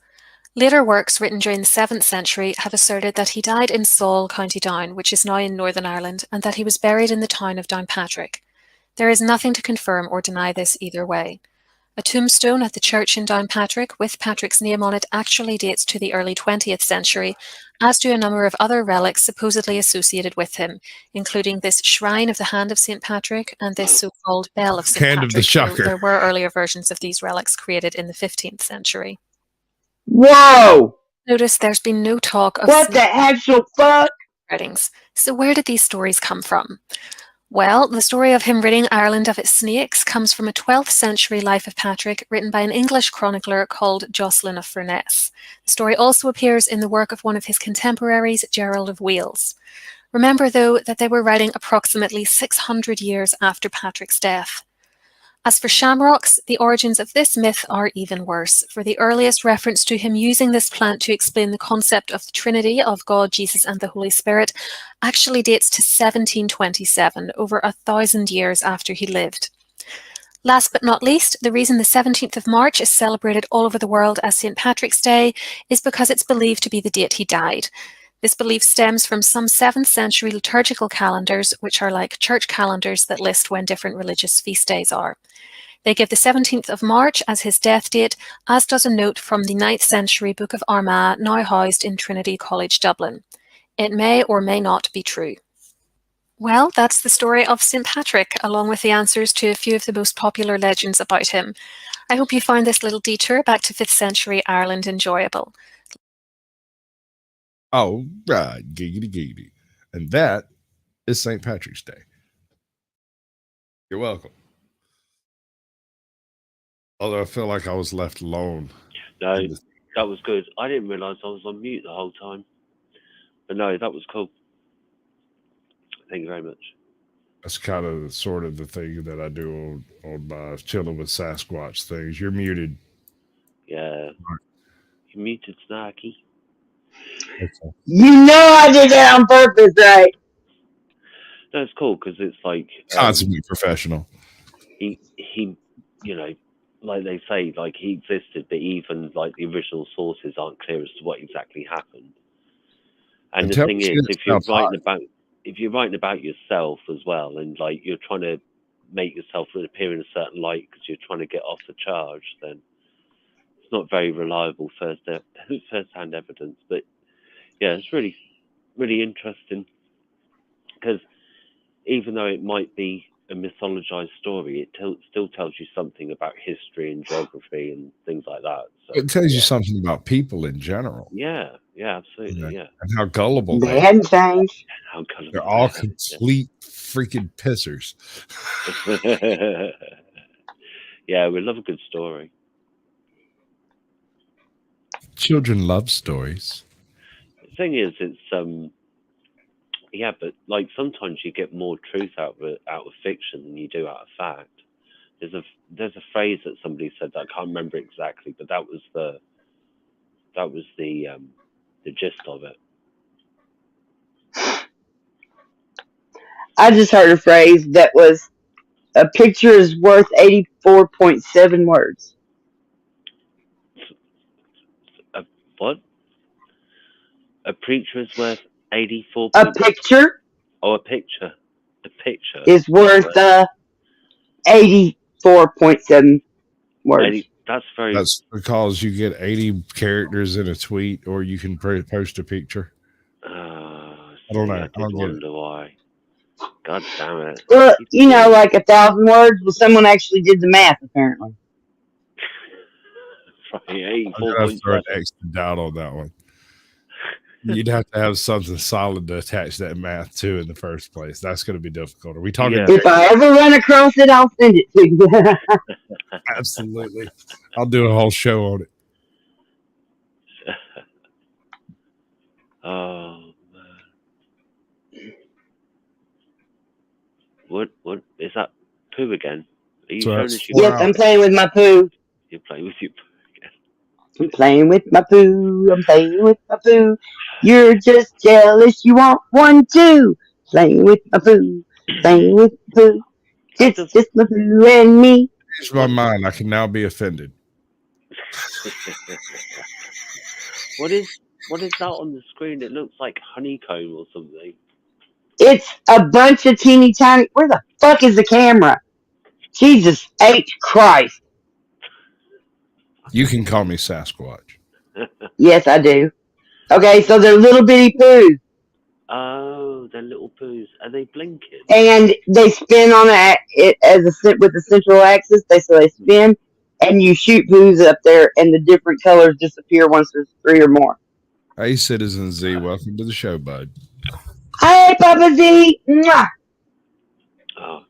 Later works written during the 7th century have asserted that he died in Saul, County Down, which is now in Northern Ireland, and that he was buried in the town of Downpatrick. There is nothing to confirm or deny this either way. A tombstone at the church in Downpatrick with Patrick's name on it actually dates to the early 20th century, as do a number of other relics supposedly associated with him, including this shrine of the hand of St. Patrick and this so-called bell of St. Hand of the Patrick. shocker. There were earlier versions of these relics created in the 15th century. Whoa! Notice there's been no talk of What the actual fuck? writings. So where did these stories come from? Well, the story of him ridding Ireland of its snakes comes from a 12th century life of Patrick written by an English chronicler called Jocelyn of Furness. The story also appears in the work of one of his contemporaries, Gerald of Wales. Remember, though, that they were writing approximately 600 years after Patrick's death. As for shamrocks, the origins of this myth are even worse, for the earliest reference to him using this plant to explain the concept of the Trinity of God, Jesus, and the Holy Spirit actually dates to 1727, over 1,000 years after he lived. Last but not least, the reason the 17th of March is celebrated all over the world as St. Patrick's Day is because it's believed to be the date he died. This belief stems from some 7th century liturgical calendars, which are like church calendars that list when different religious feast days are. They give the 17th of March as his death date, as does a note from the 9th century Book of Armagh, now housed in Trinity College, Dublin. It may or may not be true. Well, that's the story of St. Patrick, along with the answers to a few of the most popular legends about him. I hope you found this little detour back to 5th century Ireland enjoyable. Oh, right. Giggity, giggity. And that is St. Patrick's Day. You're welcome. Although I feel like I was left alone. No, that was good. I didn't realise I was on mute the whole time. But no, that was cool. Thank you very much. That's kind of sort of the thing that I do on my Chilling with Sasquatch things. You're muted. Yeah. You're muted, Snarky. Okay. You know I did that on purpose, right? No, it's cool because it's like Constantly professional. He, you know, like they say, like he existed, but even like the original sources aren't clear as to what exactly happened. And the thing is, if you're writing about yourself as well, and like you're trying to make yourself appear in a certain light because you're trying to get off the charge, then it's not very reliable first-hand evidence. But yeah, it's really, really interesting because even though it might be a mythologized story, it still tells you something about history and geography and things like that. So, it tells you something about people in general. Yeah, absolutely, yeah. And how gullible they hadn't changed. How gullible they're all complete freaking pissers. Yeah, we love a good story. Children love stories. The thing is, it's yeah, but like sometimes you get more truth out of fiction than you do out of fact. There's a phrase that somebody said that I can't remember exactly, but that was the gist of it. I just heard a phrase that was, a picture is worth 84.7 words. What? A preacher is worth 84. A picture? Oh, a picture. A picture is worth 84.7 words. That's because you get 80 characters in a tweet, or you can post a picture. I don't know. I don't wonder why. God damn it. Well, you know, like 1,000 words. Well, someone actually did the math, apparently. I'm going to throw an extra doubt on that one. You'd have to have something solid to attach that math to in the first place. That's going to be difficult. Are we talking? If I ever run across it, I'll send it to you. Absolutely. I'll do a whole show on it. Oh, man. What is that? Poo again? Are you showing us your Yes, I'm playing with my poo. You're playing with your poo again. I'm playing with my poo. I'm playing with my poo. You're just jealous. You want one too. Playing with my poo. Playing with my poo. It's just my poo and me. Here's my mind. I can now be offended. What is that on the screen? It looks like honeycomb or something. It's a bunch of teeny tiny. Where the fuck is the camera? Jesus H. Christ. You can call me Sasquatch. Yes, I do. Okay, so they're little bitty poos. Oh, they're little poos. Are they blinking? And they spin on it with the central axis. They spin, and you shoot poos up there, and the different colors disappear once there's 3 or more. Hey, Citizen Z, welcome to the show, bud. Hey, Papa Z. Mwah. Oh,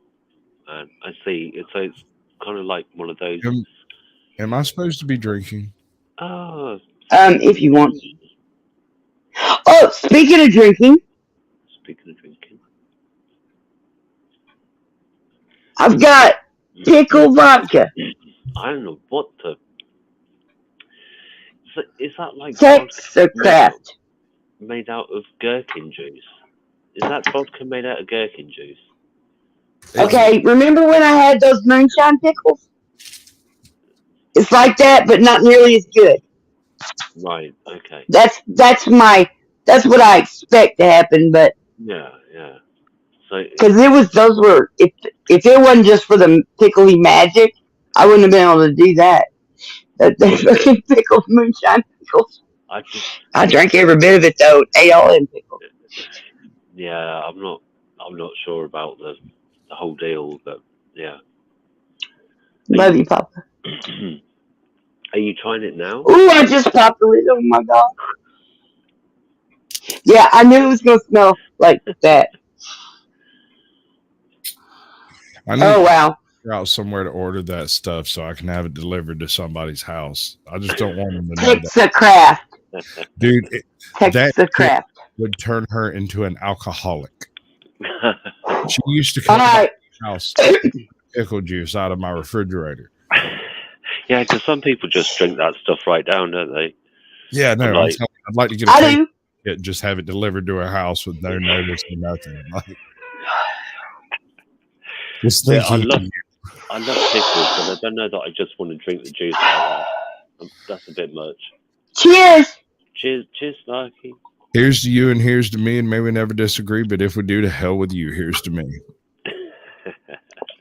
man, I see. It's kind of like one of those. Am I supposed to be drinking? Oh. If you want. Oh, speaking of drinking. I've got pickle vodka. I don't know what the. Is that like Texacraft made out of gherkin juice? Is that vodka made out of gherkin juice? Okay, remember when I had those moonshine pickles? It's like that, but not nearly as good. Right. Okay. That's what I expect to happen, but yeah. So because those were if it wasn't just for the pickly magic, I wouldn't have been able to do that. That fucking pickled moonshine pickles. I drank every bit of it though. Ate all in pickles. Yeah, I'm not sure about the whole deal, but yeah. Love you, Papa. Are you trying it now? Ooh, I just popped the lid. Oh my god. Yeah, I knew it was gonna smell like that. I need Oh wow. to figure out somewhere to order that stuff so I can have it delivered to somebody's house. I just don't want them to know that. Texacraft. Dude, that Texacraft would turn her into an alcoholic. She used to come All to right. my house pickle juice out of my refrigerator. Yeah, because some people just drink that stuff right down, don't they? Yeah, no, Like, I'd like to get a I do. kit, just have it delivered to her house with no notice or nothing. Like, just yeah, thinking. I love pickles, but I don't know that I just want to drink the juice like that. That's a bit much. Cheers. Cheers, Snarky. Here's to you and here's to me, and may we never disagree, but if we do, to hell with you. Here's to me.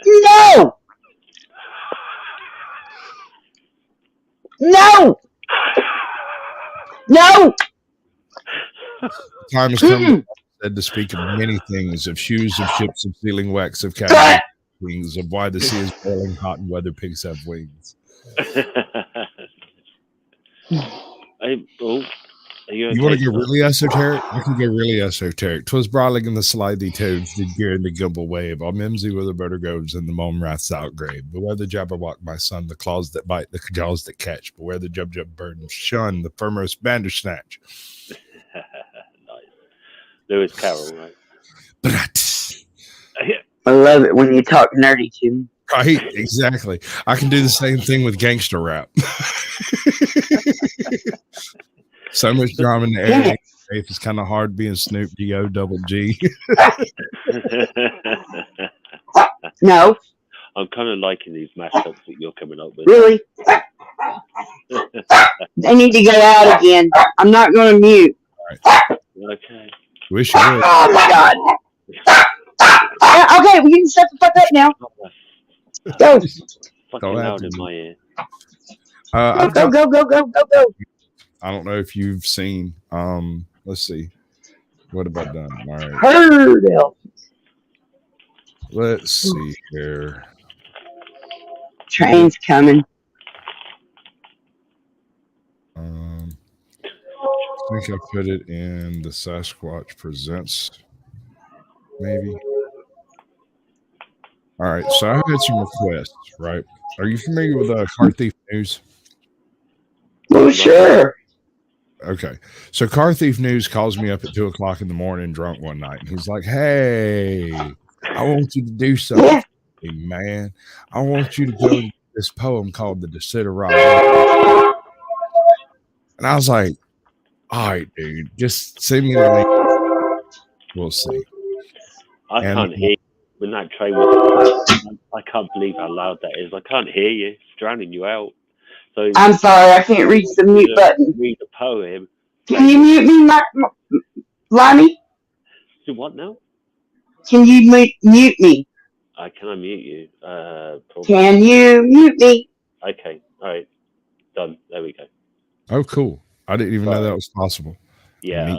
No. No. No. Time has come said to speak of many things, of shoes, of ships, of sealing wax, of cattle wings, of why the sea is boiling hot and whether pigs have wings. You want to get really esoteric? You can get really esoteric. 'Twas brawling in the slithy toads, did gear in the gimble wave. All mimsy where the birder goes, and the mome wraths out grave. Beware the jabberwock, my son, the claws that bite, the jaws that catch. Beware the jub burden, shun the firmest bandersnatch. Nice. Lewis Carroll, right? I love it when you talk nerdy to me. Right, exactly. I can do the same thing with gangster rap. So much drama in the air. It's kind of hard being Snoop D-O double G. No. I'm kind of liking these mashups that you're coming up with. Really? They need to get out again. I'm not going to mute. All right. Okay. Wish you would. Oh my god. Okay, we can shut the fuck up now. Go. Fucking loud in my ear. Go. I don't know if you've seen. Let's see. What have I done? All right. Heard it. Let's see here. Train's coming. I think I put it in the Sasquatch Presents. Maybe. All right. So I had some requests. Right. Are you familiar with Car Thief News? Well, sure. Okay. So Car Thief News calls me up at 2:00 in the morning drunk one night. And he's like, hey, I want you to do something, man. I want you to go and this poem called The Desiderata. And I was like, all right, dude, just send me the link. We'll see. I can't hear you when that train was. I can't believe how loud that is. I can't hear you. It's drowning you out. So I'm sorry, I can't reach the mute button. Read a poem. Can you mute me, Limey? Do what now? Can you mute me? Can I mute you? Probably. Can you mute me? Okay. All right. Done. There we go. Oh, cool. I didn't even know that was possible. Yeah.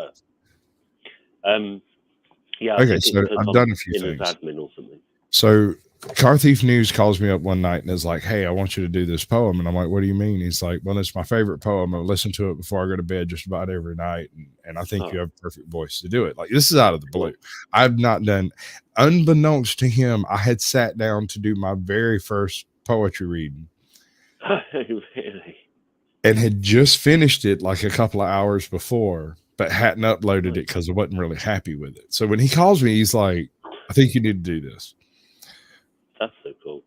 Yeah. Okay, so I've done a few things. Admin or something. So Car Thief News calls me up one night and is like, hey, I want you to do this poem. And I'm like, what do you mean? He's like, well, it's my favorite poem. I listen to it before I go to bed just about every night. And I think you have a perfect voice to do it. Like, this is out of the blue. I've not done, unbeknownst to him, I had sat down to do my very first poetry reading. Really? And had just finished it like a couple of hours before, but hadn't uploaded it because I wasn't really happy with it. So when he calls me, he's like, I think you need to do this. That's so cool.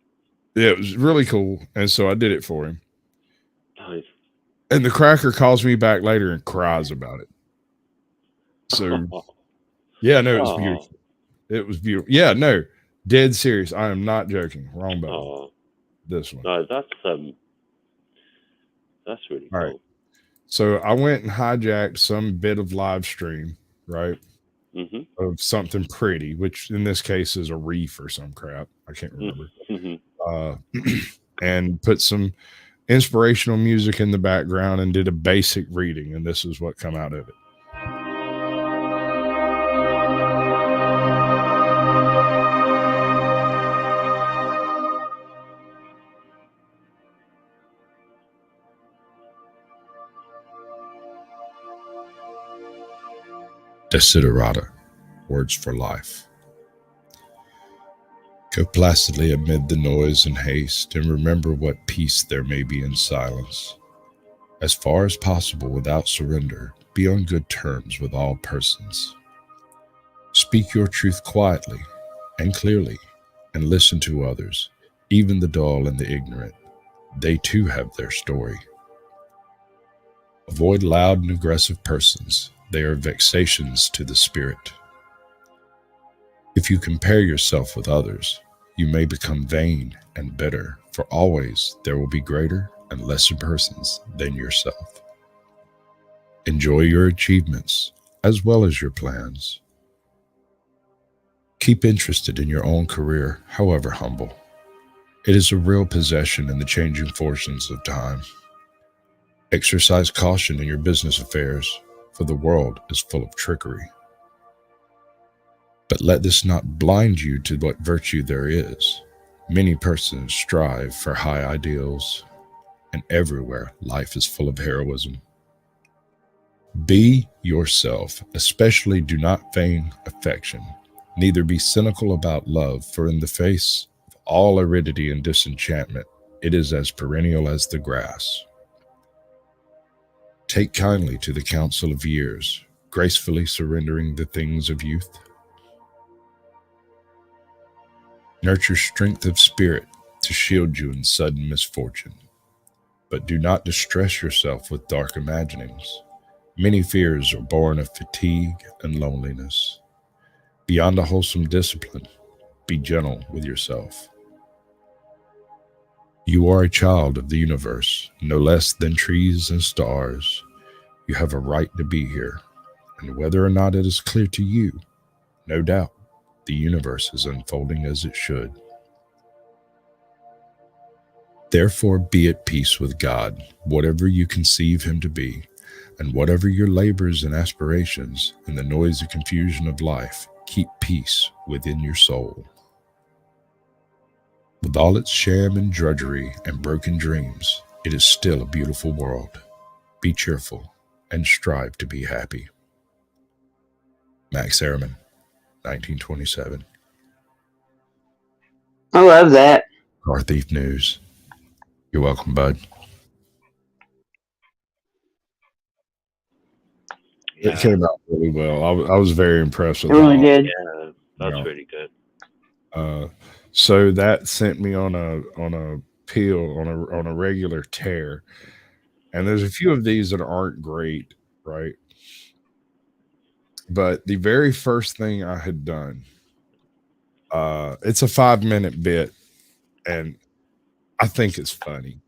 Yeah, it was really cool. And so I did it for him. Nice. And the cracker calls me back later and cries about it. So, yeah, no, it was beautiful. It was beautiful. Yeah, no, dead serious. I am not joking. Wrong button. This one. No, that's really cool. All right. So I went and hijacked some bit of live stream, right? Mm-hmm. Of something pretty, which in this case is a reef or some crap. I can't remember. Mm-hmm. and put some inspirational music in the background and did a basic reading, and this is what come out of it. Desiderata, words for life. Go placidly amid the noise and haste, and remember what peace there may be in silence. As far as possible without surrender, be on good terms with all persons. Speak your truth quietly and clearly, and listen to others, even the dull and the ignorant. They too have their story. Avoid loud and aggressive persons. They are vexations to the spirit. If you compare yourself with others, you may become vain and bitter, for always there will be greater and lesser persons than yourself. Enjoy your achievements as well as your plans. Keep interested in your own career, however humble. It is a real possession in the changing fortunes of time. Exercise caution in your business affairs, for the world is full of trickery. But let this not blind you to what virtue there is. Many persons strive for high ideals, and everywhere life is full of heroism. Be yourself, especially do not feign affection, neither be cynical about love, for in the face of all aridity and disenchantment, it is as perennial as the grass. Take kindly to the counsel of years, gracefully surrendering the things of youth. Nurture strength of spirit to shield you in sudden misfortune, but do not distress yourself with dark imaginings. Many fears are born of fatigue and loneliness. Beyond a wholesome discipline, be gentle with yourself. You are a child of the universe, no less than trees and stars. You have a right to be here, and whether or not it is clear to you, no doubt, the universe is unfolding as it should. Therefore, be at peace with God, whatever you conceive him to be, and whatever your labors and aspirations in the noisy confusion of life, keep peace within your soul. With all its sham and drudgery and broken dreams, it is still a beautiful world. Be cheerful and strive to be happy. Max Ehrman, 1927. I love that. Car Thief News. You're welcome, bud. Yeah. It came out really well. I was very impressed with It really how- did. Yeah, that's Yeah. really good. So that sent me on a peel on a regular tear, and there's a few of these that aren't great, right? But the very first thing I had done, it's a 5-minute bit, and I think it's funny.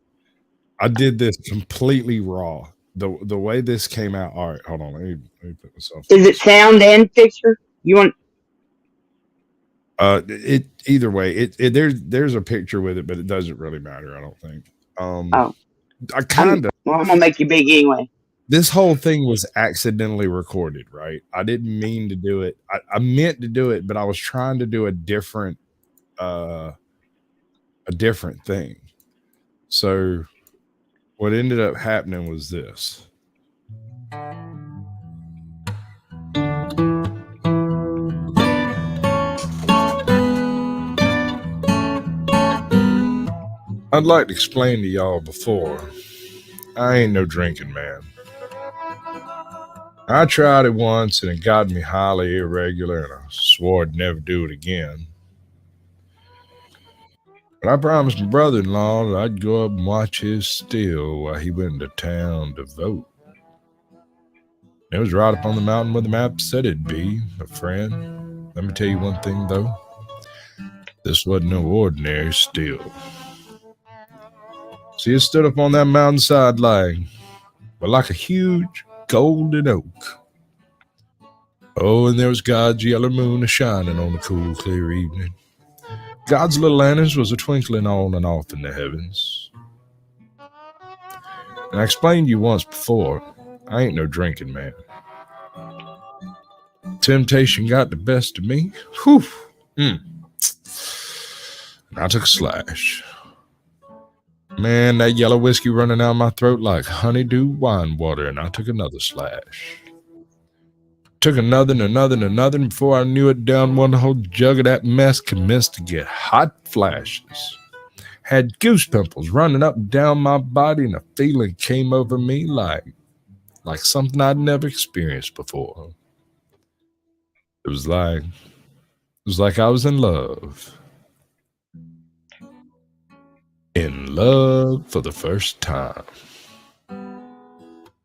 I did this completely raw. The way this came out. All right, hold on. Let me put myself. Is it sound and picture? You want? It either way. There's a picture with it, but it doesn't really matter. I don't think. Oh. I kind of. Well, I'm gonna make you big anyway. This whole thing was accidentally recorded, right? I didn't mean to do it. I meant to do it, but I was trying to do a different thing. So what ended up happening was this. I'd like to explain to y'all before, I ain't no drinking man. I tried it once and it got me highly irregular, and I swore I'd never do it again. But I promised my brother-in-law that I'd go up and watch his still while he went into town to vote. It was right up on the mountain where the map said it'd be, my friend. Let me tell you one thing, though. This wasn't no ordinary still. See, it stood up on that mountainside like a huge golden oak. Oh, and there was God's yellow moon a-shining on the cool, clear evening. God's little lanterns was a twinkling on and off in the heavens. And I explained to you once before, I ain't no drinking man. Temptation got the best of me. Whew. I took a slash. Man, that yellow whiskey running down my throat like honeydew wine water, and I took another slash. Took another and another and another, and before I knew it, down one whole jug of that mess commenced to get hot flashes. Had goose pimples running up and down my body, and a feeling came over me like something I'd never experienced before. It was like I was in love. In love for the first time.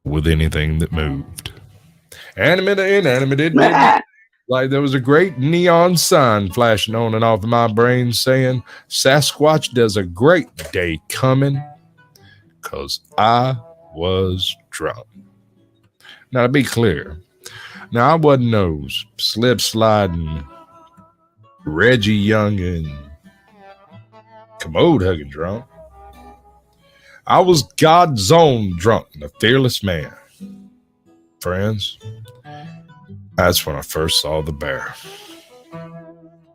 With anything that moved. Animated, inanimate, like there was a great neon sign flashing on and off in my brain saying, Sasquatch, there's a great day coming, because I was drunk. Now, to be clear, now I wasn't no slip-sliding, Reggie Youngin, commode-hugging drunk. I was God's own drunk and a fearless man. Friends, that's when I first saw the bear.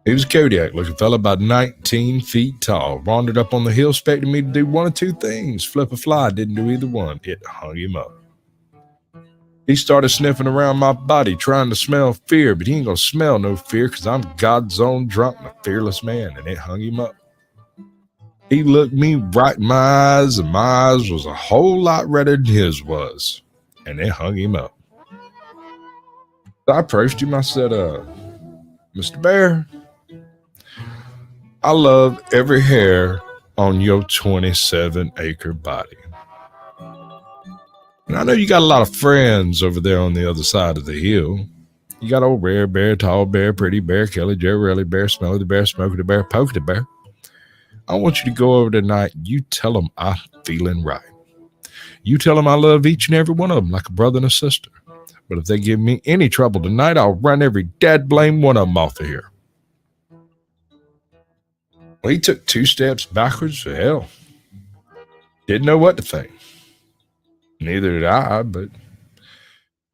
He was a Kodiak-looking fella about 19 feet tall. Wandered up on the hill expecting me to do one of two things. Flip a fly, didn't do either one. It hung him up. He started sniffing around my body, trying to smell fear, but he ain't gonna smell no fear because I'm God's own drunk and a fearless man, and it hung him up. He looked me right in my eyes, and my eyes was a whole lot redder than his was, and it hung him up. So I approached him. I said, Mr. Bear, I love every hair on your 27-acre body. And I know you got a lot of friends over there on the other side of the hill. You got old Rare Bear, Tall Bear, Pretty Bear, Kelly, Jerry Bear, Smelly the Bear, Smokey the Bear, Pokey the Bear. I want you to go over tonight. You tell them I'm feeling right. You tell them I love each and every one of them like a brother and a sister. But if they give me any trouble tonight, I'll run every dad blame one of them off of here. Well, he took 2 steps backwards. Hell, didn't know what to think. Neither did I, but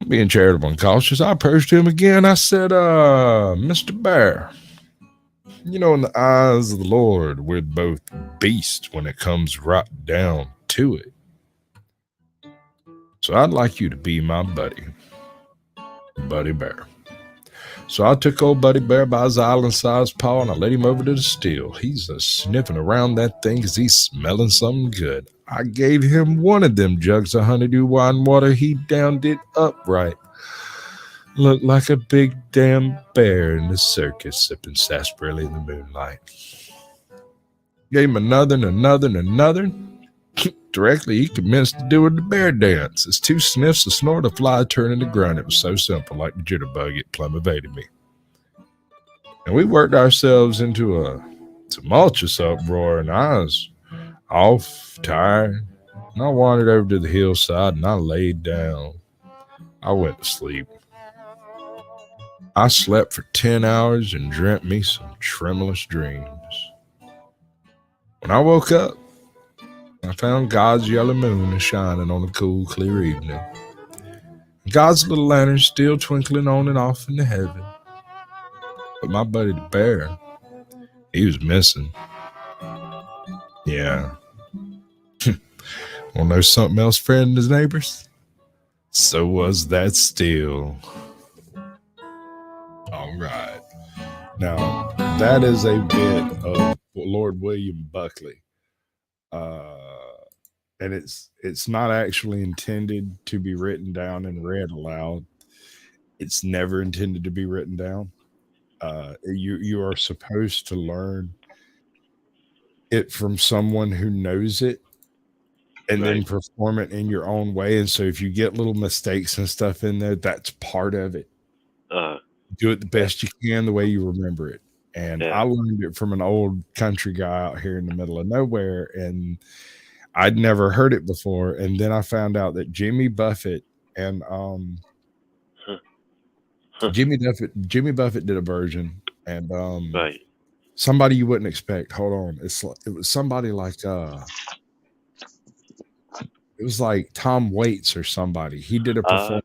being charitable and cautious, I approached him again. I said, Mr. Bear, you know, in the eyes of the Lord, we're both beasts when it comes right down to it. So I'd like you to be my buddy, Buddy Bear. So I took old Buddy Bear by his island-sized paw and I led him over to the still. He's sniffing around that thing because he's smelling something good. I gave him one of them jugs of honeydew wine water. He downed it upright. Looked like a big damn bear in the circus sipping sarsaparilla in the moonlight. Gave him another and another and another. Directly, he commenced to do the bear dance. His 2 sniffs, a snort, a fly, turning to grunt. It was so simple, like the jitterbug, it plumb evaded me. And we worked ourselves into a tumultuous uproar, and I was off, tired, and I wandered over to the hillside, and I laid down. I went to sleep. I slept for 10 hours and dreamt me some tremulous dreams. When I woke up, I found God's yellow moon is shining on a cool, clear evening. God's little lantern still twinkling on and off in the heaven. But my buddy the bear, he was missing. Yeah. Wanna know something else, friend and his neighbors? So was that still. All right. Now, that is a bit of Lord William Buckley. And it's not actually intended to be written down and read aloud. It's never intended to be written down. You are supposed to learn it from someone who knows it and then perform it in your own way. And so if you get little mistakes and stuff in there, that's part of it. Do it the best you can the way you remember it. And I learned it from an old country guy out here in the middle of nowhere, and I'd never heard it before. And then I found out that Jimmy Buffett and Jimmy Buffett did a version, and somebody you wouldn't expect. Hold on. It was somebody like it was like Tom Waits or somebody. He did a performance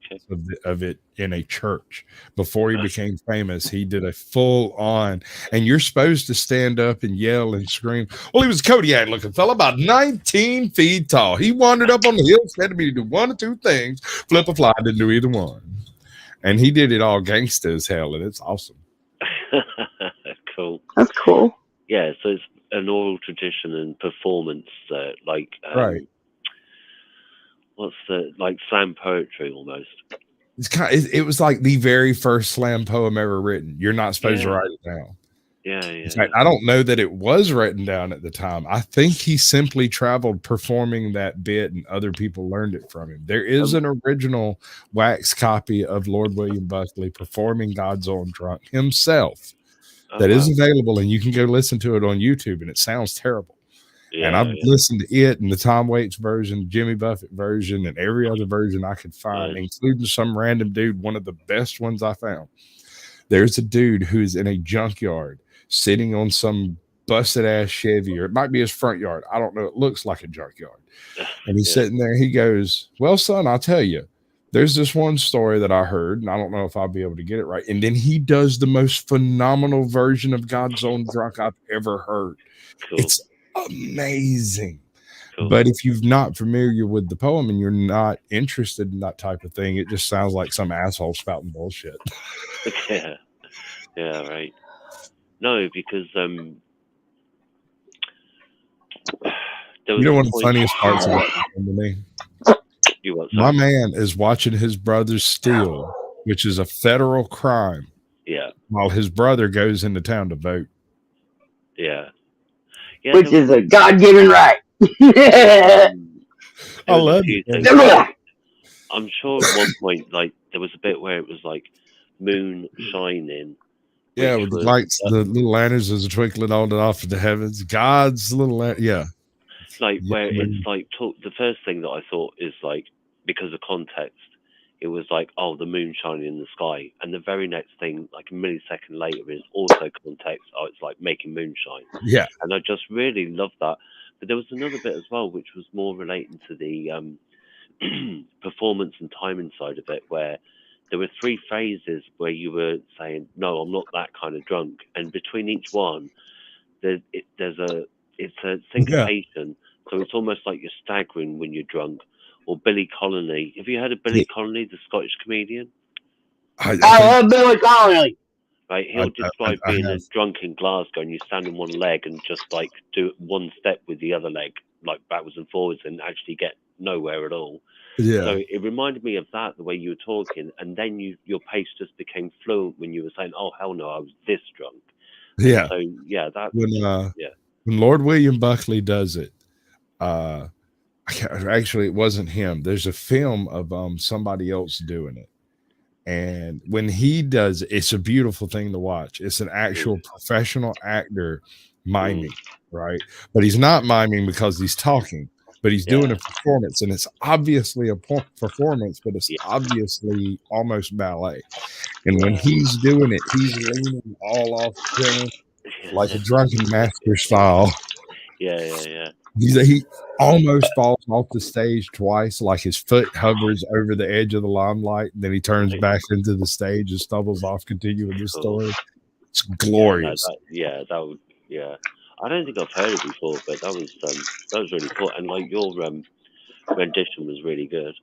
of it in a church before he became famous. He did a full on, and you're supposed to stand up and yell and scream. Well, he was a Kodiak looking fella, about 19 feet tall. He wandered up on the hill, said to me to do one or two things, flip a fly, didn't do either one. And he did it all gangsta as hell, and it's awesome. Cool. That's cool. Yeah, so it's an oral tradition and performance, right. What's like slam poetry almost? It's it was like the very first slam poem ever written. You're not supposed to write it down. Yeah. In fact, I don't know that it was written down at the time. I think he simply traveled performing that bit and other people learned it from him. There is an original wax copy of Lord William Buckley performing God's Own Drunk himself that is available, and you can go listen to it on YouTube, and it sounds terrible. And I've listened to it and the Tom Waits version, Jimmy Buffett version, and every other version I could find, including some random dude, one of the best ones I found. There's a dude who's in a junkyard sitting on some busted ass Chevy, or it might be his front yard. I don't know. It looks like a junkyard. And he's sitting there. He goes, well, son, I'll tell you, there's this one story that I heard, and I don't know if I'll be able to get it right. And then he does the most phenomenal version of God's Own Drunk I've ever heard. Cool. It's amazing. Cool. But if you're not familiar with the poem and you're not interested in that type of thing, it just sounds like some asshole spouting bullshit. Yeah, right. No, because you know one of the funniest parts of it to me? My man is watching his brother steal, which is a federal crime. Yeah. While his brother goes into town to vote. Yeah. Which is a God-given right. I love it. I'm sure at one point, like, there was a bit where it was like moon shining. Yeah, with the lights, the little lanterns as a twinkling on and off in the heavens. God's little yeah. Like where it's like the first thing that I thought is like, because of context, it was like, oh, the moon shining in the sky, and the very next thing, like a millisecond later, is also context. Oh, it's like making moonshine. Yeah, and I just really loved that. But there was another bit as well, which was more relating to the performance and timing side of it, where there were 3 phases where you were saying, "No, I'm not that kind of drunk," and between each one, it's a syncopation. Yeah. So it's almost like you're staggering when you're drunk. Or Billy Connolly. Have you heard of Billy Connolly, the Scottish comedian? I love Billy Connolly. Right, he'll describe being a drunk in Glasgow, and you stand on one leg and just like do one step with the other leg, like backwards and forwards, and actually get nowhere at all. Yeah. So it reminded me of that, the way you were talking, and then your pace just became fluent when you were saying, "Oh hell no, I was this drunk." Yeah. So yeah, that when Lord William Buckley does it, actually it wasn't him. There's a film of somebody else doing it, and when he does it, it's a beautiful thing to watch. It's an actual professional actor miming, right? But he's not miming because he's talking, but he's doing a performance, and it's obviously a performance, but it's obviously almost ballet. And when he's doing it, he's leaning all off center, like a drunken master style. Yeah. He almost falls off the stage twice, like his foot hovers over the edge of the limelight, and then he turns back into the stage and stumbles off, continuing the story. It's glorious. I don't think I've heard it before, but that was really cool. And like your rendition was really good.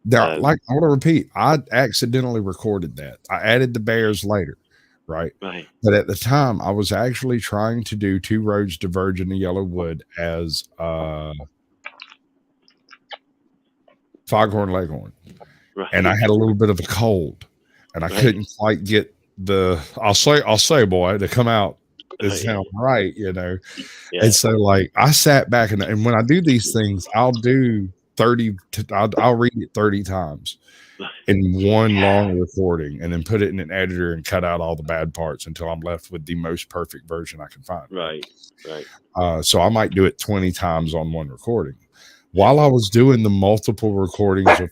Now, like I want to repeat, I accidentally recorded that. I added the bears later. Right. But at the time, I was actually trying to do Two Roads Diverge in the Yellow Wood as Foghorn Leghorn. Right. And I had a little bit of a cold, and I couldn't quite get I'll say, boy, to come out and sound right, you know. Yeah. And so, like, I sat back, and when I do these things, I'll do 30, I'll read it 30 times. In one long recording, and then put it in an editor and cut out all the bad parts until I'm left with the most perfect version I can find. Right. So I might do it 20 times on one recording. While I was doing the multiple recordings of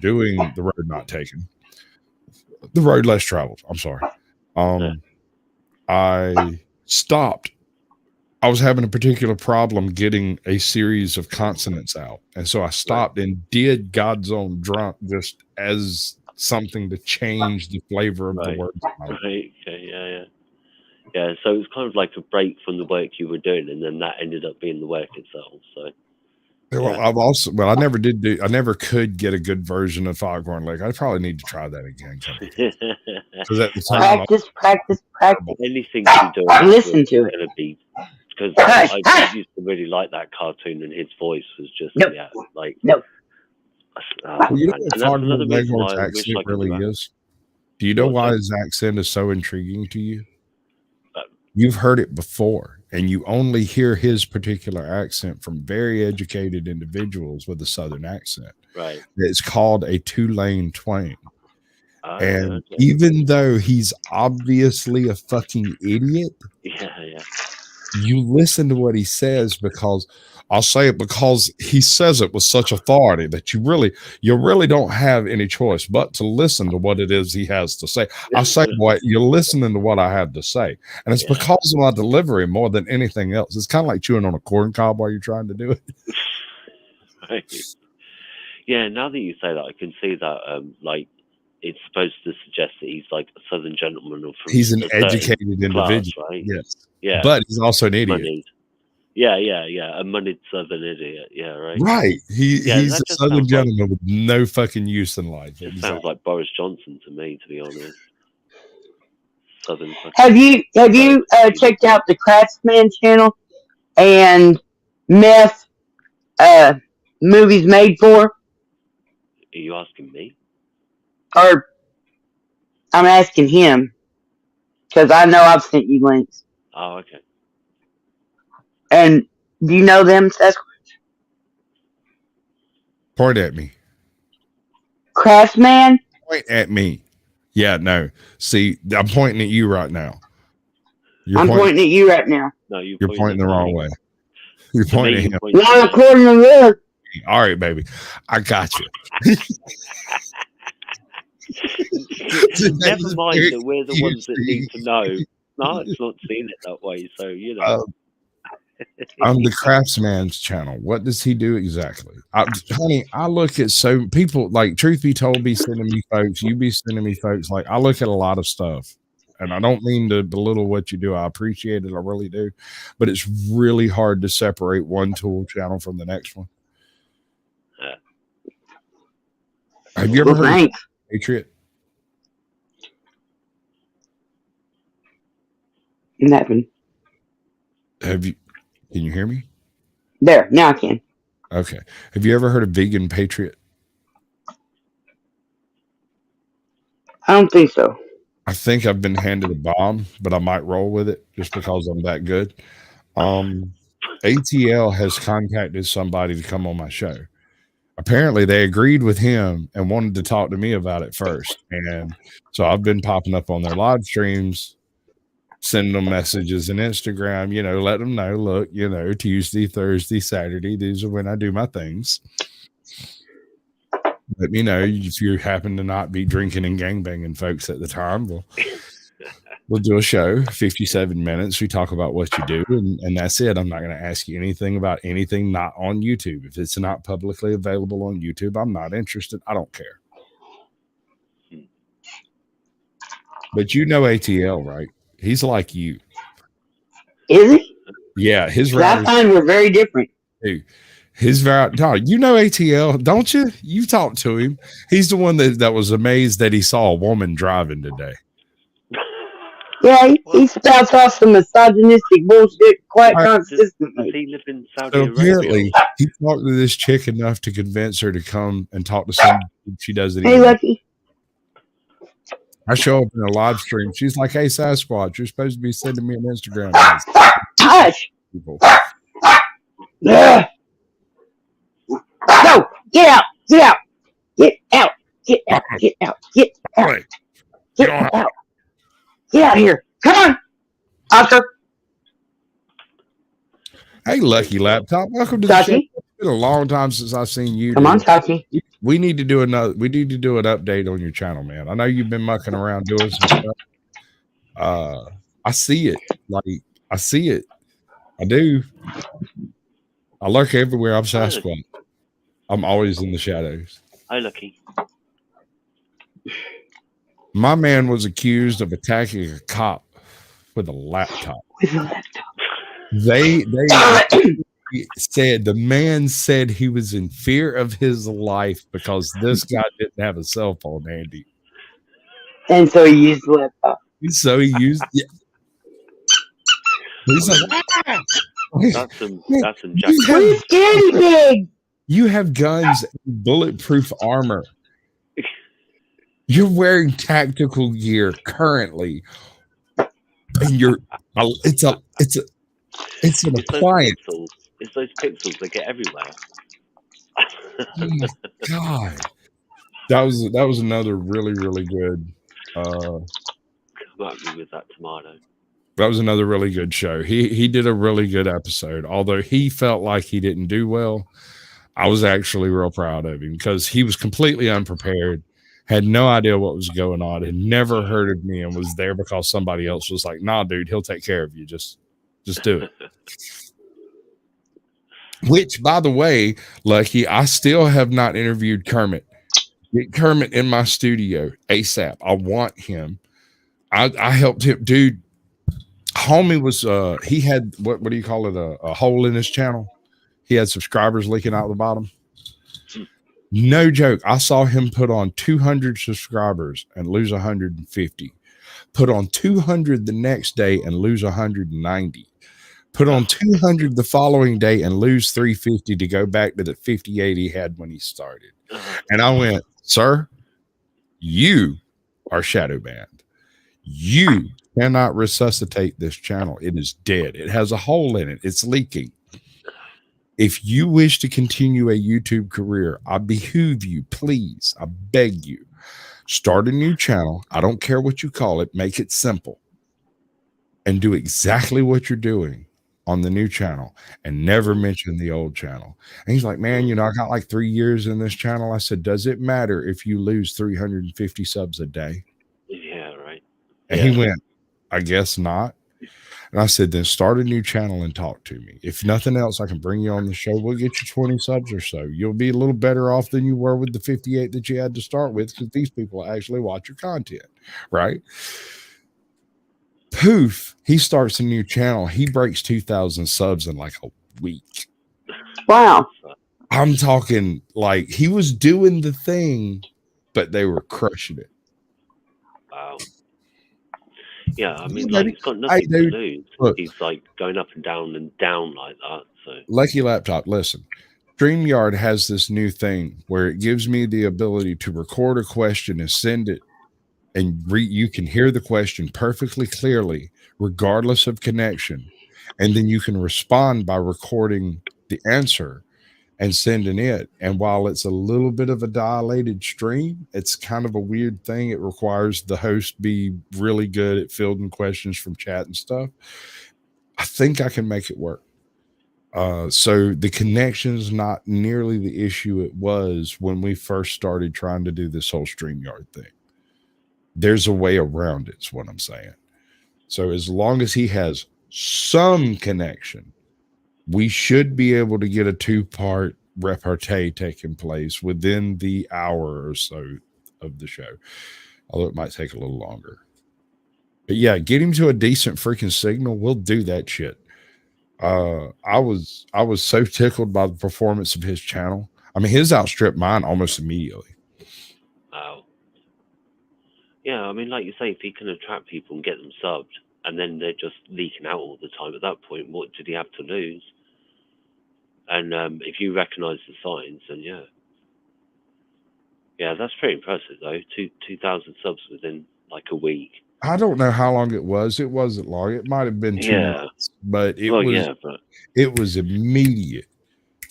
doing The Road Not Taken, The Road Less Traveled, I'm sorry. I stopped. I was having a particular problem getting a series of consonants out. And so I stopped and did God's Own Drunk just as something to change the flavor of the word. Right. Okay. Yeah. So it was kind of like a break from the work you were doing, and then that ended up being the work itself. So. Well, I never could get a good version of Foghorn Lake. I probably need to try that again. Because at the time, practice. Anything you do, listen to it. Be, because I used to really like that cartoon, and his voice was just you know what Foghorn Leghorn's accent really is? Do you know why his accent is so intriguing to you? You've heard it before, and you only hear his particular accent from very educated individuals with a Southern accent. Right. It's called a two-lane twang. And even though he's obviously a fucking idiot, you listen to what he says because he says it with such authority that you really don't have any choice but to listen to what it is he has to say. I say, boy, you're listening to what I have to say. And it's because of my delivery more than anything else. It's kind of like chewing on a corn cob while you're trying to do it. Right. Yeah, now that you say that, I can see that like it's supposed to suggest that he's like a Southern gentleman, or from he's an educated individual, right? Yes, yeah, but he's also an idiot. Moneyed. Yeah, a moneyed Southern idiot. Yeah, right. Right. He's a Southern gentleman with no fucking use in life. It sounds like Boris Johnson to me, to be honest. Southern. Have you checked out the Craftsman channel and Meth Movies Made For? Are you asking me? Or I'm asking him, because I know I've sent you links. Oh, okay. And do you know them, Sasquatch? Point at me. Craftsman? Point at me. Yeah, no. See, I'm pointing at you right now. I'm pointing at you right now. No, you're pointing the wrong way. You're pointing at him. Not according to this. All right, baby. I got you. Never mind that we're the ones that need to know. No, it's not seen it that way. So, you know. On the Craftsman's channel, what does he do exactly? Honey, I look at so people, like, truth be told, be sending me folks, you be sending me folks. Like, I look at a lot of stuff, and I don't mean to belittle what you do. I appreciate it. I really do. But it's really hard to separate one tool channel from the next one. Have you ever heard of Patriot? Nothing. Have you? Can you hear me? There, now I can. Okay. Have you ever heard of Vegan Patriot? I don't think so. I think I've been handed a bomb, but I might roll with it just because I'm that good. ATL has contacted somebody to come on my show. Apparently they agreed with him and wanted to talk to me about it first. And so I've been popping up on their live streams, sending them messages and Instagram, let them know, look, Tuesday, Thursday, Saturday, these are when I do my things. Let me know if you happen to not be drinking and gangbanging folks at the time. We'll do a show, 57 minutes. We talk about what you do, and that's it. I'm not going to ask you anything about anything not on YouTube. If it's not publicly available on YouTube, I'm not interested. I don't care. But you know ATL, right? He's like you. Is he? Yeah, his I find we're very different. Dude, you know ATL, don't you? You talked to him. He's the one that was amazed that he saw a woman driving today. Yeah, he spouts off some misogynistic bullshit quite consistently. Does he live in Saudi Arabia? Apparently, he talked to this chick enough to convince her to come and talk to somebody she doesn't Hey, Lucky. I show up in a live stream. She's like, hey, Sasquatch, you're supposed to be sending me an Instagram. Hush! Yeah. No! Get out! Get out! Get out! Get out! Get out! Get out! Get out! Get out of here! Come on! Oscar! Hey, Lucky Laptop. Welcome to the show. It's been a long time since I've seen you. Come on, Taki. We need to do an update on your channel, man. I know you've been mucking around doing some stuff. I see it. Like, I see it. I do. I lurk everywhere. I'm Sasquatch. I'm always in the shadows. Hi, Lucky. My man was accused of attacking a cop with a laptop. They said the man said he was in fear of his life because this guy didn't have a cell phone handy. And so he used the laptop. So he used it. He's like, ah! That's some Jack. Who's scaredy pig? You have guns and bulletproof armor. You're wearing tactical gear currently, and you're it's an appliance. It's those pixels that get everywhere. Oh my god, that was another really good. Come at me with that tomato. That was another really good show. He did a really good episode. Although he felt like he didn't do well, I was actually real proud of him because he was completely unprepared, had no idea what was going on, had never heard of me, and was there because somebody else was like, "Nah, dude, he'll take care of you. Just do it." Which, by the way, Lucky, I still have not interviewed Kermit. Get Kermit in my studio ASAP. I want him. I helped him, dude. Homie was he had what do you call it, a hole in his channel. He had subscribers leaking out the bottom. No joke. I saw him put on 200 subscribers and lose 150. Put on 200 the next day and lose 190. Put on 200 the following day and lose 350 to go back to the 58 he had when he started. And I went, sir, you are shadow banned. You cannot resuscitate this channel. It is dead. It has a hole in it. It's leaking. If you wish to continue a YouTube career, I behoove you, please, I beg you, start a new channel. I don't care what you call it. Make it simple and do exactly what you're doing on the new channel and never mention the old channel. And he's like, man, you know, I got like 3 years in this channel. I said, does it matter if you lose 350 subs a day? Yeah, right. And he went, I guess not. And I said, then start a new channel and talk to me. If nothing else, I can bring you on the show. We'll get you 20 subs or so. You'll be a little better off than you were with the 58 that you had to start with because these people actually watch your content, right? Poof, he starts a new channel. He breaks 2,000 subs in like a week. Wow. I'm talking like he was doing the thing, but they were crushing it. Wow. Yeah, I mean, like, he's got nothing to lose. Look, he's like going up and down like that. So, Lucky Laptop, listen. StreamYard has this new thing where it gives me the ability to record a question and send it, and you can hear the question perfectly clearly, regardless of connection. And then you can respond by recording the answer and sending it. And while it's a little bit of a dilated stream, it's kind of a weird thing. It requires the host be really good at fielding questions from chat and stuff. I think I can make it work. So the connection's not nearly the issue it was when we first started trying to do this whole StreamYard thing. There's a way around it, is what I'm saying. So as long as he has some connection, we should be able to get a 2-part repartee taking place within the hour or so of the show. Although it might take a little longer. But yeah, get him to a decent freaking signal. We'll do that shit. I was so tickled by the performance of his channel. I mean, his outstripped mine almost immediately. Wow. Yeah, I mean, like you say, if he can attract people and get them subbed, and then they're just leaking out all the time, at that point, what did he have to lose? And if you recognize the signs, then yeah, that's pretty impressive though. 2,000 subs within like a week. I don't know how long it was. It wasn't long. It might have been 2 months, but it was immediate.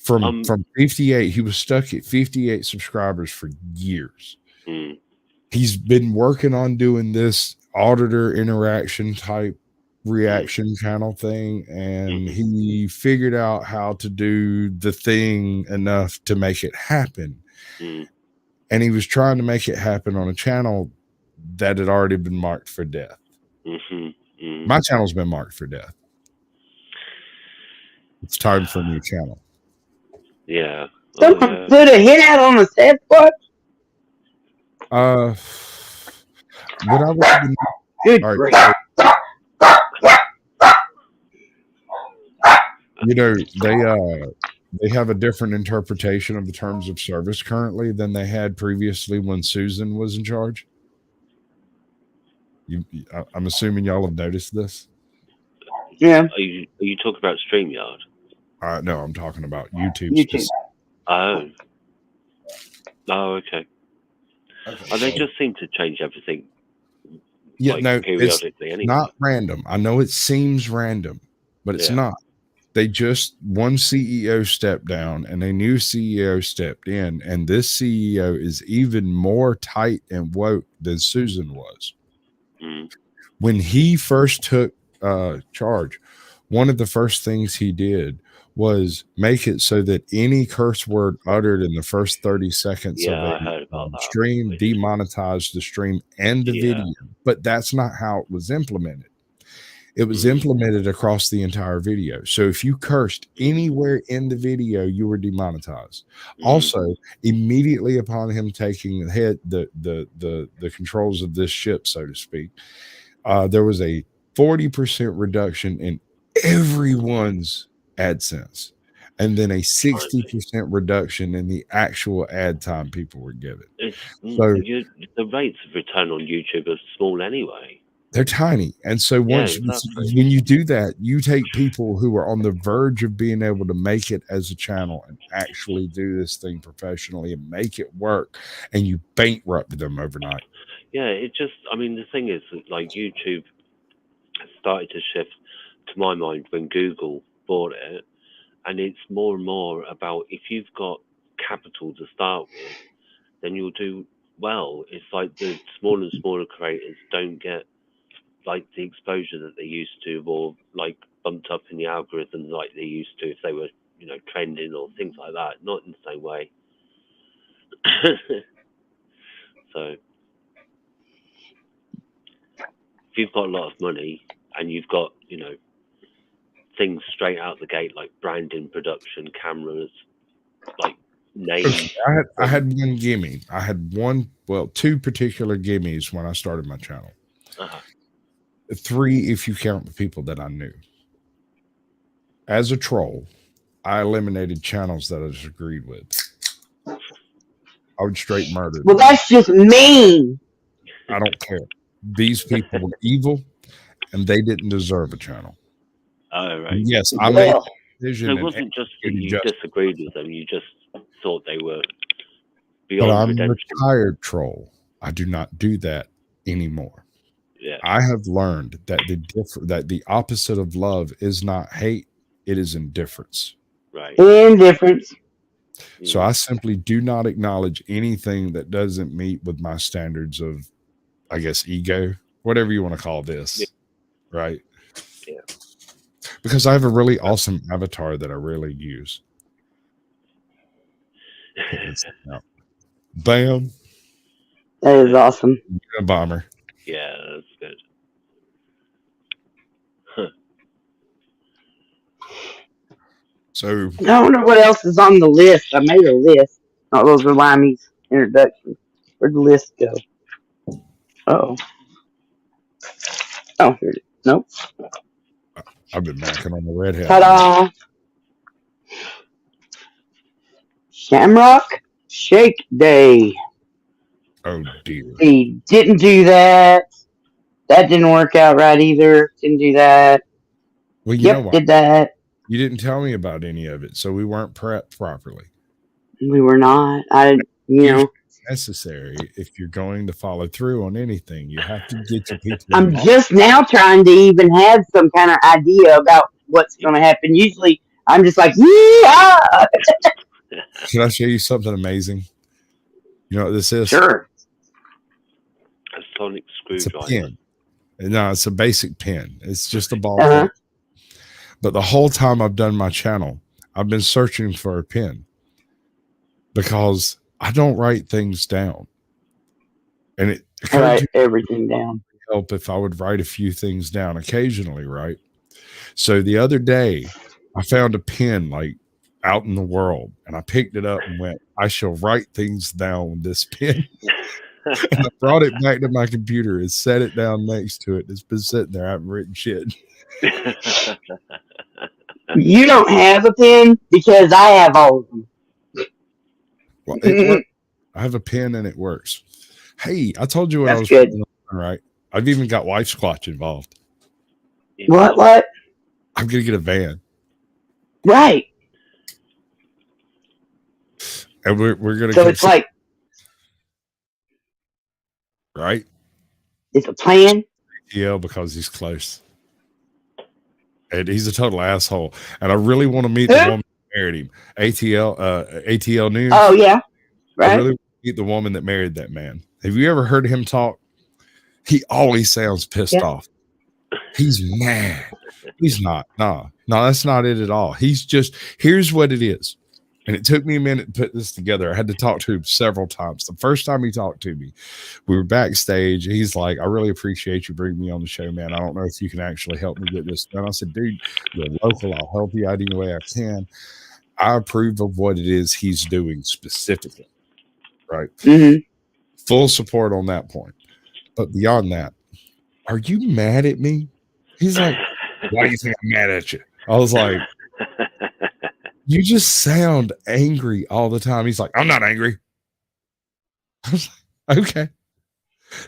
From 58, he was stuck at 58 subscribers for years. He's been working on doing this auditor interaction type reaction channel thing, and he figured out how to do the thing enough to make it happen. And he was trying to make it happen on a channel that had already been marked for death. My channel's been marked for death. It's time for a new channel. Yeah. Someone put a hit out on a Sasquatch. What I recommend. Good All grief. right, you know, they have a different interpretation of the terms of service currently than they had previously when Susan was in charge. I'm assuming y'all have noticed this. Yeah. Are you talking about StreamYard? No, I'm talking about YouTube. YouTube. Oh, okay. They just seem to change everything. Yeah, like, no, periodically. It's anyway. not random. I know it seems random, but it's not. They just one CEO stepped down and a new CEO stepped in, and this CEO is even more tight and woke than Susan was. When he first took charge, one of the first things he did was make it so that any curse word uttered in the first 30 seconds of a stream demonetized the stream and the video. But that's not how it was implemented. It was implemented across the entire video. So if you cursed anywhere in the video, you were demonetized. Also, immediately upon him taking the controls of this ship, so to speak, there was a 40% reduction in everyone's AdSense, and then a 60% reduction in the actual ad time people were given. The rates of return on YouTube are small anyway. They're tiny. And so once when you do that, you take people who are on the verge of being able to make it as a channel and actually do this thing professionally and make it work, and you bankrupt them overnight. Yeah, the thing is that, like, YouTube started to shift, to my mind, when Google bought it, and it's more and more about, if you've got capital to start with, then you'll do well. It's like the smaller and smaller creators don't get like the exposure that they used to, or like bumped up in the algorithm like they used to if they were, trending or things like that. Not in the same way. So if you've got a lot of money and you've got, things straight out the gate, like branding, production, cameras, like names. I had one gimme. I had two particular gimmies when I started my channel. 3 if you count the people that I knew. As a troll, I eliminated channels that I disagreed with. I would straight murder them. Well, that's just mean. I don't care. These people were evil, and they didn't deserve a channel. Oh, right. Yes, I made a decision. So it wasn't just that you disagreed with them, you just thought they were beyond but I'm redemption. Retired troll. I do not do that anymore. Yeah. I have learned that the opposite of love is not hate, it is indifference. Right. Indifference. So I simply do not acknowledge anything that doesn't meet with my standards of, I guess, ego, whatever you want to call this. Yeah. Right? Yeah. Because I have a really awesome avatar that I really use. Bam. That is awesome. A bomber. Yeah, that's good. So I wonder what else is on the list. I made a list. Oh, those are Limey's introductions. Where'd the list go? Oh, here it is. Nope. I've been knocking on the red hat. Ta-da! Shamrock Shake Day. Oh dear. He didn't do that. That didn't work out right either. Didn't do that. Well, you know what? Did that. You didn't tell me about any of it, so we weren't prepped properly. We were not. Necessary if you're going to follow through on anything. You have to get your people. I'm just now trying to even have some kind of idea about what's going to happen. Usually, I'm just like, yeah. Can I show you something amazing? You know what this is? Sure. A sonic screwdriver. It's a pen. No, it's a basic pen. It's just a ball pen. But the whole time I've done my channel, I've been searching for a pen because I don't write things down. And I write everything down. Help if I would write a few things down occasionally, right? So the other day, I found a pen like out in the world, and I picked it up and went, I shall write things down with this pen. And I brought it back to my computer and set it down next to it. It's been sitting there. I haven't written shit. You don't have a pen because I have all of them. Well, it works. I have a pen and it works. Hey, I told you what That's I was good. doing, right? I've even got Wife Squatch involved. What? I'm gonna get a van. Right. And we're gonna So it's like right? It's a plan. Yeah, because he's close. And he's a total asshole. And I really want to meet the woman that married him. ATL News. Oh yeah. Right. I really want to meet the woman that married that man. Have you ever heard him talk? He always sounds pissed off. He's mad. He's not. No, that's not it at all. He's just, here's what it is. And it took me a minute to put this together. I had to talk to him several times. The first time he talked to me, we were backstage. He's like, I really appreciate you bringing me on the show, man. I don't know if you can actually help me get this done. I said, dude, you're local. I'll help you out any way I can. I approve of what it is he's doing specifically. Right. Mm-hmm. Full support on that point. But beyond that, are you mad at me? He's like, why do you think I'm mad at you? I was like, you just sound angry all the time. He's like, I'm not angry. I was like, okay.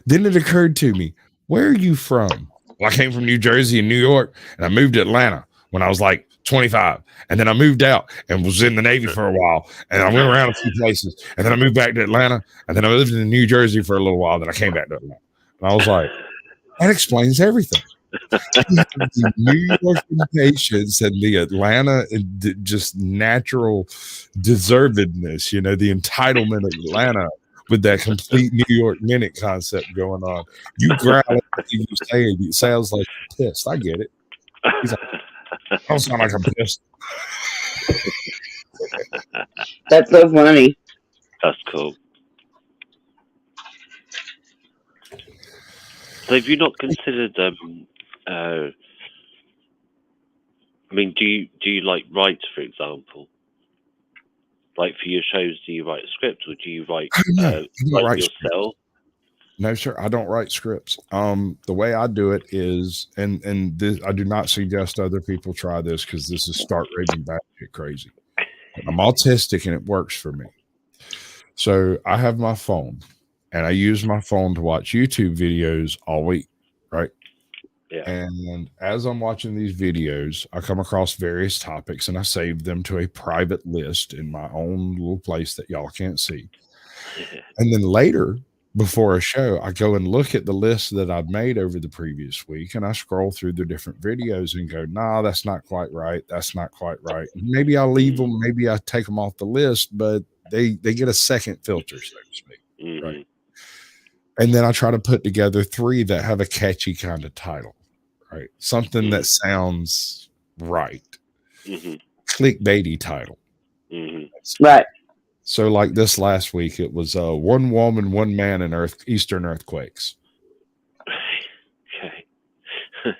Then it occurred to me, where are you from? Well, I came from New Jersey and New York, and I moved to Atlanta when I was like 25. And then I moved out and was in the Navy for a while. And I went around a few places. And then I moved back to Atlanta. And then I lived in New Jersey for a little while. Then I came back to Atlanta. And I was like, that explains everything. The New York impatience and the Atlanta just natural deservedness, you know, the entitlement of Atlanta with that complete New York minute concept going on. You growl everything you say, it sounds like you're pissed. I get it. He's like, I don't sound like I'm pissed. That's so funny. That's cool. So have you not considered I mean, do you like write, for example? Like for your shows, do you write a script or do you write yourself? Scripts. No, sir, I don't write scripts. The way I do it is, and this, I do not suggest other people try this because this is start raving batshit crazy. I'm autistic and it works for me. So I have my phone and I use my phone to watch YouTube videos all week, right? Yeah. And as I'm watching these videos, I come across various topics and I save them to a private list in my own little place that y'all can't see. And then later, before a show, I go and look at the list that I've made over the previous week and I scroll through the different videos and go, nah, that's not quite right. That's not quite right. Maybe I'll leave them. Maybe I take them off the list, but they get a second filter, so to speak. Mm-hmm. Right. And then I try to put together 3 that have a catchy kind of title, right? Something that sounds right. Mm-hmm. Clickbaity title. Mm-hmm. Right. So like this last week, it was One Woman, One Man in Eastern Earthquakes. Okay.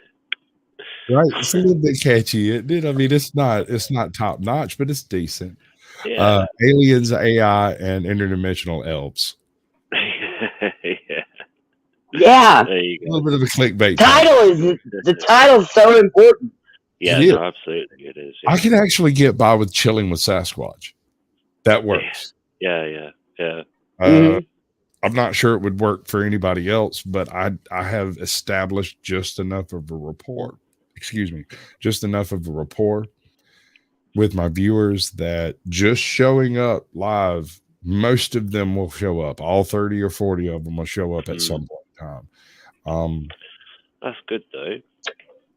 Right. It's a little bit catchy. It did. I mean, it's not top notch, but it's decent. Yeah. Aliens, AI, and interdimensional elves. Yeah. There you go. A little bit of a clickbait. The title's so important. Yeah, no, absolutely it is. Yeah. I can actually get by with chilling with Sasquatch. That works. Yeah. I'm not sure it would work for anybody else, but I have established just enough of a rapport. Just enough of a rapport with my viewers that just showing up live, most of them will show up. All 30 or 40 of them will show up at some point in time. That's good though.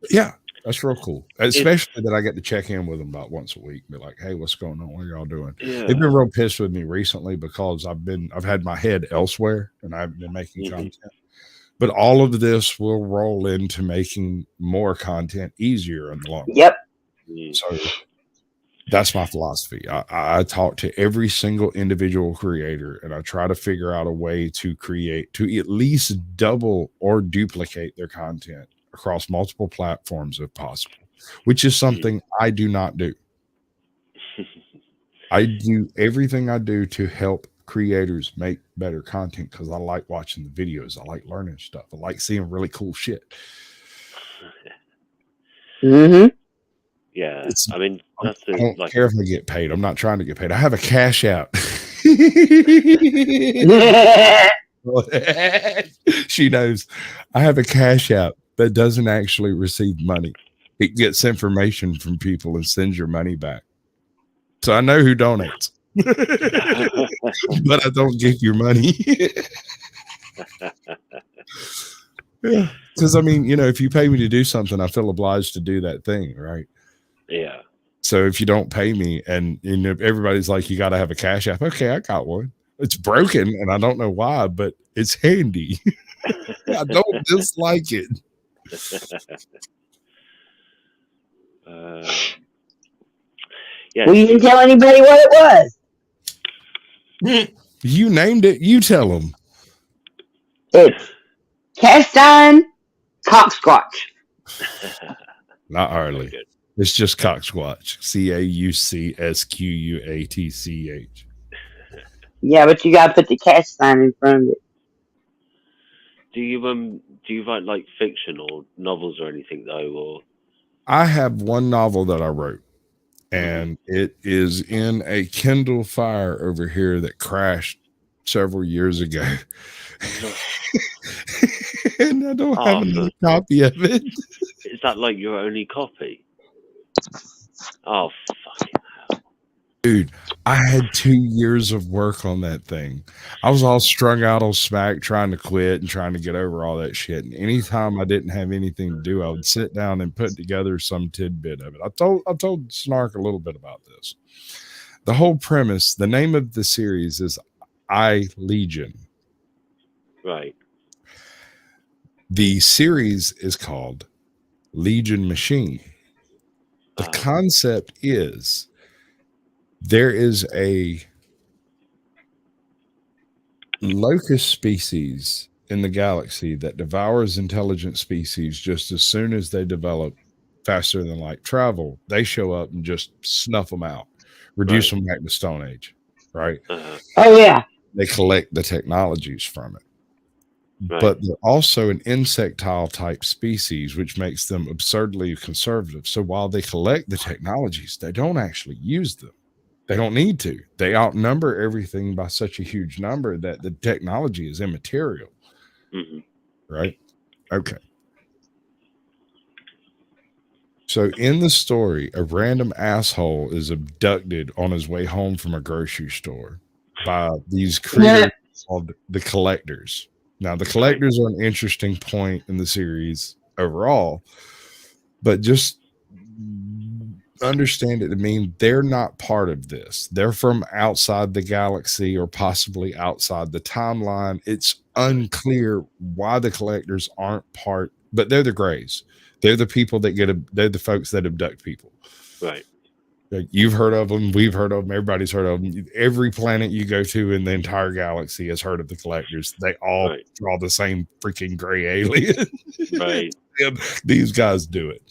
Yeah, that's real cool. Especially that I get to check in with them about once a week. Be like, hey, what's going on? What are y'all doing? Yeah. They've been real pissed with me recently because I've had my head elsewhere and I've been making content. But all of this will roll into making more content easier in the long run. Yep. So that's my philosophy. I talk to every single individual creator and I try to figure out a way to at least double or duplicate their content across multiple platforms if possible. which is something I do not do. I do everything I do to help creators make better content because I like watching the videos. I like learning stuff. I like seeing really cool shit. Mm-hmm. Yeah, I mean, that's I don't like, care if I get paid. I'm not trying to get paid. I have a cash out. She knows I have a cash out that doesn't actually receive money. It gets information from people and sends your money back. So I know who donates, but I don't get your money. Yeah, because I mean, if you pay me to do something, I feel obliged to do that thing, right? Yeah. So if you don't pay me, and everybody's like, you got to have a cash app. Okay, I got one. It's broken, and I don't know why, but it's handy. I don't dislike it. Yeah. Well, you didn't tell anybody what it was. You named it. You tell them. It's cast iron cocksquatch. Not Harley. It's just Cocksquatch. CAUCSQUATCH. Yeah, but you gotta put the cast iron in front of it. Do you write like fiction or novels or anything though, or? I have one novel that I wrote, and it is in a Kindle Fire over here that crashed several years ago. And I don't have another copy of it. Is that like your only copy? Oh, fucking hell. Dude, I had 2 years of work on that thing. I was all strung out on smack trying to quit and trying to get over all that shit. And anytime I didn't have anything to do, I would sit down and put together some tidbit of it. I told Snark a little bit about this. The whole premise, the name of the series is I Legion. Right. The series is called Legion Machine. The concept is there is a locust species in the galaxy that devours intelligent species just as soon as they develop faster than light travel. They show up and just snuff them out, reduce them back to Stone Age, right? Oh, yeah. They collect the technologies from it. Right. But they're also an insectile type species, which makes them absurdly conservative. So while they collect the technologies, they don't actually use them. They don't need to. They outnumber everything by such a huge number that the technology is immaterial. Right? Okay. So in the story, a random asshole is abducted on his way home from a grocery store by these creatures called the Collectors. Now, the Collectors are an interesting point in the series overall, but just understand it to mean they're not part of this. They're from outside the galaxy or possibly outside the timeline. It's unclear why the Collectors aren't part, but they're the Greys. They're the people that they're the folks that abduct people. Right. Like, you've heard of them. We've heard of them. Everybody's heard of them. Every planet you go to in the entire galaxy has heard of the Collectors. They all draw the same freaking gray alien. Right. These guys do it.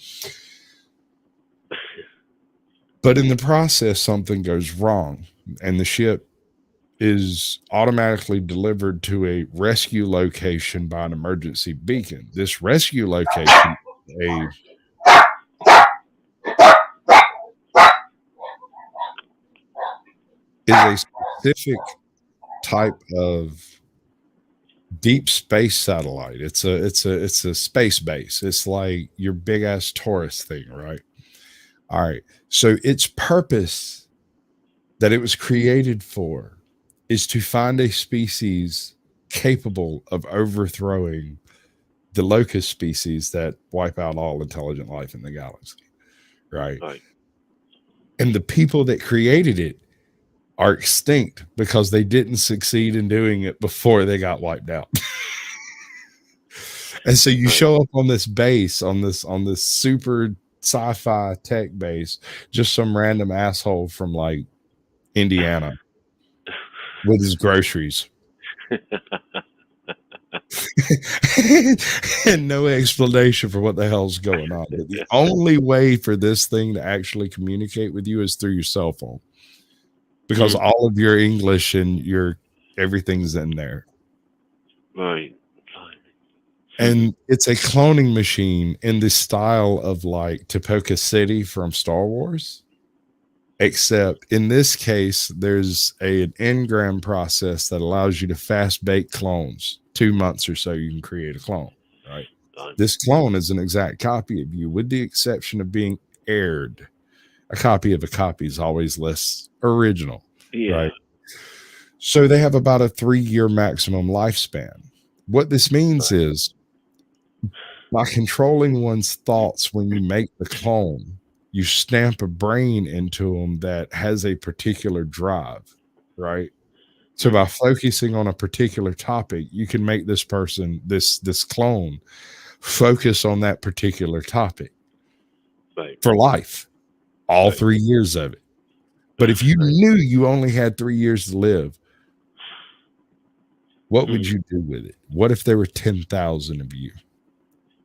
But in the process, something goes wrong, and the ship is automatically delivered to a rescue location by an emergency beacon. This rescue location is a specific type of deep space satellite. It's a space base. It's like your big ass Taurus thing, right? All right. So its purpose that it was created for is to find a species capable of overthrowing the locust species that wipe out all intelligent life in the galaxy, right? And the people that created it are extinct because they didn't succeed in doing it before they got wiped out. And so you show up on this base, on this super sci-fi tech base, just some random asshole from like Indiana with his groceries. and no explanation for what the hell's going on. But the only way for this thing to actually communicate with you is through your cell phone, because all of your English and your everything's in there. Right. And it's a cloning machine in the style of like Topoka City from Star Wars. Except in this case, there's an engram process that allows you to fast bake clones. 2 months or so, you can create a clone, right? This clone is an exact copy of you, with the exception of being aired. A copy of a copy is always less original, right? So they have about a 3-year maximum lifespan. What this means is, by controlling one's thoughts when you make the clone, you stamp a brain into them that has a particular drive, right? So by focusing on a particular topic, you can make this person, this clone, focus on that particular topic for life, all 3 years of it. But if you knew you only had 3 years to live, what would you do with it? What if there were 10,000 of you?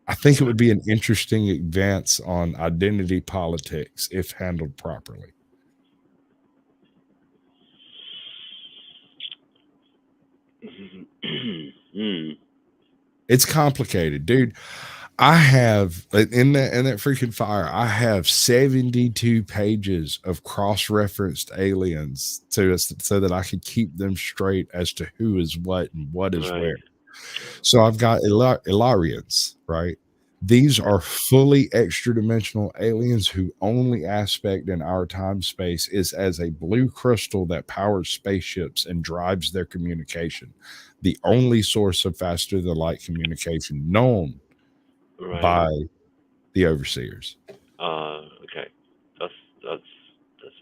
I think it would be an interesting advance on identity politics if handled properly. It's complicated, dude. I have in that freaking fire, I have 72 pages of cross-referenced aliens so that I could keep them straight as to who is what and what is where. So I've got Ilarians, right? These are fully extra-dimensional aliens whose only aspect in our time space is as a blue crystal that powers spaceships and drives their communication. The only source of faster-than-light communication known by the overseers. Okay. That's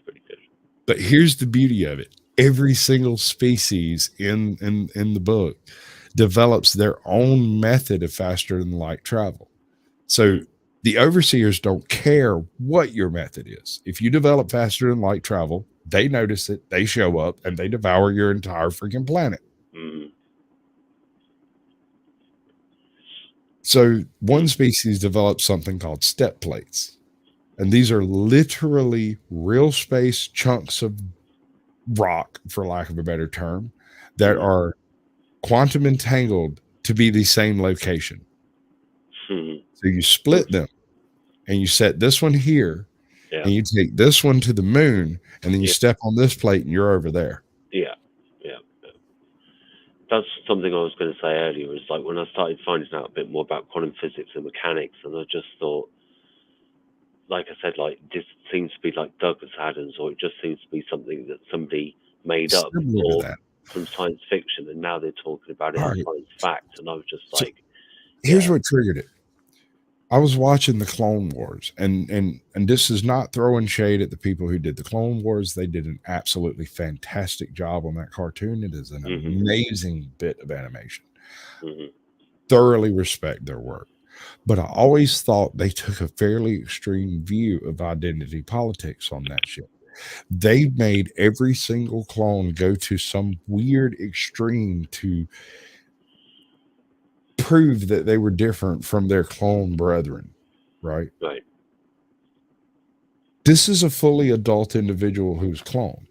pretty good. But here's the beauty of it. Every single species in the book develops their own method of faster than light travel. So the overseers don't care what your method is. If you develop faster than light travel, they notice it, they show up, and they devour your entire freaking planet. So one species develops something called step plates. And these are literally real space chunks of rock, for lack of a better term, that are quantum entangled to be the same location. So you split them and you set this one here and you take this one to the moon and then you step on this plate and you're over there. Yeah. That's something I was going to say earlier, is like when I started finding out a bit more about quantum physics and mechanics, and I just thought, like I said, like this seems to be like Douglas Adams, or it just seems to be something that somebody made up or from science fiction, and now they're talking about it as science fact, and I was just like, here's what triggered it. I was watching the Clone Wars, and this is not throwing shade at the people who did the Clone Wars. They did an absolutely fantastic job on that cartoon. It is an amazing bit of animation. Thoroughly respect their work. But I always thought they took a fairly extreme view of identity politics on that shit. They made every single clone go to some weird extreme to prove that they were different from their clone brethren, right? Right. This is a fully adult individual who's cloned.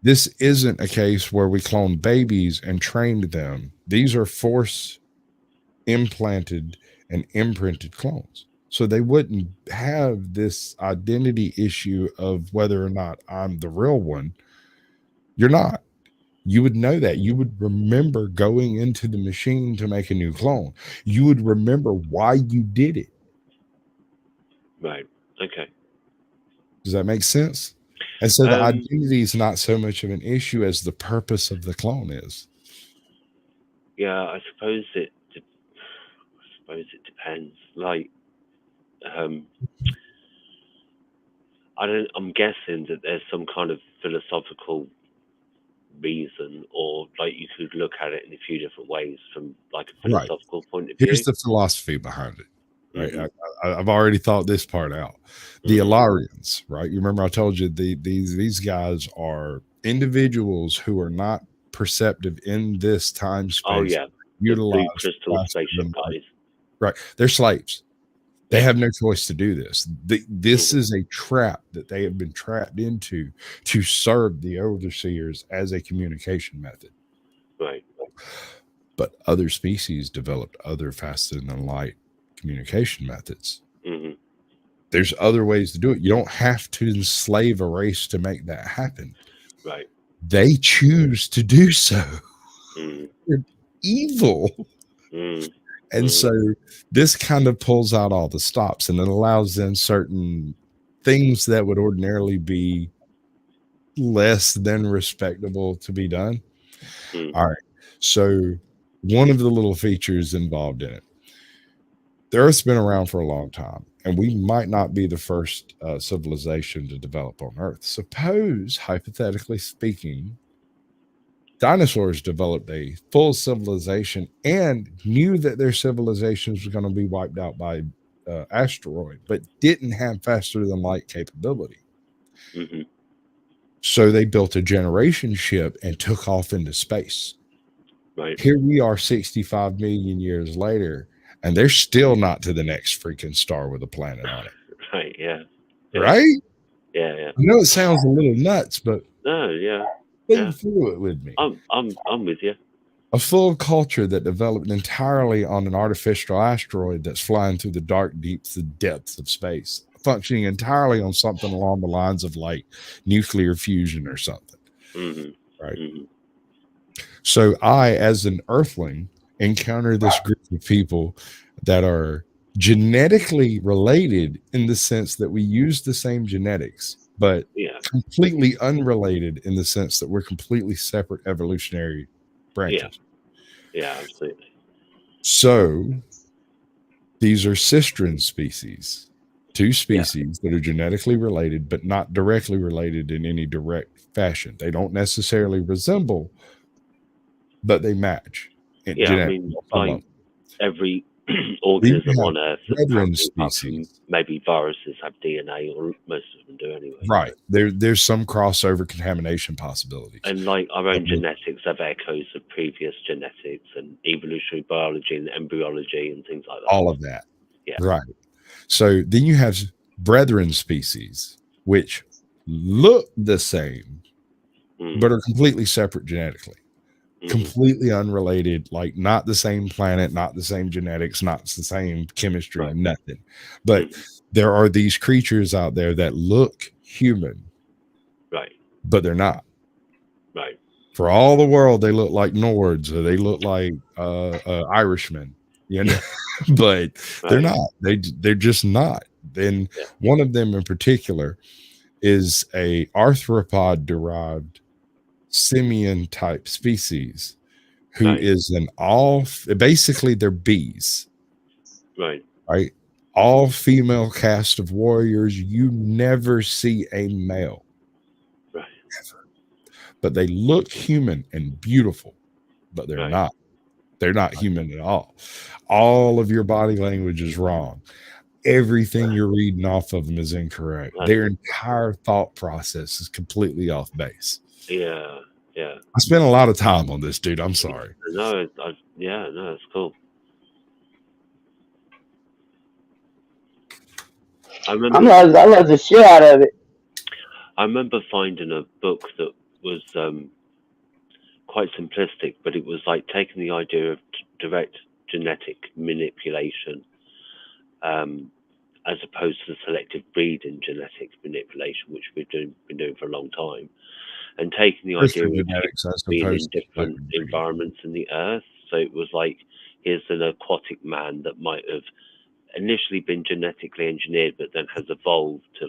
This isn't a case where we cloned babies and trained them. These are force implanted and imprinted clones. So they wouldn't have this identity issue of whether or not I'm the real one. You're not. You would know that. You would remember going into the machine to make a new clone. You would remember why you did it. Right. Okay. Does that make sense? And so the identity is not so much of an issue as the purpose of the clone is. Yeah, I suppose it depends. Like, I'm guessing that there's some kind of philosophical reason, or like you could look at it in a few different ways from like a philosophical point of view. Here's the philosophy behind it. Right, I've already thought this part out. The Ilarians, right? You remember I told you these guys are individuals who are not perceptive in this time space utilize the crystal spaceship guys. Right. They're slaves. They have no choice to do this. This is a trap that they have been trapped into to serve the overseers as a communication method. Right. But other species developed other faster than light communication methods. Mm-hmm. There's other ways to do it. You don't have to enslave a race to make that happen. Right. They choose to do so. Mm. They're evil. Mm. And so this kind of pulls out all the stops, and it allows then certain things that would ordinarily be less than respectable to be done. Mm. All right. So one of the little features involved in it, the Earth's been around for a long time, and we might not be the first civilization to develop on Earth. Suppose, hypothetically speaking, dinosaurs developed a full civilization and knew that their civilizations were going to be wiped out by asteroid, but didn't have faster than light capability. Mm-hmm. So they built a generation ship and took off into space. Right. Here we are 65 million years later, and they're still not to the next freaking star with a planet on it. Right. Yeah. Right? Yeah. Yeah. I know it sounds a little nuts, but No. Yeah. think through it with me. I'm with you. A full culture that developed entirely on an artificial asteroid that's flying through the dark depths of space, functioning entirely on something along the lines of like nuclear fusion or something. Mm-hmm. Right. Mm-hmm. So I, as an earthling, encounter this group of people that are genetically related in the sense that we use the same genetics, but completely unrelated in the sense that we're completely separate evolutionary branches. Yeah, absolutely. So these are sistren species, two species that are genetically related, but not directly related in any direct fashion. They don't necessarily resemble, but they match. I mean, like every organism on Earth, species, maybe viruses have DNA, or most of them do anyway. Right. There's some crossover contamination possibilities. And like our own genetics have echoes of previous genetics and evolutionary biology and embryology and things like that. All of that. Yeah. Right. So then you have brethren species, which look the same, but are completely separate genetically. Completely unrelated, like not the same planet, not the same genetics, not the same chemistry, nothing. But there are these creatures out there that look human, right? But they're not. Right. For all the world, they look like Nords or they look like Irishmen, you know, but they're not. They're just not. Then one of them in particular is a arthropod derived simian type species who is basically they're bees, right, all female cast of warriors. You never see a male, right, ever, but they look human and beautiful, but they're not human at all of your body language is wrong. Everything you're reading off of them is incorrect. Their entire thought process is completely off base. Yeah. I spent a lot of time on this, dude. I'm sorry. No, it's cool. I love the shit out of it. I remember finding a book that was quite simplistic, but it was like taking the idea of direct genetic manipulation as opposed to selective breeding genetic manipulation, which we've been doing for a long time, and taking the idea of being in different environments in the Earth. So it was like, here's an aquatic man that might have initially been genetically engineered, but then has evolved to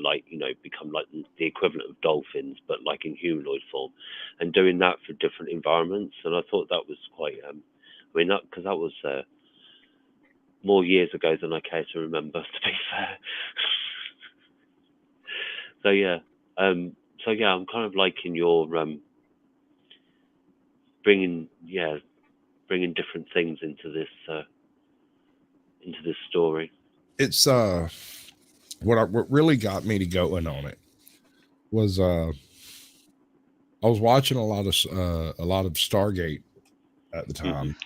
become like the equivalent of dolphins, but like in humanoid form, and doing that for different environments. And I thought that was quite, because that was more years ago than I care to remember, to be fair. I'm kind of liking your bringing different things into this story. It's what really got me to going on it was I was watching a lot of Stargate at the time,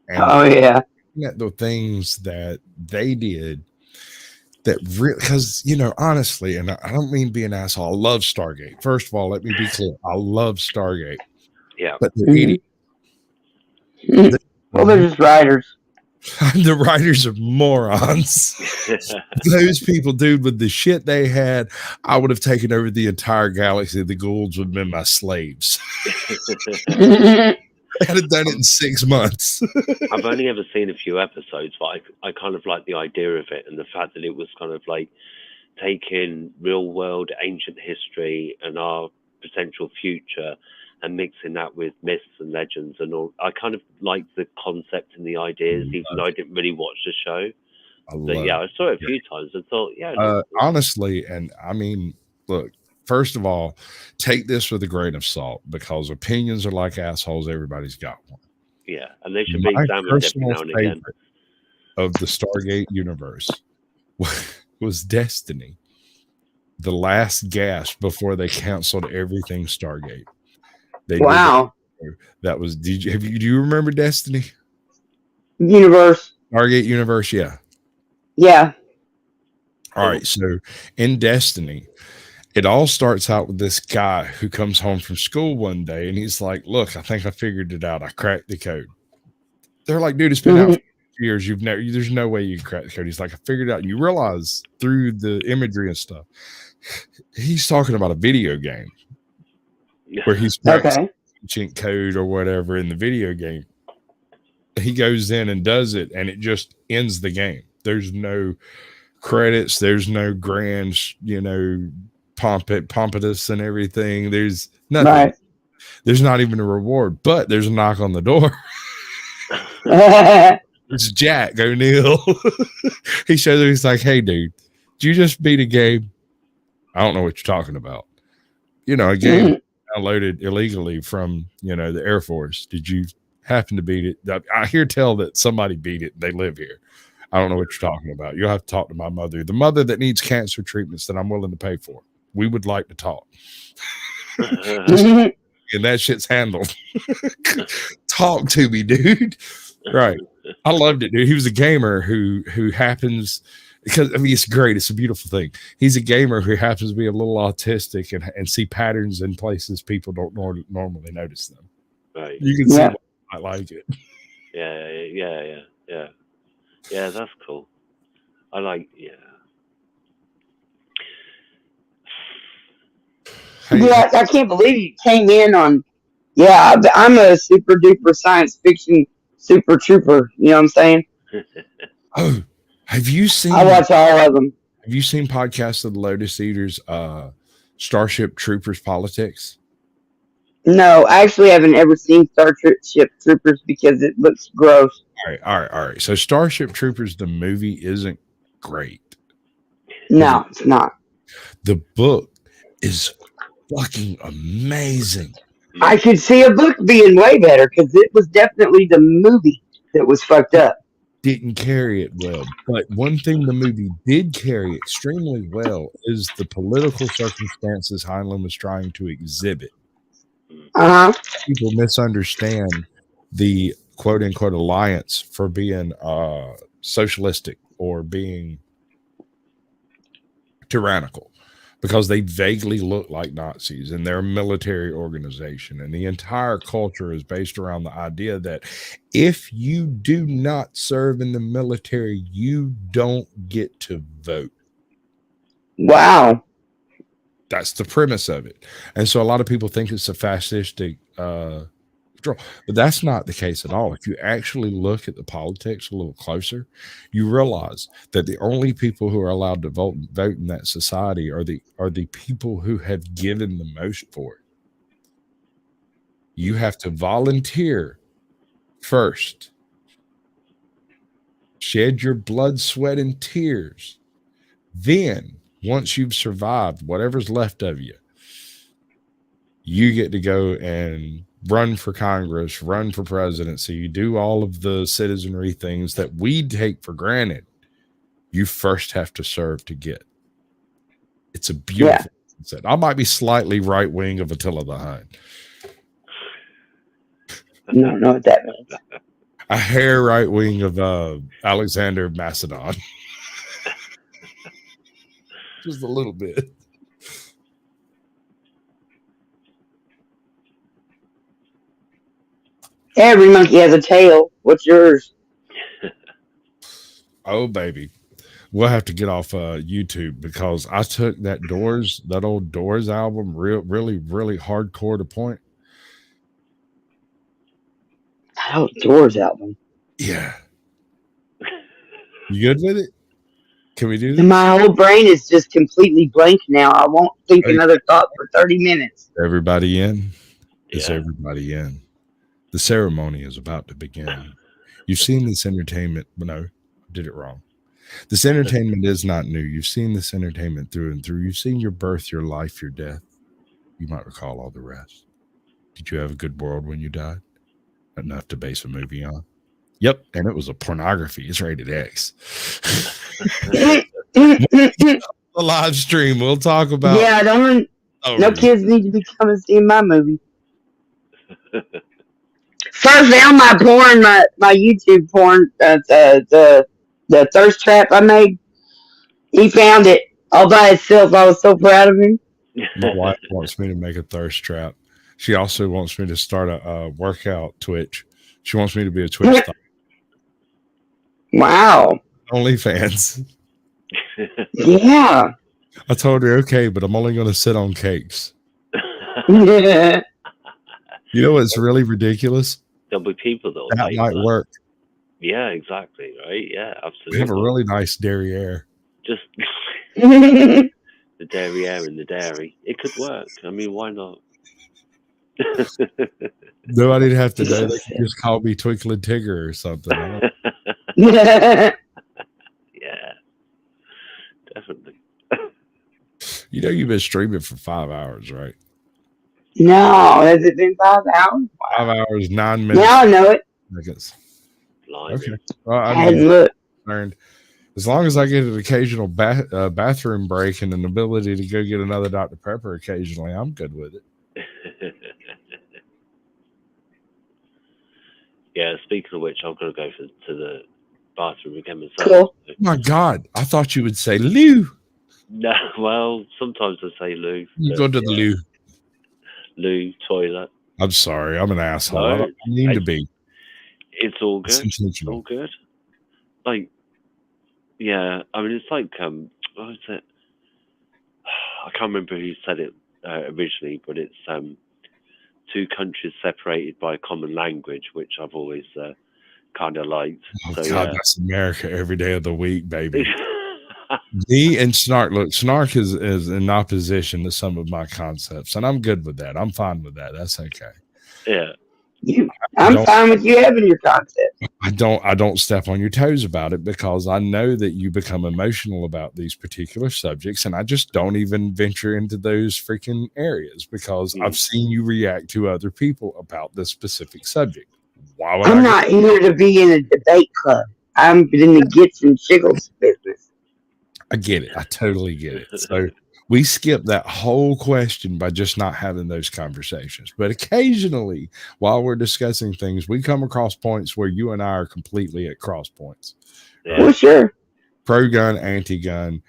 And Oh yeah. at the things that they did that really, because honestly, and I don't mean be an asshole, I love Stargate. First of all, let me be clear, I love Stargate, Yeah. but they're idiots. Well, they're just writers. The writers are morons. Those people, dude, with the shit they had, I would have taken over the entire galaxy. The ghouls would have been my slaves. I'd have done it in 6 months. I've only ever seen a few episodes, but I kind of like the idea of it and the fact that it was kind of like taking real world ancient history and our potential future and mixing that with myths and legends and all. I kind of like the concept and the ideas, even though I didn't really watch the show. But yeah, I saw it a few times and thought, yeah. Honestly, and I mean, look, first of all, take this with a grain of salt because opinions are like assholes. Everybody's got one. Yeah, and they should be examined every now and again. Of the Stargate universe was Destiny. The last gasp before they canceled everything Stargate. Wow. That was. Do you remember Destiny? Universe. Stargate universe. Yeah. Yeah. All right. So in Destiny, it all starts out with this guy who comes home from school one day and he's like, "Look, I think I figured it out. I cracked the code." They're like, "Dude, it's been out for years. There's no way you can crack the code." He's like, "I figured it out." And you realize through the imagery and stuff, he's talking about a video game where he's practicing ancient code or whatever in the video game. He goes in and does it, and it just ends the game. There's no credits. There's no grand, pompous and everything. There's nothing. Right. There's not even a reward, but there's a knock on the door. It's Jack O'Neill. He shows up. He's like, "Hey, dude, did you just beat a game?" "I don't know what you're talking about." A game downloaded illegally from, the Air Force. Did you happen to beat it? I hear tell that somebody beat it. They live here. I don't know what you're talking about. You'll have to talk to my mother, the mother that needs cancer treatments that I'm willing to pay for. We would like to talk. And that shit's handled. Talk to me, dude. Right. I loved it, dude. He was a gamer who happens, because it's great. It's a beautiful thing. He's a gamer who happens to be a little autistic and see patterns in places people don't normally notice them. Right. You can see why I like it. Yeah, that's cool. I like, Yeah, I can't believe you came in on. Yeah, I'm a super duper science fiction super trooper. You know what I'm saying? Oh, have you seen? I watch all of them. Have you seen podcasts of the Lotus Eaters, Starship Troopers Politics? No, I actually haven't ever seen Starship Troopers because it looks gross. All right. So Starship Troopers, the movie, isn't great. No, it's not. The book is fucking amazing. I could see a book being way better because it was definitely the movie that was fucked up. Didn't carry it well. But one thing the movie did carry extremely well is the political circumstances Heinlein was trying to exhibit. People misunderstand the quote unquote alliance for being socialistic or being tyrannical, because they vaguely look like Nazis and they're a military organization. And the entire culture is based around the idea that if you do not serve in the military, you don't get to vote. Wow. That's the premise of it. And so a lot of people think it's a fascistic but that's not the case at all. If you actually look at the politics a little closer, you realize that the only people who are allowed to vote in that society are the people who have given the most for it. You have to volunteer first, shed your blood, sweat, and tears. Then, once you've survived whatever's left of you, you get to go and run for Congress, run for presidency. You do all of the citizenry things that we take for granted. You first have to serve to get. It's a beautiful concept. I might be slightly right wing of Attila the Hun. No, what that means. a hair right wing of Alexander Macedon. Just a little bit. Every monkey has a tail. What's yours? Oh, baby. We'll have to get off YouTube because I took that old Doors album really hardcore to point. That old Doors album. Yeah. You good with it? Can we do this? My whole brain is just completely blank now. I won't think another thought for 30 minutes. Everybody in? Is Yeah. everybody in? The ceremony is about to begin. You've seen this entertainment. No, I did it wrong. This entertainment is not new. You've seen this entertainment through and through. You've seen your birth, your life, your death. You might recall all the rest. Did you have a good world when you died? Enough to base a movie on? Yep, and it was a pornography. It's rated X. The live stream. We'll talk about. Yeah, I don't. No kids need to be coming seeing my movie. First found my porn, my YouTube porn, the thirst trap I made. He found it all by himself. I was so proud of him. My wife wants me to make a thirst trap. She also wants me to start a workout Twitch. She wants me to be a Twitch star. Wow. OnlyFans. Yeah. I told her, okay, but I'm only going to sit on cakes. Yeah. You know what's really ridiculous? There'll be people that'll That take might that. work. Yeah, exactly. Right. Yeah, absolutely. We have a really nice derriere. Just the derriere in the dairy. It could work. I mean, why not? Nobody'd have to know. They could just call me Twinkling Tigger or something. Yeah, definitely. You know, you've been streaming for 5 hours, right? No, has it been 5 hours? 5 hours, 9 minutes. Now I know it. Seconds. Blimey. Okay. Well, I I hadn't mean, looked. learned. As long as I get an occasional bathroom break and an ability to go get another Dr. Pepper occasionally, I'm good with it. Yeah, speaking of which, I'm going to go to the bathroom again myself. Cool. Oh my God. I thought you would say Lou. No, well, sometimes I say loo. You go to the loo. Loo, toilet. I'm sorry. I'm an asshole. No, I don't mean to be. It's all It's good. It's intentional. all good. Like, yeah, I mean, it's like, what was it? I can't remember who said it originally, but it's two countries separated by a common language, which I've always kind of liked. Oh, So, God, yeah. that's America every day of the week, baby. Me and Snark, look, Snark is in opposition to some of my concepts, and I'm good with that. I'm fine with that. That's okay. Yeah. I'm fine with you having your concept. I don't step on your toes about it because I know that you become emotional about these particular subjects, and I just don't even venture into those freaking areas because I've seen you react to other people about this specific subject. Why would I'm not here to be in a debate club. I'm in the gets and jiggles business. I get it. I totally get it. So we skip that whole question by just not having those conversations. But occasionally, while we're discussing things, we come across points where you and I are completely at cross points. Yeah. Well, sure. Pro-gun, anti-gun,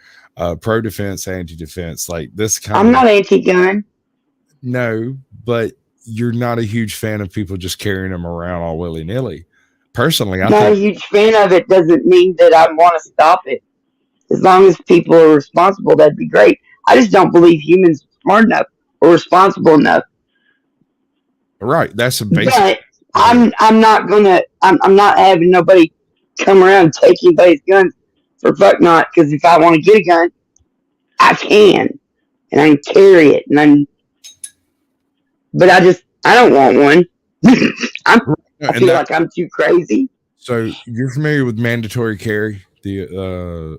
pro-defense, anti-defense, like this kind I'm of... not anti-gun. No, but you're not a huge fan of people just carrying them around all willy-nilly. Personally, I Not a think... huge fan of it doesn't mean that I want to stop it. As long as people are responsible, that'd be great. I just don't believe humans are smart enough or responsible enough. Right, that's a basic... But I'm not having nobody come around and take anybody's guns for fuck not, because if I want to get a gun, I can. And I can carry it. But I don't want one. I feel like I'm too crazy. So you're familiar with mandatory carry? Yeah.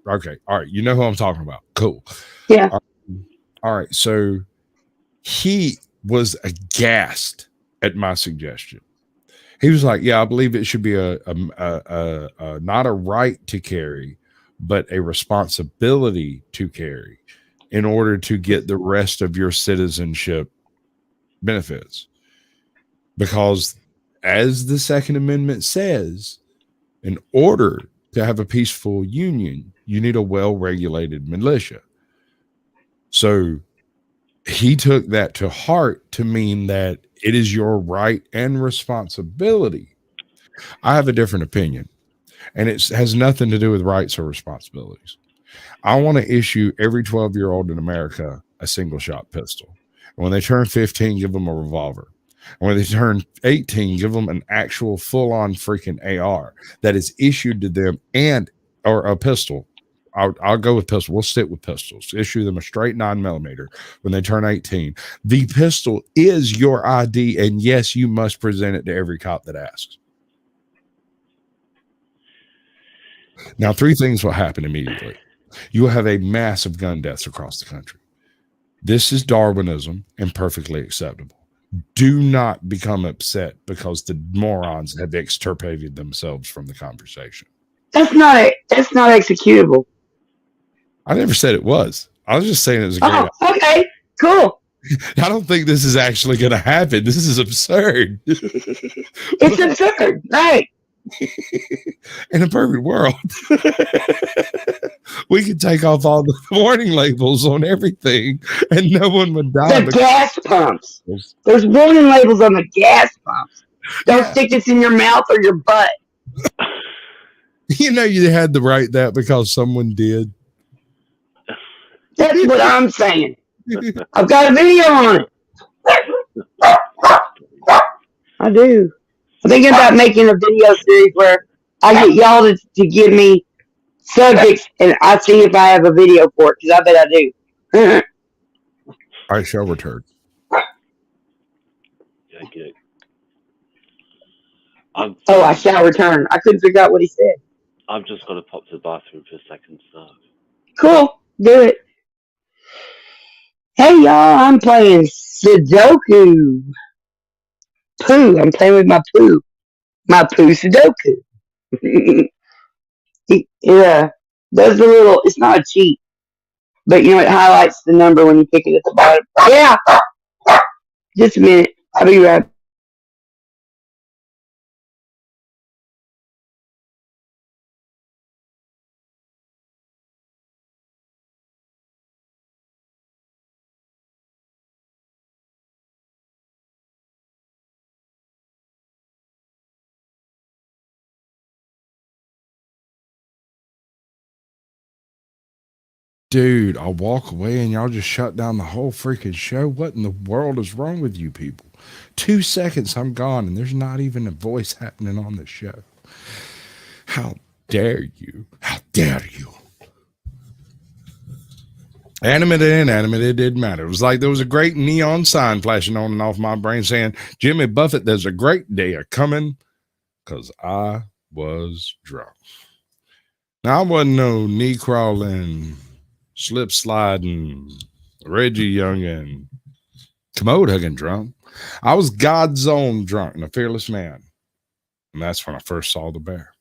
Okay. All right. You know who I'm talking about. Cool. Yeah. All right. So he was aghast at my suggestion. He was like, "Yeah, I believe it should be a not a right to carry, but a responsibility to carry in order to get the rest of your citizenship benefits." Because as the Second Amendment says, in order to have a peaceful union, you need a well-regulated militia. So he took that to heart to mean that it is your right and responsibility. I have a different opinion, and it has nothing to do with rights or responsibilities. I want to issue every 12-year-old in America a single-shot pistol. And when they turn 15, give them a revolver. And when they turn 18, give them an actual full-on freaking AR that is issued to them, or a pistol. I'll go with pistol. We'll stick with pistols. Issue them a straight 9mm when they turn 18. The pistol is your ID, and yes, you must present it to every cop that asks. Now, 3 things will happen immediately. You will have a massive gun deaths across the country. This is Darwinism and perfectly acceptable. Do not become upset because the morons have extirpated themselves from the conversation. That's not executable. I never said it was. I was just saying it was a great idea. Okay, cool. I don't think this is actually going to happen. This is absurd. It's absurd, right? In a perfect world, we could take off all the warning labels on everything and no one would die. The gas pumps. There's warning labels on the gas pumps. Don't stick this in your mouth or your butt. You know you had to write that because someone did. That's what I'm saying. I've got a video on it. I do. I'm thinking about making a video series where I get y'all to give me subjects and I see if I have a video for it, because I bet I do. I shall return. Thank you. I shall return. I couldn't figure out what he said. I've just got to pop to the bathroom for a second, so. Cool. Do it. Hey, y'all. I'm playing Sudoku. Pooh. I'm playing with my Pooh. My Pooh Sudoku. Yeah. Does the little, it's not a cheat, but you know, it highlights the number when you pick it at the bottom. Yeah. Just a minute. I'll be right back. Dude, I'll walk away and y'all just shut down the whole freaking show. What in the world is wrong with you people? 2 seconds, I'm gone, and there's not even a voice happening on the show. How dare you? How dare you? Animated and inanimate, it didn't matter. It was like there was a great neon sign flashing on and off my brain saying, Jimmy Buffett, there's a great day coming, because I was drunk. Now, I wasn't no knee crawling, slip sliding, Reggie Youngin, commode hugging drunk. I was God's own drunk and a fearless man. And that's when I first saw the bear.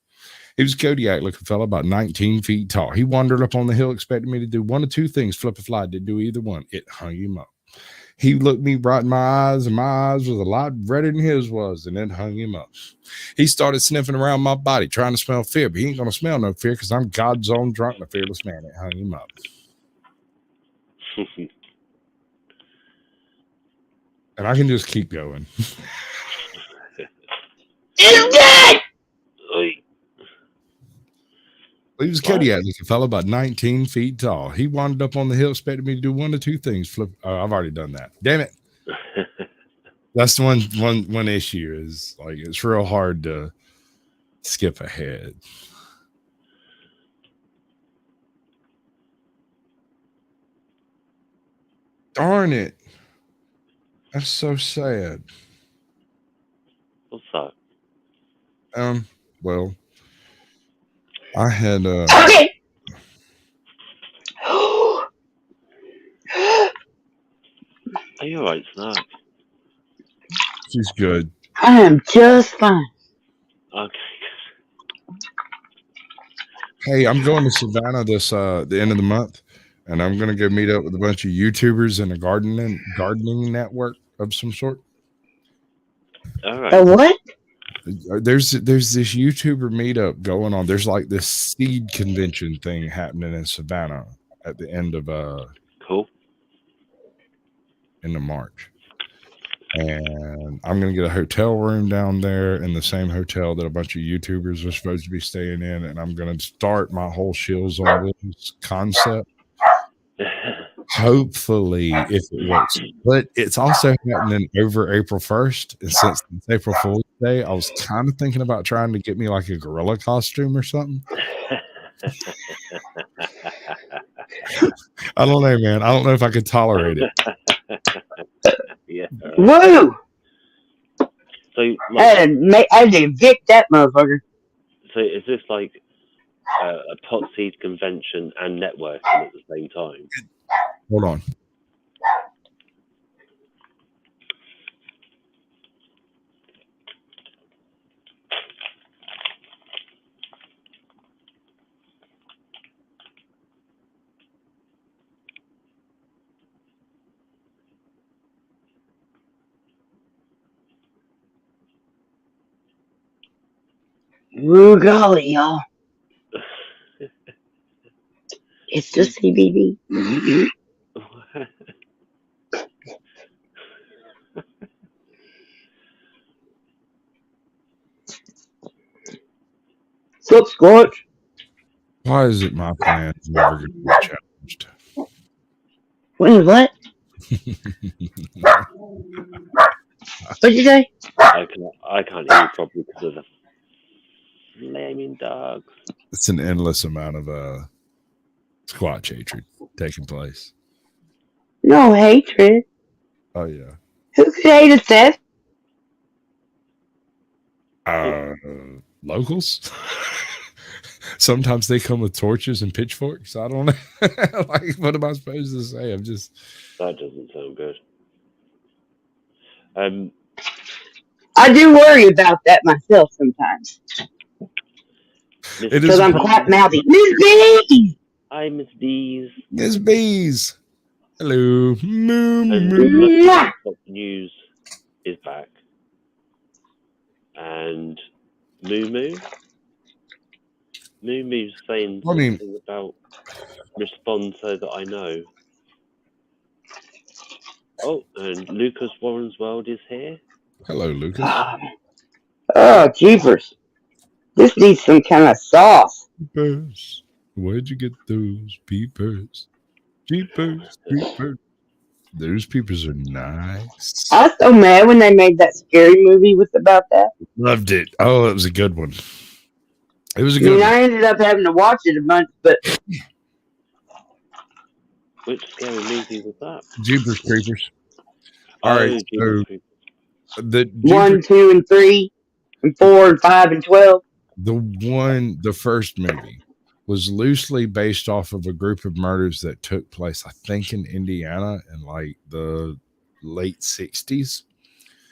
He was a Kodiak looking fella about 19 feet tall. He wandered up on the hill expecting me to do one of 2 things. Flip a fly, didn't do either one. It hung him up. He looked me right in my eyes, and my eyes was a lot redder than his was, and it hung him up. He started sniffing around my body, trying to smell fear, but he ain't going to smell no fear because I'm God's own drunk and a fearless man. It hung him up. And I can just keep going. It's dead! He was a Kodiak looking fellow about 19 feet tall. He wandered up on the hill, expected me to do one of 2 things. Flip. I've already done that. Damn it. That's the one issue is like it's real hard to skip ahead. Darn it. That's so sad. What's that? Well, I had Okay. Are you alright, Snark? She's good. I am just fine. Okay. Hey, I'm going to Savannah this the end of the month, and I'm gonna go meet up with a bunch of YouTubers and a gardening network of some sort. All right. A what? There's this YouTuber meetup going on. There's like this seed convention thing happening in Savannah at the end of Cool. end of March. And I'm gonna get a hotel room down there in the same hotel that a bunch of YouTubers are supposed to be staying in, and I'm gonna start my whole Shields on Wheels concept. Hopefully, if it works, but it's also happening over April 1st, and since it's April Fool's Day, I was kind of thinking about trying to get me like a gorilla costume or something. I don't know, man. I don't know if I could tolerate it. Yeah. Woo! So, I like, had to evict that motherfucker. so is this like a pot seed convention and networking at the same time? Hold on. Woo golly, y'all. It's the CBD. Sup, Scorch? Why is it my plan's never going to be challenged? What? What'd you say? I can't hear you properly because of the flaming dogs. It's an endless amount of Squatch hatred taking place. No hatred. Oh yeah. Who could hate us, Seth? Locals. Sometimes they come with torches and pitchforks. I don't know. Like, what am I supposed to say? I'm just. That doesn't sound good. I do worry about that myself sometimes. Because I'm quite mouthy. Miss Bees! Hi, Miss Bees. Miss Bees. Hello. Mwah! Top News is back. And Moo Moo's saying something about respond so that I know. Oh, and Lucas Warren's World is here. Hello, Lucas. Oh, jeepers. This needs some kind of sauce. Peepers. Where'd you get those peepers? Jeepers, peepers. Those peepers are nice. I was so mad when they made that scary movie about that. Loved it. Oh, it was a good one. It was a good one. I ended up having to watch it a bunch, but... Which scary movie was that? Jeepers Creepers. All right, so the 1, 2, and 3, and 4, and 5, and 12. The first movie was loosely based off of a group of murders that took place, I think, in Indiana in like the late 60s.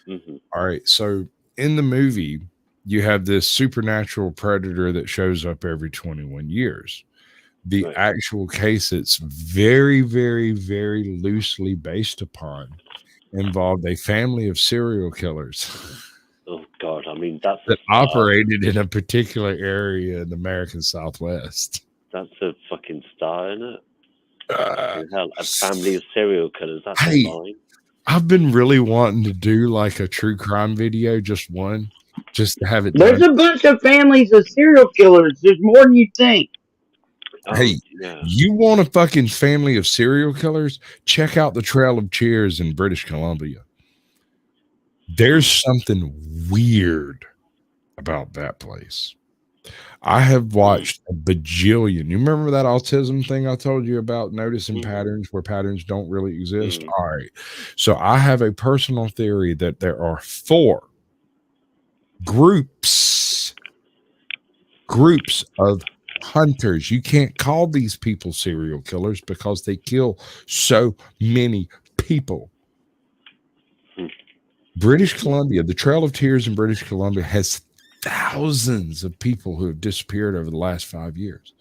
Mm-hmm. All right, so in the movie, you have this supernatural predator that shows up every 21 years. The actual case it's very, very, very loosely based upon involved a family of serial killers. Oh God! I mean, that operated in a particular area in the American Southwest. That's a fucking star, isn't it? Hell, a family of serial killers. That's fine. I've been really wanting to do like a true crime video, just to have it. There's a bunch of families of serial killers. There's more than you think. Hey, you want a fucking family of serial killers? Check out the Trail of Tears in British Columbia. There's something weird about that place. I have watched a bajillion. You remember that autism thing I told you about, noticing patterns where patterns don't really exist? All right. So I have a personal theory that there are 4 groups of hunters. You can't call these people serial killers because they kill so many people. British Columbia, the Trail of Tears in British Columbia has thousands of people who have disappeared over the last 5 years.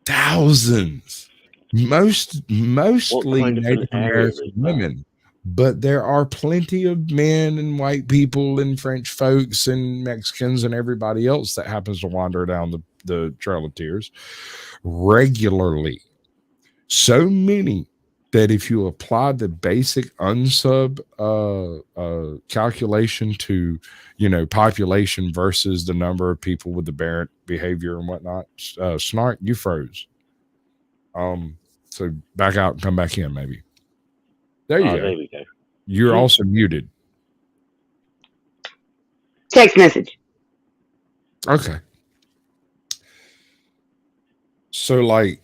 Thousands. Mostly Native American women. But there are plenty of men and white people and French folks and Mexicans and everybody else that happens to wander down the Trail of Tears regularly. So many that if you apply the basic unsub calculation to, population versus the number of people with aberrant behavior and whatnot, Snark, you froze. So back out and come back in, maybe. There you go. There we go. You're also muted. Text message. Okay. So, like,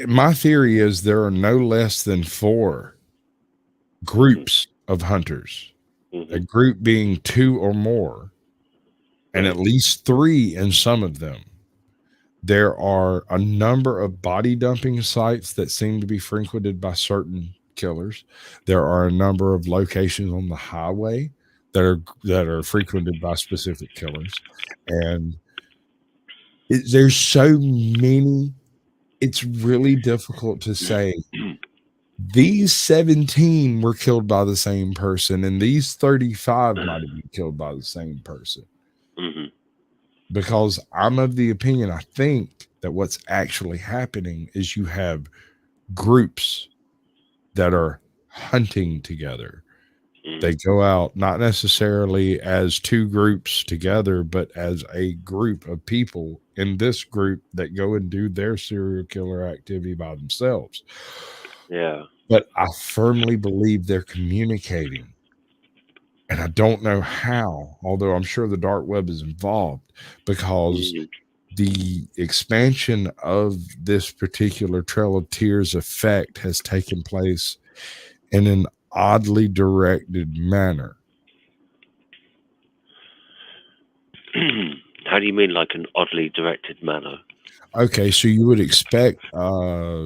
my theory is there are no less than 4 groups of hunters, a group being 2 or more, and at least 3 in some of them. There are a number of body dumping sites that seem to be frequented by certain killers. There are a number of locations on the highway that are frequented by specific killers, and there's so many. It's really difficult to say. These 17 were killed by the same person, and these 35 might have been killed by the same person. Because I'm of the opinion, I think that what's actually happening is you have groups that are hunting together. They go out not necessarily as 2 groups together, but as a group of people in this group that go and do their serial killer activity by themselves. Yeah. But I firmly believe they're communicating. And I don't know how, although I'm sure the dark web is involved, because the expansion of this particular Trail of Tears effect has taken place in an oddly directed manner. How do you mean, like an oddly directed manner? Okay, so you would expect for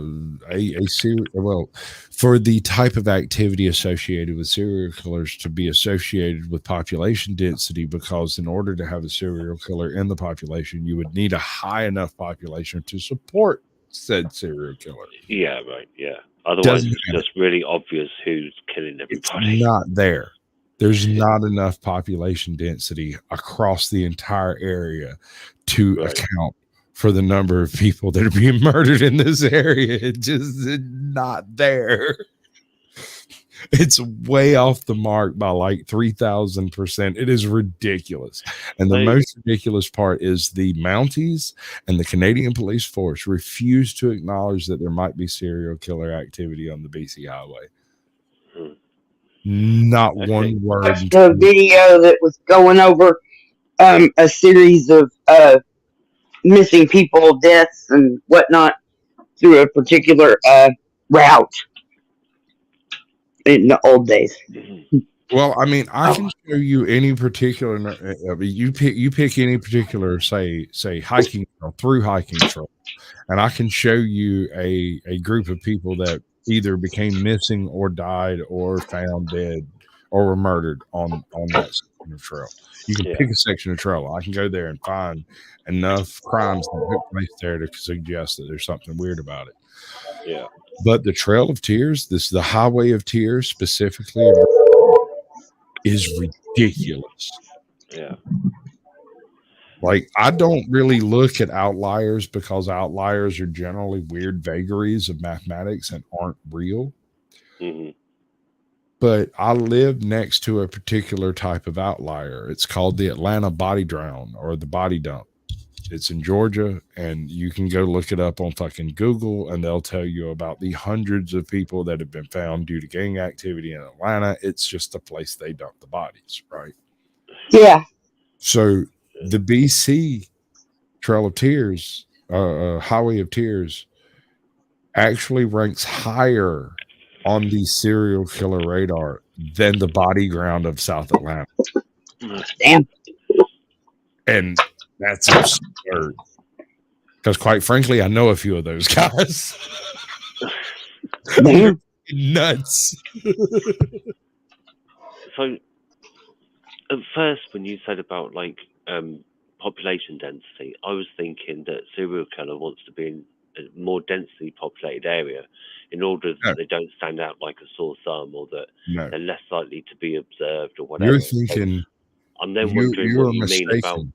the type of activity associated with serial killers to be associated with population density, because in order to have a serial killer in the population, you would need a high enough population to support said serial killer. Yeah, right. Yeah. Otherwise, it's just really obvious who's killing everybody. It's not there. There's not enough population density across the entire area to account for the number of people that are being murdered in this area. It's just not there. It's way off the mark by like 3,000%. It is ridiculous. And the most ridiculous part is the Mounties and the Canadian Police Force refuse to acknowledge that there might be serial killer activity on the BC Highway. Not one word. Watched a video that was going over a series of missing people, deaths, and whatnot through a particular route in the old days. Well, I mean, I can show you any particular. You pick any particular, say hiking trail, through hiking trail, and I can show you a group of people that either became missing or died or found dead or were murdered on that section of trail. You can pick a section of trail. I can go there and find enough crimes that took place there to suggest that there's something weird about it. Yeah. But the Trail of Tears, the Highway of Tears specifically, is ridiculous. Yeah. Like, I don't really look at outliers, because outliers are generally weird vagaries of mathematics and aren't real. But I live next to a particular type of outlier. It's called the Atlanta body drown, or the body dump. It's in Georgia, and you can go look it up on fucking Google, and they'll tell you about the hundreds of people that have been found due to gang activity in Atlanta. It's just a place they dump the bodies, right? Yeah. So the BC Trail of Tears, Highway of Tears, actually ranks higher on the serial killer radar than the body ground of South Atlanta. Damn. And that's absurd. Because quite frankly, I know a few of those guys. Damn. Nuts. So, at first, when you said about like population density, I was thinking that serial killer wants to be more densely populated area, in order that they don't stand out like a sore thumb, or that they're less likely to be observed, or whatever. You're thinking. So I'm then wondering you what are you mean about. mistaken.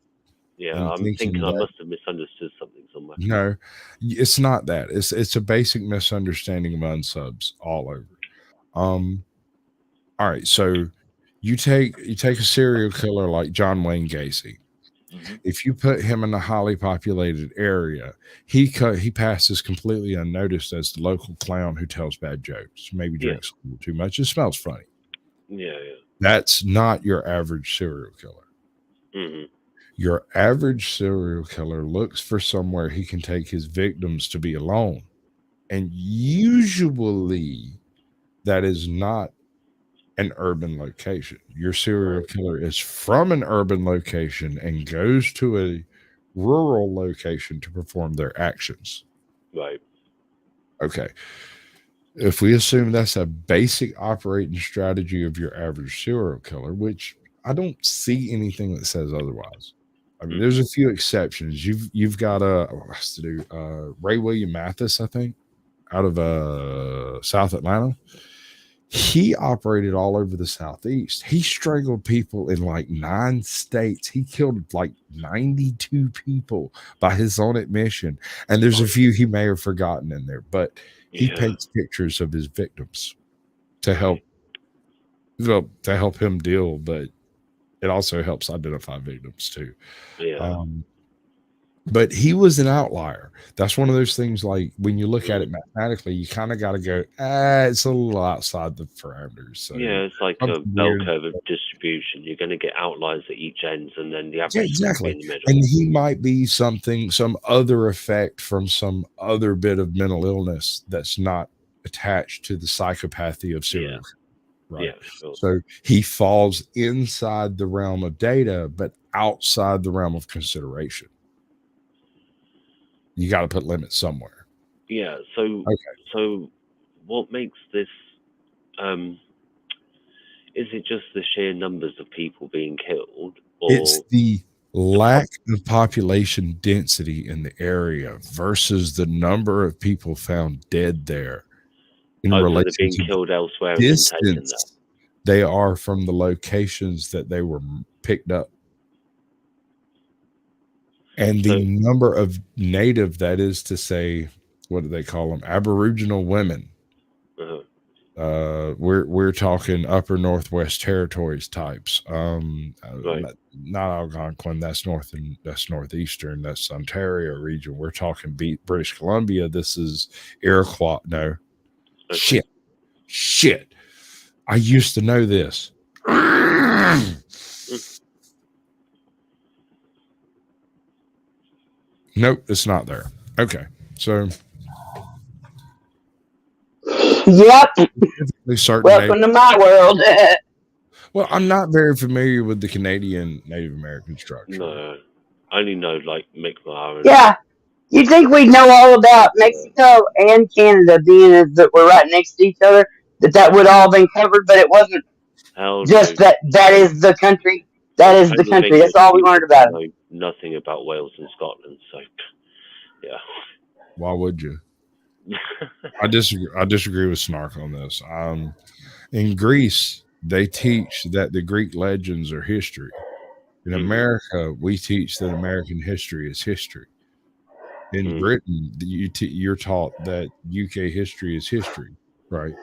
Yeah, I'm thinking I must have misunderstood something somewhere. No, it's not that. It's a basic misunderstanding of unsubs all over. All right, so you take a serial killer like John Wayne Gacy. Mhm. If you put him in a highly populated area, he passes completely unnoticed as the local clown who tells bad jokes, maybe drinks a little too much. It smells funny. Yeah. That's not your average serial killer. Mm-hmm. Your average serial killer looks for somewhere he can take his victims to be alone. And usually that is not an urban location. Your serial killer is from an urban location and goes to a rural location to perform their actions. Right. Okay. If we assume that's a basic operating strategy of your average serial killer, which I don't see anything that says otherwise. I mean, there's a few exceptions. You've got Ray William Mathis, I think, out of South Atlanta. He operated all over the Southeast. He strangled people in like 9 states. He killed like 92 people by his own admission. And there's a few he may have forgotten in there, but he paints pictures of his victims to help him deal, but it also helps identify victims too. Yeah. But he was an outlier. That's one of those things, like when you look at it mathematically, you kind of got to go, it's a little outside the parameters. So yeah, it's like a bell curve of distribution. You're going to get outliers at each end, and then the average will be in the middle. And he might be some other effect from some other bit of mental illness that's not attached to the psychopathy of serial. Right. Yeah, sure. So he falls inside the realm of data, but outside the realm of consideration. You got to put limits somewhere. Yeah. So what makes this? Is it just the sheer numbers of people being killed, or it's the lack of population density in the area versus the number of people found dead there in relation being to killed elsewhere distance they are from the locations that they were picked up? And the number of native, that is to say, what do they call them? Aboriginal women. We're talking upper Northwest Territories types. Not Algonquin, that's northeastern, that's Ontario region. We're talking British Columbia. This is Iroquois. No. Shit. I used to know this. Nope, it's not there. Okay, so yep. Welcome to my world. Well, I'm not very familiar with the Canadian Native American structure. No, I only know like Mi'kmaq. Yeah, you'd think we'd know all about Mexico and Canada, being as that we're right next to each other. That would all been covered, but it wasn't. Just that is the country. That is the country. That's all we learned about it. Know nothing about Wales and Scotland, so yeah. Why would you? I disagree with Snark on this. In Greece, they teach that the Greek legends are history. In America, we teach that American history is history. In Britain, you're taught that UK history is history, right?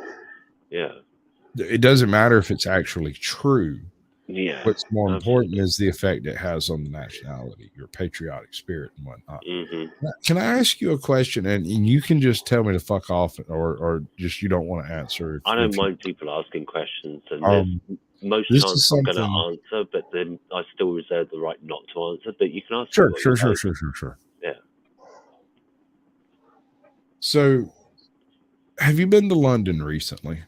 Yeah. It doesn't matter if it's actually true. Yeah. What's more important is the effect it has on the nationality, your patriotic spirit and whatnot. Can I ask you a question? And you can just tell me to fuck off, or just you don't want to answer. I don't mind people asking questions, and most times I'm going to answer, but then I still reserve the right not to answer. But you can ask. Sure. Yeah. So, have you been to London recently?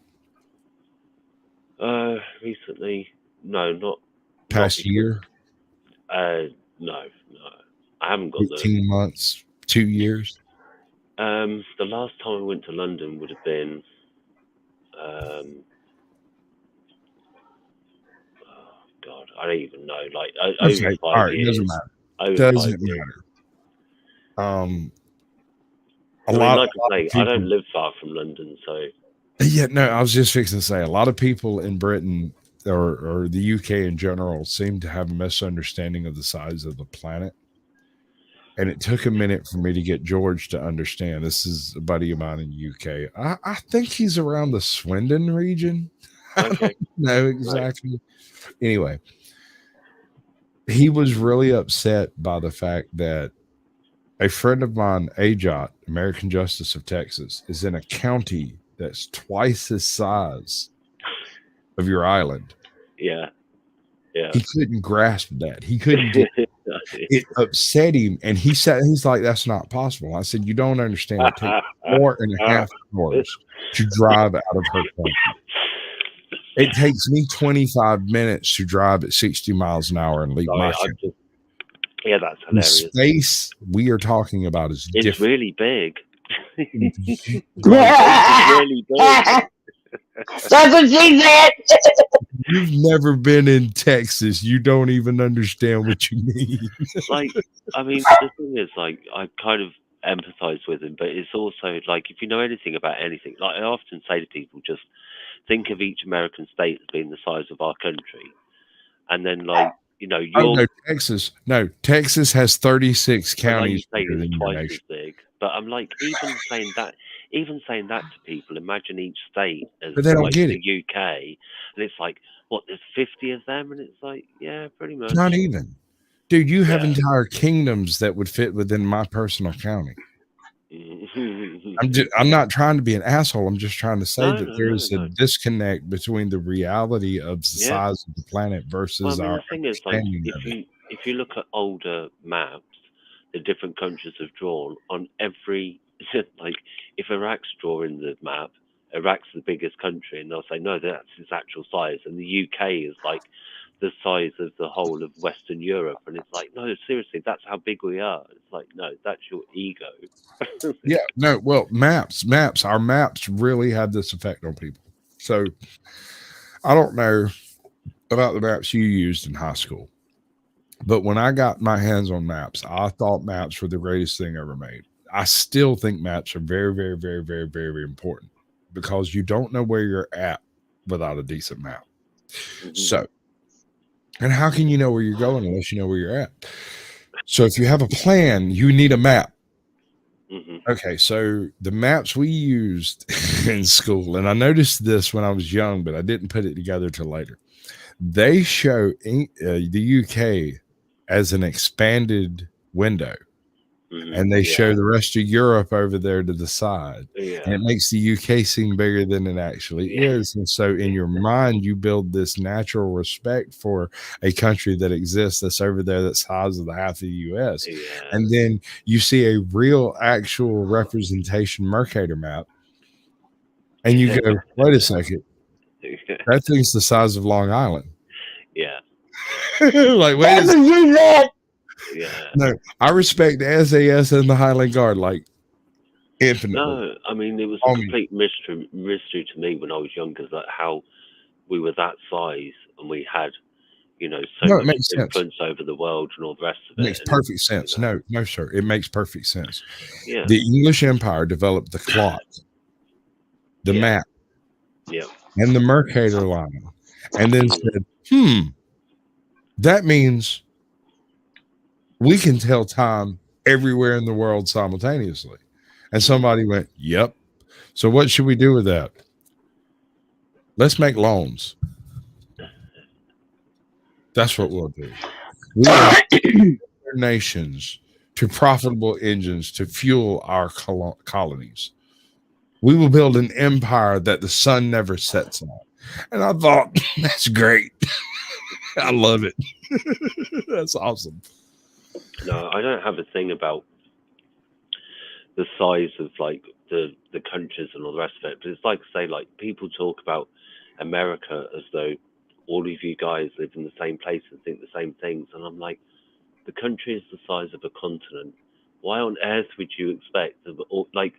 Recently, no, not past year. No, I haven't got 18 months, 2 years. The last time I went to London would have been, oh God, I don't even know. Like over 5 years. Doesn't matter. Doesn't matter. a lot of I people, don't live far from London, so yeah, no, I was just fixing to say a lot of people in Britain or the UK in general seem to have a misunderstanding of the size of the planet. And it took a minute for me to get George to understand. This is a buddy of mine in the UK. I think he's around the Swindon region. okay. No, exactly. Right. Anyway, he was really upset by the fact that a friend of mine, AJOT, American Justice of Texas, is in a county that's twice the size of your island. Yeah. Yeah. He couldn't grasp that. He couldn't get it. Upset him, and he's like, "That's not possible." I said, "You don't understand. It takes 4.5 hours to drive out of her country. It takes me 25 minutes to drive at 60 miles an hour and leave my country." Yeah, that's hilarious. The space we are talking about is it's different. really big. It's really big. That's what she said. You've never been in Texas. You don't even understand what you mean. Like, I mean, the thing is, like, I kind of empathize with him, but it's also like, if you know anything about anything, like I often say to people, just think of each American state as being the size of our country, and then, like, you know, Texas has 36 counties. Like you say, it's twice as big. But I'm like, even saying that to people, imagine each state as but they don't like get the it. UK, and it's like, what? There's 50 of them, and it's like, yeah, pretty much. Not even, dude. You have entire kingdoms that would fit within my personal county. I'm not trying to be an asshole. I'm just trying to say that there's a disconnect between the reality of the size of the planet versus our the thing is, like, if you look at older maps that different countries have drawn on every, like, if Iraq's drawing the map, Iraq's the biggest country, and they'll say, no, that's its actual size, and the UK is like the size of the whole of Western Europe, and it's like, no, seriously, that's how big we are. It's like, no, that's your ego. Yeah, no, well, our maps really have this effect on people. So I don't know about the maps you used in high school, but when I got my hands on maps, I thought maps were the greatest thing ever made. I still think maps are very, very, very, very, very, very important because you don't know where you're at without a decent map. So, and how can you know where you're going unless you know where you're at? So if you have a plan, you need a map. Okay, so the maps we used in school, and I noticed this when I was young, but I didn't put it together till later. They show the UK as an expanded window, and they show the rest of Europe over there to the side. And it makes the UK seem bigger than it actually is. And so in your mind, you build this natural respect for a country that exists that's over there that's the size of the half of the US. And then you see a real actual representation Mercator map, and you go, wait a second, that thing's the size of Long Island. Yeah. Like, wait a second. Yeah. No, I respect the SAS and the Highland Guard like infinitely. No, I mean, it was a complete mystery to me when I was younger, that how we were that size and we had, you know, so much influence over the world and all the rest of it. It makes perfect sense. You know. No, sir. It makes perfect sense. Yeah. The English Empire developed the clock, the map, and the Mercator line, and then said, that means we can tell time everywhere in the world simultaneously. And somebody went, yep. So what should we do with that? Let's make loans. That's what we'll do. We will nations to profitable engines to fuel our colonies. We will build an empire that the sun never sets on. And I thought, that's great. I love it. That's awesome. No, I don't have a thing about the size of like the countries and all the rest of it, but it's like, say, like, people talk about America as though all of you guys live in the same place and think the same things, and I'm like, the country is the size of a continent. Why on earth would you expect, like,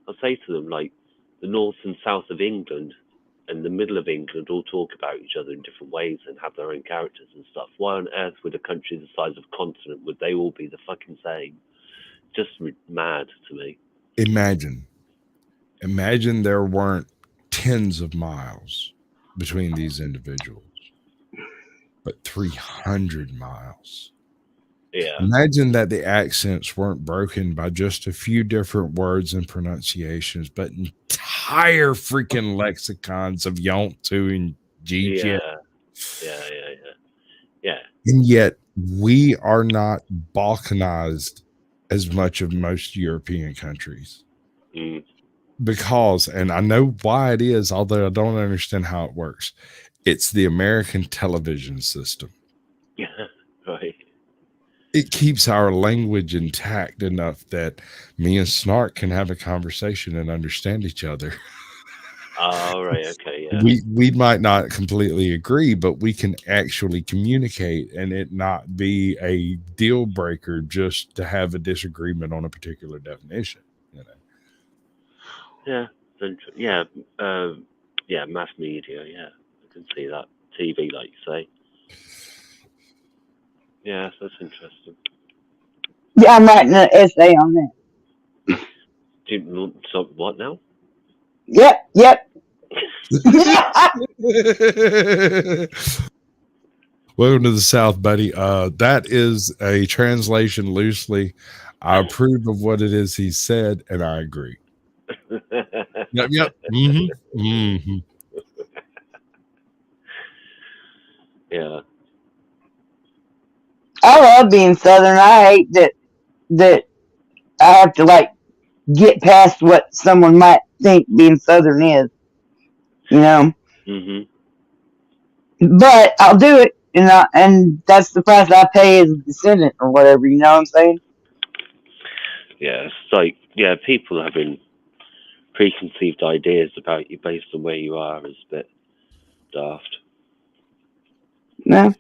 I'll say to them, like, the north and south of England and the middle of England all talk about each other in different ways and have their own characters and stuff. Why on earth would a country the size of a continent, would they all be the fucking same? Just mad to me. Imagine there weren't tens of miles between these individuals, but 300 miles. Yeah. Imagine that the accents weren't broken by just a few different words and pronunciations, but entire freaking lexicons of Yontu and Gigi. Yeah. And yet we are not balkanized as much of most European countries. Because, and I know why it is, although I don't understand how it works. It's the American television system. Yeah, right. It keeps our language intact enough that me and Snark can have a conversation and understand each other. Oh, right. Okay. Yeah. We might not completely agree, but we can actually communicate and it not be a deal breaker just to have a disagreement on a particular definition. You know? Yeah. Yeah. Mass media. Yeah, I can see that. TV, like you say. Yeah, that's interesting. Yeah, I'm writing an essay on that. So what now? Yep. Welcome to the South, buddy. That is a translation loosely. I approve of what it is he said, and I agree. Yep. Mm-hmm. Yeah. I love being Southern. I hate that I have to like get past what someone might think being Southern is, you know. But I'll do it, and that's the price I pay as a descendant or whatever. You know what I'm saying? Yeah, it's like people having preconceived ideas about you based on where you are is a bit daft. No,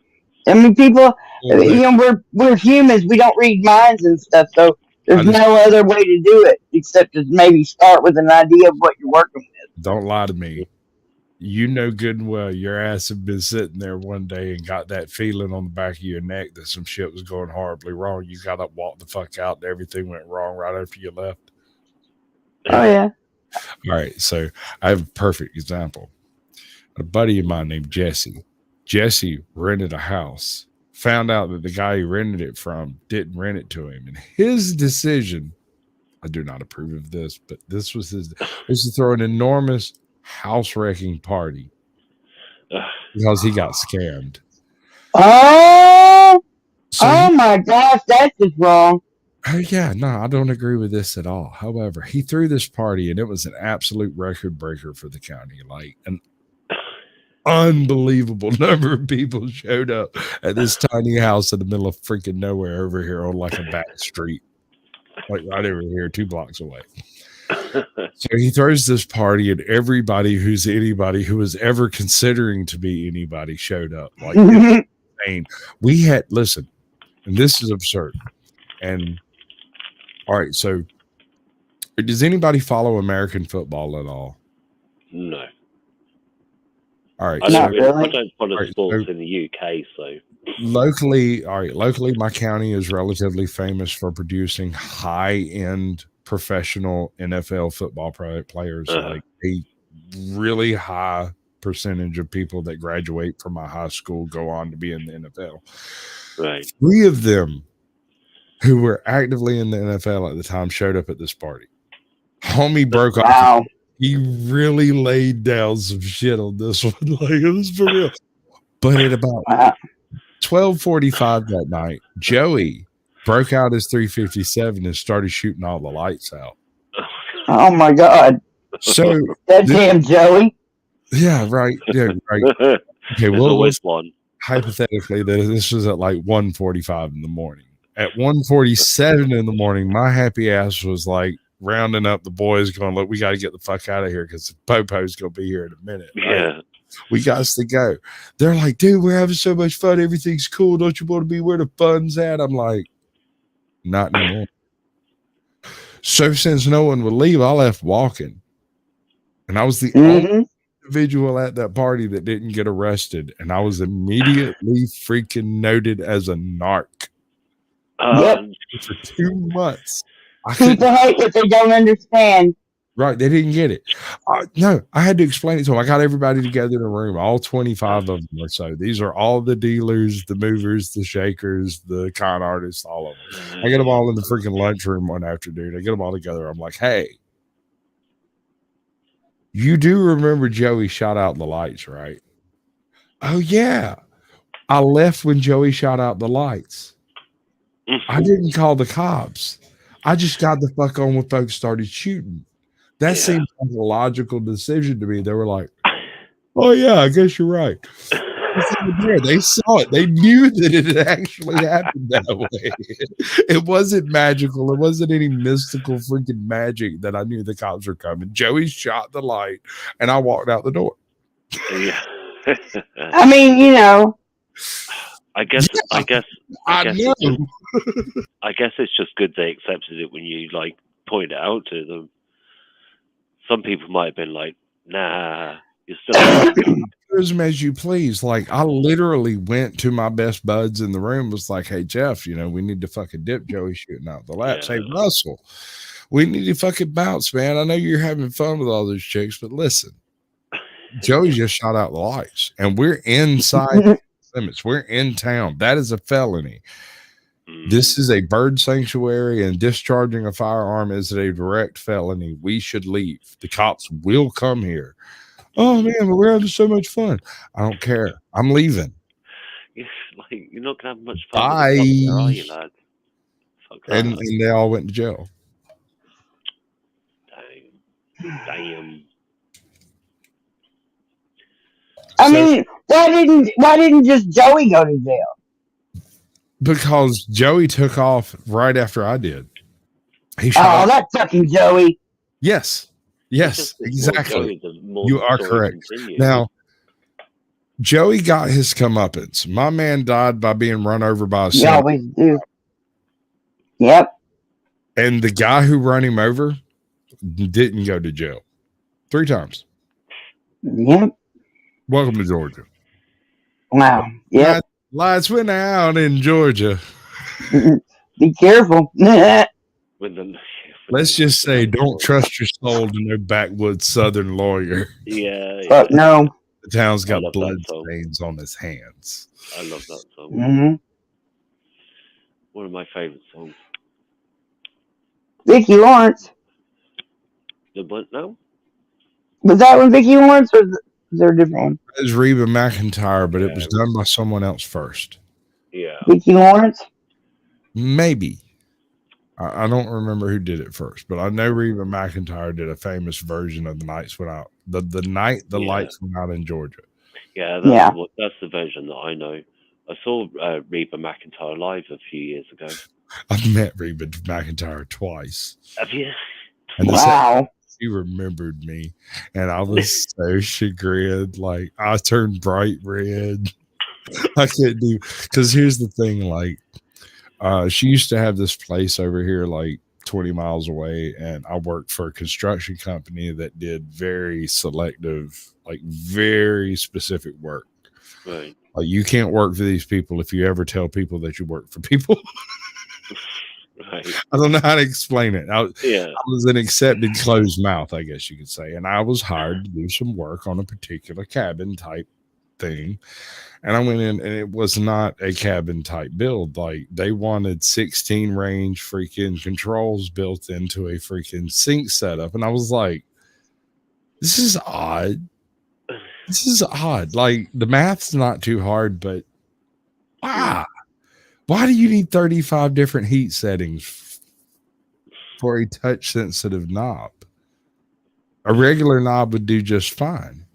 I mean people. You know, we're humans. We don't read minds and stuff. So there's no other way to do it except to maybe start with an idea of what you're working with. Don't lie to me. You know good and well your ass have been sitting there one day and got that feeling on the back of your neck that some shit was going horribly wrong. You got up, walked the fuck out, and everything went wrong right after you left. Oh yeah. All right, so I have a perfect example. A buddy of mine named Jesse. Jesse rented a house, found out that the guy he rented it from didn't rent it to him, and his decision, I do not approve of this, but this was his, was to throw an enormous house wrecking party because he got scammed. Oh my gosh, that's just wrong. Oh yeah, no, I don't agree with this at all. However, he threw this party and it was an absolute record breaker for the county. Like an unbelievable number of people showed up at this tiny house in the middle of freaking nowhere over here on like a back street, like right over here, 2 blocks away. So he throws this party and everybody who's anybody who was ever considering to be anybody showed up. Like insane. We had, listen, and this is absurd. And all right, so does anybody follow American football at all? No. All right. I don't follow sports in the UK, so locally, my county is relatively famous for producing high-end professional NFL football players. Like a really high percentage of people that graduate from my high school go on to be in the NFL. Right. 3 of them who were actively in the NFL at the time showed up at this party. Homie broke off. He really laid down some shit on this one. Like, it was for real. But at about 12:45 that night, Joey broke out his 357 and started shooting all the lights out. Oh my God. So that damn Joey. Yeah, right. Yeah, right. Okay, well, hypothetically, this was at like 1:45 in the morning. At 1:47 in the morning, my happy ass was like rounding up the boys, going, "Look, we got to get the fuck out of here because the Popo's gonna be here in a minute." Right? Yeah, we got to go. They're like, "Dude, we're having so much fun. Everything's cool. Don't you want to be where the fun's at?" I'm like, "Not anymore." So since no one would leave, I left walking, and I was the only individual at that party that didn't get arrested, and I was immediately freaking noted as a narc. For 2 months. People hate what they don't understand. Right, they didn't get it. No, I had to explain it to them. I got everybody together in a room, all 25 of them or so. These are all the dealers, the movers, the shakers, the con artists, all of them. I get them all in the freaking lunchroom one afternoon. I get them all together. I'm like, hey, you do remember Joey shot out the lights, right? Oh, yeah. I left when Joey shot out the lights. I didn't call the cops. I just got the fuck on when folks started shooting. That seemed like a logical decision to me. They were like, oh, yeah, I guess you're right. They saw it. They knew that it had actually happened that way. It wasn't magical. It wasn't any mystical freaking magic that I knew the cops were coming. Joey shot the light, and I walked out the door. Yeah. I mean, you know. I guess know. It's just good they accepted it when you like pointed it out to them. Some people might have been like, nah, you're still as you please. Like, I literally went to my best buds in the room, was like, hey, Jeff, you know, we need to fucking dip Joey shooting out the laps. Hey, Russell, we need to fucking bounce, man. I know you're having fun with all those chicks, but listen, Joey just shot out the lights, and we're inside limits. We're in town. That is a felony. This is a bird sanctuary, and discharging a firearm is a direct felony. We should leave. The cops will come here. Oh man, but we're having so much fun. I don't care. I'm leaving. It's like you're not gonna have much fun. Bye. Where are you, lad? And they all went to jail. Damn. I mean, why didn't just Joey go to jail? Because Joey took off right after I did. He shot. Oh, that fucking Joey. Yes, exactly. You are correct. Now, Joey got his comeuppance. My man died by being run over by a You always do. Yep. And the guy who ran him over didn't go to jail 3 times. Yep. Welcome to Georgia. Wow. Yep. Lights went out in Georgia. Be careful. Let's just say, don't trust your soul to no backwoods Southern lawyer. Yeah. But no. The town's got blood stains on his hands. I love that song. Mm-hmm. One of my favorite songs. Vicki Lawrence. The what now? Was that one Vicki Lawrence, or is there a different one? It was Reba McEntire, but it was done by someone else first. Yeah. Vicki Lawrence? Maybe. I don't remember who did it first, but I know Reba McEntire did a famous version of The Nights Went Out. The night the lights went out in Georgia. Yeah, that's the version that I know. I saw Reba McEntire live a few years ago. I've met Reba McEntire twice. Have you? And wow. She remembered me, and I was so chagrined. Like, I turned bright red. I couldn't do, because here's the thing, like, she used to have this place over here like 20 miles away, and I worked for a construction company that did very selective, like very specific work. Right. Like, you can't work for these people if you ever tell people that you work for people. Right. I don't know how to explain it. I was an accepted closed mouth, I guess you could say. And I was hired to do some work on a particular cabin type thing. And I went in, and it was not a cabin type build. Like, they wanted 16 range freaking controls built into a freaking sink setup. And I was like, this is odd. This is odd. Like, the math's not too hard, but wow. Why do you need 35 different heat settings for a touch sensitive knob? A regular knob would do just fine.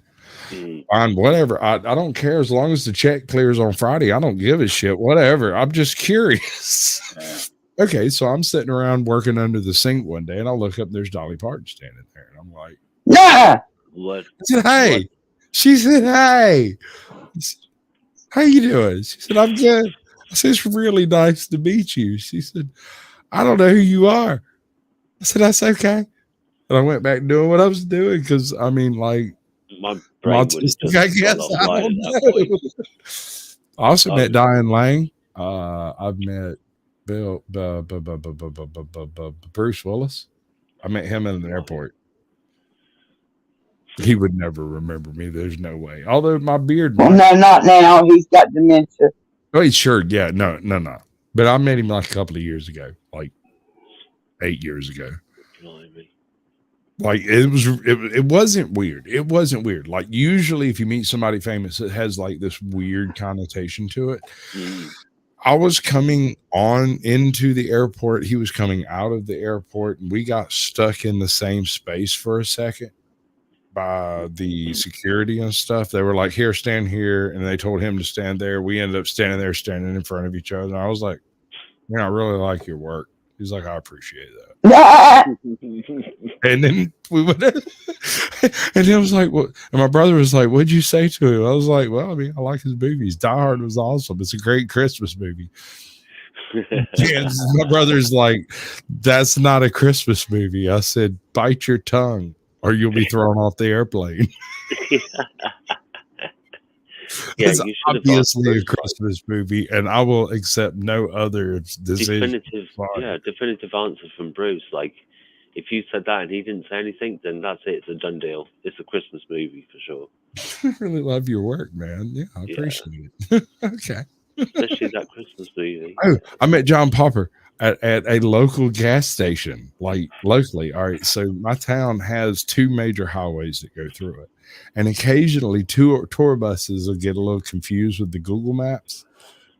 Fine, whatever. I don't care, as long as the check clears on Friday. I don't give a shit. Whatever. I'm just curious. Okay, so I'm sitting around working under the sink one day, and I look up, and there's Dolly Parton standing there, and I'm like, "Yeah." What? I said, "Hey." What? She said, "Hey, how you doing?" She said, "I'm good." I said, "It's really nice to meet you." She said, "I don't know who you are." I said, "That's okay." And I went back doing what I was doing, because I mean, like, my brain would have I guess I don't know. I also met Diane Lang. I've met Bruce Willis. I met him in the airport. He would never remember me. There's no way. Although my beard. Well, no, not now. He's got dementia. Oh, sure. Yeah. No. But I met him like a couple of years ago, like 8 years ago. Like it wasn't weird. It wasn't weird. Like usually if you meet somebody famous, it has like this weird connotation to it. I was coming on into the airport. He was coming out of the airport, and we got stuck in the same space for a second by the security and stuff. They were like, here, stand here. And they told him to stand there. We ended up standing there, standing in front of each other. And I was like, I really like your work. He's like, I appreciate that. And then we went, and it was like, what? And my brother was like, what'd you say to him? I was like, well, I mean, I like his movies. Die Hard was awesome. It's a great Christmas movie. And my brother's like, that's not a Christmas movie. I said, bite your tongue or you'll be thrown off the airplane. Yeah, it's obviously a Christmas movie, and I will accept no other decision. Definitive answers from Bruce. Like, if you said that and he didn't say anything, then that's it. It's a done deal. It's a Christmas movie for sure. I really love your work, man. Yeah, I appreciate it. Okay. Especially that Christmas movie. Oh, I met John Popper at a local gas station, like locally. All right. So my town has 2 major highways that go through it. And occasionally tour buses will get a little confused with the Google Maps,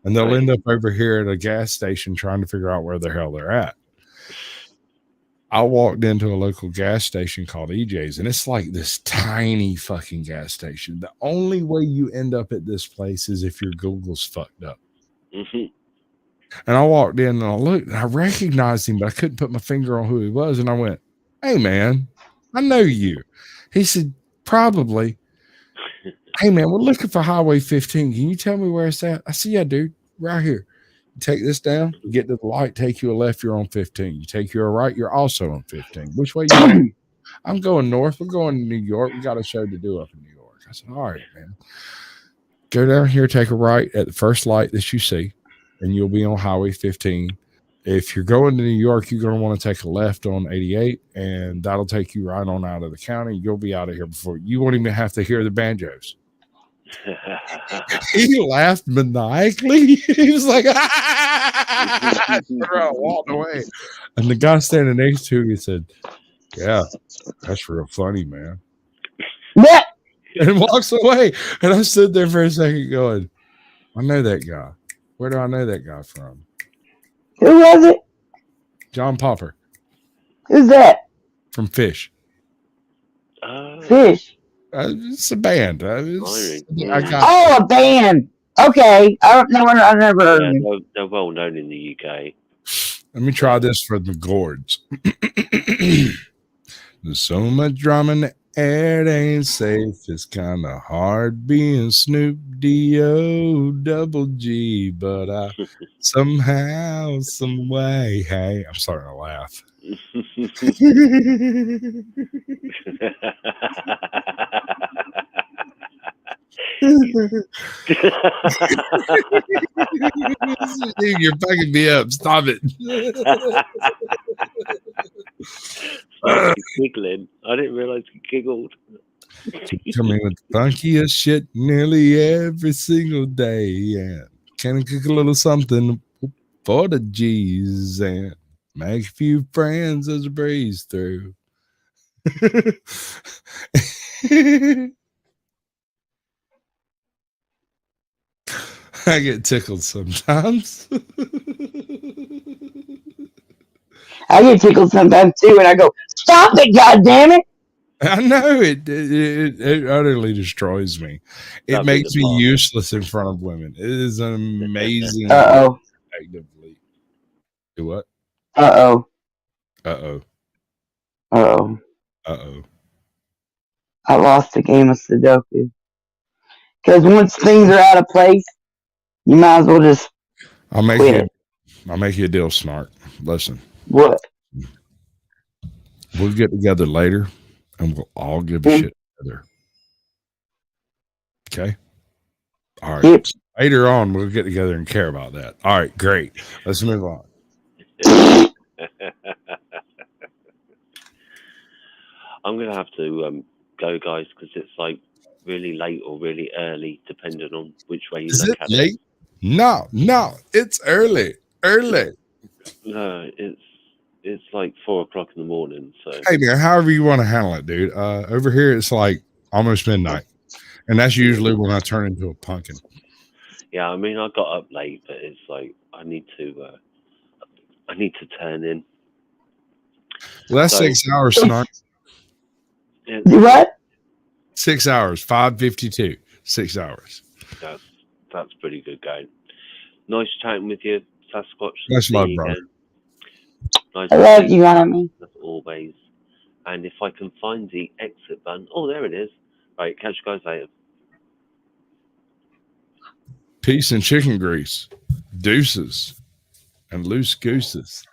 and they'll end up over here at a gas station trying to figure out where the hell they're at. I walked into a local gas station called EJ's, and it's like this tiny fucking gas station. The only way you end up at this place is if your Google's fucked up. Mm-hmm. And I walked in and I looked and I recognized him, but I couldn't put my finger on who he was. And I went, hey, man, I know you. He said, probably. Hey, man, we're looking for Highway 15. Can you tell me where it's at? I said, yeah, dude, right here. You take this down, you get to the light, take you a left, you're on 15. You take you a right, you're also on 15. Which way you going? I'm going north. We're going to New York. We got a show to do up in New York. I said, all right, man. Go down here, take a right at the first light that you see, and you'll be on Highway 15. If you're going to New York, you're going to want to take a left on 88, and that'll take you right on out of the county. You'll be out of here before you won't even have to hear the banjos. He laughed maniacally. He was like, walked away. And the guy standing next to him, he said, yeah, that's real funny, man. Yeah. And walks away. And I stood there for a second going, I know that guy. Where do I know that guy from? Who was it? John Popper. Who's that? From Fish. Fish. It's a band. A band. Okay. I don't know. I never heard of them. They're well known in the UK. Let me try this for the Gords. There's so much drama in the air, it ain't safe. It's kind of hard being Snoop D-O double G, but I somehow, some way, hey, I'm starting to laugh. Dude, you're fucking me up. Stop it. Giggling. I didn't realize you giggled. Coming with the funkiest shit nearly every single day. And can I cook a little something for the G's and make a few friends as a breeze through. I get tickled sometimes. I get tickled sometimes too, and I go, "Stop it, goddammit!" I know it utterly destroys me. It makes me useless in front of women. It is an amazing. Actively. Do what? Uh-oh. I lost a game of Sudoku. Because once things are out of place, you might as well just I'll make you a deal, Snark. Listen. What? We'll get together later and we'll all give a shit together. Okay? All right. Yep. Later on, we'll get together and care about that. All right, great. Let's move on. I'm gonna have to go, guys, because it's like really late or really early, depending on which way you Is look it at late? No, it's early. Early. it. No, it's like 4 o'clock in the morning. So Hey man, however you want to handle it, dude. Over here it's like almost midnight. And that's usually when I turn into a pumpkin. yeah, I mean, I got up late, but it's like I need to turn in. Well, that's So- 6 hours, Snark. What? 6 hours, 5:52. 6 hours. That's pretty good going. Nice chatting with you, Sasquatch. Much See love, you brother. again. Nice I to love see you, Limey. as always. And if I can find the exit button, oh, there it is. Right, catch you guys later. Peace and chicken grease. Deuces. And loose gooses.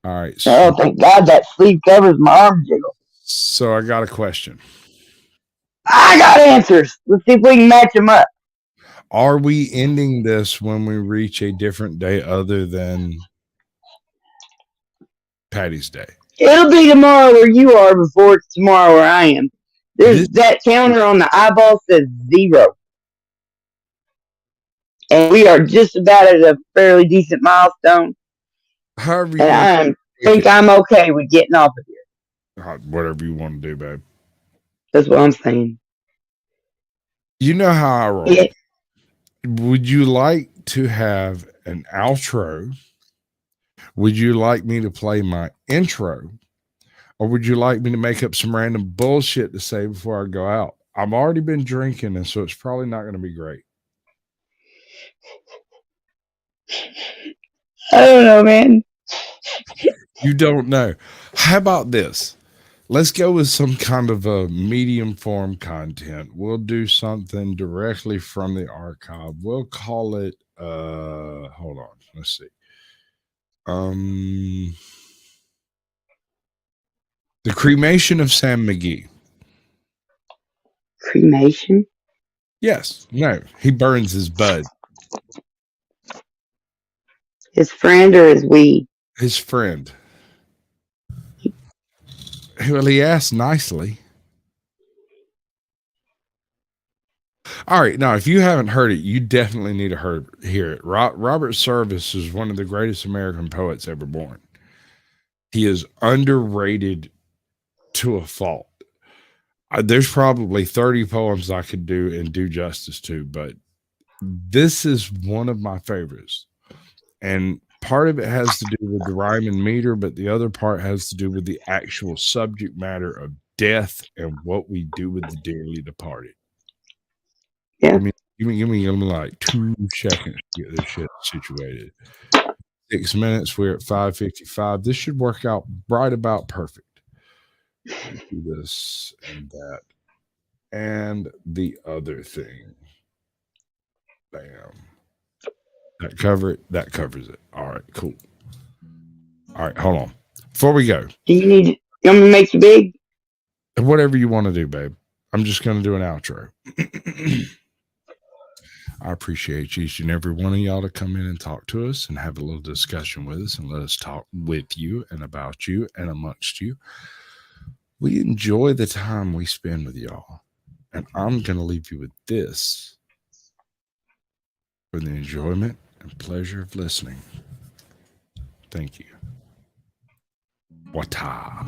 All right. Oh, thank God that sleeve covers my arm jiggle. So I got a question. I got answers. Let's see if we can match them up. Are we ending this when we reach a different day other than Patty's Day? It'll be tomorrow where you are before it's tomorrow where I am. There's that counter on the eyeball says 0. And we are just about at a fairly decent milestone. However you And want I think I'm okay with getting off of here. whatever you want to do, babe. That's what I'm saying. You know how I roll. Yeah. Would you like to have an outro? Would you like me to play my intro? Or would you like me to make up some random bullshit to say before I go out? I've already been drinking, and so it's probably not going to be great. I don't know, man. You don't know. How about this? Let's go with some kind of a medium form content. We'll do something directly from the archive. We'll call it hold on, let's see. The cremation of Sam McGee. Cremation? Yes. No, he burns his bud. His friend or his weed? His friend. Well, he asked nicely. All right. Now, if you haven't heard it, you definitely need to hear it. Robert Service is one of the greatest American poets ever born. He is underrated to a fault. There's probably 30 poems I could do and do justice to, but this is one of my favorites. And part of it has to do with the rhyme and meter, but the other part has to do with the actual subject matter of death and what we do with the dearly departed. Yeah. Give me like 2 seconds to get this shit situated. 6 minutes. We're at 5:55. This should work out right about perfect. Do this and that and the other thing. Bam. That covers it. All right, cool. All right, hold on. Before we go, Do you want me to make you big? whatever you want to do, babe. I'm just going to do an outro. I appreciate each and every one of y'all to come in and talk to us and have a little discussion with us and let us talk with you and about you and amongst you. We enjoy the time we spend with y'all. And I'm going to leave you with this for the enjoyment and pleasure of listening. Thank you. Wata.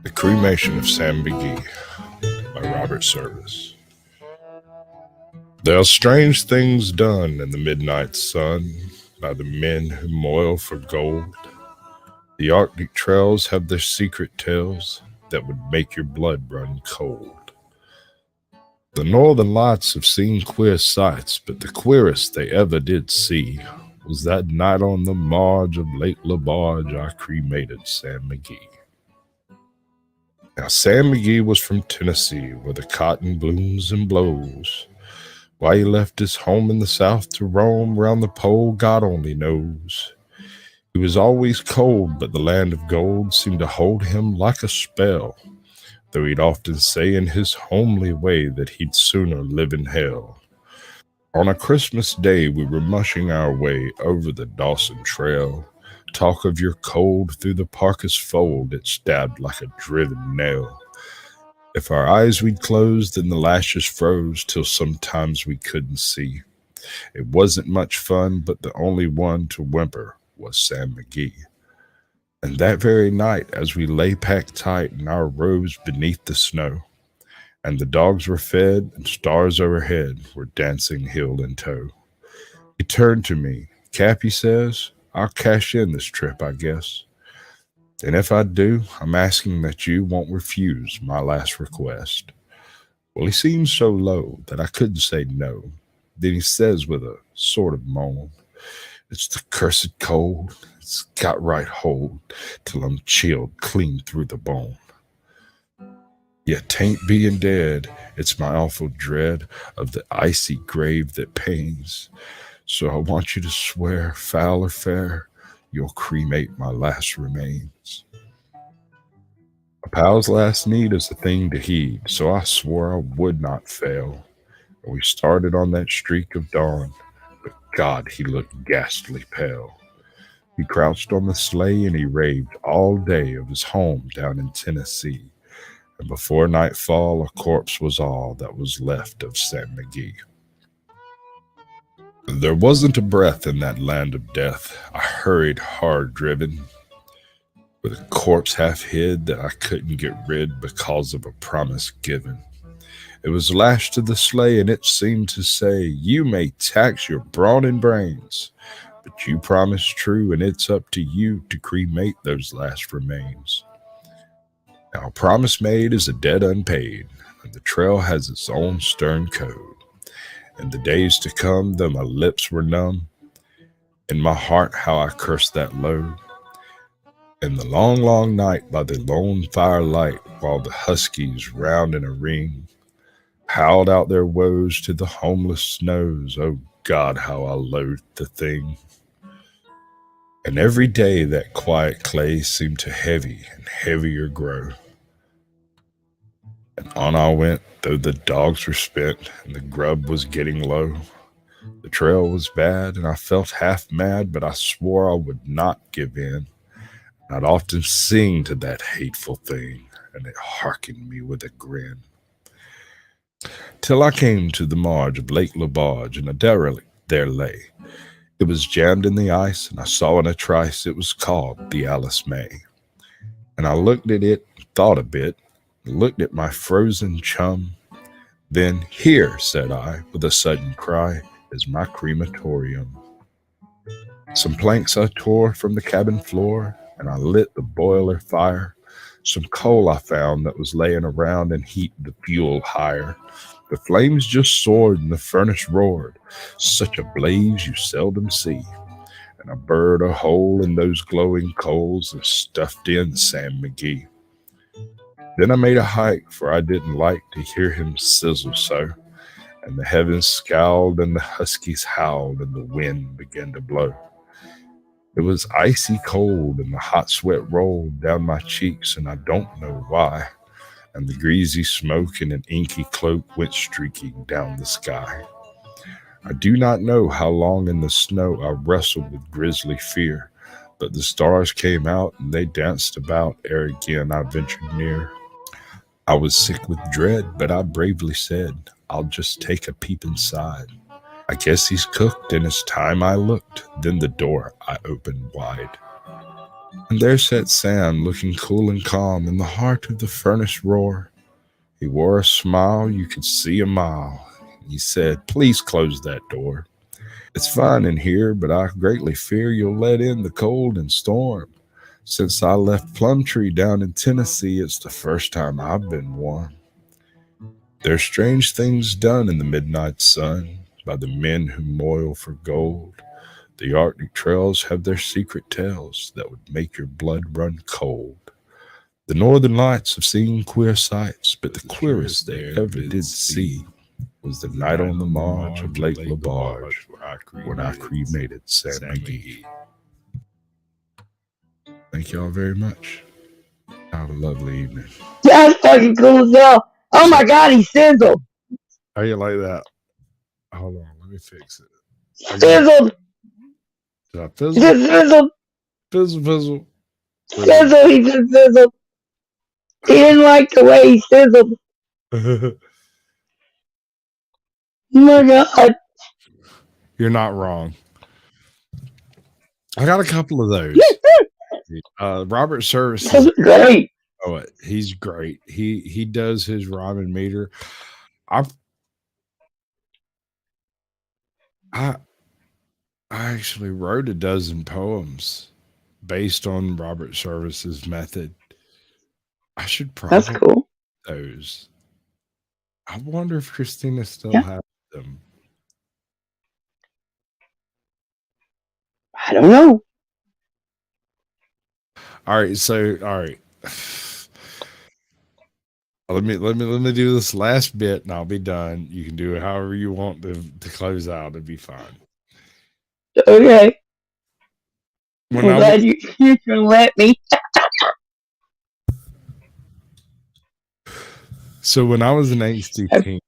The Cremation of Sam McGee by Robert Service. There are strange things done in the midnight sun by the men who moil for gold. The Arctic trails have their secret tales that would make your blood run cold. The Northern Lights have seen queer sights, but the queerest they ever did see was that night on the marge of Lake LaBarge I cremated Sam McGee. Now, Sam McGee was from Tennessee, where the cotton blooms and blows. Why he left his home in the South to roam round the pole, God only knows. He was always cold, but the land of gold seemed to hold him like a spell, though he'd often say in his homely way that he'd sooner live in hell. On a Christmas day, we were mushing our way over the Dawson Trail. Talk of your cold through the parka's fold, it stabbed like a driven nail. If our eyes we'd closed, then the lashes froze till sometimes we couldn't see. It wasn't much fun, but the only one to whimper was Sam McGee. And that very night, as we lay packed tight in our robes beneath the snow, and the dogs were fed and stars overhead were dancing heel and toe, he turned to me. "Cap," he says, "I'll cash in this trip, I guess. And if I do, I'm asking that you won't refuse my last request." Well, he seemed so low that I couldn't say no. Then he says with a sort of moan, "It's the cursed cold. It's got right hold till I'm chilled clean through the bone. Yet 'tain't being dead, it's my awful dread of the icy grave that pains. So I want you to swear, foul or fair, you'll cremate my last remains." A pal's last need is a thing to heed, so I swore I would not fail. And we started on that streak of dawn, but God, he looked ghastly pale. He crouched on the sleigh and he raved all day of his home down in Tennessee. And before nightfall, a corpse was all that was left of Sam McGee. There wasn't a breath in that land of death. I hurried hard driven, with a corpse half hid that I couldn't get rid because of a promise given. It was lashed to the sleigh and it seemed to say, "You may tax your brawn and brains, but you promised true and it's up to you to cremate those last remains." Now, a promise made is a debt unpaid, and the trail has its own stern code. In the days to come, though my lips were numb, in my heart how I cursed that load. In the long, long night by the lone firelight, while the huskies round in a ring howled out their woes to the homeless snows, oh God, how I loathed the thing. And every day that quiet clay seemed to heavy and heavier grow. And on I went, though the dogs were spent and the grub was getting low. The trail was bad and I felt half mad, but I swore I would not give in. I'd often sing to that hateful thing, and it hearkened me with a grin. Till I came to the marge of Lake Labarge, and a derelict there lay. It was jammed in the ice, and I saw in a trice it was called the Alice May. And I looked at it and thought a bit, and looked at my frozen chum. Then, "Here," said I, with a sudden cry, "is my crematorium." Some planks I tore from the cabin floor, and I lit the boiler fire. Some coal I found that was laying around and heaped the fuel higher. The flames just soared and the furnace roared, such a blaze you seldom see. And I burrowed a hole in those glowing coals and stuffed in Sam McGee. Then I made a hike, for I didn't like to hear him sizzle so. And the heavens scowled and the huskies howled and the wind began to blow. It was icy cold and the hot sweat rolled down my cheeks, and I don't know why. And the greasy smoke in an inky cloak went streaking down the sky. I do not know how long in the snow I wrestled with grisly fear, but the stars came out and they danced about ere again I ventured near. I was sick with dread, but I bravely said, "I'll just take a peep inside. I guess he's cooked," and it's time I looked. Then the door I opened wide. And there sat Sam, looking cool and calm in the heart of the furnace roar. He wore a smile you could see a mile. He said, "Please close that door. It's fine in here, but I greatly fear you'll let in the cold and storm. Since I left Plumtree down in Tennessee, it's the first time I've been warm. There's strange things done in the midnight sun by the men who moil for gold. The Arctic trails have their secret tales that would make your blood run cold. The northern lights have seen queer sights, but the queerest they ever did see was the night on the marge of Lake Labarge when I cremated Sam McGee." Thank y'all very much. Have a lovely evening. That's fucking cool as hell. Oh my god, he sizzled. How you like that? Hold on, let me fix it. Sizzled. Did I He fizzle? just sizzled. Fizzle. Sizzle, he just sizzled. He didn't like the way he sizzled. Oh my god. You're not wrong. I got a couple of those. Robert Service is great. Oh, he's great. He does his rhyme and meter. I actually wrote a dozen poems based on Robert Service's method. I should probably That's cool. Those. I wonder if Christina still has them. I don't know. All right. Let me do this last bit and I'll be done. You can do it however you want to close out. It'd be fine. Okay. I'm glad you're gonna let me. So when I was an angsty teen,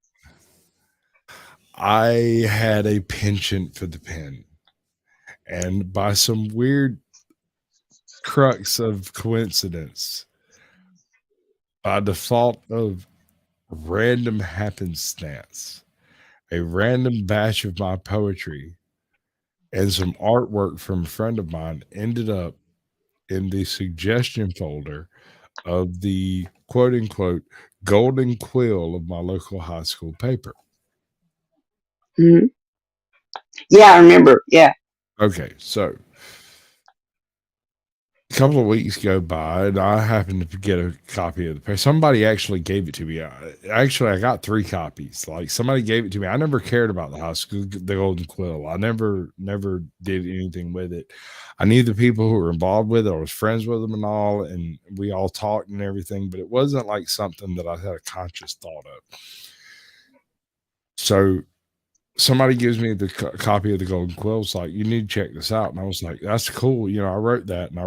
I had a penchant for the pen. And by some weird crux of coincidence, by default of random happenstance, a random batch of my poetry and some artwork from a friend of mine ended up in the suggestion folder of the quote unquote golden quill of my local high school paper. Mm-hmm. Yeah, I remember. Yeah. Okay, so a couple of weeks go by and I happened to get a copy of the paper. Somebody actually gave it to me. I got 3 copies. Like somebody gave it to me. I never cared about the high school, the golden quill. I never did anything with it. I knew the people who were involved with it. I was friends with them and all, and we all talked and everything, but it wasn't like something that I had a conscious thought of. So somebody gives me the copy of the golden quill. It's like, you need to check this out. And I was like, that's cool. You know, I wrote that and I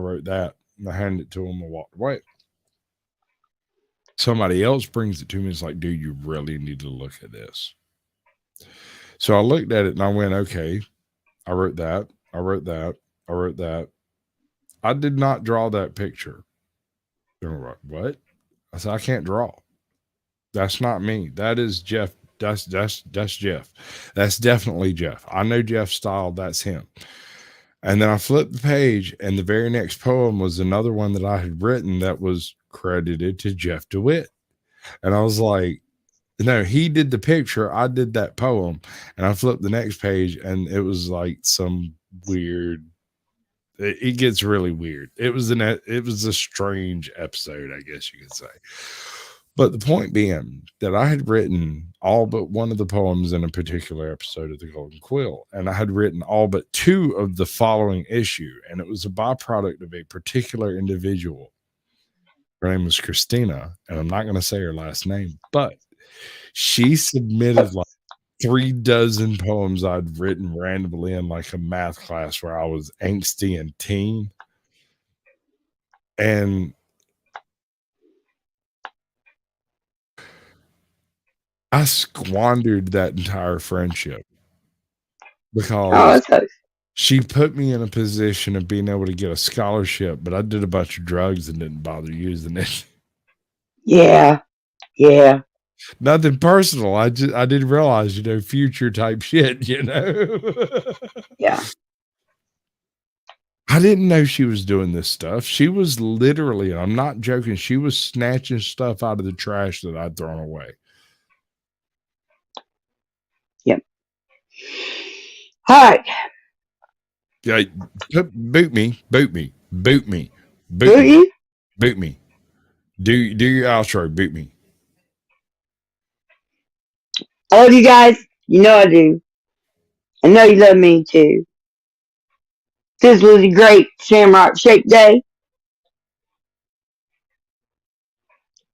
handed it to him and walked away. Somebody else brings it to me. It's like, dude, you really need to look at this. So I looked at it and I went, okay, I wrote that. I did not draw that picture. Like, what? I said, I can't draw. That's not me. That is Jeff. That's Jeff. That's definitely Jeff. I know Jeff's style. That's him. And then I flipped the page, and the very next poem was another one that I had written that was credited to Jeff DeWitt. And I was like, no, he did the picture. I did that poem. And I flipped the next page, and it was like some weird. It gets really weird. It was a strange episode, I guess you could say. But the point being that I had written all but one of the poems in a particular episode of the Golden Quill, and I had written all but 2 of the following issue, and it was a byproduct of a particular individual. Her name was Christina, and I'm not going to say her last name, but she submitted like 3 dozen poems I'd written randomly in like a math class where I was angsty and teen. And I squandered that entire friendship because she put me in a position of being able to get a scholarship, but I did a bunch of drugs and didn't bother using it. Yeah. Nothing personal. I didn't realize, future type shit, Yeah. I didn't know she was doing this stuff. She was literally, and I'm not joking, she was snatching stuff out of the trash that I'd thrown away. Yep. All right. Yeah, boot me. Do your outro. Boot me. I love you guys. You know I do. I know you love me too. This was a great Shamrock Shake day.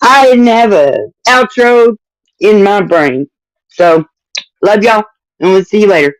I didn't have an outro in my brain. So, love y'all, and we'll see you later.